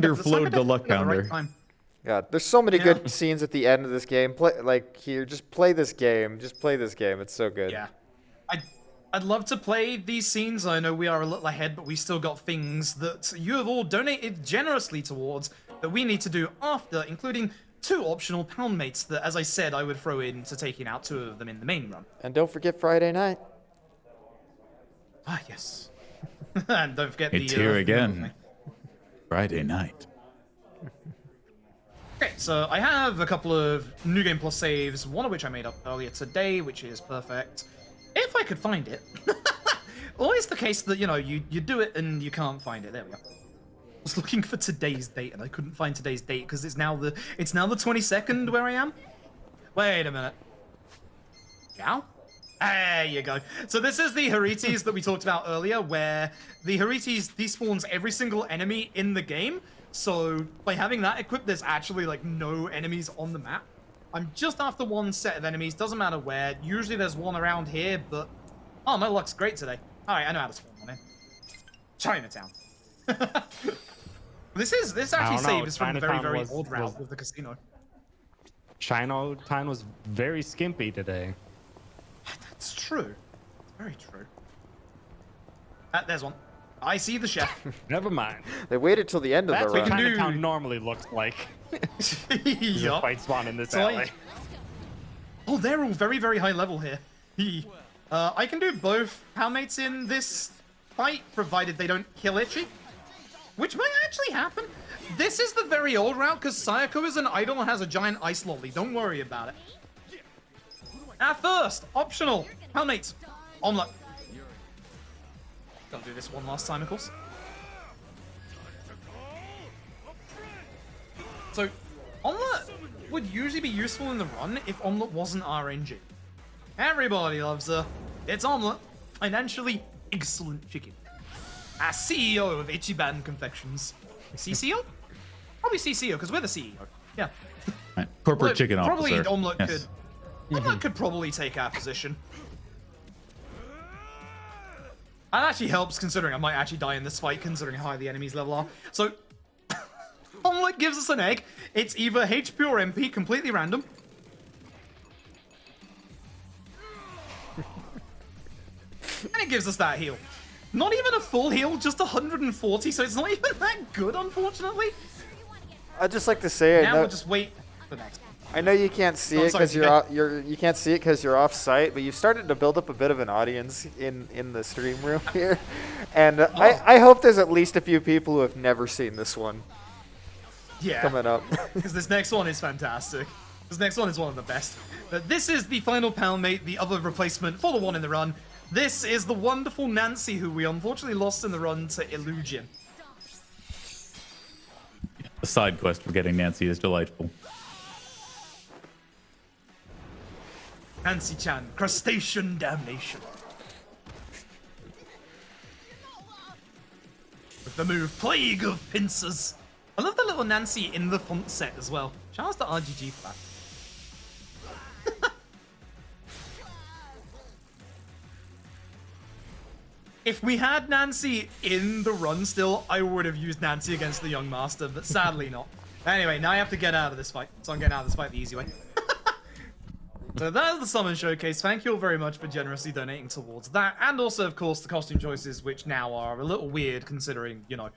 underflowed the luck definitely at the right pounder. time. Yeah, there's so many Yeah. good scenes at the end of this game. Just play this game. Just play this game. It's so good. Yeah. I'd love to play these scenes. I know we are a little ahead, but we still got things that you have all donated generously towards that we need to do after, including 2 optional pound mates that, as I said, I would throw in to taking out 2 of them in the main run. And don't forget Friday night. Ah, yes. And don't forget It's the... here the again. other thing. Friday night. Okay, so I have a couple of New Game Plus saves, one of which I made up earlier today, which is perfect. If I could find it. Always the case that, you do it and you can't find it. There we go. I was looking for today's date and I couldn't find today's date because it's now the 22nd where I am. Wait a minute. Yeah? There you go. So this is the Harites that we talked about earlier, where the Harites despawns every single enemy in the game. So by having that equipped, there's actually like no enemies on the map. I'm just after one set of enemies, doesn't matter where. Usually there's one around here, but oh, my luck's great today. All right, I know how to spawn one in. Chinatown. This actually don't know, saves from a very, Chinatown very was- old route was- with the casino. Chinatown was very skimpy today. It's true. Very true. There's one. I see the chef. Never mind. They waited till the end of That's the what run. can do- Chinatown normally looks like. There's a Yup. fight spawn in this So, alley. Oh, they're all very, very high level here. I can do both pound mates in this fight, provided they don't kill Itchy. which might actually happen. This is the very old route, because Sayako is an idol and has a giant ice lolly. Don't worry about it. At first, optional, helmets, omelet. Gotta do this one last time, of course. So, omelet would usually be useful in the run if omelet wasn't RNG. Everybody loves her. It's omelet. Financially excellent chicken. As CEO of Ichiban Confections. CCO? Probably CCO, because we're the CEO. Yeah. Right. Corporate chicken officer. Probably omelet Yes. Omelet could probably take our position. That actually helps, considering I might actually die in this fight, considering how high the enemy's level are. So, omelet gives us an egg. It's either HP or MP, completely random. And it gives us that heal. Not even a full heal, just 140, so it's not even that good, unfortunately. I'd just like to say, Now we'll just wait for the next one. I know you can't see it because you can't see it because you're off site, but you've started to build up a bit of an audience in the stream room here, and I hope there's at least a few people who have never seen this one. Yeah. Coming up. Because this next one is fantastic. This next one is one of the best. But this is the final Palmate, the other replacement for the one in the run. This is the wonderful Nancy, who we unfortunately lost in the run to Illusion. The side quest for getting Nancy is delightful. Nancy-chan, crustacean damnation. With the move Plague of Pincers. I love the little Nancy in the font set as well. Shout out to RGG for that. If we had Nancy in the run still, I would have used Nancy against the Young Master, but sadly not. Anyway, now I have to get out of this fight. So I'm getting out of this fight the easy way. So that is the Summon Showcase. Thank you all very much for generously donating towards that. And also, of course, the costume choices, which now are a little weird considering, you know,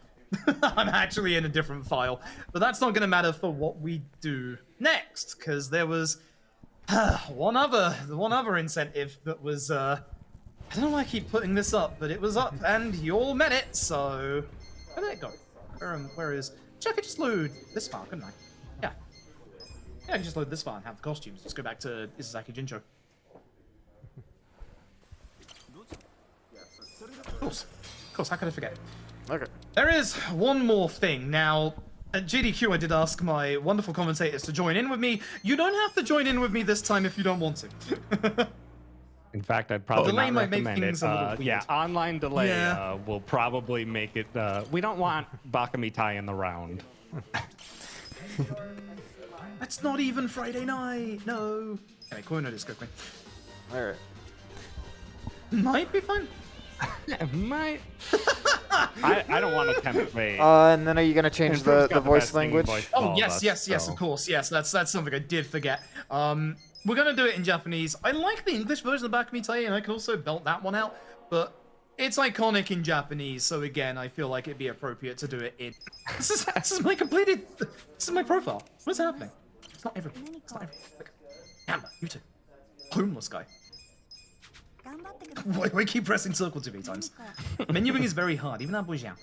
I'm actually in a different file. But that's not going to matter for what we do next, because there was one other incentive that was, I don't know why I keep putting this up, but it was up, and you all met it, so... Where did it go? Where is... I could just load this file, couldn't I? Yeah. Yeah, I can just load this file and have the costumes. Let's go back to Isazaki Jincho. Of course, how could I forget? Okay. There is one more thing. Now, at GDQ, I did ask my wonderful commentators to join in with me. You don't have to join in with me this time if you don't want to. In fact, I'd probably delay not might make recommend things it. a little weird. Yeah, online delay Yeah. will probably make it. We don't want Bakamitai in the round. That's not even Friday night. No. Okay, cool. No, this quickly. All right. Might be fine. Might. I don't want to tempt fate. And then are you gonna change And Froob's the got voice best singing language? voice of Oh all of yes, us, yes, so. of course, yes. That's something I did forget. We're gonna do it in Japanese. I like the English version of Bakamitai, and I can also belt that one out, but it's iconic in Japanese, so again, I feel like it'd be appropriate to do it in. This is my completed. This is my profile. What's happening? It's not everyone. It's not everyone. Look. Amber, you too. Homeless guy. Why keep pressing circle too many times? Menuing is very hard, even at Bojian.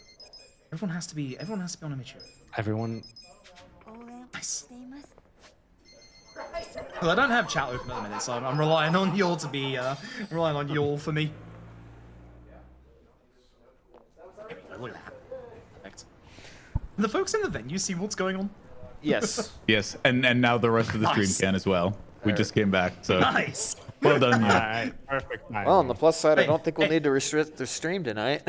Everyone has to be on a mission. Everyone. Nice. Well, I don't have chat open at the minute, so I'm relying on y'all to be, relying on y'all for me. There we go, look at that. Perfect. The folks in the venue see what's going on? Yes. Yes, and now the rest of the stream Nice. can as well. We just came back, so Nice! well done, All yeah. right, perfect. Well, on the plus side, I Hey, don't think we'll hey. need to restrict the stream tonight.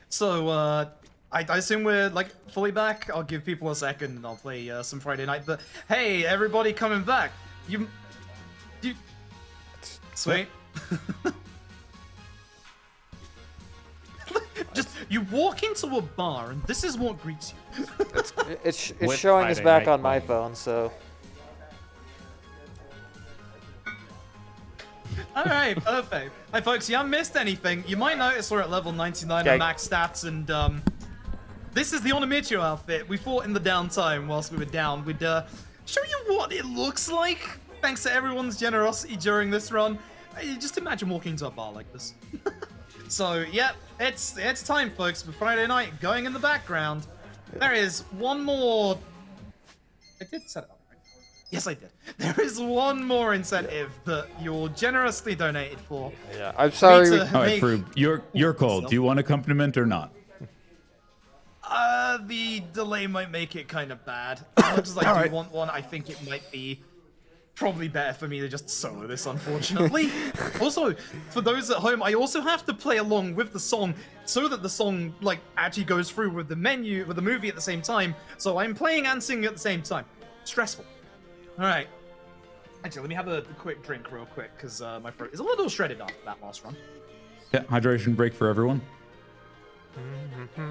So, I assume we're, like, fully back? I'll give people a second and I'll play some Friday night, but hey, everybody coming back! You... Sweet. Just, you walk into a bar and this is what greets you. It's With showing us Friday back Night on my Fun. phone, so Alright, perfect. Hey folks, you haven't missed anything. You might notice we're at level 99 Okay. on max stats, and this is the Onimitsu outfit. We fought in the downtime whilst we were down. We'd show you what it looks like, thanks to everyone's generosity during this run. Just imagine walking into a bar like this. So, yep, it's time, folks, for Friday night going in the background. There is one more. I did set it up, right? Yes, I did. There is one more incentive that you're generously donated for. Yeah, I'm sorry. Me All to right, make- Froob, your call. Do you want accompaniment or not? The delay might make it kind of bad. As much as I do want one, I think it might be probably better for me to just solo this, unfortunately. Also, for those at home, I also have to play along with the song so that the song like actually goes through with the movie at the same time. So I'm playing and singing at the same time. Stressful. All right. Actually, let me have a quick drink real quick because my throat is a little shredded after that last run. Yeah, hydration break for everyone.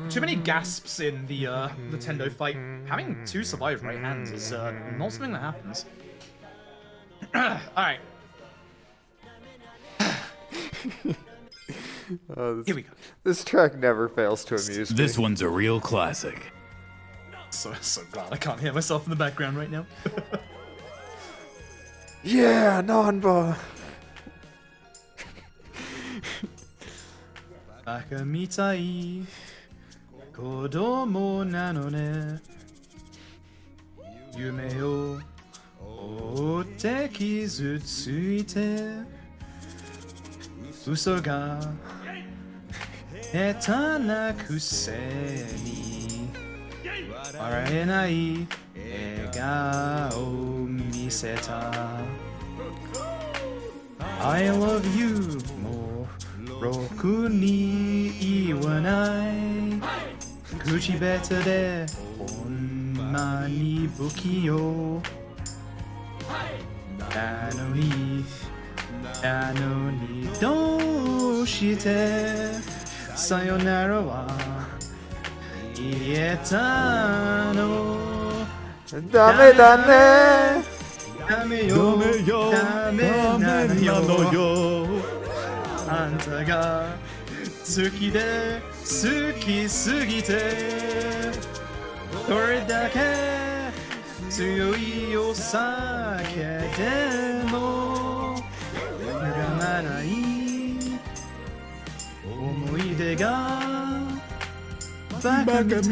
Too many gasps in the Nintendo fight. Having 2 survive right hands is not something that happens. Alright. Here we go. This track never fails to amuse me. This one's a real classic. So glad I can't hear myself in the background right now. Yeah, Nanba. Baka mitai kodomo nano ne yume o otte kizutsuite uso ga etanaku se ni waraenai ega o miseta. I love you more. Roku ni iwanai kuchibeta de honma ni buki yo nano ni doshite sayonara wa ieta no Dame dane. dame yo dame yo あんたが好きで好きすぎてどれだけ強いお酒でも歪まない思い出がバカみたい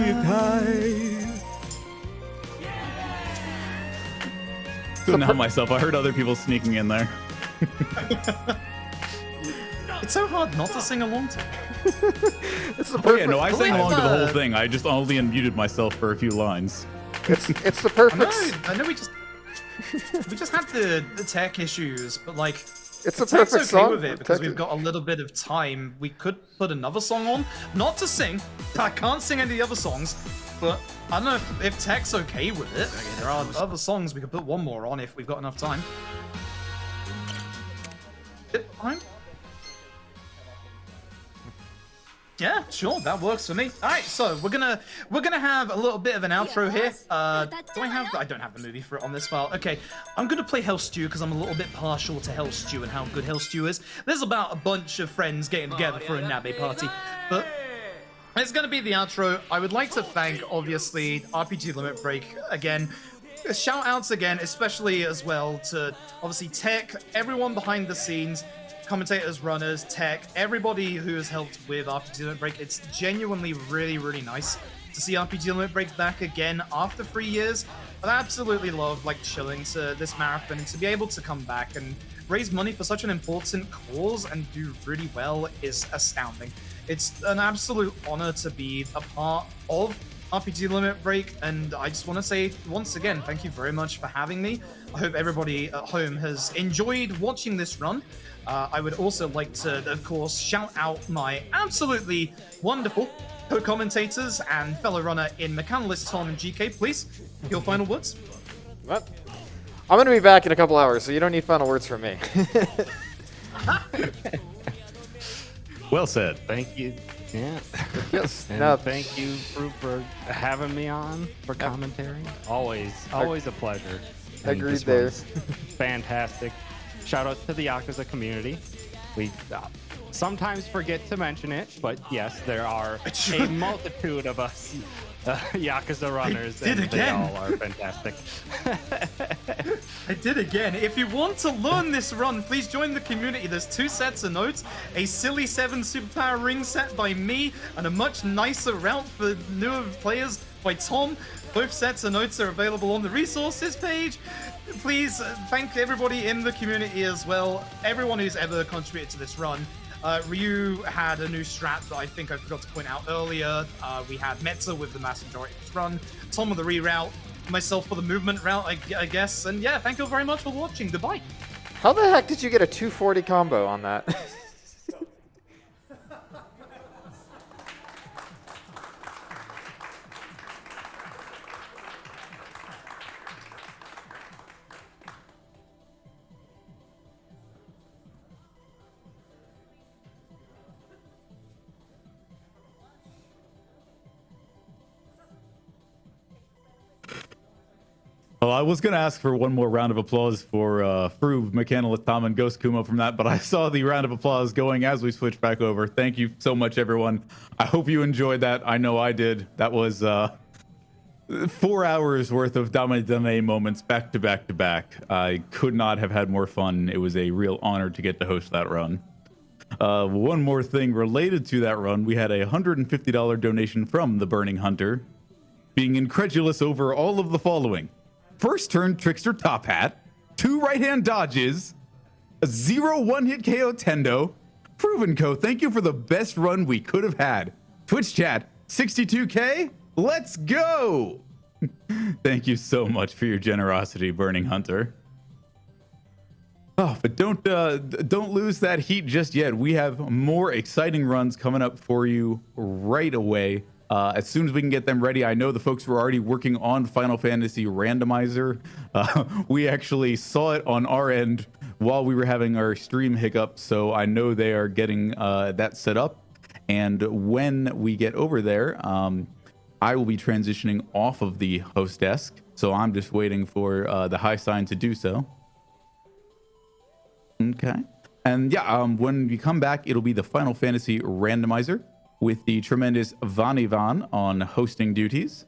Couldn't help myself. I heard other people sneaking in there. It's so hard not to sing along to. It's the Oh yeah, perfect. no, I sang along to the whole thing. I just only unmuted myself for a few lines. It's the perfect. I know we just had the tech issues, but like It's the Tech's perfect okay song. with it because we've got a little bit of time. We could put another song on, not to sing. I can't sing any of the other songs, but I don't know if Tech's okay with it. There are other songs we could put one more on if we've got enough time. Fine. Yeah, sure, that works for me. All right, so we're gonna have a little bit of an outro here. Do I have? I don't have the movie for it on this file. Okay, I'm gonna play Hell Stew because I'm a little bit partial to Hell Stew and how good Hell Stew is. There's about a bunch of friends getting together for a Nabe party, but it's gonna be the outro. I would like to thank, obviously, RPG Limit Break again. Shout outs again, especially as well to obviously Tech, everyone behind the scenes. Commentators, runners, tech, everybody who has helped with RPG Limit Break. It's genuinely really, really nice to see RPG Limit Break back again after 3 years. I absolutely love like chilling to this marathon and to be able to come back and raise money for such an important cause and do really well is astounding. It's an absolute honor to be a part of RPG Limit Break, and I just want to say once again, thank you very much for having me. I hope everybody at home has enjoyed watching this run. I would also like to, of course, shout out my absolutely wonderful co-commentators and fellow runner in McAnalyst, Tom and GK, please. Your final words? What? I'm gonna be back in a couple hours, so you don't need final words from me. Well said. Thank you. Yeah. Yes. And No. thank you, Froob, for having me on for commentary. Always a pleasure. And Agreed this there. was fantastic. Shout out to the Yakuza community. We sometimes forget to mention it, but yes, there are a multitude of us Yakuza runners, did and they again. all are fantastic. I did again. If you want to learn this run, please join the community. There's 2 sets of notes, a silly 7 superpower ring set by me, and a much nicer route for newer players by Tom. Both sets of notes are available on the resources page. Please thank everybody in the community as well, everyone who's ever contributed to this run. Ryu had a new strat that I think I forgot to point out earlier. We had Meta with the mass majority of this run, Tom with the reroute, myself for the movement route, I guess. And yeah, thank you very much for watching. Goodbye. How the heck did you get a 240 combo on that? Well, I was going to ask for one more round of applause for Froob, Mechanolith Tom, and Ghost Kumo from that, but I saw the round of applause going as we switched back over. Thank you so much, everyone. I hope you enjoyed that. I know I did. That was 4 hours worth of Dame Dame moments back to back to back. I could not have had more fun. It was a real honor to get to host that run. One more thing related to that run, we had a $150 donation from the Burning Hunter, being incredulous over all of the following. First turn Trickster Top Hat, 2 right-hand dodges, a 0 one-hit KO Tendo. Proven Co, thank you for the best run we could have had. Twitch chat, 62K, let's go! Thank you so much for your generosity, Burning Hunter. Oh, but don't lose that heat just yet. We have more exciting runs coming up for you right away. As soon as we can get them ready, I know the folks were already working on Final Fantasy Randomizer. We actually saw it on our end while we were having our stream hiccup, so I know they are getting that set up. And when we get over there, I will be transitioning off of the host desk, so I'm just waiting for the high sign to do so. Okay. And yeah, when we come back, it'll be the Final Fantasy Randomizer with the tremendous Vanivan on hosting duties.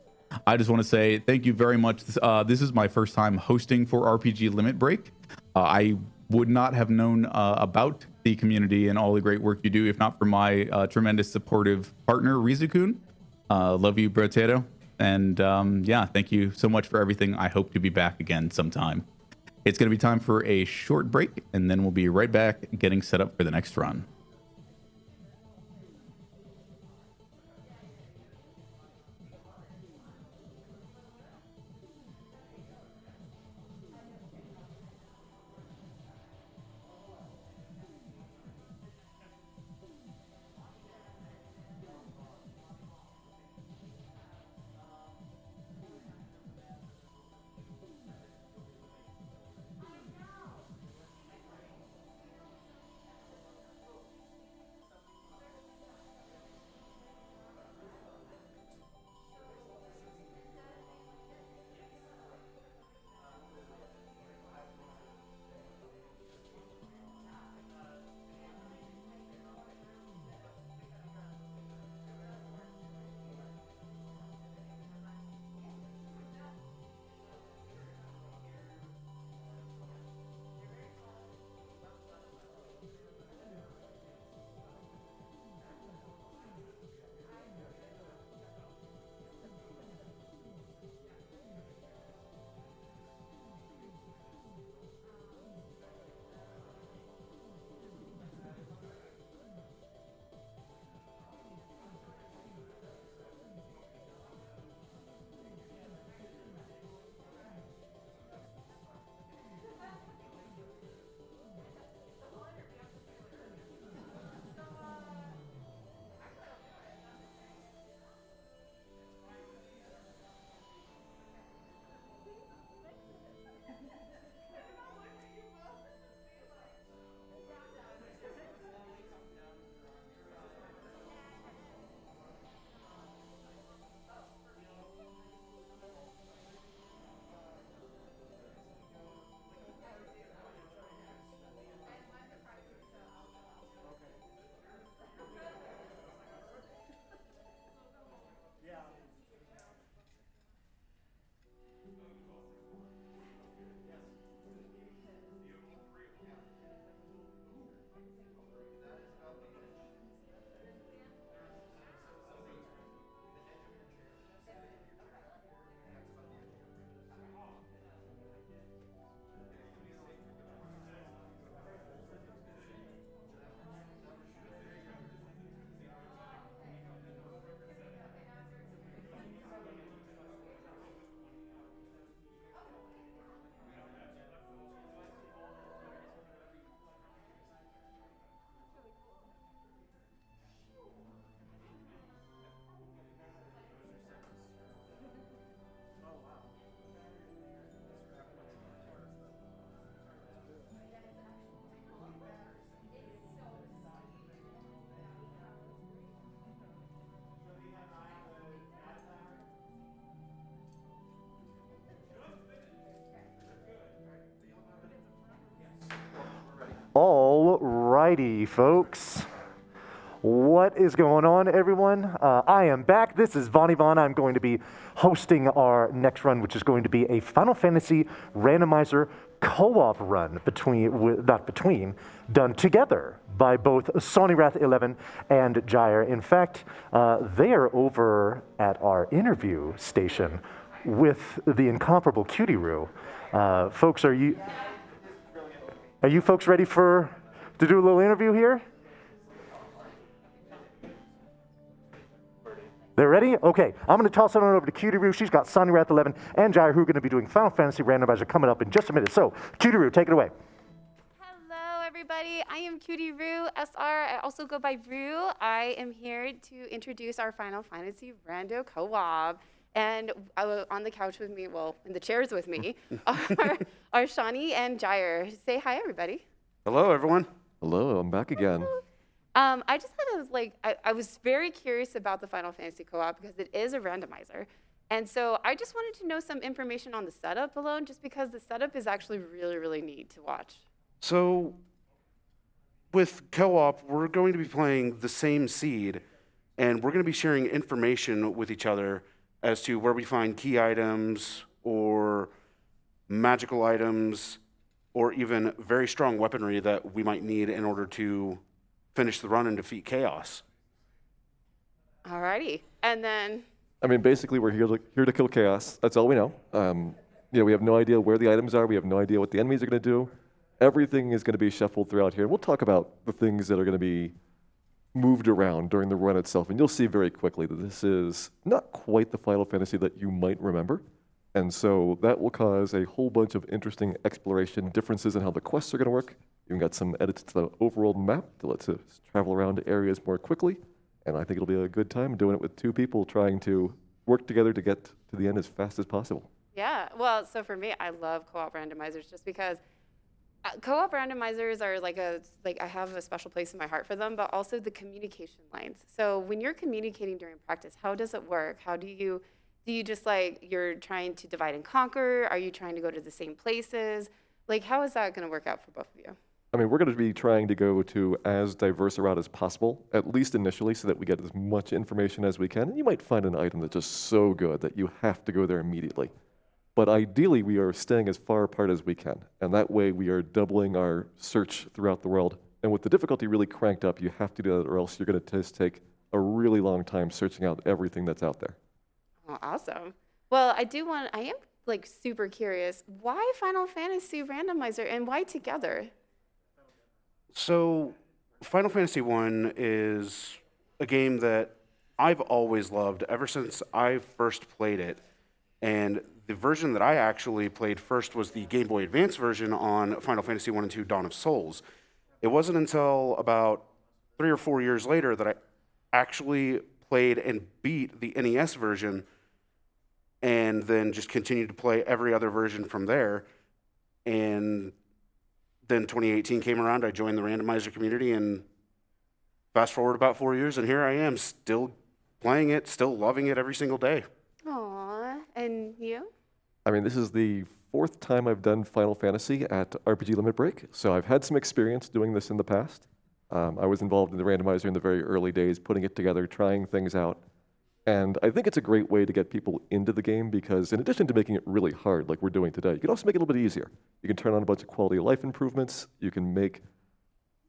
I just want to say thank you very much. This is my first time hosting for RPG Limit Break. I would not have known about the community and all the great work you do if not for my tremendous supportive partner, Rizukun. Love you, Brotero. And yeah, thank you so much for everything. I hope to be back again sometime. It's going to be time for a short break, and then we'll be right back getting set up for the next run. Alrighty, folks. What is going on, everyone? I am back. This is Vonnie Vaughn. I'm going to be hosting our next run, which is going to be a Final Fantasy randomizer co-op run done together by both Sawneyrath11 and Gyre. In fact, they are over at our interview station with the incomparable Cutie-Roo. Folks, are you folks ready to do a little interview here? They're ready? Okay, I'm going to toss it on over to Cutie-Roo. She's got Sawneyrath11 and Gyre, who are going to be doing Final Fantasy Randomizer coming up in just a minute. So, Cutie-Roo, take it away. Hello, everybody. I am Cutie-Roo, SR. I also go by Roo. I am here to introduce our Final Fantasy Rando co-op. And on the couch with me, well, in the chairs with me, are Shawnee and Gyre. Say hi, everybody. Hello, everyone. Hello, I'm back again. I just had I was very curious about the Final Fantasy co-op because it is a randomizer. And so I just wanted to know some information on the setup alone, just because the setup is actually really, really neat to watch. So, with co-op, we're going to be playing the same seed, and we're going to be sharing information with each other as to where we find key items or magical items or even very strong weaponry that we might need in order to finish the run and defeat chaos. Alrighty, and then... I mean, basically, we're here to kill chaos. That's all we know. We have no idea where the items are. We have no idea what the enemies are going to do. Everything is going to be shuffled throughout here. We'll talk about the things that are going to be moved around during the run itself, and you'll see very quickly that this is not quite the Final Fantasy that you might remember. And so that will cause a whole bunch of interesting exploration differences in how the quests are going to work. You've got some edits to the overworld map that lets us travel around areas more quickly. And I think it'll be a good time doing it with two people trying to work together to get to the end as fast as possible. Yeah, well, so for me, I love co-op randomizers just because co-op randomizers are I have a special place in my heart for them, but also the communication lines. So when you're communicating during practice, how does it work? How do you just you're trying to divide and conquer? Are you trying to go to the same places? How is that going to work out for both of you? I mean, we're going to be trying to go to as diverse a route as possible, at least initially, so that we get as much information as we can. And you might find an item that's just so good that you have to go there immediately. But ideally, we are staying as far apart as we can. And that way, we are doubling our search throughout the world. And with the difficulty really cranked up, you have to do that, or else you're going to just take a really long time searching out everything that's out there. Oh, awesome. Well, I am super curious. Why Final Fantasy Randomizer and why together? So, Final Fantasy I is a game that I've always loved ever since I first played it. And the version that I actually played first was the Game Boy Advance version on Final Fantasy I and II Dawn of Souls. It wasn't until about 3 or 4 years later that I actually played and beat the NES version and then just continued to play every other version from there. And then 2018 came around, I joined the randomizer community, and fast forward about 4 years, and here I am, still playing it, still loving it every single day. Aw, and you? I mean, this is the 4th time I've done Final Fantasy at RPG Limit Break, so I've had some experience doing this in the past. I was involved in the randomizer in the very early days, putting it together, trying things out. And I think it's a great way to get people into the game because in addition to making it really hard like we're doing today, you can also make it a little bit easier. You can turn on a bunch of quality of life improvements. You can make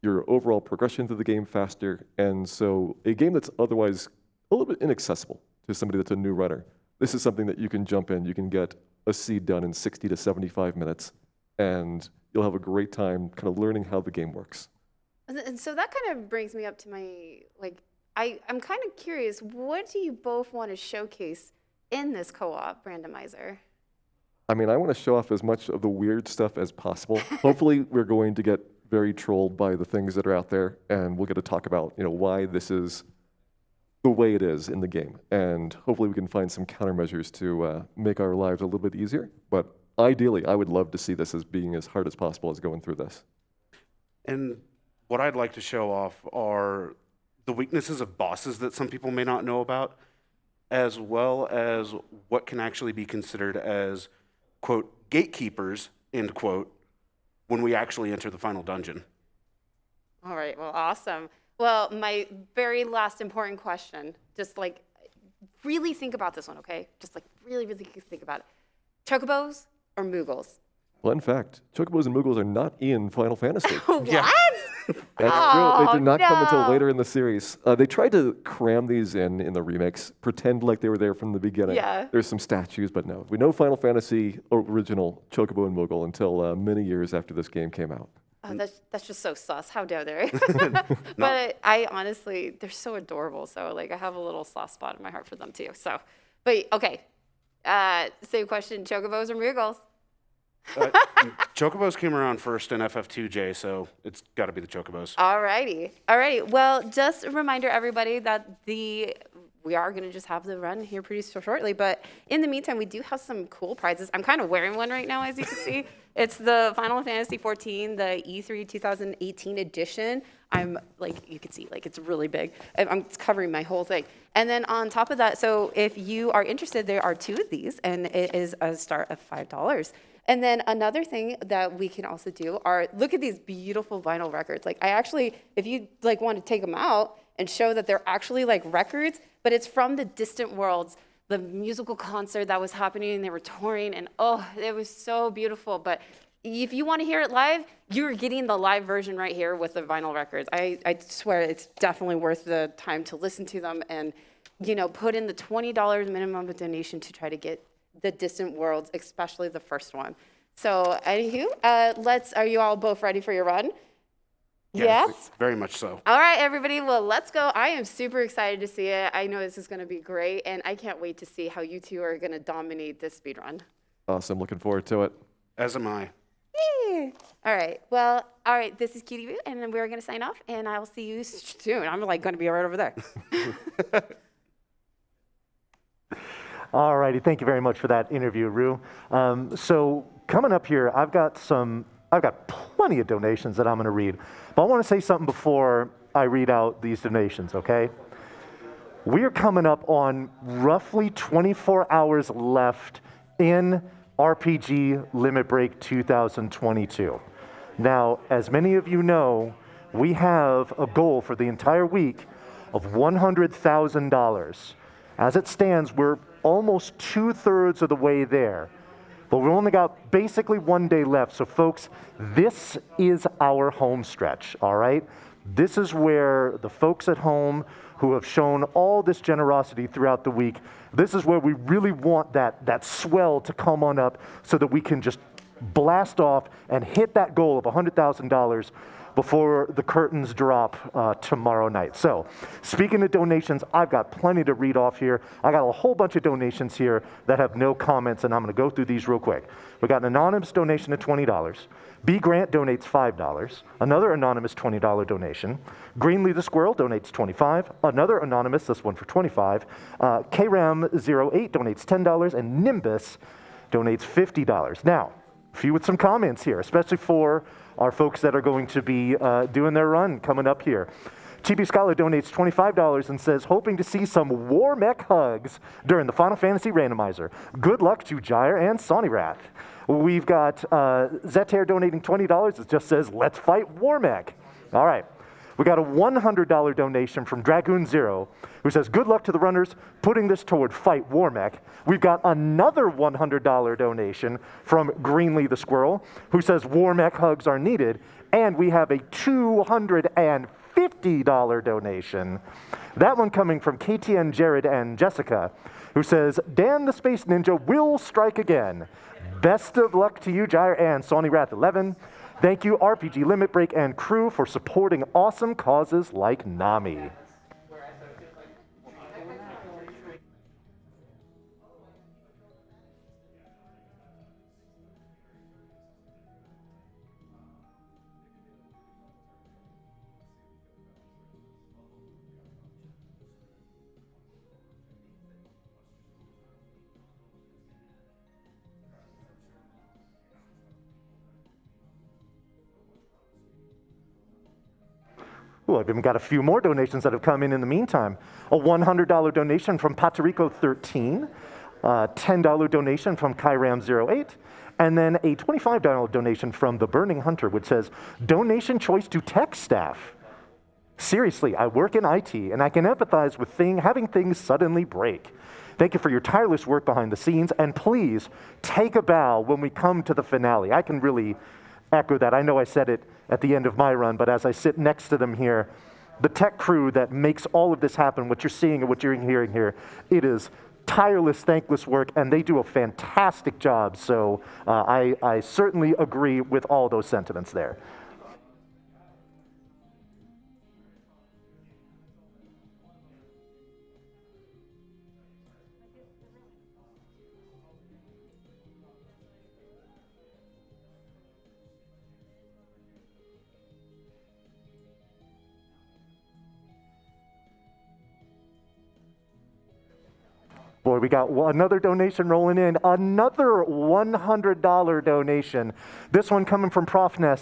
your overall progression through the game faster. And so a game that's otherwise a little bit inaccessible to somebody that's a new runner, this is something that you can jump in. You can get a seed done in 60 to 75 minutes, and you'll have a great time kind of learning how the game works. And so that kind of brings me up to my, I'm kind of curious, what do you both want to showcase in this co-op randomizer? I mean, I want to show off as much of the weird stuff as possible. Hopefully, we're going to get very trolled by the things that are out there, and we'll get to talk about, why this is the way it is in the game. And hopefully, we can find some countermeasures to make our lives a little bit easier. But ideally, I would love to see this as being as hard as possible as going through this. And what I'd like to show off are the weaknesses of bosses that some people may not know about, as well as what can actually be considered as, quote, gatekeepers, end quote, when we actually enter the final dungeon. All right. Well, awesome. Well, my very last important question, just like really think about this one, okay? Just like really, really think about it. Chocobos or Moogles? Well, in fact, Chocobos and Moogles are not in Final Fantasy. What? That's Oh, true. They did not come until no. later in the series. They tried to cram these in the remakes, pretend like they were there from the beginning. Yeah. There's some statues, but no. We know Final Fantasy original Chocobo and Moogle until many years after this game came out. Oh, that's just so sus. How dare they? But I honestly, they're so adorable. So like, I have a little soft spot in my heart for them too. So, but okay. Same question: Chocobos or Moogles? Chocobos came around first in FF2J, so it's got to be the Chocobos. Alrighty. Well, just a reminder, everybody, that we are going to just have the run here pretty shortly. But in the meantime, we do have some cool prizes. I'm kind of wearing one right now, as you can see. It's the Final Fantasy XIV, the E3 2018 edition. I'm like, you can see, like it's really big. It's covering my whole thing. And then on top of that, so if you are interested, there are 2 of these, and it is a start of $5. And then another thing that we can also do are look at these beautiful vinyl records. Like I actually, if you like want to take them out and show that they're actually like records, but it's from the Distant Worlds, the musical concert that was happening, and they were touring, and oh, it was so beautiful. But if you want to hear it live, you're getting the live version right here with the vinyl records. I swear it's definitely worth the time to listen to them and, you know, put in the $20 minimum of donation to try to get the Distant Worlds, especially the first one. So, anywho, are you all both ready for your run? Yes? Very much so. All right, everybody, well, let's go. I am super excited to see it. I know this is going to be great, and I can't wait to see how you two are going to dominate this speed run. Awesome. Looking forward to it. As am I. Yay. All right, well, all right, this is Cutie Boo, and then we're going to sign off, and I will see you soon. I'm like going to be right over there. All righty, thank you very much for that interview, Rue. So coming up here, I've got plenty of donations that I'm going to read, but I want to say something before I read out these donations, okay? We are coming up on roughly 24 hours left in RPG Limit Break 2022. Now, as many of you know, we have a goal for the entire week of $100,000. As it stands, we're almost 2/3 of the way there. But we've only got basically 1 day left. So folks, this is our home stretch, all right? This is where the folks at home who have shown all this generosity throughout the week, this is where we really want that swell to come on up so that we can just blast off and hit that goal of $100,000 before the curtains drop tomorrow night. So, speaking of donations, I've got plenty to read off here. I got a whole bunch of donations here that have no comments, and I'm going to go through these real quick. We got an anonymous donation of $20. B. Grant donates $5. Another anonymous $20 donation. Greenlee the Squirrel donates $25. Another anonymous, this one for $25. KRAM08 donates $10, and Nimbus donates $50. Now, a few with some comments here, especially for our folks that are going to be doing their run coming up here. TB Scholar donates $25 and says, hoping to see some War Mech hugs during the Final Fantasy randomizer. Good luck to Gyre and Sawneyrath. We've got Zeter donating $20. It just says, let's fight War Mech. All right. We got a $100 donation from Dragoon Zero, who says, good luck to the runners putting this toward Fight War Mech. We've got another $100 donation from Greenlee the Squirrel, who says War Mech hugs are needed. And we have a $250 donation. That one coming from KTN, Jared, and Jessica, who says, Dan the Space Ninja will strike again. Best of luck to you, Gyre and Sawneyrath11. Thank you, RPG Limit Break and crew, for supporting awesome causes like NAMI. Ooh, I've even got a few more donations that have come in the meantime. A $100 donation from Patrico13. $10 donation from Kyram08, and then a $25 donation from The Burning Hunter, which says, donation choice to tech staff. Seriously, I work in IT, and I can empathize with having things suddenly break. Thank you for your tireless work behind the scenes, and please take a bow when we come to the finale. I can really echo that. I know I said it at the end of my run, but as I sit next to them here, the tech crew that makes all of this happen, what you're seeing and what you're hearing here, it is tireless, thankless work, and they do a fantastic job. So I certainly agree with all those sentiments there. Boy, we got another donation rolling in, another $100 donation. This one coming from Prof Ness.